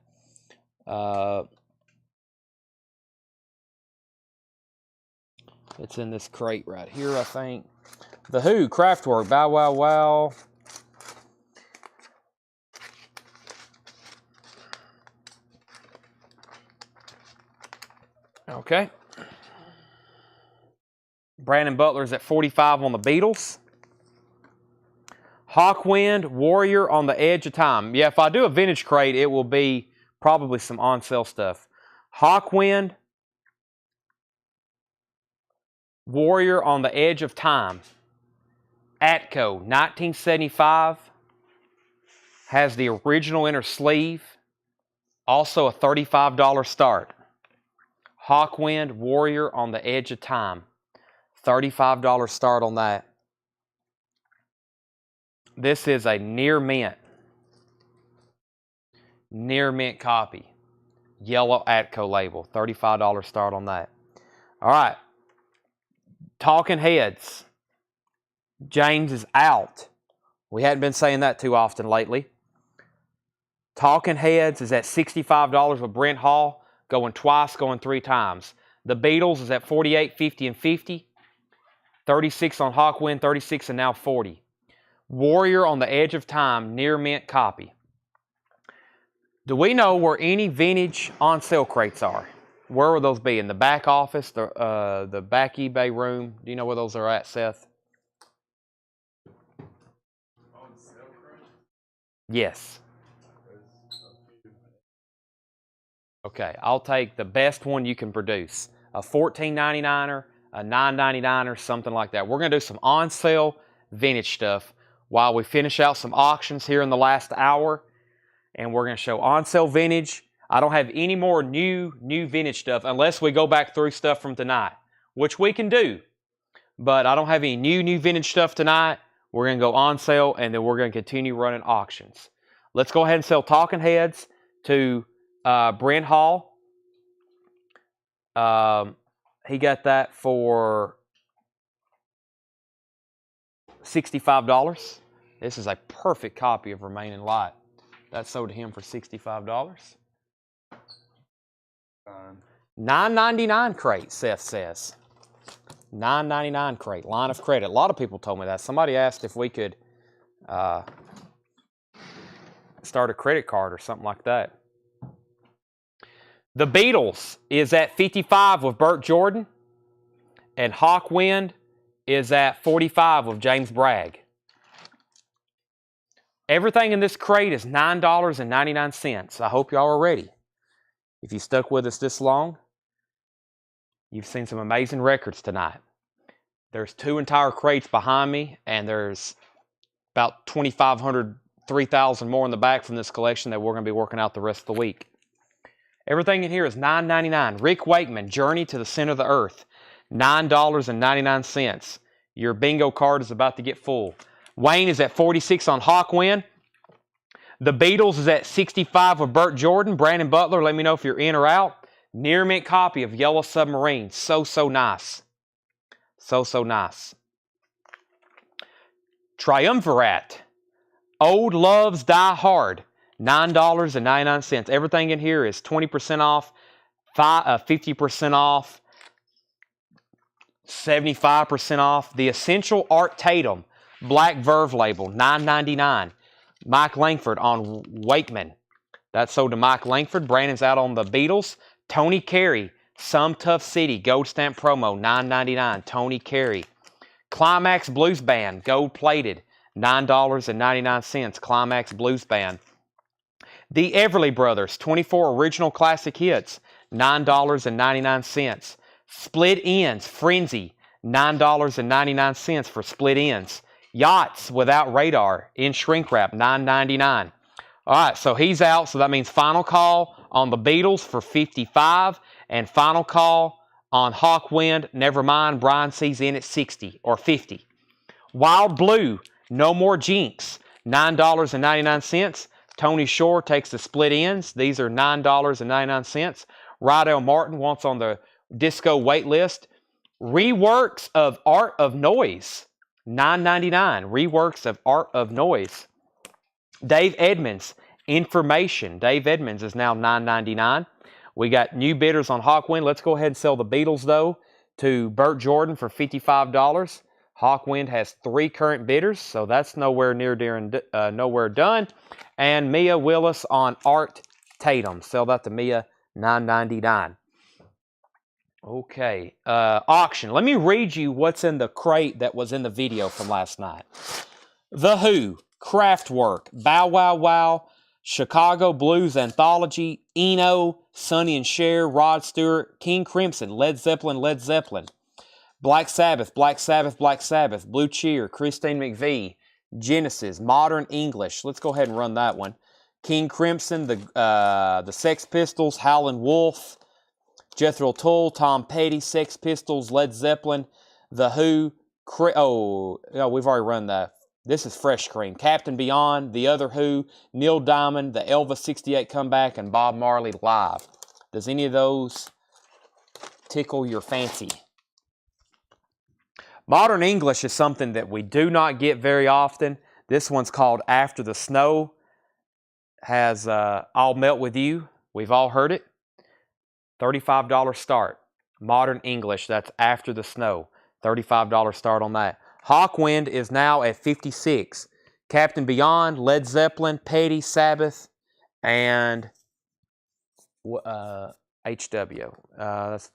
It's in this crate right here, I think. The Who, Kraftwerk, Bow Wow Wow. Okay. Brandon Butler's at 45 on the Beatles. Hawkwind, Warrior on the Edge of Time. Yeah, if I do a vintage crate, it will be probably some on-sale stuff. Hawkwind, Warrior on the Edge of Time. Atco, 1975. Has the original inner sleeve. Also a $35 start. Hawkwind, Warrior on the Edge of Time. $35 start on that. This is a near mint copy. Yellow Atco label. $35 start on that. All right. Talking Heads. James is out. We hadn't been saying that too often lately. Talking Heads is at $65 with Brent Hall. Going twice, going 3 times. The Beatles is at $48, $50, and $50. 36 on Hawkwind, 36, and now 40. Warrior on the Edge of Time, near mint copy. Do we know where any vintage on sale crates are? Where will those be? In the back office, the back eBay room? Do you know where those are at, Seth? On sale crate? Yes. Okay, I'll take the best one you can produce. A $14.99er, a $9.99er, something like that. We're going to do some on sale vintage stuff while we finish out some auctions here in the last hour. And we're going to show on sale vintage. I don't have any more new vintage stuff unless we go back through stuff from tonight, which we can do. But I don't have any new vintage stuff tonight. We're going to go on sale, and then we're going to continue running auctions. Let's go ahead and sell Talking Heads to Brent Hall. He got that for $65. This is a perfect copy of Remaining Light. That sold to him for $65. $9.99 crate, Seth says. $9.99 crate, line of credit. A lot of people told me that. Somebody asked if we could start a credit card or something like that. The Beatles is at 55 with Burt Jordan. And Hawkwind is at 45 with James Bragg. Everything in this crate is $9.99. I hope y'all are ready. If you stuck with us this long, you've seen some amazing records tonight. There's 2 entire crates behind me, and there's about 2,500, 3,000 more in the back from this collection that we're going to be working out the rest of the week. Everything in here is $9.99. Rick Wakeman, Journey to the Center of the Earth, $9.99. Your bingo card is about to get full. Wayne is at 46 on Hawkwind. The Beatles is at 65 with Burt Jordan. Brandon Butler, let me know if you're in or out. Near mint copy of Yellow Submarine. So nice. So nice. Triumvirate. Old Loves Die Hard. $9.99. Everything in here is 20% off, 50% off, 75% off. The Essential Art Tatum Black Verve label, $9.99. Mike Langford on Wakeman. That's sold to Mike Langford. Brandon's out on the Beatles. Tony Carey, Some Tough City, Gold Stamp Promo, $9.99. Tony Carey. Climax Blues Band, gold plated, $9.99. Climax Blues Band. The Everly Brothers, 24 original classic hits, $9.99. Split Ends, Frenzy, $9.99 for Split Ends. Yachts Without Radar in shrink wrap, $9.99. All right, so he's out, so that means final call on the Beatles for $55 and final call on Hawkwind, Nevermind, Brian C's in at $60 or $50. Wild Blue, No More Jinx, $9.99. Tony Shore takes the Split Ends. These are $9.99. Rydell Martin wants on the disco wait list. Reworks of Art of Noise, $9.99. Reworks of Art of Noise. Dave Edmonds, Information. Dave Edmonds is now $9.99. We got new bidders on Hawkwind. Let's go ahead and sell the Beatles, though. to Burt Jordan for $55. Hawkwind has 3 current bidders, so that's nowhere nowhere done. And Mia Willis on Art Tatum. Sell that to Mia, $9.99. Okay, auction. Let me read you what's in the crate that was in the video from last night. The Who, Kraftwerk, Bow Wow Wow, Chicago Blues Anthology, Eno, Sonny and Cher, Rod Stewart, King Crimson, Led Zeppelin, Black Sabbath, Blue Cheer, Christine McVie, Genesis, Modern English. Let's go ahead and run that one. King Crimson, the Sex Pistols, Howlin' Wolf, Jethro Tull, Tom Petty, Sex Pistols, Led Zeppelin, The Who, we've already run that. This is Fresh Cream. Captain Beyond, The Other Who, Neil Diamond, the Elvis 68 comeback, and Bob Marley live. Does any of those tickle your fancy? Modern English is something that we do not get very often. This one's called After the Snow. Has I'll Melt With You. We've all heard it. $35 start. Modern English, that's After the Snow. $35 start on that. Hawkwind is now at $56. Captain Beyond, Led Zeppelin, Petty, Sabbath, and HW. That's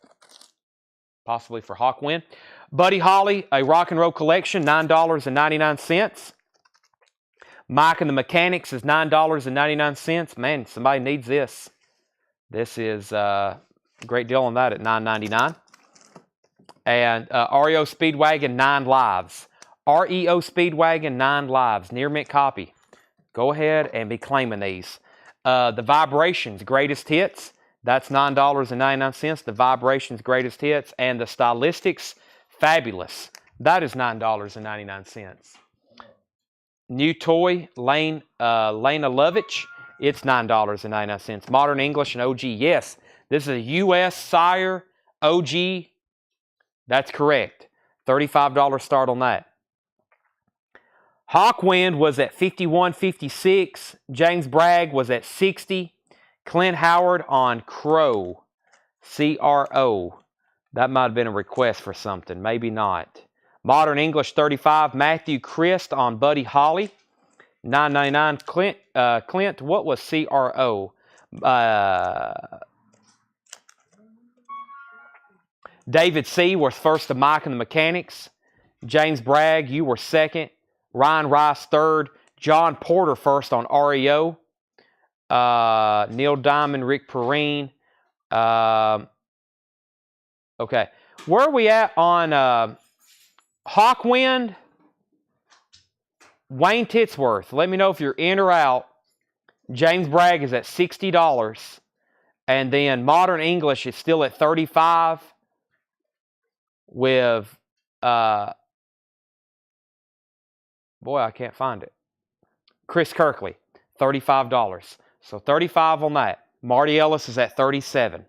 possibly for Hawkwind. Buddy Holly, a rock and roll collection, $9.99. Mike and the Mechanics is $9.99. Man, somebody needs this. This is a great deal on that at $9.99. And REO Speedwagon, 9 lives. REO Speedwagon, 9 lives. Near mint copy. Go ahead and be claiming these. The Vibrations, Greatest Hits. That's $9.99. The Vibrations, Greatest Hits. And the Stylistics, Fabulous. That is $9.99. New Toy, Lena Lovitch. It's $9.99. Modern English and OG. Yes, this is a U.S. Sire OG. That's correct. $35 start on that. Hawkwind was at $51.56. James Bragg was at $60. Clint Howard on Crow. C-R-O. That might have been a request for something. Maybe not. Modern English, $35. Matthew Christ on Buddy Holly. $9.99. Clint, what was C-R-O? David C. was first to Mike and the Mechanics. James Bragg, you were second. Ryan Rice, third. John Porter, first on REO. Neil Diamond, Rick Perrine. Okay. Where are we at on Hawkwind? Wayne Titsworth, let me know if you're in or out. James Bragg is at $60. And then Modern English is still at $35 with, boy, I can't find it. Chris Kirkley, $35. So $35 on that. Marty Ellis is at $37.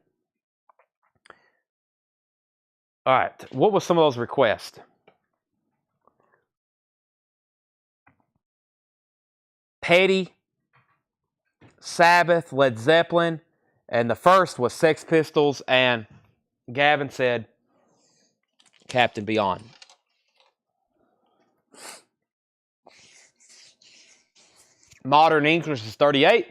All right, what was some of those requests? Petty, Sabbath, Led Zeppelin, and the first was Sex Pistols, and Gavin said Captain Beyond. Modern English is 38.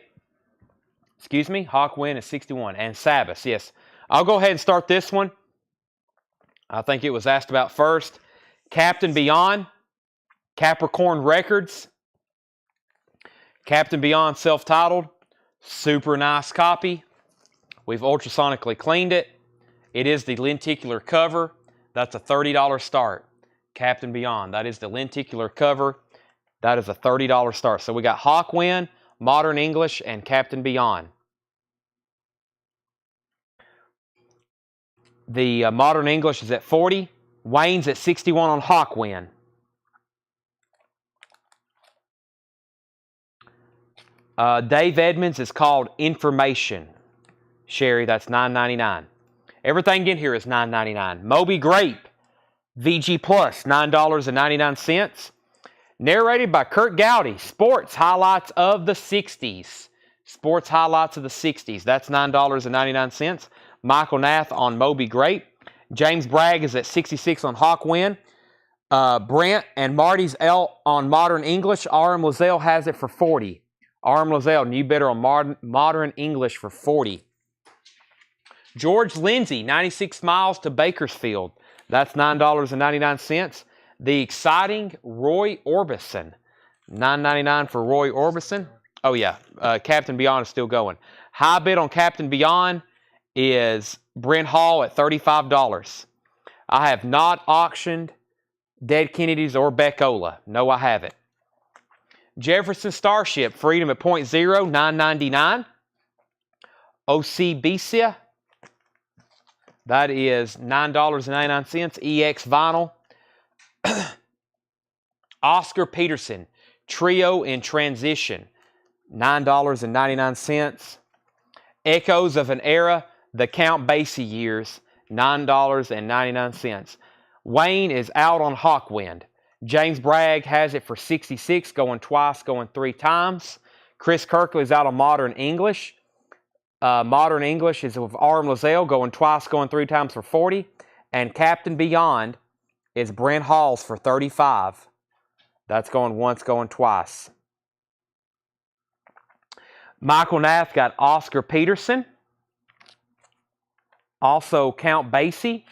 Excuse me, Hawkwind is 61. And Sabbath, yes. I'll go ahead and start this one. I think it was asked about first. Captain Beyond, Capricorn Records. Captain Beyond self-titled. Super nice copy. We've ultrasonically cleaned it. It is the lenticular cover. That's a $30 start. Captain Beyond, that is the lenticular cover. That is a $30 start. So we got Hawkwind, Modern English, and Captain Beyond. The Modern English is at 40. Wayne's at 61 on Hawkwind. Dave Edmonds is called Information. Sherry, that's $9.99. Everything in here is $9.99. Moby Grape, VG Plus, $9.99. Narrated by Kurt Gowdy. Sports Highlights of the 60s. Sports Highlights of the 60s. That's $9.99. Michael Nath on Moby Grape. James Bragg is at 66 on Hawkwind. Brent and Marty's L on Modern English. RM Lozelle has it for 40. RM Lozelle, new bidder on Modern English for 40. George Lindsay, 96 miles to Bakersfield. That's $9.99. The exciting Roy Orbison, $9.99 for Roy Orbison. Oh, yeah. Captain Beyond is still going. High bid on Captain Beyond is Brent Hall at $35. I have not auctioned Dead Kennedys or Beckola. No, I haven't. Jefferson Starship, Freedom at .0, $9.99. OC Becia, that is $9.99. EX Vinyl. Oscar Peterson, Trio in Transition, $9.99. Echoes of an Era, the Count Basie Years, $9.99. Wayne is out on Hawkwind. James Bragg has it for 66, going twice, going 3 times. Chris Kirkley is out on Modern English. Modern English is with RM Lozelle, going twice, going 3 times for 40. And Captain Beyond is Brent Hall's for 35. That's going once, going twice. Michael Nath got Oscar Peterson. Also Count Basie.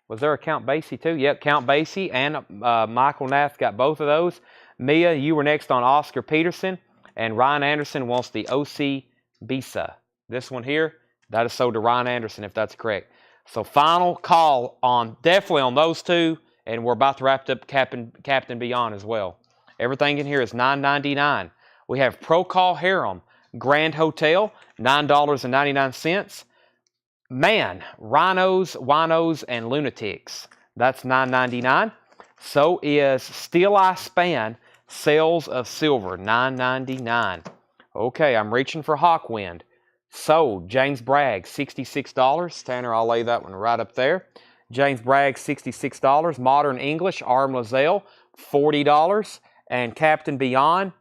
Was there a Count Basie too? Yep, Count Basie and Michael Nath got both of those. Mia, you were next on Oscar Peterson. And Ryan Anderson wants the OC Bisa. This one here, that is sold to Ryan Anderson if that's correct. So final call on, definitely on those two. And we're about to wrap up Captain Beyond as well. Everything in here is $9.99. We have Procol Harum Grand Hotel, $9.99. Man, Rhinos, Winos, and Lunatics. That's $9.99. So is Steel Eye Span, Sales of Silver, $9.99. Okay, I'm reaching for Hawkwind. Sold, James Bragg, $66. Tanner, I'll lay that one right up there. James Bragg, $66. Modern English, RM Lozelle, $40. And Captain Beyond,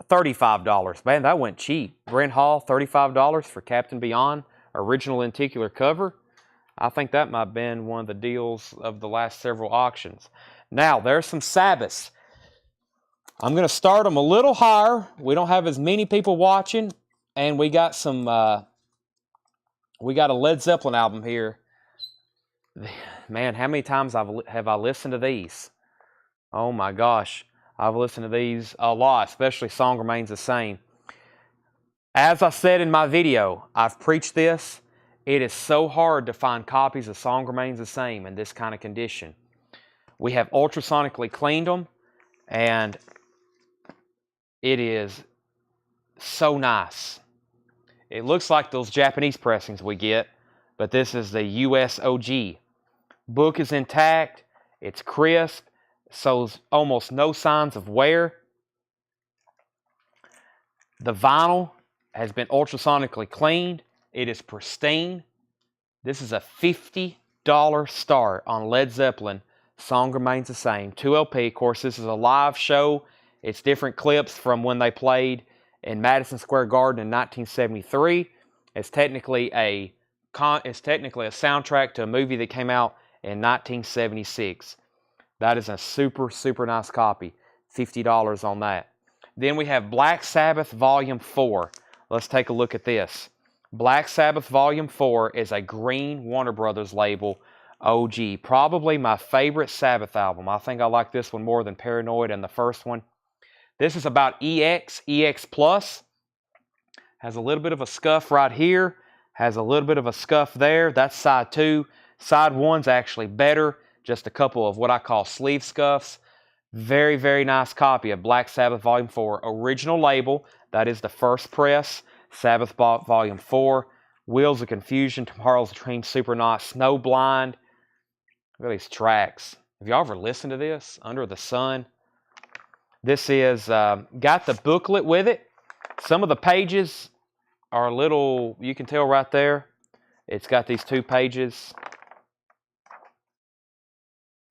$35. Man, that went cheap. Brent Hall, $35 for Captain Beyond. Original lenticular cover. I think that might have been one of the deals of the last several auctions. Now, there's some Sabbaths. I'm going to start them a little higher. We don't have as many people watching. And we got some, we got a Led Zeppelin album here. Man, how many times have I listened to these? Oh my gosh. I've listened to these a lot, especially Song Remains the Same. As I said in my video, I've preached this. It is so hard to find copies of Song Remains the Same in this kind of condition. We have ultrasonically cleaned them, and it is so nice. It looks like those Japanese pressings we get, but this is the US OG. Book is intact. It's crisp. Shows almost no signs of wear. The vinyl has been ultrasonically cleaned. It is pristine. This is a $50 start on Led Zeppelin. Song Remains the Same. 2 LP. Of course, this is a live show. It's different clips from when they played in Madison Square Garden in 1973. It's technically a soundtrack to a movie that came out in 1976. That is a super, super nice copy. $50 on that. Then we have Black Sabbath Volume 4. Let's take a look at this. Black Sabbath Volume 4 is a green Warner Brothers label OG. Probably my favorite Sabbath album. I think I like this one more than Paranoid and the first one. This is about EX Plus. Has a little bit of a scuff right here. Has a little bit of a scuff there. That's side 2. Side 1's actually better. Just a couple of what I call sleeve scuffs. Very, very nice copy of Black Sabbath Volume 4. Original label. That is the first press. Sabbath Volume 4. Wheels of Confusion. Tomorrow's Dream, Supernaut, Snowblind. Look at these tracks. Have y'all ever listened to this? Under the Sun. This is got the booklet with it. Some of the pages are a little, you can tell right there. It's got these 2 pages.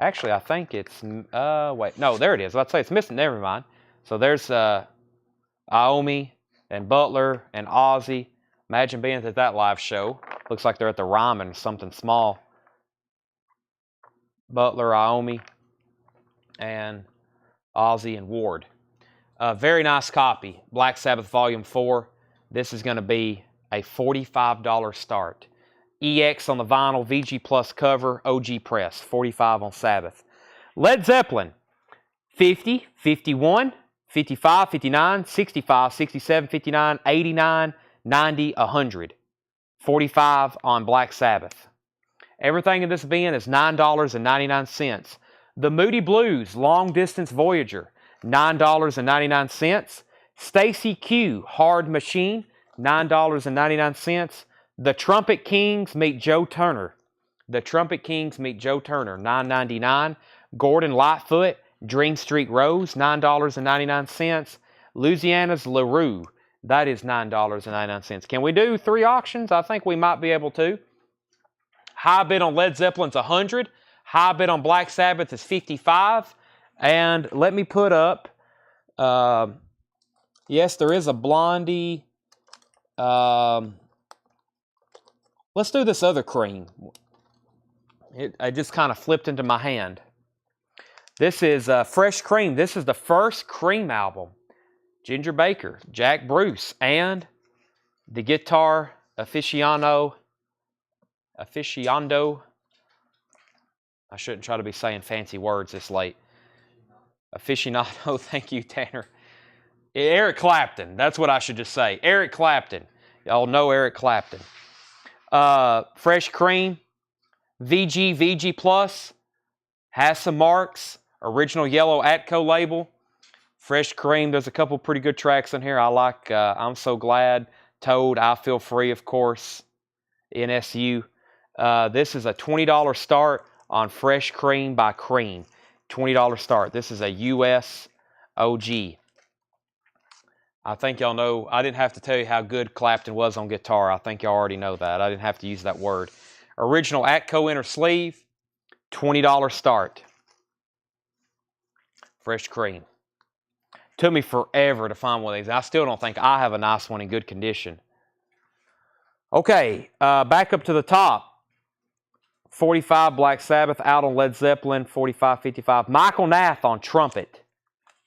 Actually, I think it's, wait, no, there it is. I'd say it's missing, never mind. So there's Iommi and Butler and Ozzy. Imagine being at that live show. Looks like they're at the Ryman, something small. Butler, Iommi, and Ozzy and Ward. Very nice copy. Black Sabbath Volume 4. This is going to be a $45 start. EX on the vinyl, VG Plus cover, OG press, $45 on Sabbath. Led Zeppelin, 50, 51, 55, 59, 65, 67, 59, 89, 90, 100. $45 on Black Sabbath. Everything in this bin is $9.99. The Moody Blues Long Distance Voyager, $9.99. Stacy Q Hard Machine, $9.99. The Trumpet Kings Meet Joe Turner. The Trumpet Kings Meet Joe Turner, $9.99. Gordon Lightfoot Dream Street Rose, $9.99. Louisiana's LaRue, that is $9.99. Can we do 3 auctions? I think we might be able to. High bid on Led Zeppelin's 100. High bid on Black Sabbath is 55. And let me put up, yes, there is a Blondie. Let's do this other cream. I just kind of flipped into my hand. This is Fresh Cream. This is the first Cream album. Ginger Baker, Jack Bruce, and the guitar aficionado. I shouldn't try to be saying fancy words this late. Aficionado, thank you, Tanner. Eric Clapton, that's what I should just say. Eric Clapton. Y'all know Eric Clapton. Fresh Cream, VG Plus, has some marks, original yellow Atco label. Fresh Cream, there's a couple pretty good tracks in here. I like I'm So Glad, Toad, I Feel Free, of course, NSU. This is a $20 start on Fresh Cream by Cream. $20 start. This is a US OG. I think y'all know, I didn't have to tell you how good Clapton was on guitar. I think y'all already know that. I didn't have to use that word. Original Atco inner sleeve, $20 start. Fresh Cream. Took me forever to find one of these. I still don't think I have a nice one in good condition. Okay, back up to the top. 45 Black Sabbath out on Led Zeppelin, 45, 55. Michael Nath on trumpet.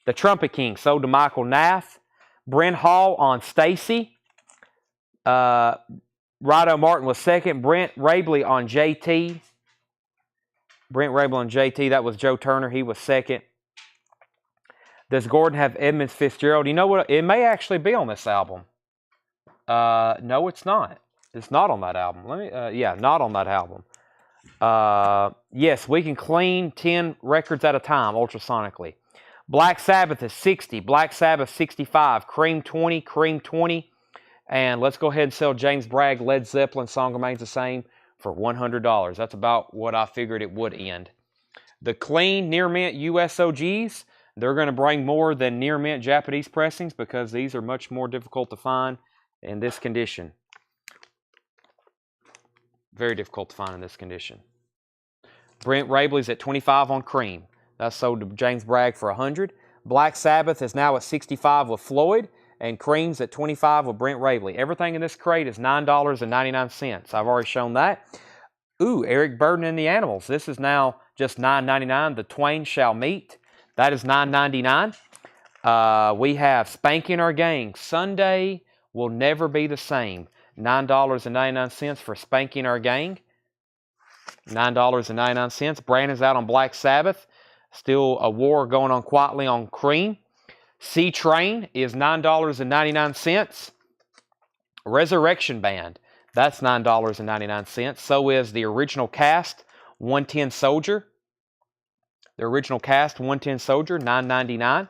The Trumpet King sold to Michael Nath. Brent Hall on Stacy. Rido Martin was second. Brent Rabley on JT. That was Joe Turner. He was second. Does Gordon have Edmonds Fitzgerald? You know what? It may actually be on this album. No, it's not. It's not on that album. Yeah, not on that album. Yes, we can clean 10 records at a time ultrasonically. Black Sabbath is 60. Black Sabbath 65. Cream 20. Cream 20. And let's go ahead and sell James Bragg Led Zeppelin Song Remains the Same for $100. That's about what I figured it would end. The clean near mint US OGs, they're going to bring more than near mint Japanese pressings because these are much more difficult to find in this condition. Very difficult to find in this condition. Brent Rabley's at 25 on Cream. That's sold to James Bragg for 100. Black Sabbath is now at 65 with Floyd, and Cream's at 25 with Brent Rabley. Everything in this crate is $9.99. I've already shown that. Ooh, Eric Burden and the Animals. This is now just $9.99. The Twain Shall Meet. That is $9.99. We have Spanking Our Gang. Sunday Will Never Be the Same. $9.99 for Spanking Our Gang. $9.99. Brandon's out on Black Sabbath. Still a war going on quietly on Cream. C-Train is $9.99. Resurrection Band, that's $9.99. So is the original cast, 110 Soldier. The original cast, 110 Soldier, $9.99.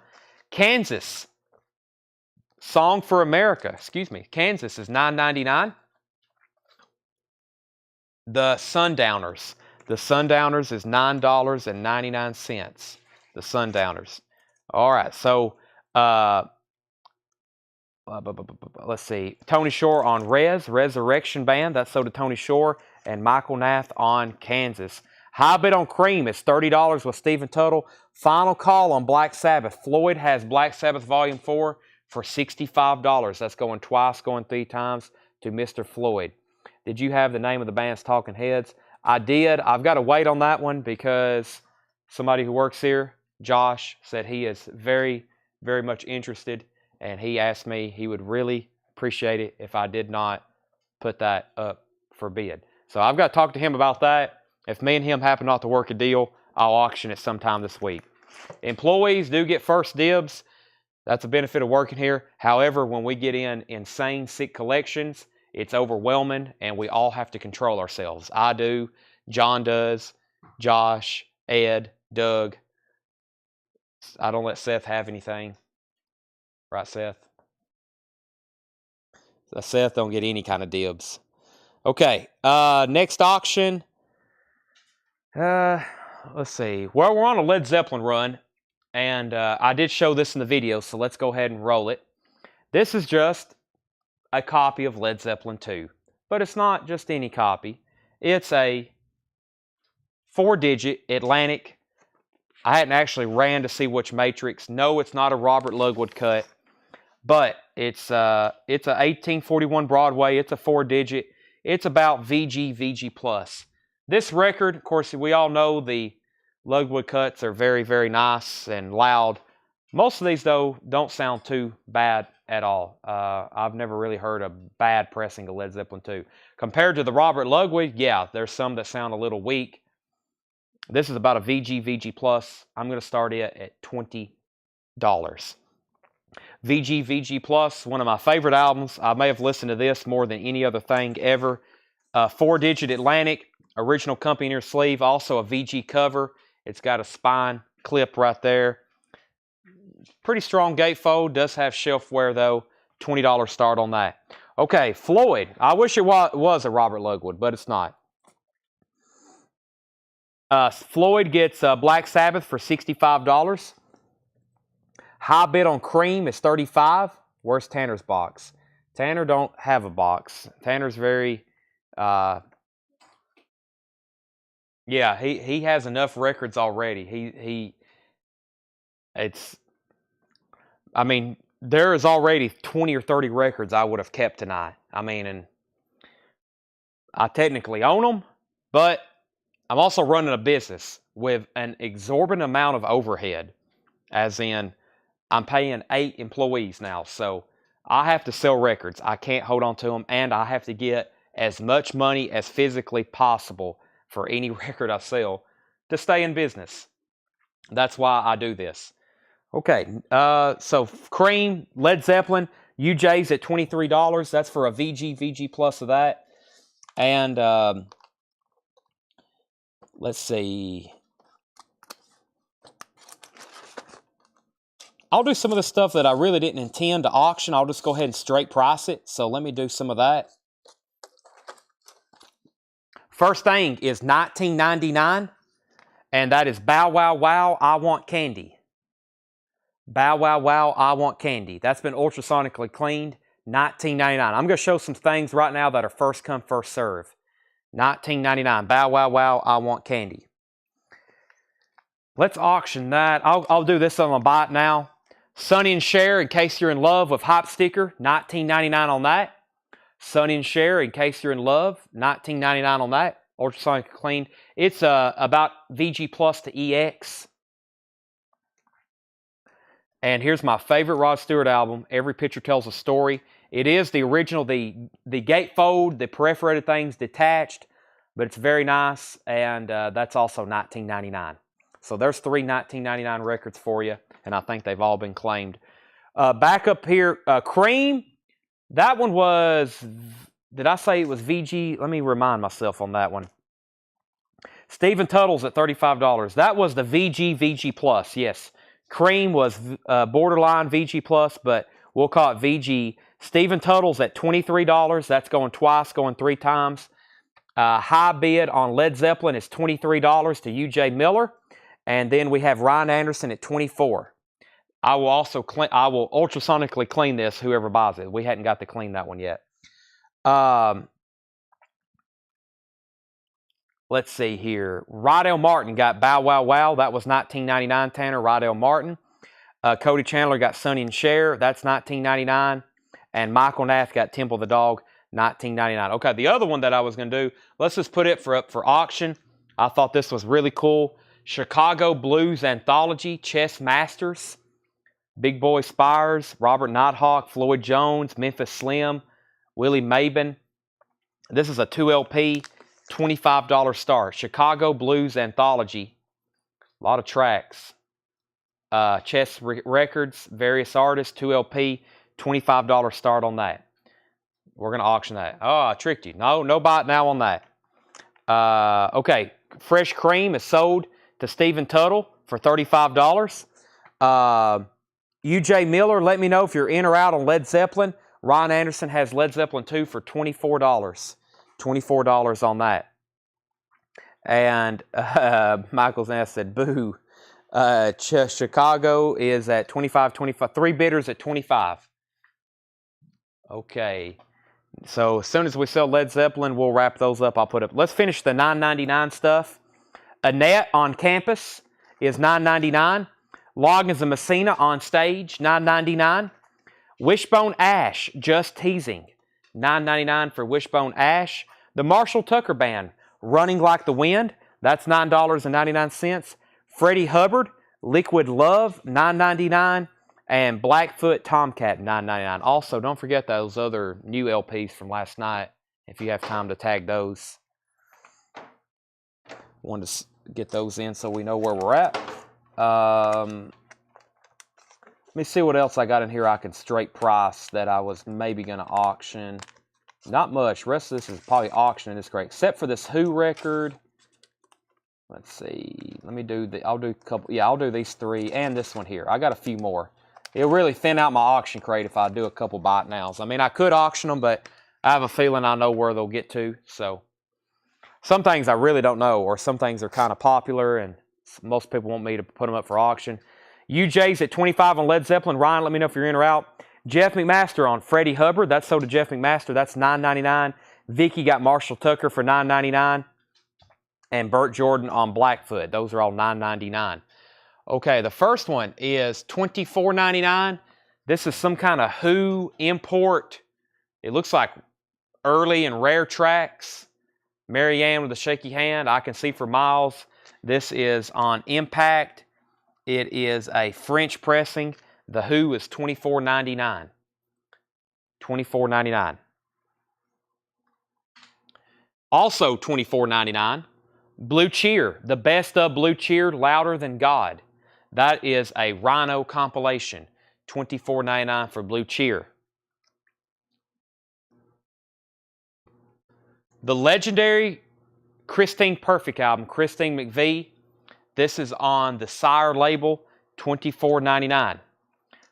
Kansas, Song for America, Kansas is $9.99. The Sundowners. The Sundowners is $9.99. The Sundowners. All right, so let's see. Tony Shore on Resurrection Band. That's sold to Tony Shore. And Michael Nath on Kansas. High bid on Cream is $30 with Stephen Tuttle. Final call on Black Sabbath. Floyd has Black Sabbath Volume 4 for $65. That's going twice, going 3 times to Mr. Floyd. did you have the name of the band's Talking Heads? I did. I've got to wait on that one because somebody who works here, Josh, said he is very, very much interested, and he asked me he would really appreciate it if I did not put that up for bid. So I've got to talk to him about that. If me and him happen not to work a deal, I'll auction it sometime this week. Employees do get first dibs. That's a benefit of working here. However, when we get in insane sick collections, it's overwhelming, and we all have to control ourselves. I do, John does, Josh, Ed, Doug. I don't let Seth have anything. Right, Seth? Seth don't get any kind of dibs. Okay, next auction. Let's see. Well, we're on a Led Zeppelin run, and I did show this in the video, so let's go ahead and roll it. This is just a copy of Led Zeppelin 2, but it's not just any copy. It's a 4-digit Atlantic. I hadn't actually ran to see which matrix. No, it's not a Robert Lugwood cut, but it's a 1841 Broadway. It's a 4-digit. It's about VG plus. This record, of course, we all know the Lugwood cuts are very, very nice and loud. Most of these, though, don't sound too bad at all. I've never really heard a bad pressing of Led Zeppelin 2. Compared to the Robert Lugwood, yeah, there's some that sound a little weak. This is about a VG plus. I'm going to start it at $20. VG plus, one of my favorite albums. I may have listened to this more than any other thing ever. 4-digit Atlantic, original company near sleeve, also a VG cover. It's got a spine clip right there. Pretty strong gatefold, does have shelf wear though. $20 start on that. Okay, Floyd. I wish it was a Robert Lugwood, but it's not. Floyd gets Black Sabbath for $65. High bid on Cream is $35. Where's Tanner's box? Tanner don't have a box. Tanner's very, yeah, he has enough records already. I mean, there is already 20 or 30 records I would have kept tonight. I mean, and I technically own them, but I'm also running a business with an exorbitant amount of overhead, as in I'm paying 8 employees now, so I have to sell records. I can't hold on to them, and I have to get as much money as physically possible for any record I sell to stay in business. That's why I do this. Okay, so Cream, Led Zeppelin, UJ's at $23. That's for a VG plus of that. And let's see. I'll do some of the stuff that I really didn't intend to auction. I'll just go ahead and straight price it. So let me do some of that. First thing is $19.99, and that is Bow Wow Wow, I Want Candy. Bow Wow Wow, I Want Candy. That's been ultrasonically cleaned, $19.99. I'm going to show some things right now that are first come, first serve. $19.99, Bow Wow Wow, I Want Candy. Let's auction that. I'll do this on my bot now. Sonny and Cher, In Case You're in Love with Hype Sticker, $19.99 on that. Sonny and Cher, In Case You're in Love, $19.99 on that. Ultrasonic cleaned. It's about VG Plus to EX. And here's my favorite Rod Stewart album, Every Picture Tells a Story. It is the original, the gatefold, the perforated things detached, but it's very nice, and that's also $19.99. So there's 3 $19.99 records for you, and I think they've all been claimed. Back up here, Cream. That one was, did I say it was VG? Let me remind myself on that one. Stephen Tuttle's at $35. That was the VG plus, yes. Cream was borderline VG plus, but we'll call it VG. Stephen Tuttle's at $23. That's going twice, going 3 times. High bid on Led Zeppelin is $23 to UJ Miller. And then we have Ryan Anderson at $24. I will also ultrasonically clean this, whoever buys it. We hadn't got to clean that one yet. Let's see here. Rydell Martin got Bow Wow Wow. That was $19.99, Tanner. Rydell Martin. Cody Chandler got Sonny and Cher. That's $19.99. And Michael Nath got Temple the Dog. $19.99. Okay, the other one that I was going to do, let's just put it up for auction. I thought this was really cool. Chicago Blues Anthology Chess Masters. Big Boy Spires, Robert Nighthawk, Floyd Jones, Memphis Slim, Willie Maben. This is a 2LP, $25 start. Chicago Blues Anthology. A lot of tracks. Chess records, various artists, 2LP, $25 start on that. We're going to auction that. Oh, I tricked you. No bite now on that. Okay, Fresh Cream is sold to Stephen Tuttle for $35. UJ Miller, let me know if you're in or out on Led Zeppelin. Ryan Anderson has Led Zeppelin 2 for $24. $24 on that. And Michael's Ness said, boo. Chicago is at 25. 3 bidders at 25. Okay. So as soon as we sell Led Zeppelin, we'll wrap those up. I'll put up. Let's finish the $9.99 stuff. Annette on Campus is $9.99. Loggins and Messina on stage, $9.99. Wishbone Ash, Just Teasing, $9.99 for Wishbone Ash. The Marshall Tucker Band, Running Like the Wind, that's $9.99. Freddie Hubbard, Liquid Love, $9.99. And Blackfoot Tomcat, $9.99. Also, don't forget those other new LPs from last night, if you have time to tag those. Wanted to get those in so we know where we're at. Let me see what else I got in here I can straight price that I was maybe going to auction. Not much. The rest of this is probably auctioning. It's great. Except for this Who record. Let's see. Let me do I'll do a couple. Yeah, I'll do these 3 and this one here. I got a few more. It'll really thin out my auction crate if I do a couple bite nows. I mean, I could auction them, but I have a feeling I know where they'll get to. So some things I really don't know, or some things are kind of popular and most people want me to put them up for auction. UJ's at 25 on Led Zeppelin. Ryan, let me know if you're in or out. Jeff McMaster on Freddie Hubbard. That's sold to Jeff McMaster. That's $9.99. Vicky got Marshall Tucker for $9.99. And Burt Jordan on Blackfoot. Those are all $9.99. Okay, the first one is $24.99. This is some kind of Who import. It looks like early and rare tracks. Marianne with a shaky hand. I Can See for Miles. This is on Impact. It is a French pressing. The Who is $24.99. $24.99. Also $24.99. Blue Cheer. The Best of Blue Cheer, Louder Than God. That is a Rhino compilation. $24.99 for Blue Cheer. The legendary Christine Perfect album, Christine McVie. This is on the Sire label, $24.99.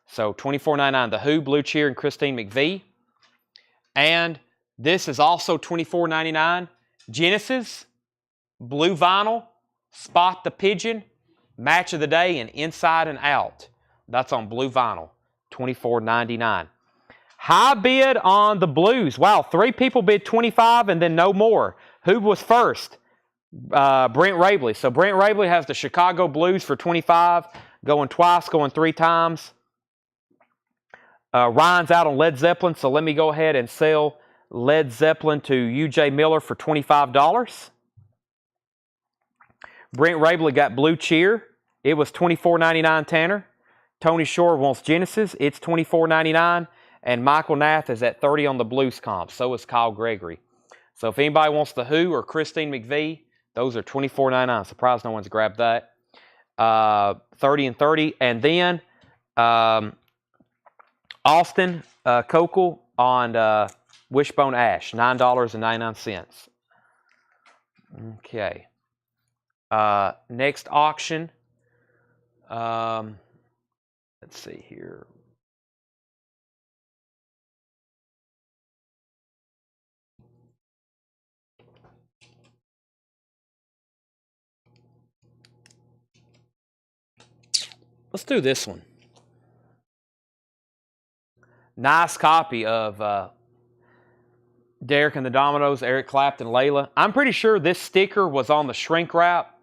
So $24.99. The Who, Blue Cheer, and Christine McVie. And this is also $24.99. Genesis, Blue Vinyl, Spot the Pigeon, Match of the Day, and Inside and Out. That's on Blue Vinyl, $24.99. High bid on the Blues. Wow, 3 people bid $25 and then no more. Who was first? Brent Rabley. So Brent Rabley has the Chicago Blues for $25, going twice, going 3 times. Ryan's out on Led Zeppelin, so let me go ahead and sell Led Zeppelin to UJ Miller for $25. Brent Rabley got Blue Cheer. It was $24.99, Tanner. Tony Shore wants Genesis. It's $24.99. And Michael Nath is at 30 on the Blues comp. So is Kyle Gregory. So if anybody wants the Who or Christine McVie, those are $24.99. Surprised no one's grabbed that. 30 and 30. And then Austin Cokel on Wishbone Ash, $9.99. Okay. Next auction. Let's see here. Let's do this one. Nice copy of Derek and the Dominoes, Eric Clapton, Layla. I'm pretty sure this sticker was on the shrink wrap.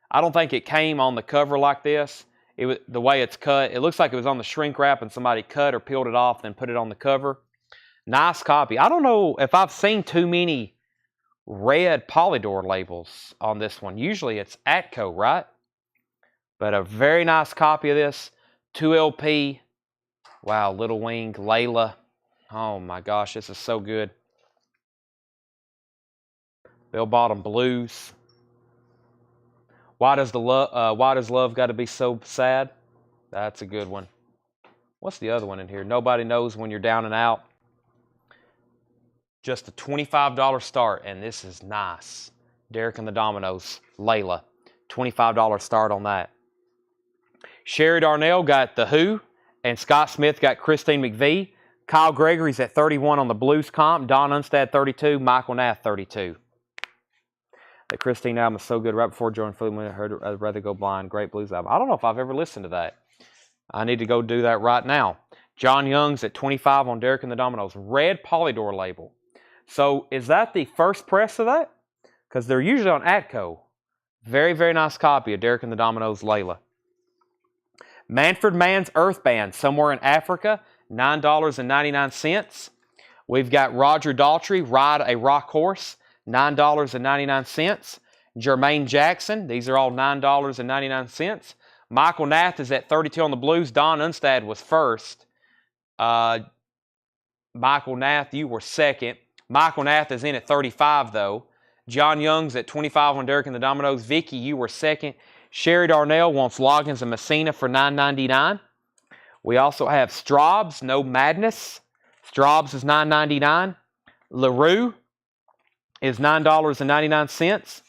I don't think it came on the cover like this. It was, the way it's cut, it looks like it was on the shrink wrap and somebody cut or peeled it off and put it on the cover. Nice copy. I don't know if I've seen too many red Polydor labels on this one. Usually it's Atco, right? But a very nice copy of this. 2LP. Wow, Little Wing, Layla. Oh my gosh, this is so good. Bell Bottom Blues. Why does love got to be so sad? That's a good one. What's the other one in here? Nobody Knows When You're Down and Out. Just a $25 start, and this is nice. Derek and the Dominoes, Layla. $25 start on that. Sherry Darnell got The Who, and Scott Smith got Christine McVie. Kyle Gregory's at 31 on the Blues comp. Don Unstad, 32. Michael Nath, 32. The Christine album is so good. Right before Jordan Foodman, I heard I'd Rather Go Blind. Great blues album. I don't know if I've ever listened to that. I need to go do that right now. John Young's at 25 on Derek and the Dominoes. Red Polydor label. So is that the first press of that? Because they're usually on Atco. Very, very nice copy of Derek and the Dominoes, Layla. Manfred Mann's Earth Band, Somewhere in Africa, $9.99. We've got Roger Daltrey, Ride a Rock Horse, $9.99. Jermaine Jackson, these are all $9.99. Michael Nath is at 32 on the Blues. Don Unstad was first. Michael Nath, you were second. Michael Nath is in at 35, though. John Young's at 25 on Derek and the Dominoes. Vicky, you were second. Sherry Darnell wants Loggins and Messina for $9.99. We also have Straub's, No Madness. Straub's is $9.99. LaRue is $9.99.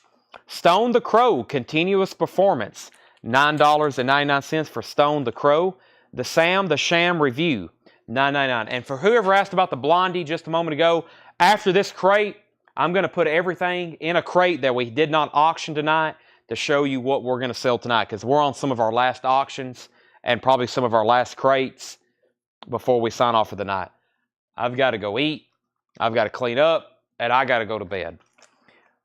Stone the Crow, Continuous Performance, $9.99 for Stone the Crow. The Sam the Sham Review, $9.99. And for whoever asked about the Blondie just a moment ago, after this crate, I'm going to put everything in a crate that we did not auction tonight to show you what we're going to sell tonight, because we're on some of our last auctions and probably some of our last crates before we sign off for the night. I've got to go eat, I've got to clean up, and I got to go to bed.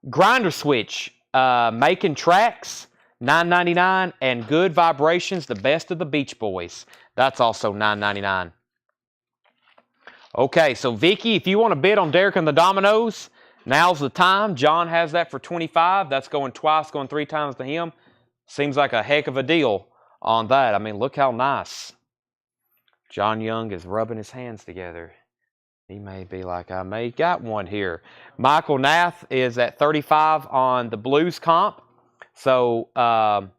Grinder Switch, Making Tracks, $9.99, and Good Vibrations, The Best of the Beach Boys. That's also $9.99. Okay, so Vicky, if you want to bid on Derek and the Dominoes, now's the time. John has that for $25. That's going twice, going 3 times to him. Seems like a heck of a deal on that. I mean, look how nice. John Young is rubbing his hands together. He may be like, I may got one here. Michael Nath is at 35 on the Blues comp. So, Don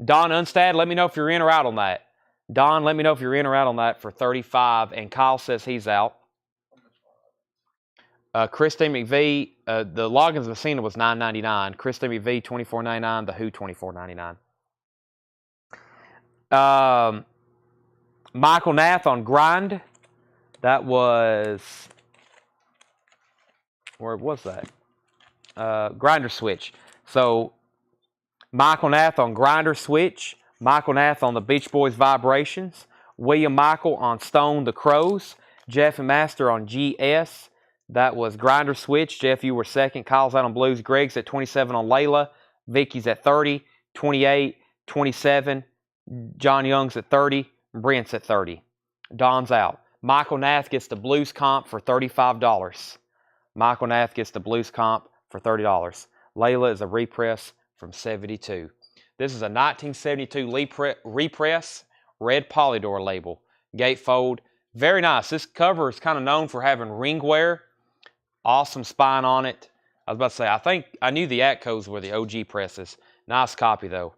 Unstad, let me know if you're in or out on that. Don, let me know if you're in or out on that for 35. And Kyle says he's out. Christine McVie, the Loggins Messina was $9.99. Christine McVie, $24.99. The Who, $24.99. Michael Nath on Grind. That was, where was that? Grinder Switch. So, Michael Nath on Grinder Switch. Michael Nath on the Beach Boys Vibrations. William Michael on Stone the Crows. Jeff and Master on GS. That was Grinder Switch. Jeff, you were second. Kyle's out on Blues. Greg's at 27 on Layla. Vicky's at 30, 28, 27. John Young's at 30. Brent's at 30. Don's out. Michael Nath gets the Blues comp for $35. Michael Nath gets the Blues comp for $30. Layla is a repress from 72. This is a 1972 repress, red Polydor label. Gatefold. Very nice. This cover is kind of known for having ring wear. Awesome spine on it. I was about to say, I think I knew the Atcos were the OG presses. Nice copy, though.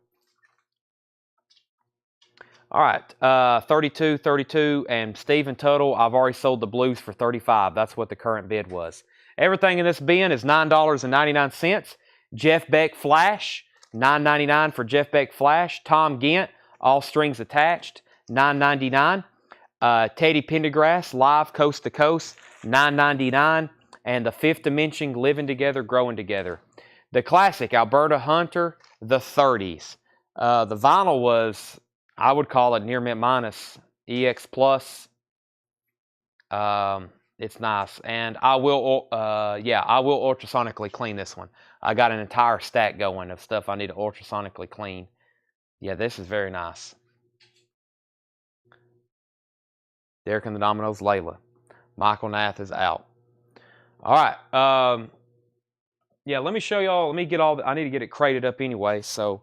All right, 32, 32, and Stephen Tuttle, I've already sold the Blues for 35. That's what the current bid was. Everything in this bin is $9.99. Jeff Beck Flash, $9.99 for Jeff Beck Flash. Tom Gint, all strings attached, $9.99. Teddy Pendergrass, live coast to coast, $9.99. And the Fifth Dimension, Living Together, Growing Together. The classic, Alberta Hunter, the 30s. The vinyl was, I would call it near mint minus, EX plus. It's nice. And I will ultrasonically clean this one. I got an entire stack going of stuff I need to ultrasonically clean. Yeah, this is very nice. Derek and the Dominoes, Layla. Michael Nath is out. All right. Yeah, let me show y'all. Let me get all. I need to get it crated up anyway, so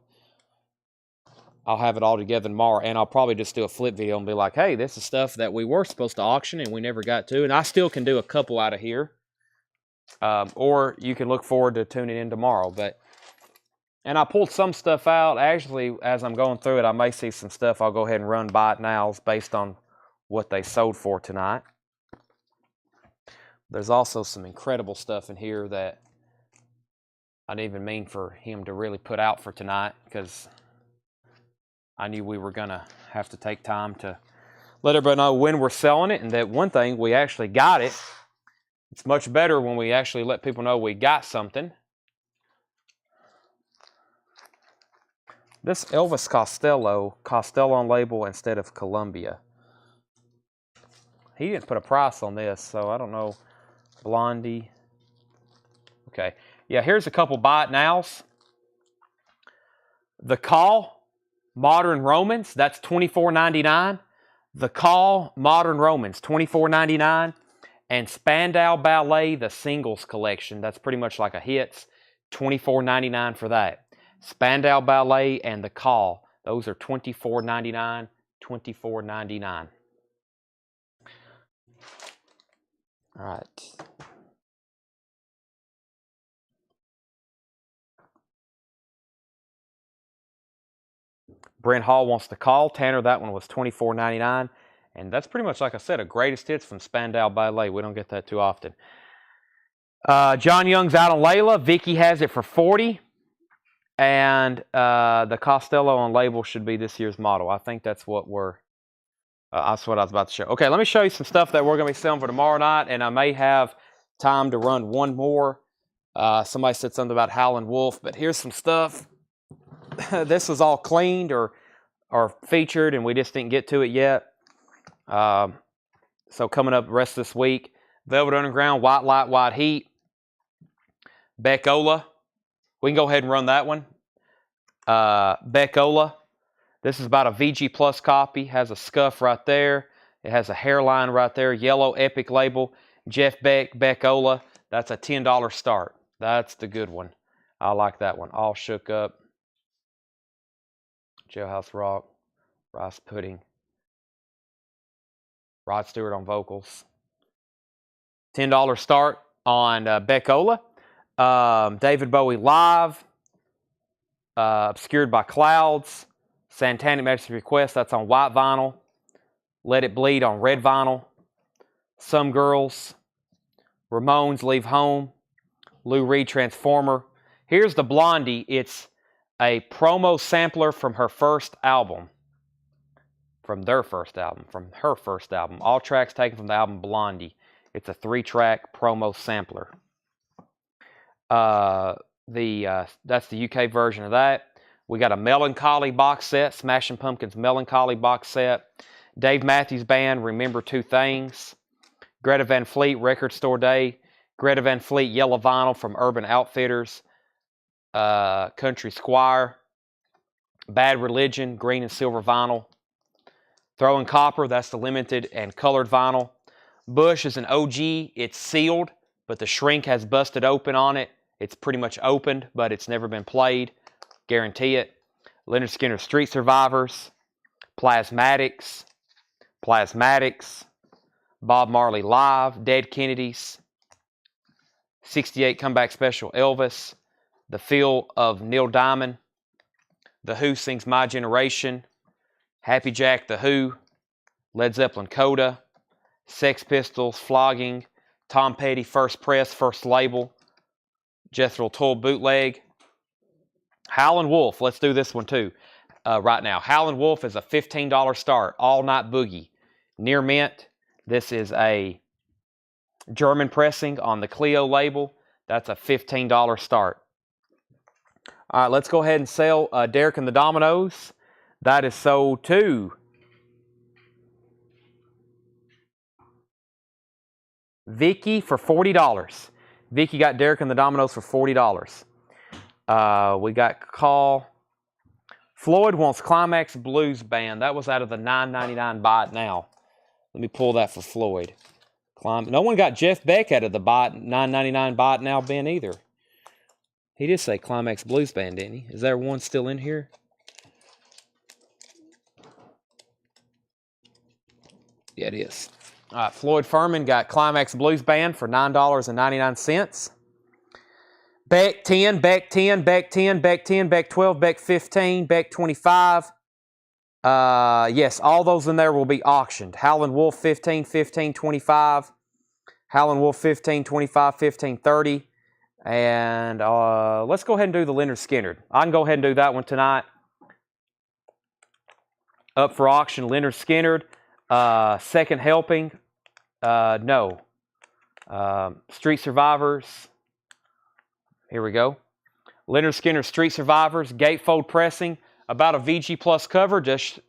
I'll have it all together tomorrow, and I'll probably just do a flip video and be like, hey, this is stuff that we were supposed to auction and we never got to, and I still can do a couple out of here. Or you can look forward to tuning in tomorrow. And I pulled some stuff out. Actually, as I'm going through it, I may see some stuff I'll go ahead and run buy it nows based on what they sold for tonight. There's also some incredible stuff in here that I didn't even mean for him to really put out for tonight, because I knew we were going to have to take time to let everybody know when we're selling it, and that one thing, we actually got it. It's much better when we actually let people know we got something. This Elvis Costello on label instead of Columbia. He didn't put a price on this, so I don't know. Blondie. Okay. Yeah, here's a couple buy it nows. The Call Modern Romans, that's $24.99. The Call Modern Romans, $24.99. And Spandau Ballet, the singles collection, that's pretty much like a hits, $24.99 for that. Spandau Ballet and The Call, those are $24.99, $24.99. All right. Brent Hall wants The Call. Tanner, that one was $24.99. And that's pretty much, like I said, a greatest hits from Spandau Ballet. We don't get that too often. John Young's out on Layla. Vicky has it for $40. And the Costello on label should be this year's model. I think that's what that's what I was about to show. Okay, let me show you some stuff that we're going to be selling for tomorrow night. And I may have time to run one more. Somebody said something about Howlin' Wolf. But here's some stuff. This was all cleaned or featured, and we just didn't get to it yet. So coming up the rest of this week, Velvet Underground, White Light, White Heat, Beckola. We can go ahead and run that one. Beckola. This is about a VG Plus copy. Has a scuff right there. It has a hairline right there. Yellow Epic label. Jeff Beck, Beckola. That's a $10 start. That's the good one. I like that one. All Shook Up. Jailhouse Rock. Rice Pudding. Rod Stewart on vocals. $10 start on Beckola. David Bowie Live. Obscured by Clouds. Satanic Majesty Request, that's on white vinyl. Let It Bleed on red vinyl. Some Girls. Ramones Leave Home. Lou Reed Transformer. Here's the Blondie. It's a promo sampler from her first album. From their first album. From her first album. All tracks taken from the album Blondie. It's a 3-track promo sampler. That's the UK version of that. We got a Melancholy box set. Smashing Pumpkins Melancholy box set. Dave Matthews Band, Remember Two Things. Greta Van Fleet, Record Store Day. Greta Van Fleet, Yellow Vinyl from Urban Outfitters. Country Squire. Bad Religion, green and silver vinyl. Throwing Copper, that's the limited and colored vinyl. Bush is an OG. It's sealed, but the shrink has busted open on it. It's pretty much opened, but it's never been played. Guarantee it. Leonard Skinner Street Survivors. Plasmatics. Bob Marley Live. Dead Kennedys. 68 Comeback Special Elvis. The Feel of Neil Diamond. The Who Sings My Generation. Happy Jack The Who. Led Zeppelin Coda. Sex Pistols Flogging. Tom Petty First Press, First Label. Jethro Tull Bootleg. Howlin' Wolf, let's do this one too right now. Howlin' Wolf is a $15 start. All Night Boogie. Near Mint. This is a German pressing on the Clio label. That's a $15 start. All right, let's go ahead and sell Derek and the Dominoes. That is sold to Vicky for $40. Vicky got Derek and the Dominoes for $40. We got call. Floyd wants Climax Blues Band. That was out of the $9.99 buy it now. Let me pull that for Floyd. No one got Jeff Beck out of the $9.99 bot now bin either. He did say Climax Blues Band, didn't he? Is there one still in here? Yeah, it is. All right, Floyd Furman got Climax Blues Band for $9.99. Beck 10, Beck 10, Beck 10, Beck 10, Beck 12, Beck 15, Beck 25. Yes, all those in there will be auctioned. Howlin' Wolf 15, 15, 25. Howlin' Wolf 15, 25, 15, 30. And let's go ahead and do the Leonard Skinner. I can go ahead and do that one tonight. Up for auction, Leonard Skinner. Second helping. No. Street Survivors. Here we go. Leonard Skinner Street Survivors, gatefold pressing. About a VG Plus cover. Just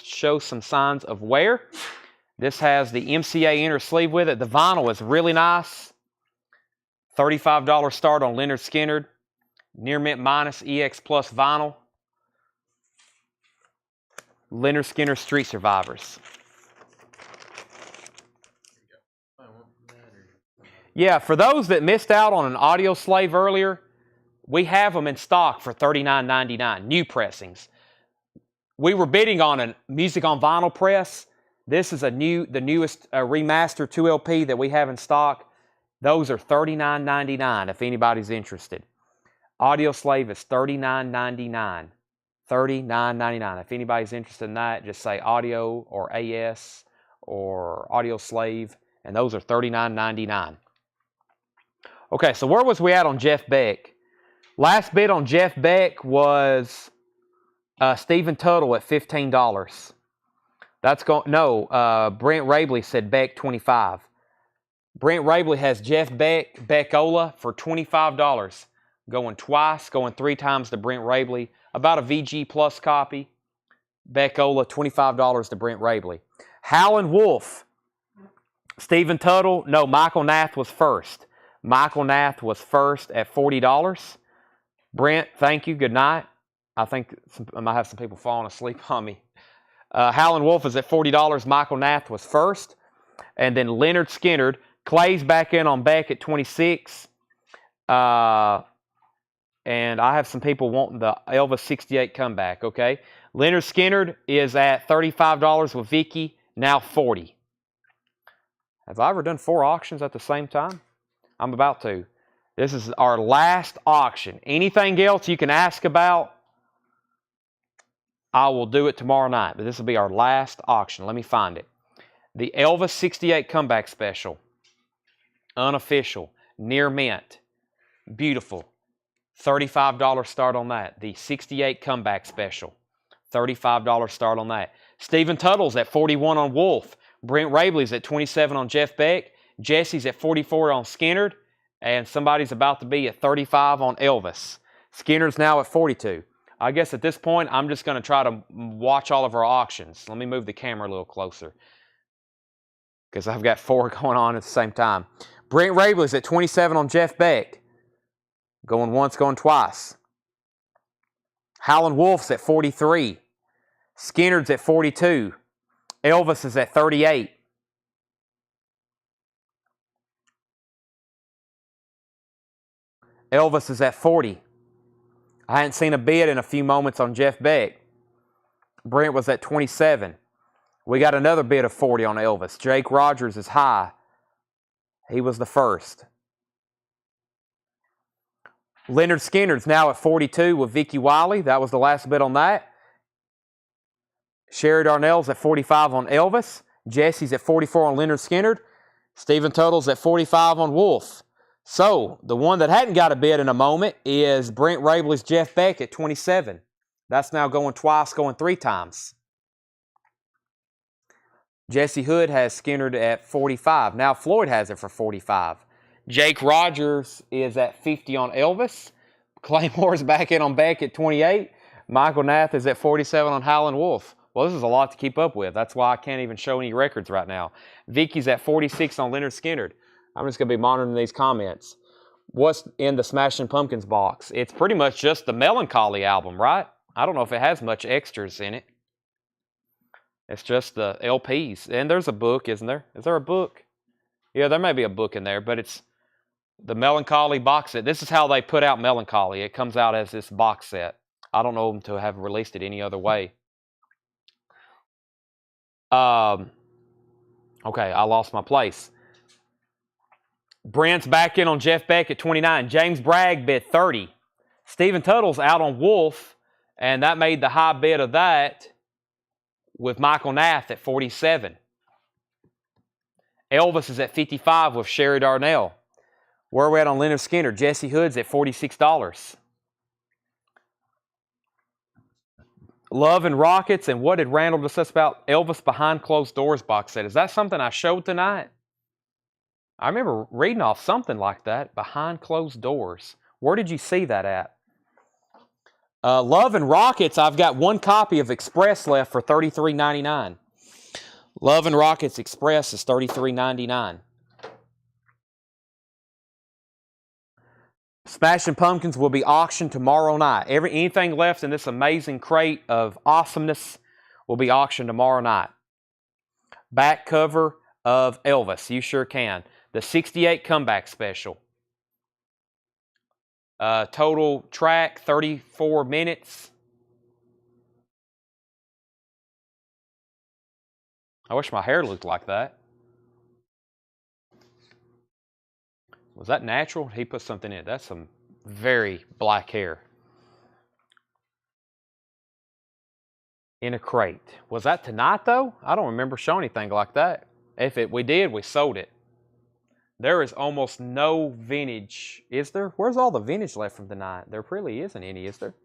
shows some signs of wear. This has the MCA inner sleeve with it. The vinyl is really nice. $35 start on Leonard Skinner. Near Mint Minus EX Plus vinyl. Leonard Skinner Street Survivors. Yeah, for those that missed out on an audio slave earlier, we have them in stock for $39.99, new pressings. We were bidding on a music on vinyl press. This is the newest remaster 2LP that we have in stock. Those are $39.99 if anybody's interested. Audio slave is $39.99. $39.99. If anybody's interested in that, just say audio or AS or audio slave, and those are $39.99. Okay, so where was we at on Jeff Beck? Last bid on Jeff Beck was Stephen Tuttle at $15. That's going. No, Brent Rabley said Beck 25. Brent Rabley has Jeff Beck, Beckola for $25. Going twice, going 3 times to Brent Rabley. About a VG Plus copy. Beckola, $25 to Brent Rabley. Howlin' Wolf. Stephen Tuttle. No, Michael Nath was first. Michael Nath was first at $40. Brent, thank you. Good night. I think I might have some people falling asleep on me. Howlin' Wolf is at $40. Michael Nath was first. And then Leonard Skinner. Clay's back in on Beck at $26. And I have some people wanting the Elvis 68 comeback, okay? Leonard Skinner is at $35 with Vicky, now $40. Have I ever done 4 auctions at the same time? I'm about to. This is our last auction. Anything else you can ask about, I will do it tomorrow night. But this will be our last auction. Let me find it. The Elvis 68 comeback special. Unofficial. Near mint. Beautiful. $35 start on that. The 68 comeback special. $35 start on that. Stephen Tuttle's at $41 on Wolf. Brent Rabley's at $27 on Jeff Beck. Jesse's at $44 on Skinner. And somebody's about to be at $35 on Elvis. Skinner's now at $42. I guess at this point, I'm just going to try to watch all of our auctions. Let me move the camera a little closer, because I've got 4 going on at the same time. Brent Rabley's at $27 on Jeff Beck. Going once, going twice. Howlin' Wolf's at $43. Skinner's at $42. Elvis is at $38. Elvis is at $40. I hadn't seen a bid in a few moments on Jeff Beck. Brent was at $27. We got another bid of $40 on Elvis. Jake Rogers is high. He was the first. Leonard Skinner's now at $42 with Vicky Wiley. That was the last bid on that. Sherry Darnell's at $45 on Elvis. Jesse's at $44 on Leonard Skinner. Stephen Tuttle's at $45 on Wolf. So, the one that hadn't got a bid in a moment is Brent Rabley's Jeff Beck at $27. That's now going twice, going 3 times. Jesse Hood has Skinner at $45. Now Floyd has it for $45. Jake Rogers is at $50 on Elvis. Claymore's back in on Beck at $28. Michael Nath is at $47 on Howlin' Wolf. Well, this is a lot to keep up with. That's why I can't even show any records right now. Vicky's at $46 on Leonard Skinner. I'm just going to be monitoring these comments. What's in the Smashing Pumpkins box? It's pretty much just the Melancholy album, right? I don't know if it has much extras in it. It's just the LPs. And there's a book, isn't there? Is there a book? Yeah, there may be a book in there, but it's the Melancholy box set. This is how they put out Melancholy. It comes out as this box set. I don't know them to have released it any other way. Okay, I lost my place. Brent's back in on Jeff Beck at 29. James Bragg bid 30. Stephen Tuttle's out on Wolf, and that made the high bid of that with Michael Nath at 47. Elvis is at 55 with Sherry Darnell. Where are we at on Leonard Skinner? Jesse Hood's at $46. Love and Rockets, and what did Randall discuss about Elvis Behind Closed Doors box set? Is that something I showed tonight? I remember reading off something like that, Behind Closed Doors. Where did you see that at? Love and Rockets, I've got one copy of Express left for $33.99. Love and Rockets Express is $33.99. Smashing Pumpkins will be auctioned tomorrow night. Anything left in this amazing crate of awesomeness will be auctioned tomorrow night. Back cover of Elvis, you sure can. The 68 comeback special. Total track, 34 minutes. I wish my hair looked like that. Was that natural? He put something in it. That's some very black hair. In a crate. Was that tonight, though? I don't remember showing anything like that. If we did, we sold it. There is almost no vintage. Is there? Where's all the vintage left from tonight? There really isn't any, is there?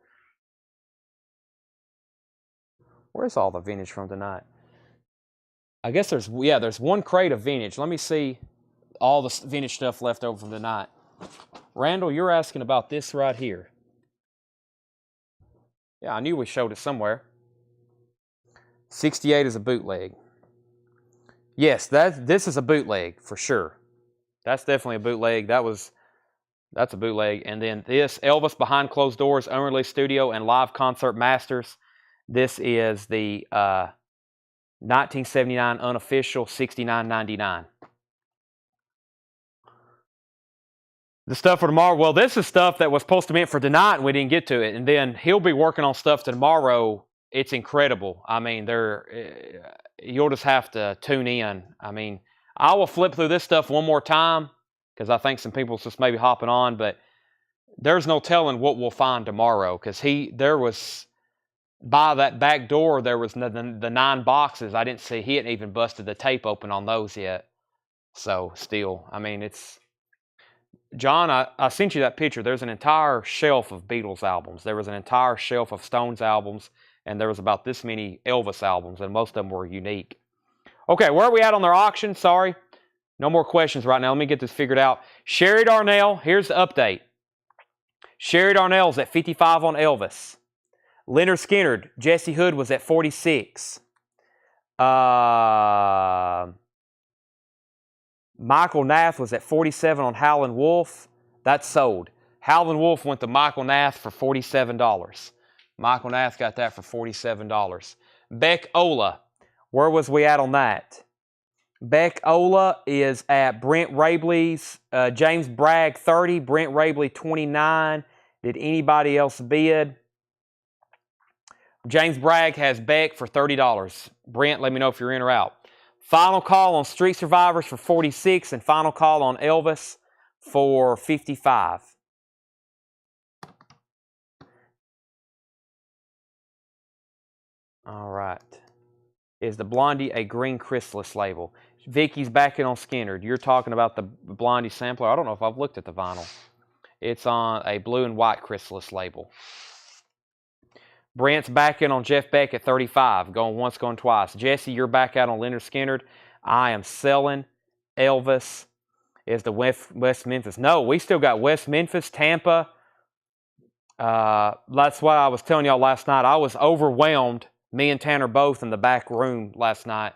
Where's all the vintage from tonight? I guess there's one crate of vintage. Let me see all the vintage stuff left over from tonight. Randall, you're asking about this right here. Yeah, I knew we showed it somewhere. 68 is a bootleg. Yes, this is a bootleg for sure. That's definitely a bootleg. That's a bootleg. And then this Elvis Behind Closed Doors Unreleased Studio and Live Concert Masters. This is the 1979 unofficial, $69.99. The stuff for tomorrow, well, this is stuff that was supposed to be meant for tonight and we didn't get to it. And then he'll be working on stuff tomorrow. It's incredible. I mean, you'll just have to tune in. I mean, I will flip through this stuff one more time because I think some people's just maybe hopping on, but there's no telling what we'll find tomorrow because there was, by that back door, there was the 9 boxes. I didn't see, he hadn't even busted the tape open on those yet. So still, I mean, it's, John, I sent you that picture. There's an entire shelf of Beatles albums. There was an entire shelf of Stones albums, and there was about this many Elvis albums, and most of them were unique. Okay, where are we at on their auction? Sorry. No more questions right now. Let me get this figured out. Sherry Darnell, here's the update. Sherry Darnell's at 55 on Elvis. Leonard Skinner, Jesse Hood was at 46. Michael Nath was at 47 on Howlin' Wolf. That's sold. Howlin' Wolf went to Michael Nath for $47. Michael Nath got that for $47. Beck Ola, where was we at on that? Beck Ola is at Brent Rabley's, James Bragg 30, Brent Rabley 29. Did anybody else bid? James Bragg has Beck for $30. Brent, let me know if you're in or out. Final call on Street Survivors for 46 and final call on Elvis for 55. All right. Is the Blondie a green chrysalis label? Vicky's backing on Skinner. You're talking about the Blondie sampler. I don't know if I've looked at the vinyl. It's on a blue and white chrysalis label. Brent's back in on Jeff Beck at 35. Going once, going twice. Jesse, you're back out on Leonard Skinner. I am selling Elvis. Is the West Memphis. No, we still got West Memphis, Tampa. That's why I was telling y'all last night. I was overwhelmed, me and Tanner both in the back room last night,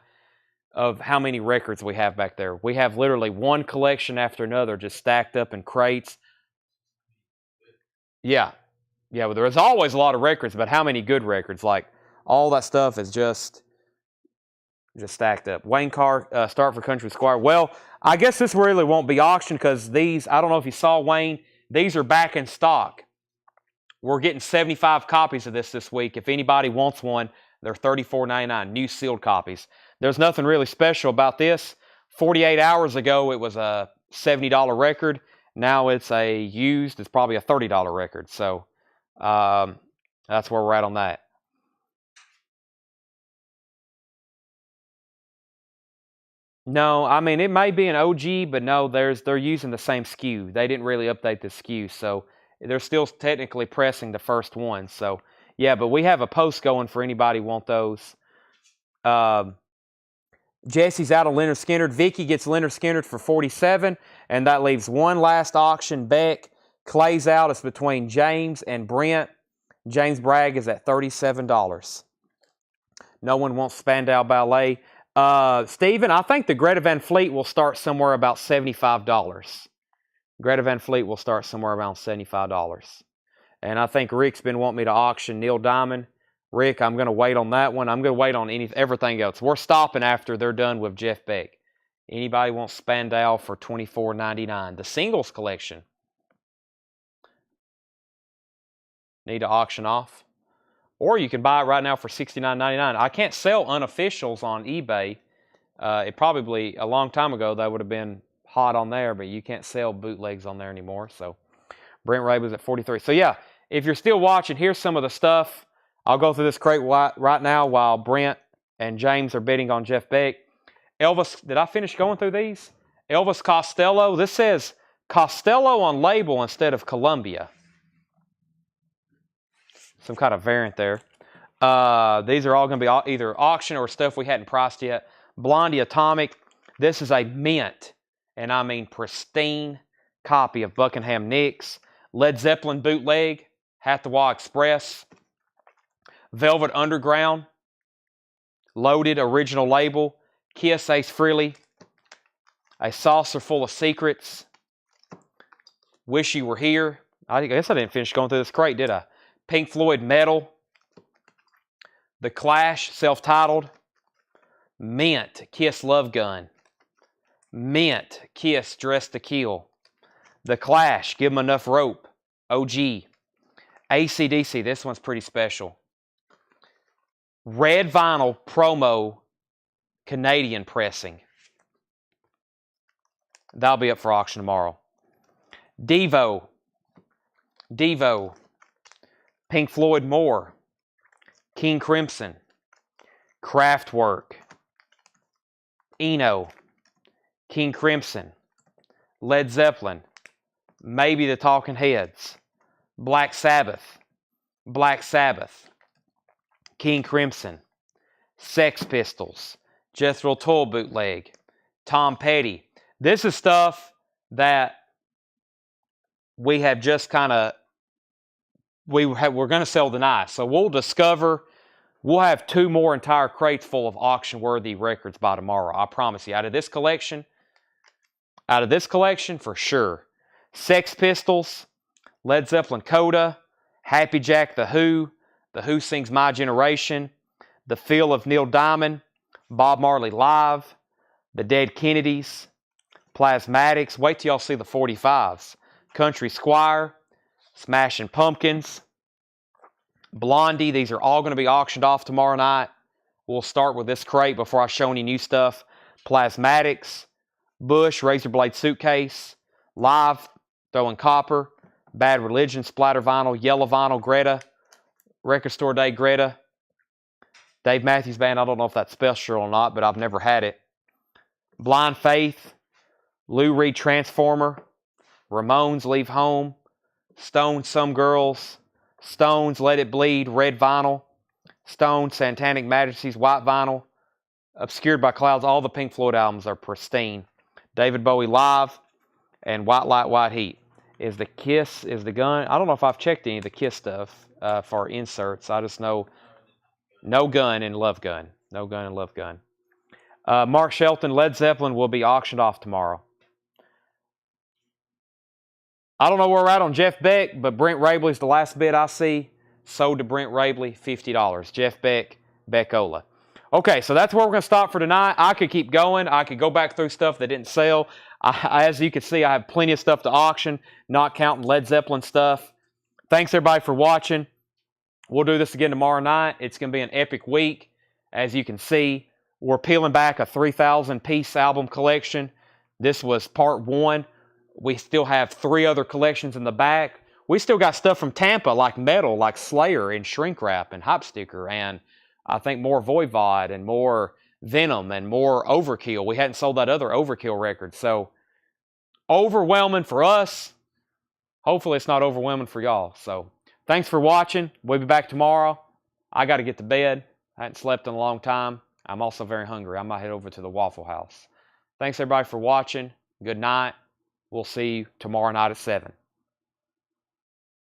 of how many records we have back there. We have literally one collection after another just stacked up in crates. Yeah. Yeah, well, there's always a lot of records, but how many good records? Like, all that stuff is just, Just stacked up. Wayne Carr, start for Country Squire. Well, I guess this really won't be auctioned because these, I don't know if you saw, Wayne, these are back in stock. We're getting 75 copies of this week. If anybody wants one, they're $34.99, new sealed copies. There's nothing really special about this. 48 hours ago, it was a $70 record. Now it's it's probably a $30 record. So that's where we're at on that. No, I mean, it may be an OG, but no, they're using the same SKU. They didn't really update the SKU, so they're still technically pressing the first one. So, yeah, but we have a post going for anybody want those. Jesse's out of Leonard Skinner. Vicky gets Leonard Skinner for $47, and that leaves one last auction. Beck. Clay's out. It's between James and Brent. James Bragg is at $37. No one wants Spandau Ballet. Steven, I think the Greta Van Fleet will start somewhere about $75. Greta Van Fleet will start somewhere around $75. And I think Rick's been wanting me to auction Neil Diamond. Rick, I'm going to wait on that one. I'm going to wait on everything else. We're stopping after they're done with Jeff Beck. Anybody wants Spandau for $24.99? The singles collection. Need to auction off. Or you can buy it right now for $69.99. I can't sell unofficials on eBay. It probably, a long time ago, that would have been hot on there, but you can't sell bootlegs on there anymore. So Brent Ray was at 43. So yeah, if you're still watching, here's some of the stuff. I'll go through this crate right now while Brent and James are bidding on Jeff Beck. Elvis, did I finish going through these? Elvis Costello. This says Costello on label instead of Columbia. Some kind of variant there. These are all going to be either auction or stuff we hadn't priced yet. Blondie Atomic. This is a mint, and I mean pristine copy of Buckingham Nicks. Led Zeppelin bootleg. Hathaway Express. Velvet Underground. Loaded original label. Kiss Ace Frehley. A Saucer Full of Secrets. Wish You Were Here. I guess I didn't finish going through this crate, did I? Pink Floyd Metal. The Clash, self-titled. Mint, Kiss Love Gun. Mint, Kiss Dress to Kill. The Clash, Give 'Em Enough Rope. OG. AC/DC, this one's pretty special. Red vinyl promo Canadian pressing. That'll be up for auction tomorrow. Devo. Pink Floyd More. King Crimson. Kraftwerk. Eno. King Crimson. Led Zeppelin. Maybe the Talking Heads. Black Sabbath. King Crimson. Sex Pistols. Jethro Tull bootleg. Tom Petty. This is stuff that we have just kind of, we're going to sell tonight. So we'll have 2 more entire crates full of auction-worthy records by tomorrow. I promise you. Out of this collection, for sure. Sex Pistols, Led Zeppelin Coda, Happy Jack The Who sings My Generation, The Feel of Neil Diamond, Bob Marley Live, The Dead Kennedys, Plasmatics. Wait till y'all see the 45s. Country Squire, Smashing Pumpkins, Blondie. These are all going to be auctioned off tomorrow night. We'll start with this crate before I show any new stuff. Plasmatics, Bush, Razor Blade Suitcase, Live, Throwing Copper, Bad Religion, Splatter Vinyl, Yellow Vinyl, Greta, Record Store Day, Greta, Dave Matthews Band. I don't know if that's special or not, but I've never had it. Blind Faith, Lou Reed Transformer, Ramones Leave Home, Stones Some Girls, Stones Let It Bleed, Red Vinyl, Stones Satanic Majesties, White Vinyl, Obscured by Clouds. All the Pink Floyd albums are pristine. David Bowie Live, and White Light, White Heat. Is the Kiss, is the Gun. I don't know if I've checked any of the Kiss stuff for inserts. I just know No Gun and Love Gun. No Gun and Love Gun. Mark Shelton, Led Zeppelin will be auctioned off tomorrow. I don't know where we're at on Jeff Beck, but Brent Rabley's the last bid I see. Sold to Brent Rabley, $50. Jeff Beck, Beckola. Okay, so that's where we're going to stop for tonight. I could keep going. I could go back through stuff that didn't sell. As you can see, I have plenty of stuff to auction, not counting Led Zeppelin stuff. Thanks, everybody, for watching. We'll do this again tomorrow night. It's going to be an epic week. As you can see, we're peeling back a 3,000-piece album collection. This was part 1. We still have 3 other collections in the back. We still got stuff from Tampa, like metal, like Slayer and Shrink Wrap and Hop Sticker, and I think more Voivod and more Venom and more Overkill. We hadn't sold that other Overkill record. So, overwhelming for us. Hopefully it's not overwhelming for y'all. So, thanks for watching. We'll be back tomorrow. I got to get to bed. I hadn't slept in a long time. I'm also very hungry. I might head over to the Waffle House. Thanks, everybody, for watching. Good night. We'll see you tomorrow night at 7.